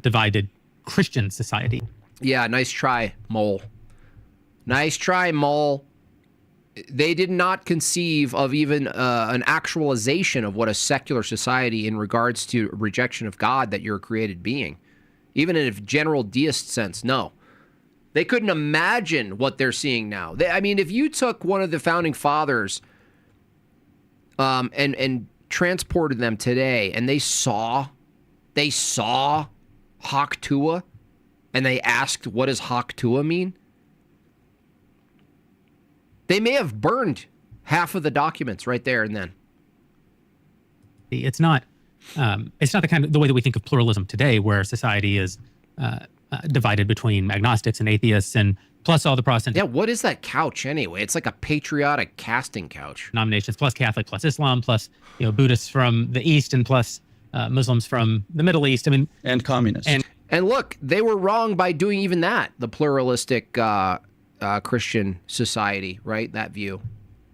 divided Christian society. Yeah, nice try, Mole. Nice try, Mole. They did not conceive of even an actualization of what a secular society in regards to rejection of God, that you're a created being. Even in a general deist sense, no. They couldn't imagine what they're seeing now. I mean, if you took one of the founding fathers and transported them today and they saw Hoc Tua, and they asked, what does Hoc Tua mean? They may have burned half of the documents right there and then. It's not the way that we think of pluralism today, where society is divided between agnostics and atheists, and plus all the Protestant. Yeah, what is that couch anyway? It's like a patriotic casting couch. Denominations, plus Catholic, plus Islam, plus Buddhists from the East, and plus Muslims from the Middle East. I mean, and communists. And look, they were wrong by doing even that. The pluralistic Christian society, right? That view,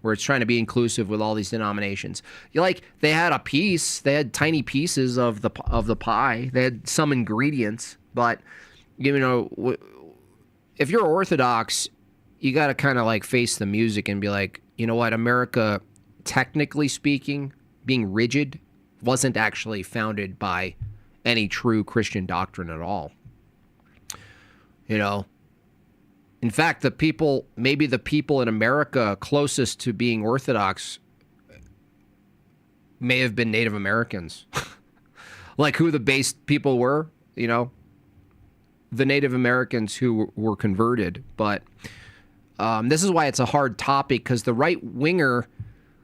where it's trying to be inclusive with all these denominations. They had a piece, they had tiny pieces of the pie. They had some ingredients, but if you're Orthodox, you got to kind of face the music and be like, you know what, America, technically speaking, being rigid, wasn't actually founded by any true Christian doctrine at all. In fact, maybe the people in America closest to being Orthodox may have been Native Americans. Who the base people were, the Native Americans who were converted. But this is why it's a hard topic, because the right-winger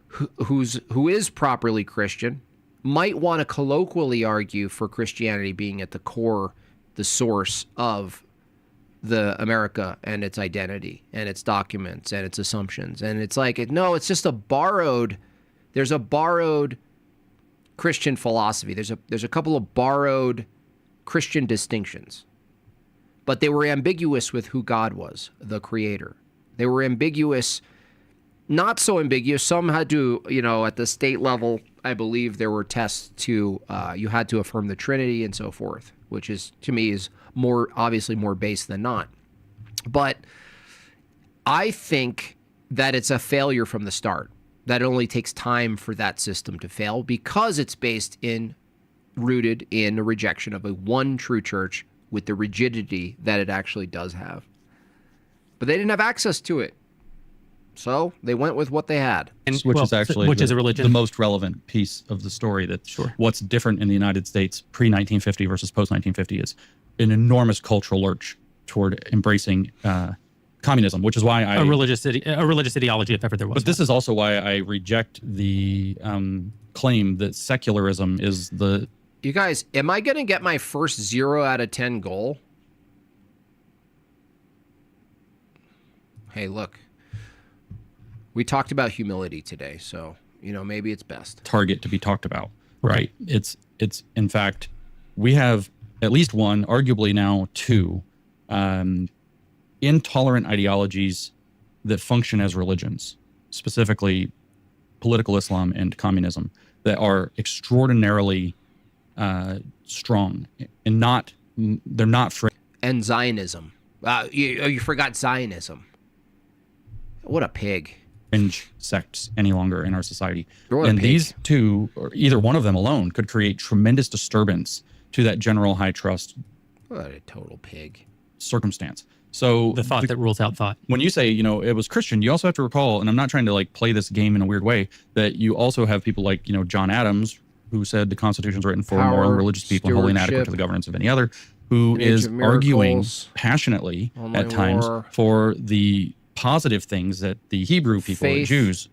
who is properly Christian might want to colloquially argue for Christianity being at the core, the source of the America and its identity and its documents and its assumptions. And it's like, no, it's just there's a borrowed Christian philosophy. There's a couple of borrowed Christian distinctions, but they were ambiguous with who God was, the creator. They were ambiguous, not so ambiguous. Some had to, at the state level, I believe there were tests to, you had to affirm the Trinity and so forth, which is, to me, is obviously more base than not. But I think that it's a failure from the start, that it only takes time for that system to fail because it's rooted in a rejection of a one true church with the rigidity that it actually does have. But they didn't have access to it. So they went with what they had. Which is a religion. The most relevant piece of the story. What's different in the United States pre-1950 versus post-1950 is an enormous cultural lurch toward embracing communism, which is why a religious ideology, if ever there was. But this is also why I reject the claim that secularism is the... You guys, am I going to get my first 0 out of 10 goal? Hey, look. We talked about humility today, so, maybe it's best. Target to be talked about, right? It's in fact, we have at least one, arguably now two, intolerant ideologies that function as religions, specifically political Islam and communism, that are extraordinarily strong and they're not free. And Zionism. You forgot Zionism. What a pig. Fringe sects any longer in our society. And these two, or either one of them alone, could create tremendous disturbance to that general high trust. What a total pig. Circumstance. So the thought that rules out thought. When you say, it was Christian, you also have to recall, and I'm not trying to play this game in a weird way, that you also have people like, John Adams, who said the Constitution's written for moral and religious people and wholly inadequate to the governance of any other, who is arguing passionately at times for the positive things that the Hebrew people, the Jews,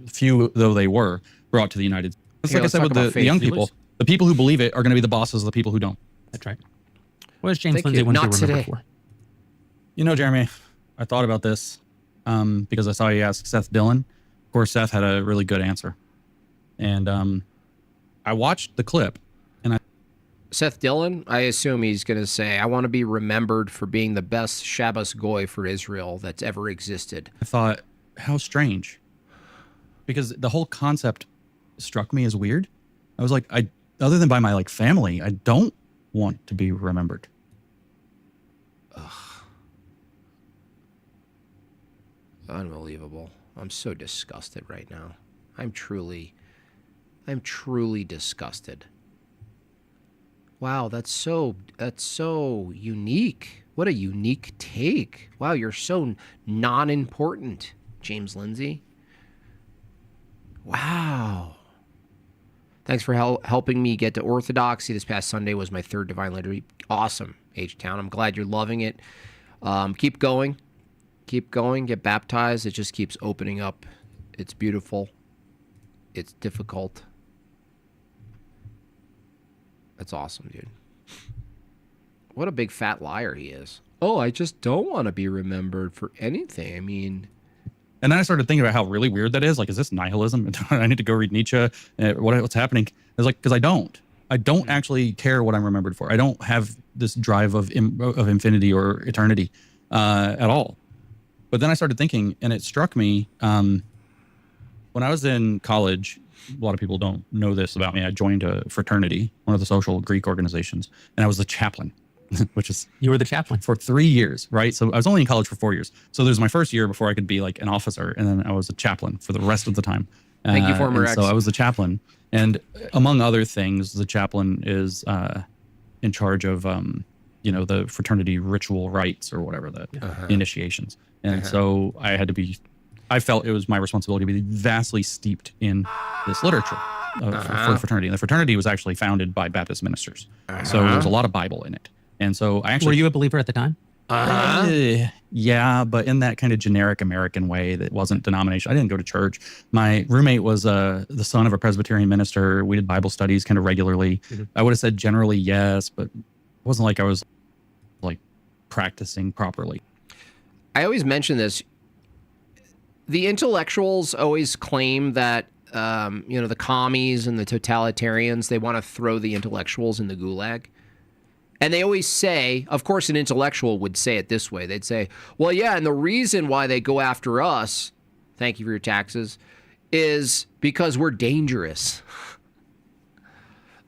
few though they were, brought to the United States. It's like I said with the young people, the people who believe it are going to be the bosses of the people who don't. That's right. What does James Lindsay want to be remembered for? Jeremy, I thought about this because I saw you ask Seth Dillon. Of course, Seth had a really good answer. And I watched the clip. Seth Dillon, I assume he's going to say, I want to be remembered for being the best Shabbos Goy for Israel that's ever existed. I thought, how strange. Because the whole concept struck me as weird. I was like, other than by my family, I don't want to be remembered. Ugh. Unbelievable. I'm so disgusted right now. I'm truly disgusted. Wow, that's so unique. What a unique take. Wow, you're so non-important, James Lindsay. Wow. Thanks for helping me get to orthodoxy. This past Sunday was my third Divine Liturgy. Awesome, H-Town. I'm glad you're loving it. Keep going. Keep going. Get baptized. It just keeps opening up. It's beautiful. It's difficult. That's awesome, dude. What a big fat liar he is. Oh, I just don't want to be remembered for anything. I mean... And then I started thinking about how really weird that is. Is this nihilism? I need to go read Nietzsche. What's happening? It's because I don't actually care what I'm remembered for. I don't have this drive of infinity or eternity at all. But then I started thinking, and it struck me, when I was in college, a lot of people don't know this about me. I joined a fraternity, one of the social Greek organizations, and I was the chaplain, which is... You were the chaplain? For 3 years, right? So I was only in college for 4 years. So there's my first year before I could be an officer, and then I was a chaplain for the rest of the time. Thank you, former ex. So I was the chaplain. And among other things, the chaplain is in charge of, the fraternity ritual rites or whatever, the initiations. And so I felt it was my responsibility to be vastly steeped in this literature for the fraternity. And the fraternity was actually founded by Baptist ministers. So there's a lot of Bible in it. And so I actually... Were you a believer at the time? Yeah, but in that kind of generic American way that wasn't denomination. I didn't go to church. My roommate was the son of a Presbyterian minister. We did Bible studies kind of regularly. Mm-hmm. I would have said generally yes, but it wasn't like I was practicing properly. I always mention this. The intellectuals always claim that, the commies and the totalitarians, they want to throw the intellectuals in the gulag. And they always say, of course, an intellectual would say it this way. They'd say, well, yeah, and the reason why they go after us, thank you for your taxes, is because we're dangerous.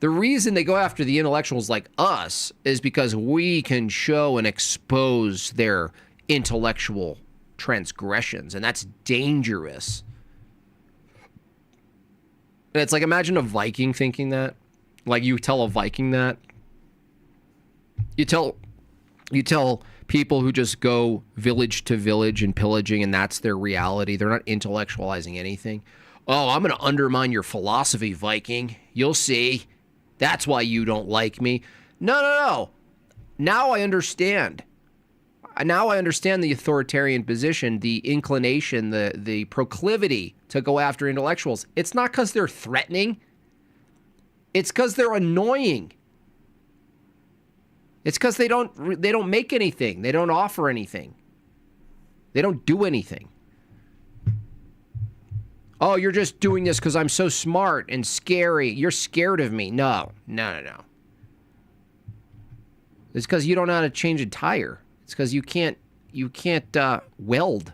The reason they go after the intellectuals like us is because we can show and expose their intellectual transgressions, and that's dangerous. And it's like, imagine a Viking thinking that. Like, you tell a Viking that. You tell people who just go village to village and pillaging, and that's their reality. They're not intellectualizing anything. Oh, I'm going to undermine your philosophy, Viking. You'll see. That's why you don't like me. No. Now I understand. Now I understand the authoritarian position, the inclination, the proclivity to go after intellectuals. It's not because they're threatening. It's because they're annoying. It's because they don't make anything. They don't offer anything. They don't do anything. Oh, you're just doing this because I'm so smart and scary. You're scared of me. No. It's because you don't know how to change a tire. It's because you can't weld.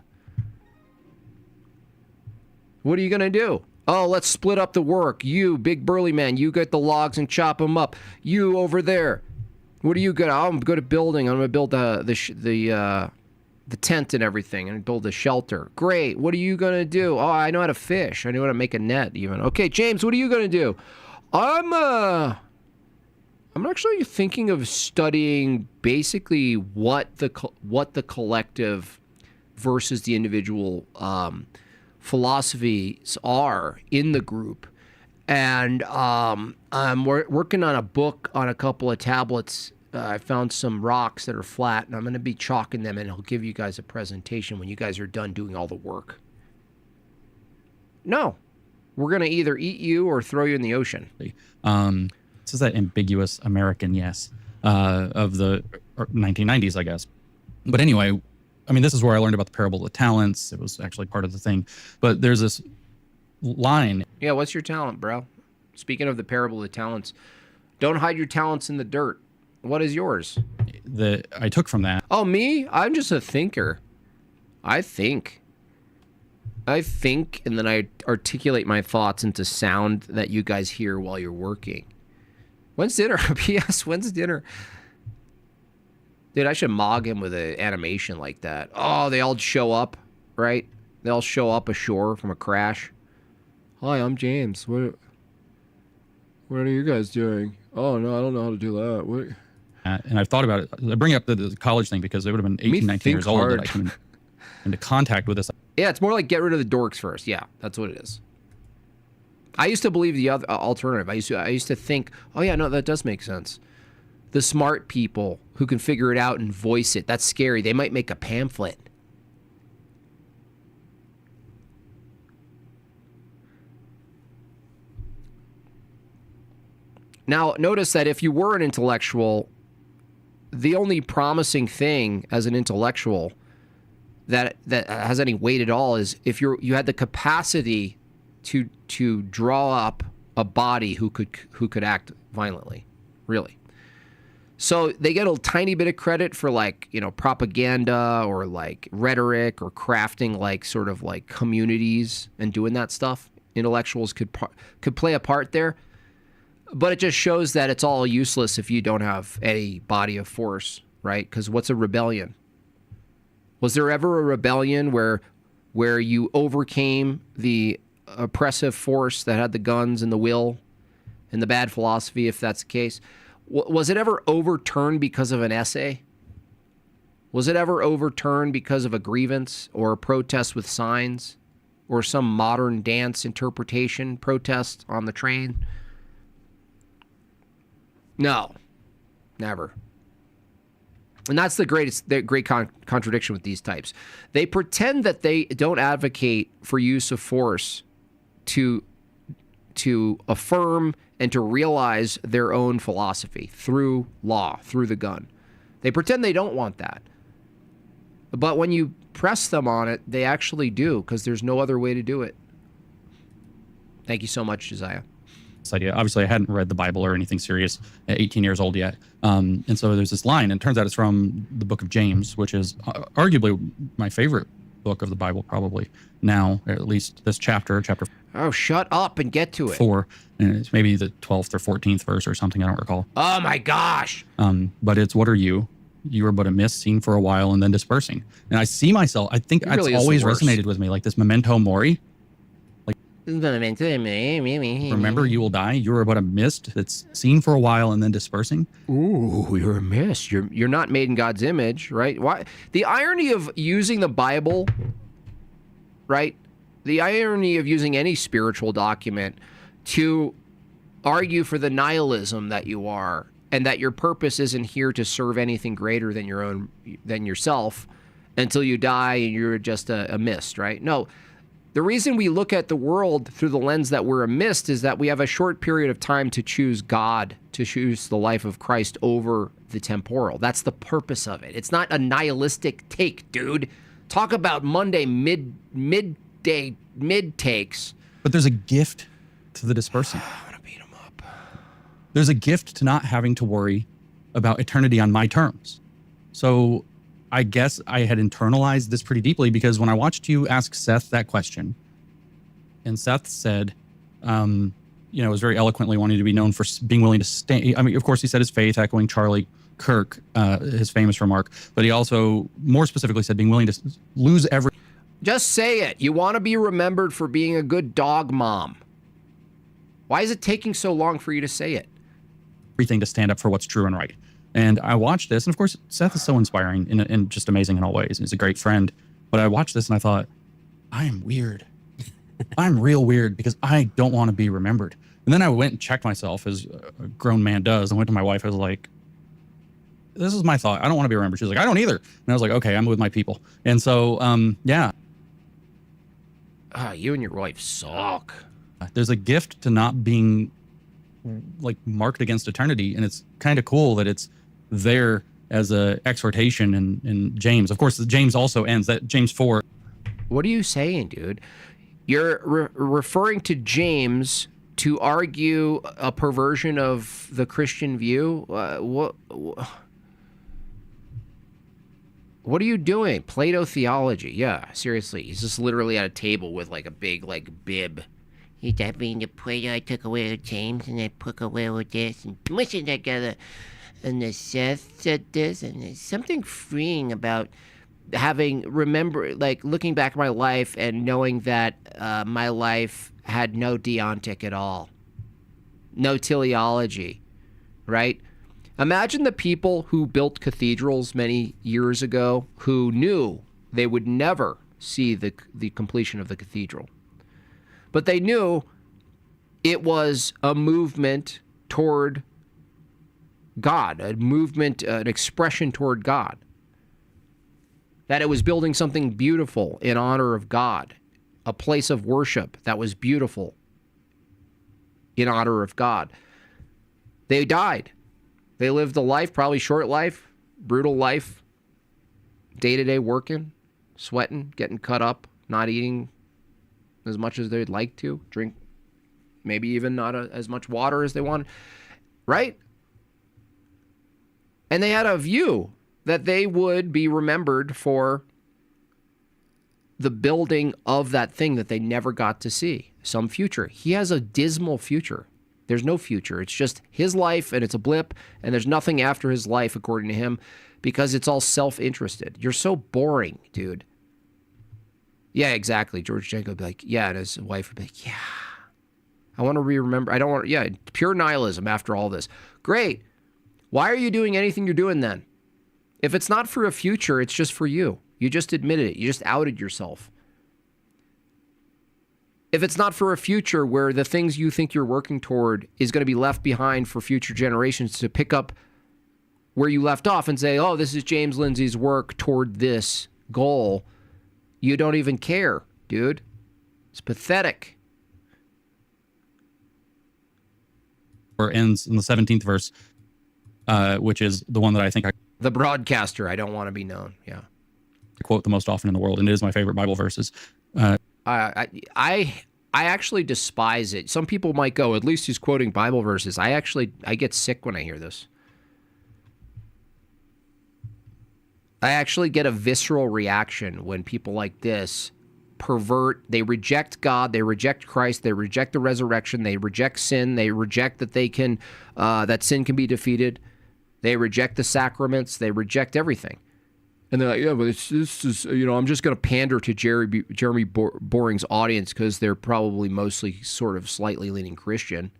What are you going to do? Oh, let's split up the work. You, big burly man, you get the logs and chop them up. You over there. What are you good at? I'm good at building. I'm going to build the tent and everything and build a shelter. Great. What are you going to do? Oh, I know how to fish. I know how to make a net even. Okay, James, what are you going to do? I'm actually thinking of studying basically what the collective versus the individual philosophies are in the group. And I'm working on a book on a couple of tablets. I found some rocks that are flat, and I'm going to be chalking them, and I'll give you guys a presentation when you guys are done doing all the work. No. We're going to either eat you or throw you in the ocean. This is that ambiguous American yes of the 1990s, I guess. But anyway, I mean, this is where I learned about the parable of the talents. It was actually part of the thing. But there's this line. Yeah, what's your talent, bro? Speaking of the parable of the talents, don't hide your talents in the dirt. What is yours? That I took from that. Oh, me? I'm just a thinker. I think, and then I articulate my thoughts into sound that you guys hear while you're working. When's dinner? P.S. When's dinner? Dude, I should mog him with an animation like that. Oh, they all show up, right? They all show up ashore from a crash. Hi, I'm James. What are you guys doing? Oh, no, I don't know how to do that. What? And I've thought about it. I bring up the college thing because they would have been 18, 19 years old that I came into contact with this. Yeah, it's more like get rid of the dorks first. Yeah, that's what it is. I used to believe the other alternative. I used to think, oh yeah, no, that does make sense. The smart people who can figure it out and voice it, that's scary. They might make a pamphlet. Now, notice that if you were an intellectual, the only promising thing as an intellectual that has any weight at all is if you had the capacity to draw up a body who could act violently, really. So they get a tiny bit of credit for propaganda or like rhetoric or crafting like sort of like communities and doing that stuff. Intellectuals could play a part there. But it just shows that it's all useless if you don't have any body of force, right? Because what's a rebellion? Was there ever a rebellion where you overcame the oppressive force that had the guns and the will and the bad philosophy, if that's the case? Was it ever overturned because of an essay? Was it ever overturned because of a grievance or a protest with signs or some modern dance interpretation protest on the train? No, never. And that's the great contradiction with these types. They pretend that they don't advocate for use of force to affirm and to realize their own philosophy through law, through the gun. They pretend they don't want that. But when you press them on it, they actually do, because there's no other way to do it. Thank you so much, Josiah. This idea. Obviously, I hadn't read the Bible or anything serious at 18 years old yet. And so there's this line, and it turns out it's from the book of James, which is arguably my favorite book of the Bible, probably now, or at least this chapter. Oh, shut up and get to it. 4, and it's maybe the 12th or 14th verse or something, I don't recall. Oh my gosh. But it's, what are you? You are but a mist seen for a while and then dispersing. And I see myself, I think that's really always resonated with me, like this memento mori. Like, remember, you will die. You are but a mist that's seen for a while and then dispersing. Ooh, you're a mist. You're not made in God's image, right? Why? The irony of using the Bible, right? The irony of using any spiritual document to argue for the nihilism that you are, and that your purpose isn't here to serve anything greater than yourself until you die and you're just a mist, right? No, the reason we look at the world through the lens that we're a mist is that we have a short period of time to choose God, to choose the life of Christ over the temporal. That's the purpose of it. It's not a nihilistic take, dude. Talk about Monday mid-day mid-takes. But there's a gift to the dispersing. There's a gift to not having to worry about eternity on my terms. So I guess I had internalized this pretty deeply, because when I watched you ask Seth that question, and Seth said, was very eloquently wanting to be known for being willing to stay. I mean, of course, he said his faith, echoing Charlie Kirk, his famous remark, but he also more specifically said being willing to lose every. Just say it. You want to be remembered for being a good dog mom. Why is it taking so long for you to say it? Everything to stand up for what's true and right. And I watched this, and of course, Seth is so inspiring and just amazing in all ways. He's a great friend. But I watched this and I thought, I am weird. I'm real weird, because I don't want to be remembered. And then I went and checked myself, as a grown man does. I went to my wife. I was like, this is my thought. I don't want to be remembered. She was like, I don't either. And I was like, okay, I'm with my people. And so, yeah. You and your wife suck. There's a gift to not being like marked against eternity, and it's kind of cool that it's there as a exhortation in James. Of course, James also ends that James 4. What are you saying, dude? You're referring to James to argue a perversion of the Christian view? What are you doing? Plato theology. Yeah, seriously. He's just literally at a table with like a big bib. Does that mean the Plato I took away with James and I put away with this and mush it together? And the Seth said this, and there's something freeing about looking back at my life and knowing that my life had no deontic at all. No teleology, right? Imagine the people who built cathedrals many years ago who knew they would never see the completion of the cathedral. But they knew it was a movement toward God, a movement, an expression toward God. That it was building something beautiful in honor of God, a place of worship that was beautiful in honor of God. They died. They lived a life, probably short life, brutal life, day-to-day working, sweating, getting cut up, not eating as much as they'd like to, drink maybe even not as much water as they wanted, right? And they had a view that they would be remembered for the building of that thing that they never got to see, some future. He has a dismal future. There's no future. It's just his life, and it's a blip, and there's nothing after his life, according to him, because it's all self-interested. You're so boring, dude. Yeah, exactly. George Jenko would be like, yeah, and his wife would be like, yeah. I want to remember. I don't want to, yeah, pure nihilism after all this. Great. Why are you doing anything you're doing then? If it's not for a future, it's just for you. You just admitted it. You just outed yourself. If it's not for a future where the things you think you're working toward is going to be left behind for future generations to pick up where you left off and say, oh, this is James Lindsay's work toward this goal, you don't even care, dude. It's pathetic. Or ends in the 17th verse, which is the one that I think I The broadcaster, I don't want to be known. Yeah. I quote the most often in the world, and it is my favorite Bible verses. I actually despise it. Some people might go, at least he's quoting Bible verses. I get sick when I hear this. I actually get a visceral reaction when people like this pervert, they reject God, they reject Christ, they reject the resurrection, they reject sin, they reject that they can, that sin can be defeated, they reject the sacraments, they reject everything. And they're like, yeah, but this is, I'm just going to pander to Jeremy Boring's audience because they're probably mostly sort of slightly leaning Christian.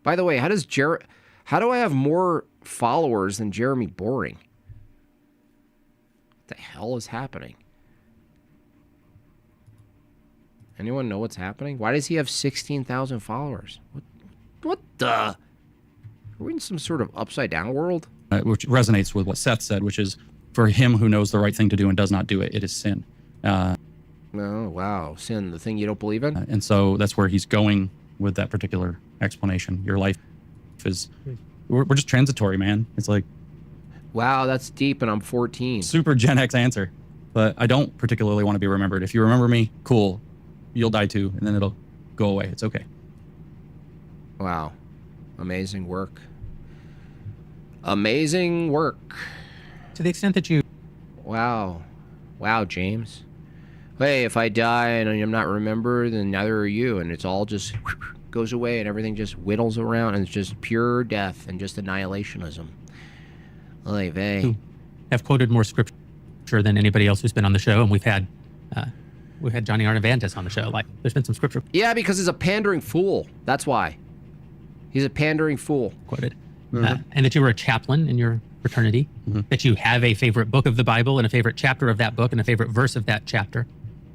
By the way, how do I have more followers than Jeremy Boring? What the hell is happening? Anyone know what's happening? Why does he have 16,000 followers? What the? Are we in some sort of upside down world? Which resonates with what Seth said, which is, for him who knows the right thing to do and does not do it, it is sin. Oh, wow. Sin, the thing you don't believe in? And so that's where he's going with that particular explanation. Your life is, we're just transitory, man. It's like, wow, that's deep, and I'm 14. Super Gen X answer. But I don't particularly want to be remembered. If you remember me, cool. You'll die too, and then it'll go away. It's okay. Wow. Amazing work. Amazing work. To the extent that you... Wow. Wow, James. Hey, if I die and I'm not remembered, then neither are you, and it's all just goes away, and everything just whittles around, and it's just pure death and just annihilationism. Oy vey. Have quoted more scripture than anybody else who's been on the show, and we've had Johnny Arnavantis on the show. Like, there's been some scripture. Yeah, because he's a pandering fool. That's why. He's a pandering fool. Quoted. And that you were a chaplain in your fraternity, that you have a favorite book of the Bible and a favorite chapter of that book and a favorite verse of that chapter,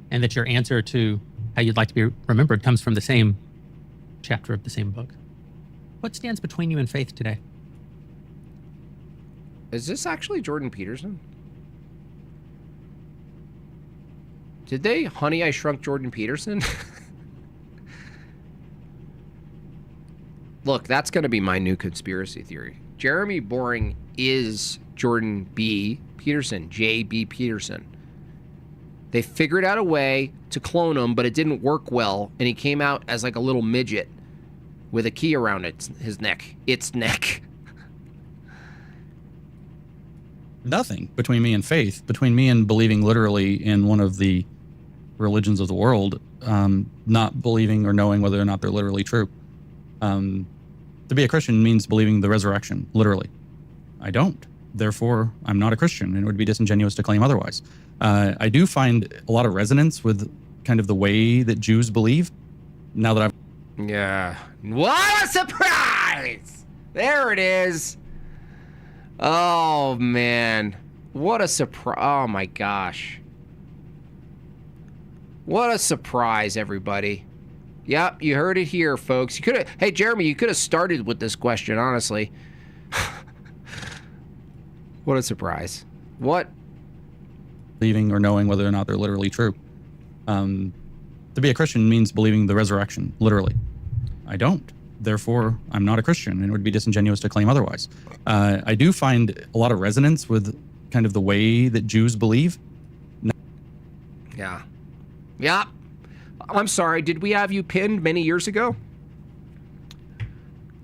and that your answer to how you'd like to be remembered comes from the same chapter of the same book. What stands between you and faith today? Is this actually Jordan Peterson? Did they Honey, I Shrunk Jordan Peterson? Look, that's going to be my new conspiracy theory. Jeremy Boring is Jordan B. Peterson, J.B. Peterson. They figured out a way to clone him, but it didn't work well, and he came out as like a little midget with a key around his neck. Its neck. Nothing between me and faith, between me and believing literally in one of the religions of the world, not believing or knowing whether or not they're literally true. To be a Christian means believing the resurrection, literally. I don't. Therefore, I'm not a Christian, and it would be disingenuous to claim otherwise. I do find a lot of resonance with kind of the way that Jews believe, now that I've... Yeah. What a surprise! There it is. Oh, man. What a surprise. Oh, my gosh. What a surprise, everybody. Yep, you heard it here, folks. You could have... Hey, Jeremy, you could have started with this question, honestly. What a surprise. What? Believing or knowing whether or not they're literally true. To be a Christian means believing the resurrection, literally. I don't. Therefore, I'm not a Christian, and it would be disingenuous to claim otherwise. I do find a lot of resonance with kind of the way that Jews believe. Yeah. Yeah. I'm sorry, did we have you pinned many years ago?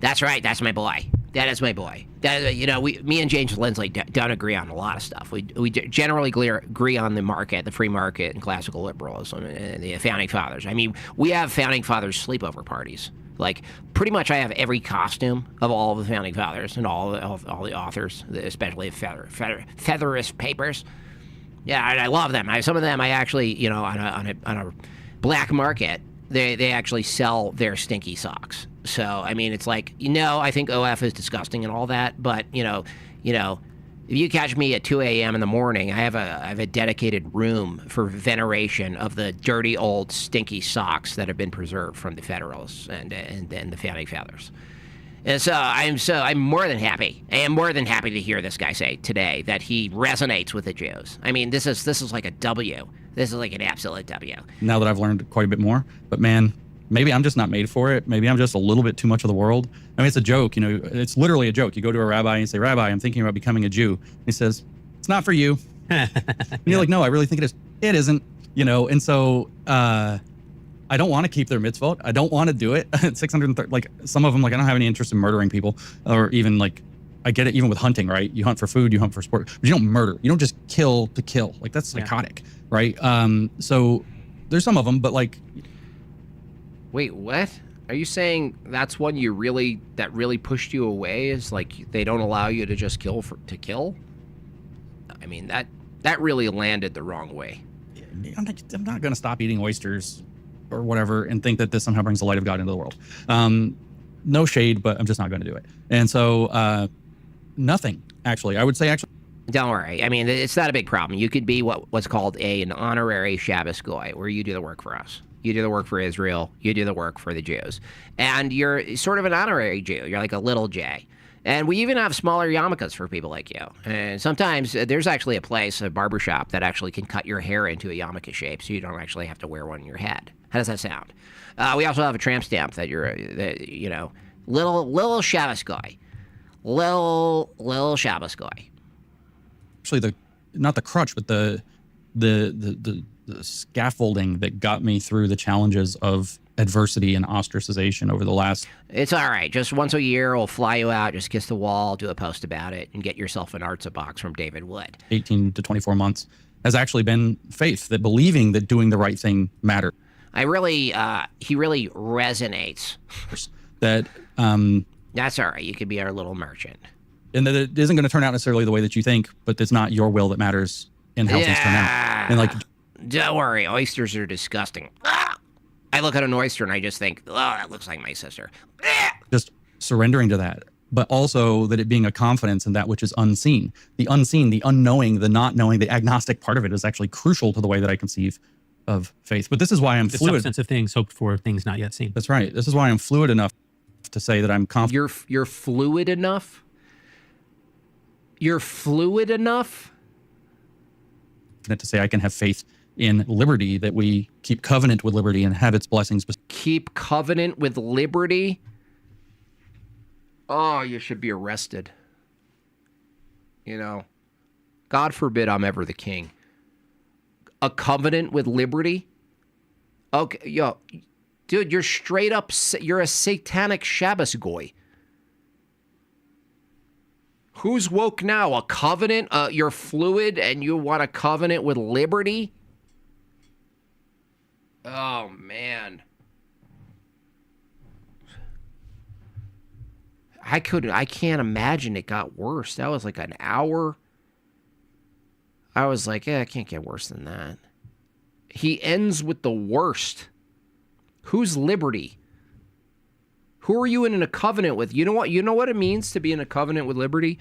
That's right, that's my boy. That is my boy. Me and James Lindsley don't agree on a lot of stuff. We generally agree on the market, the free market, and classical liberalism, and the founding fathers. I mean, we have founding fathers sleepover parties. Like, pretty much I have every costume of all the founding fathers and all the authors, especially Featherist papers. Yeah, I love them. Some of them I actually, on a black market, they actually sell their stinky socks. So, I mean, it's like, I think OF is disgusting and all that, but, if you catch me at 2 a.m. in the morning, I have a dedicated room for veneration of the dirty old stinky socks that have been preserved from the Federalists and the founding fathers. And so I'm more than happy. I am more than happy to hear this guy say today that he resonates with the Jews. I mean, this is like a W. This is like an absolute W. Now that I've learned quite a bit more, but man, maybe I'm just not made for it. Maybe I'm just a little bit too much of the world. I mean, it's a joke, you know, it's literally a joke. You go to a rabbi and you say, Rabbi, I'm thinking about becoming a Jew. He says, it's not for you. And you're like, no, I really think it is. It isn't, you know? And so, I don't want to keep their mitzvot. I don't want to do it. 630, like some of them, like I don't have any interest in murdering people, or even like, I get it even with hunting, right? You hunt for food, you hunt for sport, but you don't murder. You don't just kill to kill. Like that's psychotic, right? So there's some of them, but like. Wait, what? Are you saying that's one that really pushed you away, is like they don't allow you to just kill to kill? I mean, that really landed the wrong way. I'm not going to stop eating oysters or whatever and think that this somehow brings the light of God into the world. No shade, but I'm just not going to do it. And so nothing, actually. I would say actually. Don't worry. I mean, it's not a big problem. You could be what's called an honorary Shabbos goy, where you do the work for us. You do the work for Israel. You do the work for the Jews. And you're sort of an honorary Jew. You're like a little J. And we even have smaller yarmulkes for people like you. And sometimes there's actually a barbershop, that actually can cut your hair into a yarmulke shape so you don't actually have to wear one on your head. How does that sound? We also have a tramp stamp that you're, you know, little Shabbos guy. Little Shabbos guy. Actually, not the crutch, but the scaffolding that got me through the challenges of adversity and ostracization over the last. It's all right. Just once a year, we'll fly you out, just kiss the wall, do a post about it, and get yourself an Artsa box from David Wood. 18 to 24 months has actually been faith, that believing that doing the right thing mattered. He really resonates. That. That's all right. You could be our little merchant. And that it isn't going to turn out necessarily the way that you think, but it's not your will that matters in how things turn out. And like, don't worry, oysters are disgusting. I look at an oyster and I just think, oh, that looks like my sister. Just surrendering to that, but also that it being a confidence in that which is unseen. The unseen, the unknowing, the not knowing, the agnostic part of it is actually crucial to the way that I conceive of faith. But this is why I'm fluid. The substance of things hoped for, things not yet seen. That's right. This is why I'm fluid enough to say that I'm confident. You're fluid enough? You're fluid enough? To say I can have faith in liberty, that we keep covenant with liberty and have its blessings. Keep covenant with liberty? Oh, you should be arrested. You know, God forbid I'm ever the king. A covenant with liberty? Okay, yo, dude, you're straight up, you're a satanic Shabbos goy. Who's woke now? A covenant? You're fluid and you want a covenant with liberty? Oh, man. I can't imagine it got worse. That was like an hour. I was like, it can't get worse than that. He ends with the worst. Who's liberty? Who are you in a covenant with? You know what? You know what it means to be in a covenant with liberty?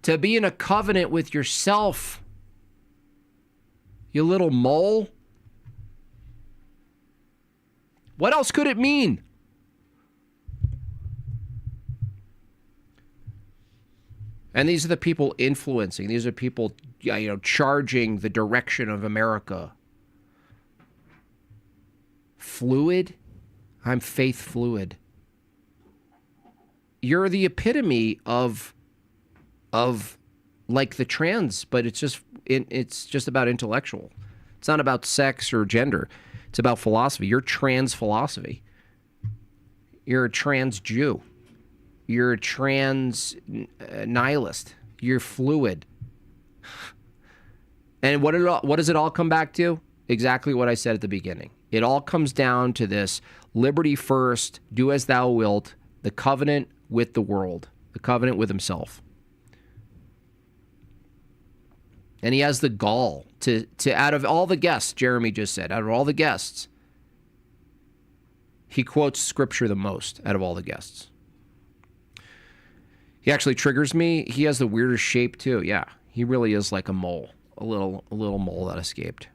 To be in a covenant with yourself. You little mole. What else could it mean? And these are the people influencing. These are people, charging the direction of America. Fluid? I'm faith fluid. You're the epitome of like the trans, but it's just about intellectual. It's not about sex or gender. It's about philosophy. You're trans philosophy. You're a trans Jew. You're a trans nihilist. You're fluid. And what does it all come back to? Exactly what I said at the beginning. It all comes down to this liberty first, do as thou wilt, the covenant with the world, the covenant with himself. And he has the gall to out of all the guests, Jeremy just said, out of all the guests, he quotes Scripture the most out of all the guests. He actually triggers me. He has the weirdest shape too. Yeah, he really is like a mole, a little mole that escaped.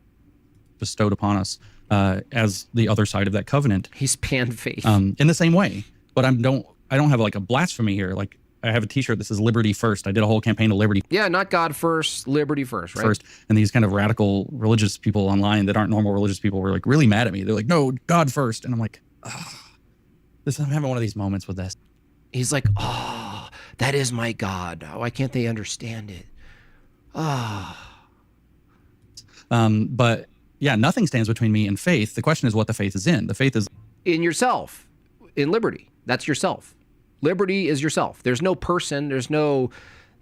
Bestowed upon us as the other side of that covenant. He's pan-faith. In the same way, but I don't have like a blasphemy here. Like I have a T-shirt that says "Liberty First." I did a whole campaign of liberty. Yeah, not God first, liberty first, right? First, and these kind of radical religious people online that aren't normal religious people were like really mad at me. They're like, "No, God first," and I'm like, I'm having one of these moments with this. He's like, oh, that is my God. Why can't they understand it? But yeah, nothing stands between me and faith. The question is what the faith is in. The faith is in yourself, in liberty. That's yourself. Liberty is yourself. There's no person. There's no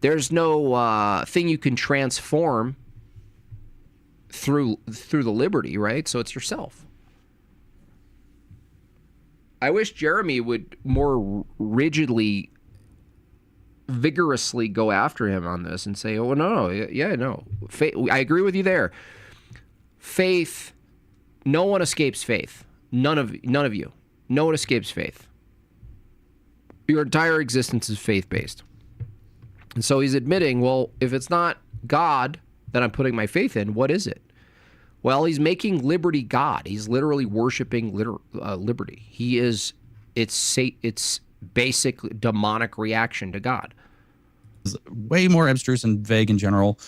thing you can transform through the liberty, right? So it's yourself. I wish Jeremy would more rigidly, vigorously go after him on this and say, oh, no, yeah, no. Faith, I agree with you there. Faith, no one escapes faith. None of you. No one escapes faith. Your entire existence is faith-based. And so he's admitting, well, if it's not God that I'm putting my faith in, what is it? Well, he's making liberty God. He's literally worshiping liberty. It's basically demonic reaction to God. It's way more abstruse and vague in general.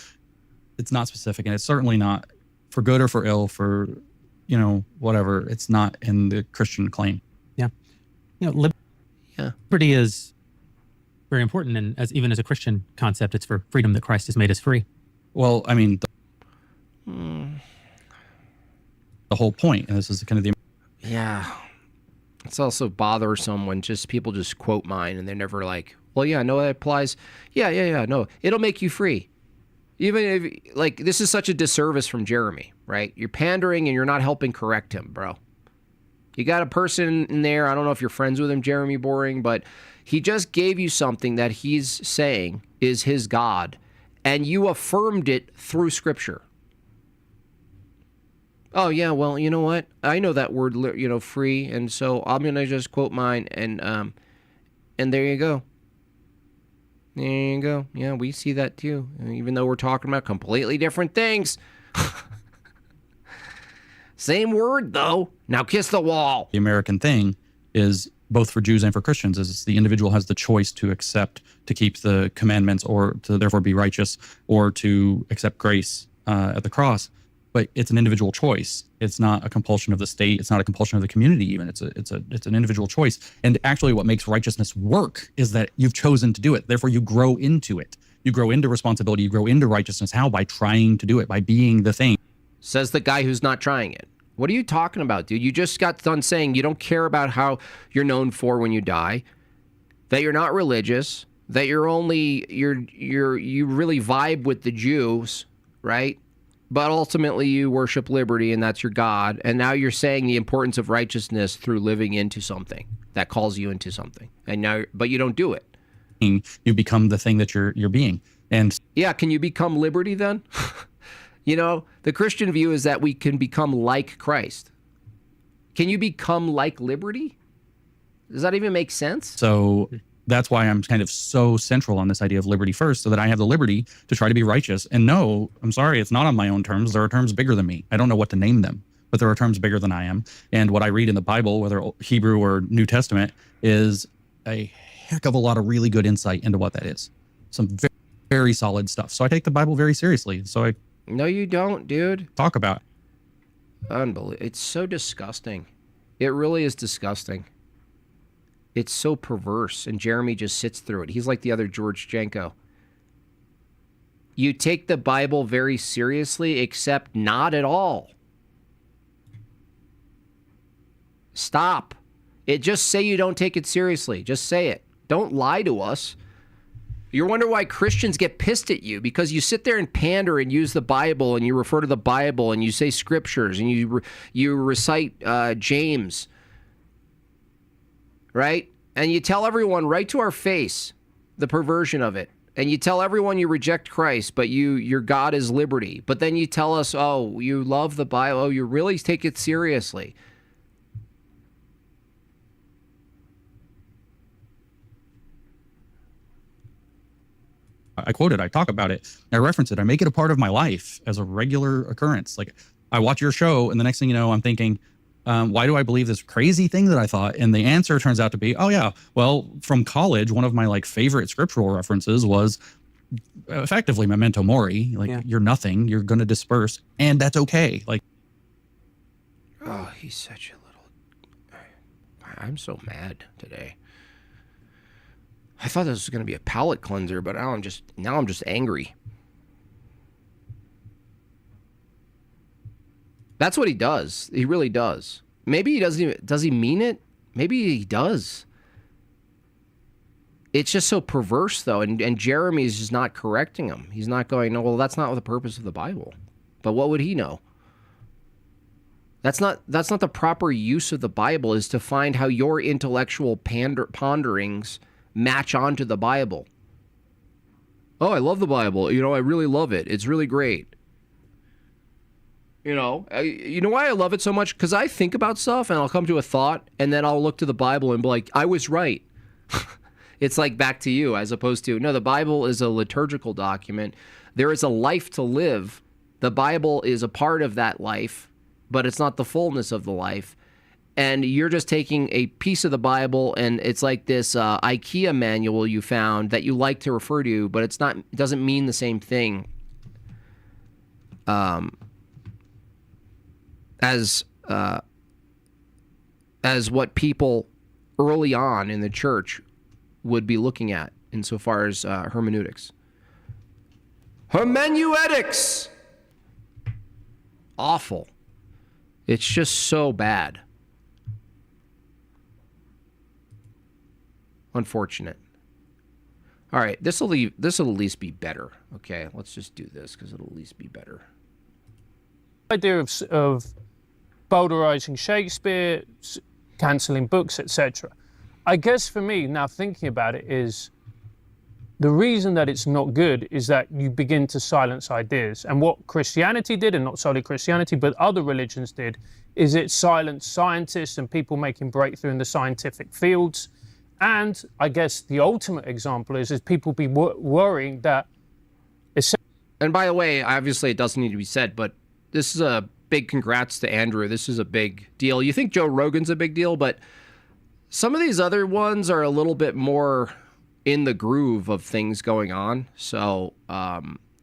It's not specific, and it's certainly not for good or for ill, for, whatever. It's not in the Christian claim. Yeah. Liberty is very important, and even as a Christian concept, it's for freedom that Christ has made us free. Well, I mean, the whole point, and this is kind of the... Yeah. It's also bothersome when people just quote mine and they're never like, well, yeah, no, that applies. Yeah, no, it'll make you free. Even if, this is such a disservice from Jeremy, right? You're pandering and you're not helping correct him, bro. You got a person in there, I don't know if you're friends with him, Jeremy Boring, but he just gave you something that he's saying is his God, and you affirmed it through Scripture. Oh, yeah, well, you know what? I know that word, free, and so I'm going to just quote mine, and there you go. There you go. Yeah, we see that too, even though we're talking about completely different things. Same word, though. Now kiss the wall. The American thing is, both for Jews and for Christians, is the individual has the choice to accept, to keep the commandments, or to therefore be righteous, or to accept grace at the cross. But it's an individual choice. It's not a compulsion of the state. It's not a compulsion of the community even. It's an individual choice. And actually what makes righteousness work is that you've chosen to do it. Therefore you grow into it. You grow into responsibility. You grow into righteousness. How? By trying to do it, by being the thing. Says the guy who's not trying it. What are you talking about, dude? You just got done saying you don't care about how you're known for when you die, that you're not religious, that you really vibe with the Jews, right? But ultimately you worship liberty and that's your God. And now you're saying the importance of righteousness through living into something that calls you into something. And now, but you don't do it. You become the thing that you're being. And yeah, can you become liberty then? The Christian view is that we can become like Christ. Can you become like liberty? Does that even make sense? So that's why I'm kind of so central on this idea of liberty first, so that I have the liberty to try to be righteous. And no, I'm sorry, it's not on my own terms. There are terms bigger than me. I don't know what to name them, but there are terms bigger than I am. And what I read in the Bible, whether Hebrew or New Testament, is a heck of a lot of really good insight into what that is. Some very, very solid stuff. So I take the Bible very seriously. So No, you don't, dude. Talk about it. Unbelievable. It's so disgusting. It really is disgusting. It's so perverse, and Jeremy just sits through it. He's like the other George Janko. You take the Bible very seriously, except not at all. Stop. Just say you don't take it seriously. Just say it. Don't lie to us. You wonder why Christians get pissed at you, because you sit there and pander and use the Bible, and you refer to the Bible, and you say scriptures, and you recite James, right? And you tell everyone right to our face the perversion of it. And you tell everyone you reject Christ, but your God is liberty. But then you tell us, oh, you love the Bible. Oh, you really take it seriously. I quote it, I talk about it, I reference it, I make it a part of my life as a regular occurrence. Like, I watch your show, and the next thing you know, I'm thinking, why do I believe this crazy thing that I thought? And the answer turns out to be, oh yeah, well, from college, one of my favorite scriptural references was effectively memento mori. You're nothing, you're going to disperse, and that's okay. Oh, he's such a little... I'm so mad today. I thought this was going to be a palate cleanser, but now I'm just angry. That's what he does. He really does. Maybe he doesn't even, does he mean it? Maybe he does. It's just so perverse, though, and Jeremy's just not correcting him. He's not going, no, well, that's not the purpose of the Bible. But what would he know? That's not the proper use of the Bible, is to find how your intellectual ponderings match onto the Bible. Oh, I love the Bible. You know, I really love it. It's really great. You know why I love it so much? Because I think about stuff and I'll come to a thought and then I'll look to the Bible and be like, I was right. It's like back to you, as opposed to, no, the Bible is a liturgical document. There is a life to live. The Bible is a part of that life, but it's not the fullness of the life. And you're just taking a piece of the Bible, and it's like this IKEA manual you found that you like to refer to, but it doesn't mean the same thing as what people early on in the church would be looking at insofar as hermeneutics. Hermeneutics! Awful. It's just so bad. Unfortunate. All right, this'll at least be better. Okay, let's just do this because it'll at least be better. Idea of bowdlerizing Shakespeare, cancelling books, etc. I guess for me, now thinking about it, is the reason that it's not good is that you begin to silence ideas. And what Christianity did, and not solely Christianity, but other religions did, is it silenced scientists and people making breakthrough in the scientific fields. And I guess the ultimate example is people be worrying that... And by the way, obviously it doesn't need to be said, but this is a big congrats to Andrew. This is a big deal. You think Joe Rogan's a big deal, but some of these other ones are a little bit more in the groove of things going on. So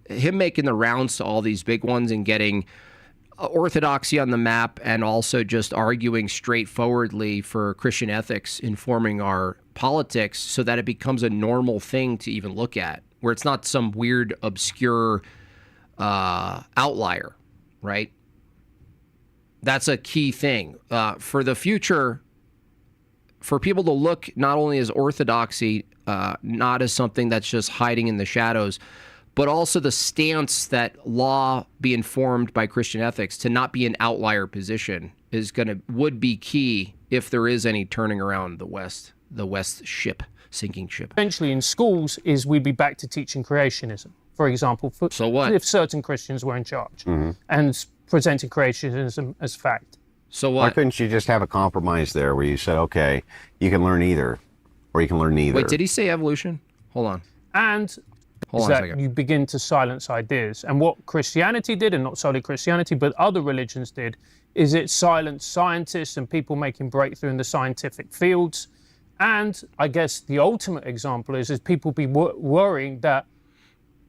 him making the rounds to all these big ones and getting orthodoxy on the map, and also just arguing straightforwardly for Christian ethics informing our politics so that it becomes a normal thing to even look at, where it's not some weird, obscure outlier, right? That's a key thing. For the future, for people to look not only as orthodoxy, not as something that's just hiding in the shadows, but also the stance that law be informed by Christian ethics, to not be an outlier position, would be key if there is any turning around the West sinking ship. Eventually in schools is we'd be back to teaching creationism, for example. So what? If certain Christians were in charge and presenting creationism as fact. So what? Why couldn't you just have a compromise there where you said, okay, you can learn either, or you can learn neither? Wait, did he say evolution? Hold on. And Hold is on a that second. you begin to silence ideas. And what Christianity did, and not solely Christianity, but other religions did, is it silenced scientists and people making breakthrough in the scientific fields. And I guess the ultimate example is people be worrying that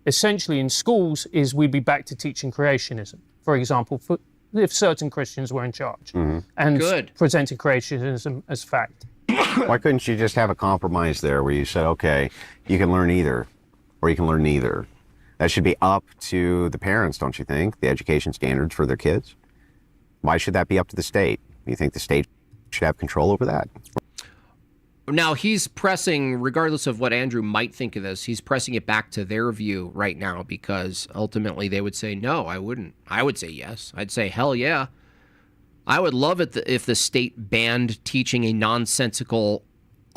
essentially in schools is we'd be back to teaching creationism, for example, if certain Christians were in charge and presenting creationism as fact. Why couldn't you just have a compromise there where you said, okay, you can learn either, or you can learn neither? That should be up to the parents, don't you think? The education standards for their kids. Why should that be up to the state? Do you think the state should have control over that? Now he's pressing, regardless of what Andrew might think of this, he's pressing it back to their view right now, because ultimately they would say, no, I wouldn't. I would say yes. I'd say, hell yeah. I would love it if the state banned teaching a nonsensical,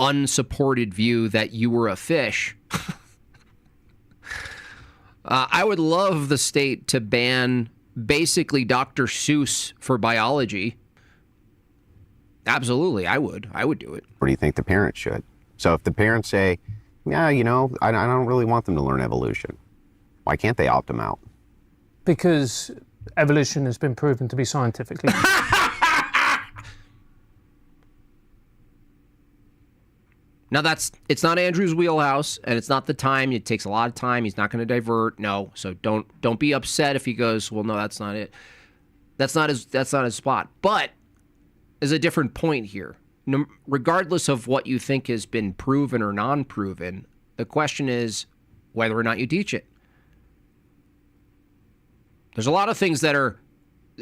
unsupported view that you were a fish. I would love the state to ban basically Dr. Seuss for biology. Absolutely, I would. I would do it. Or do you think the parents should? So if the parents say, yeah, you know, I don't really want them to learn evolution, why can't they opt them out? Because evolution has been proven to be scientifically... Now it's not Andrew's wheelhouse, and it's not the time. It takes a lot of time. He's not going to divert. No, so don't be upset if he goes, well, no, that's not it. That's not his spot. But there's a different point here. regardless of what you think has been proven or non-proven, the question is whether or not you teach it. There's a lot of things that are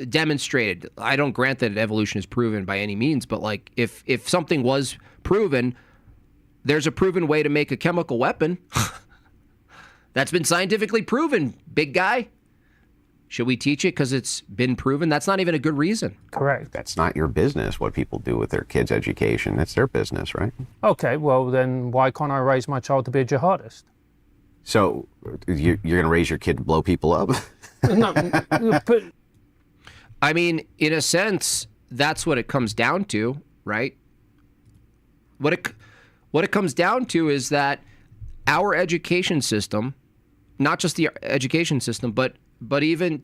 demonstrated. I don't grant that evolution is proven by any means, but like if something was proven, there's a proven way to make a chemical weapon. That's been scientifically proven, big guy. Should we teach it because it's been proven? That's not even a good reason. Correct. That's not your business, what people do with their kids' education. That's their business, right? Okay, well then why can't I raise my child to be a jihadist? So you're going to raise your kid to blow people up? No, but I mean, in a sense, that's what it comes down to, right? What it comes down to is that our education system, not just the education system, but even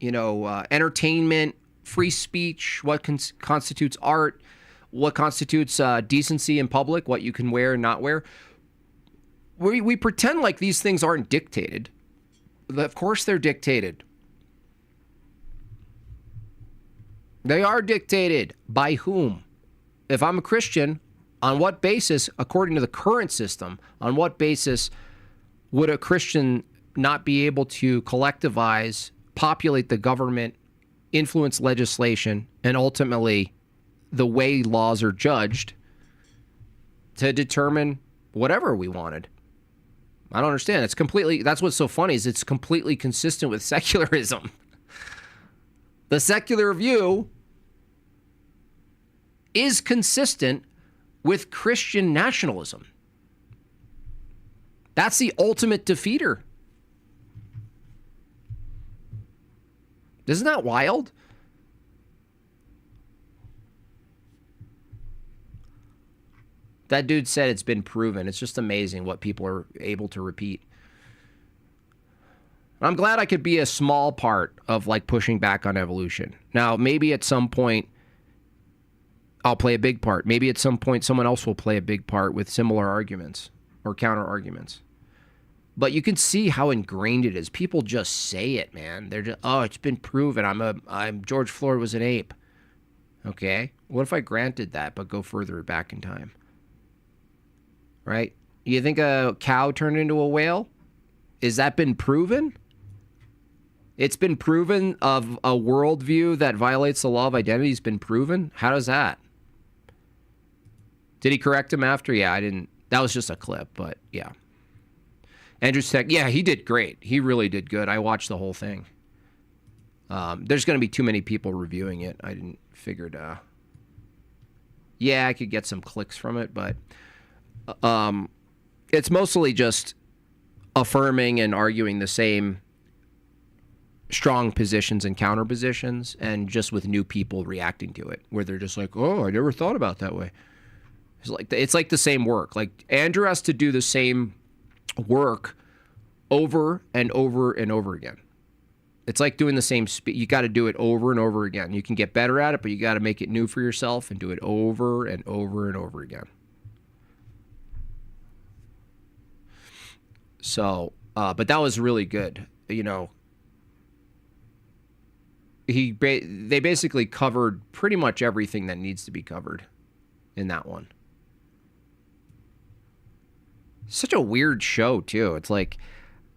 entertainment, free speech, what constitutes art, what constitutes decency in public, what you can wear and not wear. We pretend like these things aren't dictated. Of course they're dictated. They are dictated. By whom? If I'm a Christian, on what basis, according to the current system, on what basis would a Christian not be able to collectivize, populate the government, influence legislation, and ultimately the way laws are judged to determine whatever we wanted? I don't understand. That's what's so funny, is it's completely consistent with secularism. The secular view is consistent with Christian nationalism. That's the ultimate defeater. Isn't that wild? That dude said it's been proven. It's just amazing what people are able to repeat. I'm glad I could be a small part of like pushing back on evolution. Now, maybe at some point I'll play a big part. Maybe at some point someone else will play a big part with similar arguments or counter arguments. But you can see how ingrained it is. People just say it, man. They're just, oh, it's been proven. I'm George Floyd was an ape. Okay. What if I granted that, but go further back in time? Right? You think a cow turned into a whale? Is that been proven? It's been proven of a worldview that violates the law of identity has been proven? How does that? Did he correct him after? Yeah, I didn't. That was just a clip, but yeah. Andrew Tech, yeah, he did great. He really did good. I watched the whole thing. There's going to be too many people reviewing it. I didn't figure it. Yeah, I could get some clicks from it, but it's mostly just affirming and arguing the same strong positions and counter positions, and just with new people reacting to it, where they're just like, oh, I never thought about that way. It's like the same work. Like Andrew has to do the same work over and over and over again. It's like doing the same you got to do it over and over again. You can get better at it, but you got to make it new for yourself and do it over and over and over again. So, but that was really good. You know, they basically covered pretty much everything that needs to be covered in that one. Such a weird show, too. It's like,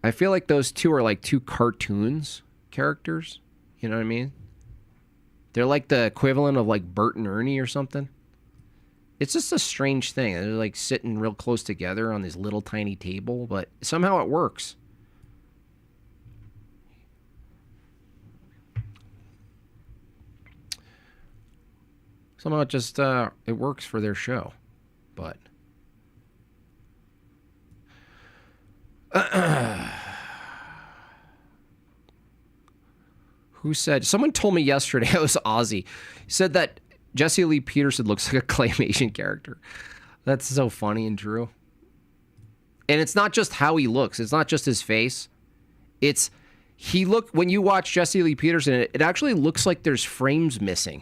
I feel like those two are like two cartoons characters. You know what I mean? They're like the equivalent of like Bert and Ernie or something. It's just a strange thing. They're like sitting real close together on this little tiny table, but somehow it works. Somehow it just, it works for their show, but. Who said? Someone told me yesterday, it was Ozzy, he said that Jesse Lee Peterson looks like a claymation character. That's so funny and true. And it's not just how he looks. It's not just his face. It's when you watch Jesse Lee Peterson, it actually looks like there's frames missing.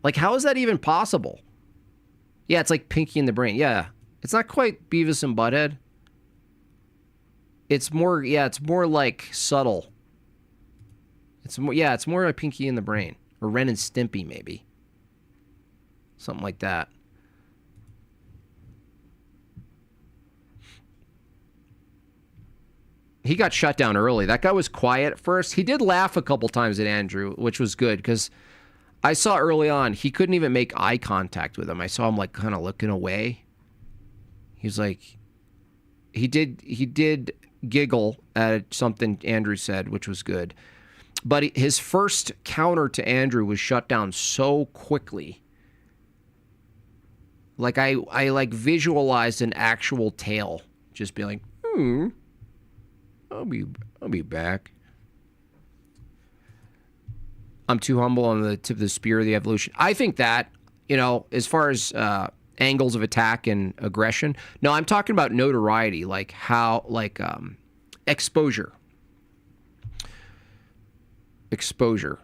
Like, how is that even possible? Yeah, it's like Pinky in the Brain. Yeah, it's not quite Beavis and Butthead. It's more like subtle. It's more like Pinky in the Brain, or Ren and Stimpy maybe. Something like that. He got shut down early. That guy was quiet at first. He did laugh a couple times at Andrew, which was good because I saw early on he couldn't even make eye contact with him. I saw him like kind of looking away. He was like, he did giggle at something Andrew said, which was good. But his first counter to Andrew was shut down so quickly. Like I like visualized an actual tail just being like, I'll be back. I'm too humble on the tip of the spear of the evolution. I think that, you know, as far as angles of attack and aggression. No, I'm talking about notoriety, like how, like exposure. Exposure.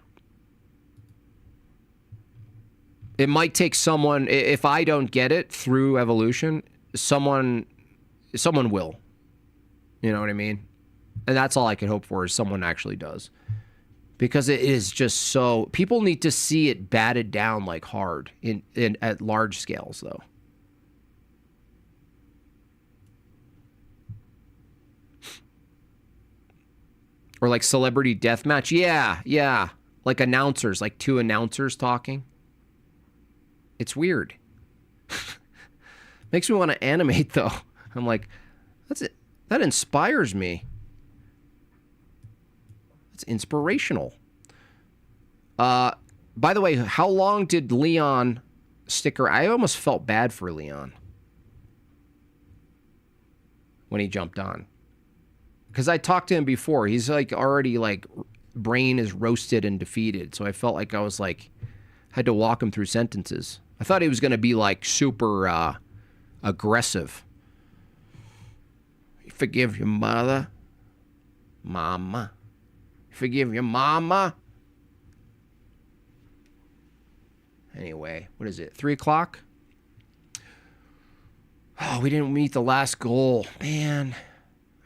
It might take someone, if I don't get it through evolution, someone will. You know what I mean? And that's all I can hope for is someone actually does. Because it is just so, people need to see it batted down like hard at large scales though. Or like celebrity deathmatch. Yeah. Like announcers, like two announcers talking. It's weird. Makes me want to animate though. I'm like, that's it. That inspires me. It's inspirational. By the way, how long did Leon stick around? I almost felt bad for Leon when he jumped on. Because I talked to him before. He's like already like brain is roasted and defeated. So I felt like I was like, had to walk him through sentences. I thought he was going to be like super aggressive. You forgive your mother, mama. Forgive your mama. Anyway, what is it? 3 o'clock? Oh, we didn't meet the last goal. Man,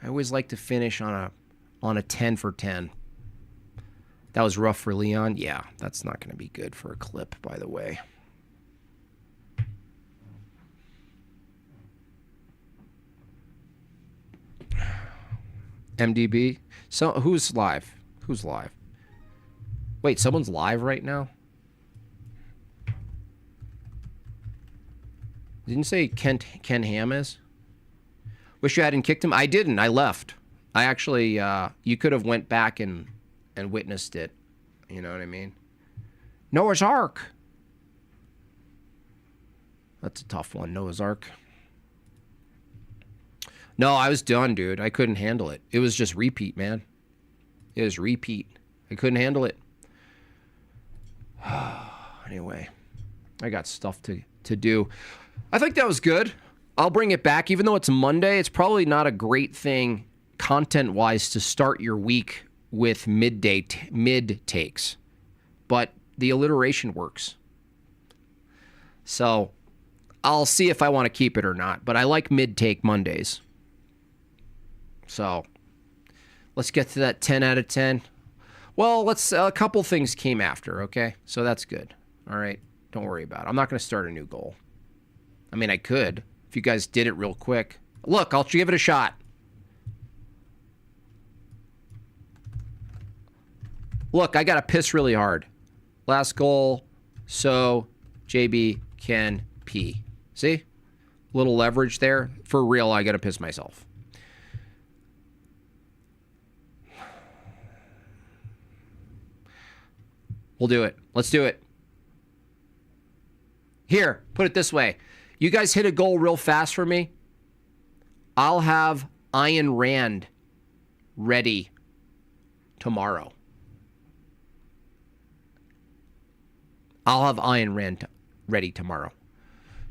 I always like to finish on a 10 for 10. That was rough for Leon. Yeah, that's not going to be good for a clip, by the way. MDB. So who's live? Who's live? Wait, someone's live right now? Didn't say Ken Ham is? Wish you hadn't kicked him. I didn't. I left. I actually, you could have went back and witnessed it. You know what I mean? Noah's Ark. That's a tough one, Noah's Ark. No, I was done, dude. I couldn't handle it. It was just repeat, man. It was repeat. I couldn't handle it. Anyway, I got stuff to do. I think that was good. I'll bring it back. Even though it's Monday, it's probably not a great thing content-wise to start your week with mid takes. But the alliteration works. So I'll see if I want to keep it or not. But I like mid-take Mondays. So let's get to that 10 out of 10. Well, a couple things came after, okay? So that's good. All right, don't worry about it. I'm not going to start a new goal. I mean, I could if you guys did it real quick. Look, I'll give it a shot. Look, I got to piss really hard. Last goal, so JB can pee. See? Little leverage there. For real, I got to piss myself. We'll do it. Let's do it. Here, put it this way. You guys hit a goal real fast for me. I'll have Ayn Rand ready tomorrow. I'll have Ayn Rand ready tomorrow.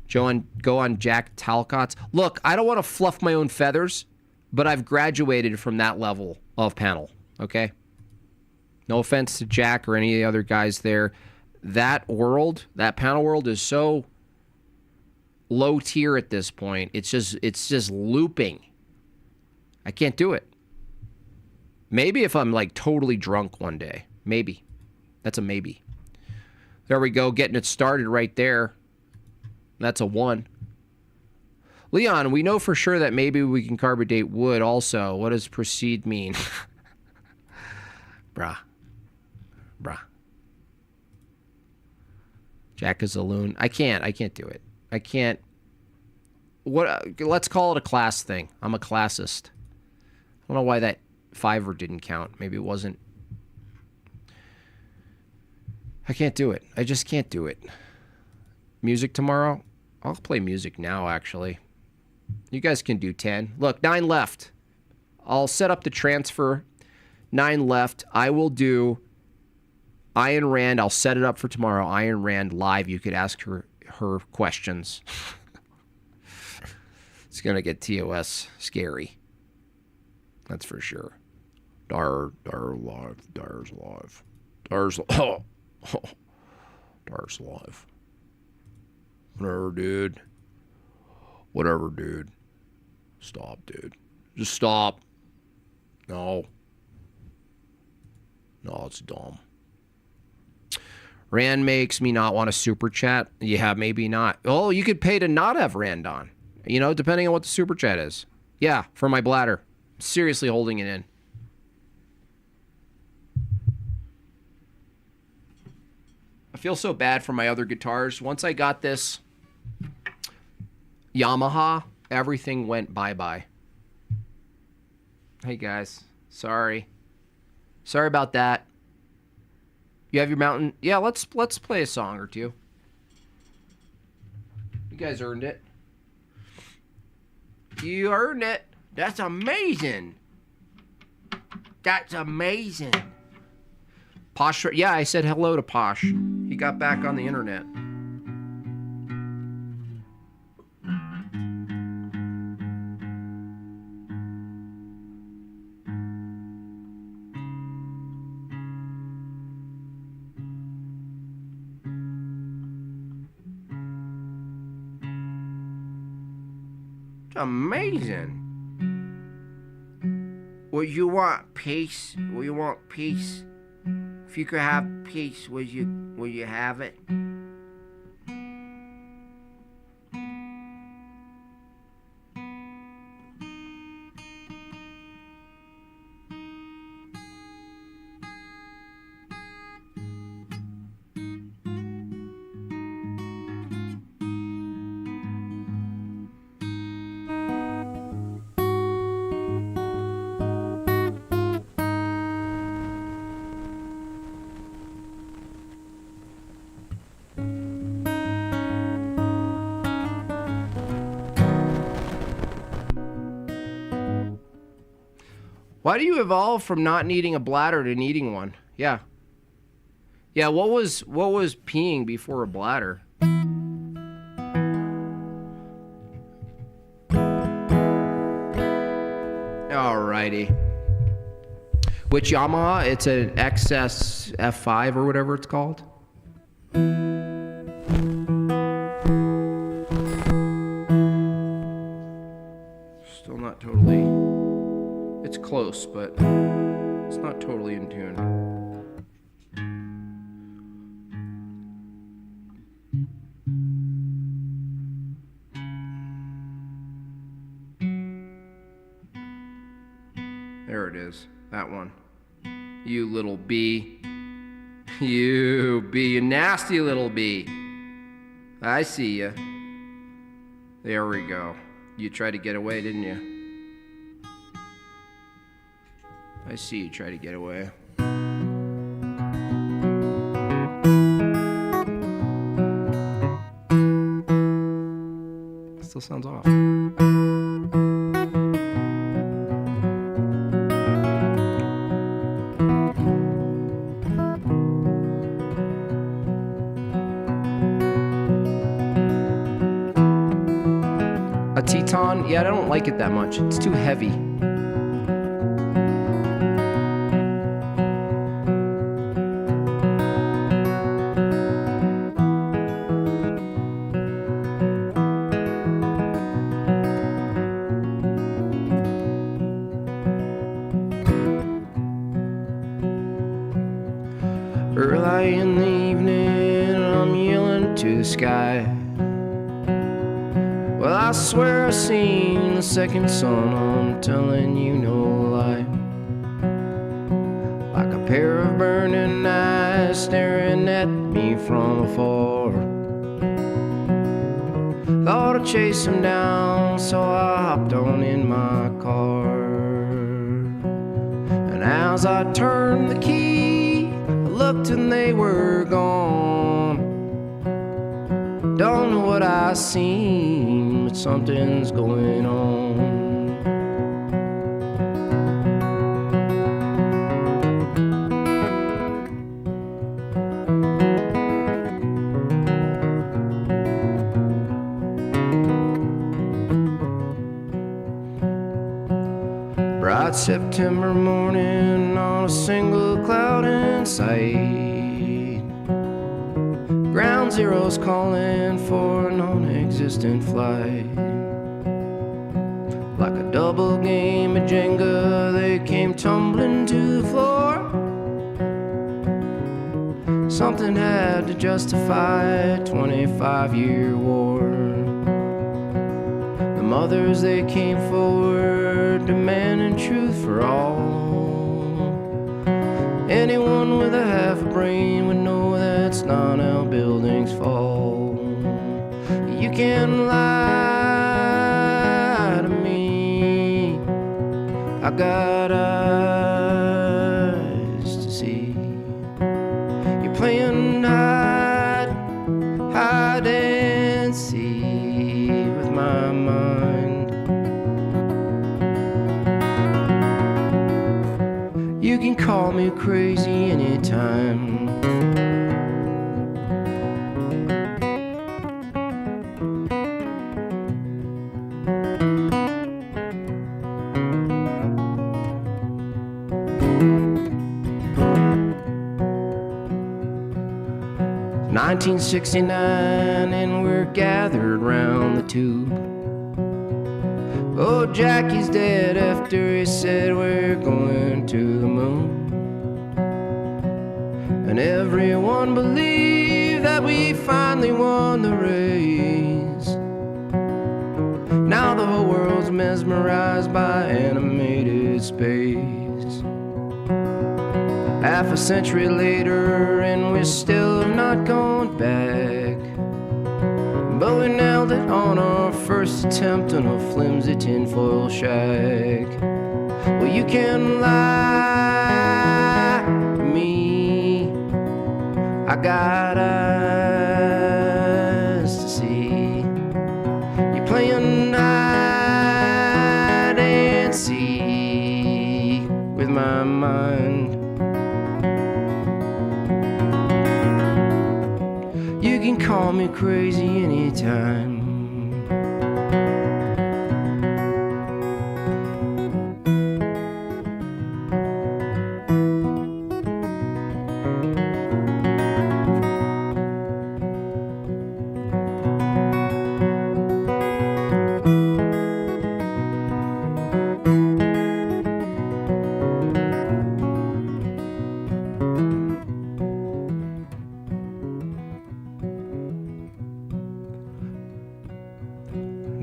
Go on Jack Talcott's. Look, I don't want to fluff my own feathers, but I've graduated from that level of panel, okay? No offense to Jack or any of the other guys there. That world, that panel world is so low tier at this point. It's just looping. I can't do it. Maybe if I'm like totally drunk one day. Maybe. That's a maybe. There we go, getting it started right there. That's a 1. Leon, we know for sure that maybe we can carbon date wood also. What does proceed mean? Bruh. Jack is a loon. I can't do it. I can't. Let's call it a class thing. I'm a classist. I don't know why that 5 didn't count. Maybe it wasn't. I can't do it. I just can't do it. Music tomorrow? I'll play music now, actually. You guys can do 10. Look, 9 left. I'll set up the transfer. 9 left. I will do Ayn Rand. I'll set it up for tomorrow. Ayn Rand live. You could ask her questions. It's going to get TOS scary. That's for sure. Dar's live. Dar's live. Whatever, dude. Stop, dude. Just stop. No, it's dumb. Rand makes me not want to super chat. Yeah, maybe not. Oh, you could pay to not have Rand on. Depending on what the super chat is. Yeah, for my bladder. Seriously holding it in. I feel so bad for my other guitars. Once I got this Yamaha, everything went bye-bye. Hey, guys. Sorry about that. You have your mountain? Yeah, let's play a song or two. You guys earned it. You earned it. That's amazing. Posh, yeah, I said hello to Posh. He got back on the internet. It's amazing. Would you want peace? Would you want peace? If you could have peace, would you have it? Why do you evolve from not needing a bladder to needing one? Yeah. Yeah, what was peeing before a bladder? Alrighty. Which Yamaha? It's an XS F5 or whatever it's called. Still not totally. It's close, but it's not totally in tune. There it is. That one. You little bee. You bee. You nasty little bee. I see ya. There we go. You tried to get away, didn't you? I see you try to get away. Still sounds off. A Teton? Yeah, I don't like it that much. It's too heavy. Early in the evening, I'm yelling to the sky. Well, I swear I've seen the second sun, I'm telling you no lie. Like a pair of burning eyes staring at me from afar. Thought I'd chase them down, so I hopped on in my car. And as I turned the key, I looked and they were gone. Don't know what I seen, but something's going on. Bright September morning on a single cloud in sight. Ground Zero's calling for a non-existent flight. Like a double game of Jenga, they came tumbling to the floor. Something had to justify a 25-year war. The mothers, they came forward, demanding truth for all. Anyone with a half a brain would know that's not how buildings fall. You can lie to me, I got eyes to see. You're playing hide and seek with my mind. You can call me crazy anytime. 1969 and we're gathered round the tube. Oh, Jackie's dead after he said we're going to the moon. And everyone believed that we finally won the race. Now the whole world's mesmerized by animated space. Half a century later and we're still not going back. But we nailed it on our first attempt on a flimsy tinfoil shack. Well, you can lie to me, I got eyes to see. You're playing hide and seek with my mind. You can call me crazy anytime.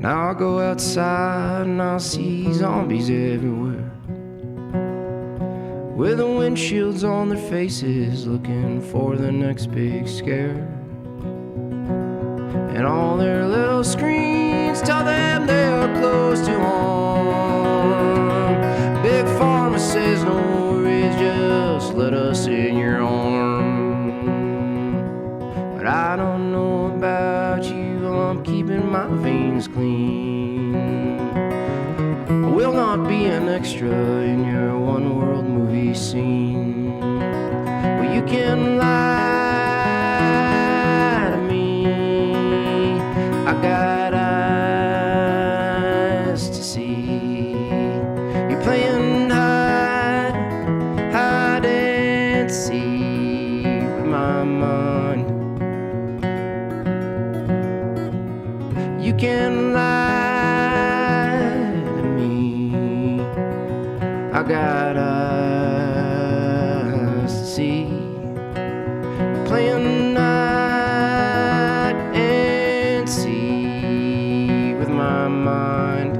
Now I'll go outside and I'll see zombies everywhere, with the windshields on their faces, looking for the next big scare. And all their little screens tell them they are close to harm. Big Pharma says no worries, just let us in your arm. But I don't know about you, I'm keeping my veins clean. I will not be an extra in your one world movie scene. Well, you can lie to me, I got eyes to see. You're playing hide and seek with my mind. You can lie to me, I got eyes to see. Playing hide and seek with my mind.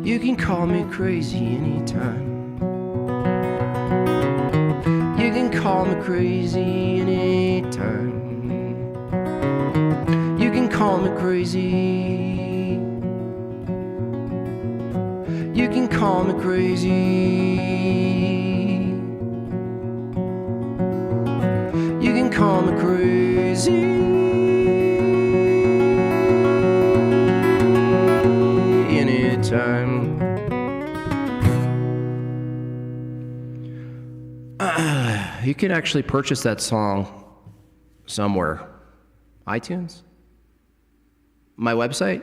You can call me crazy anytime. You can call me crazy anytime. You can call me crazy. You can call me crazy. You can call me crazy. Anytime. You can actually purchase that song somewhere. iTunes? My website?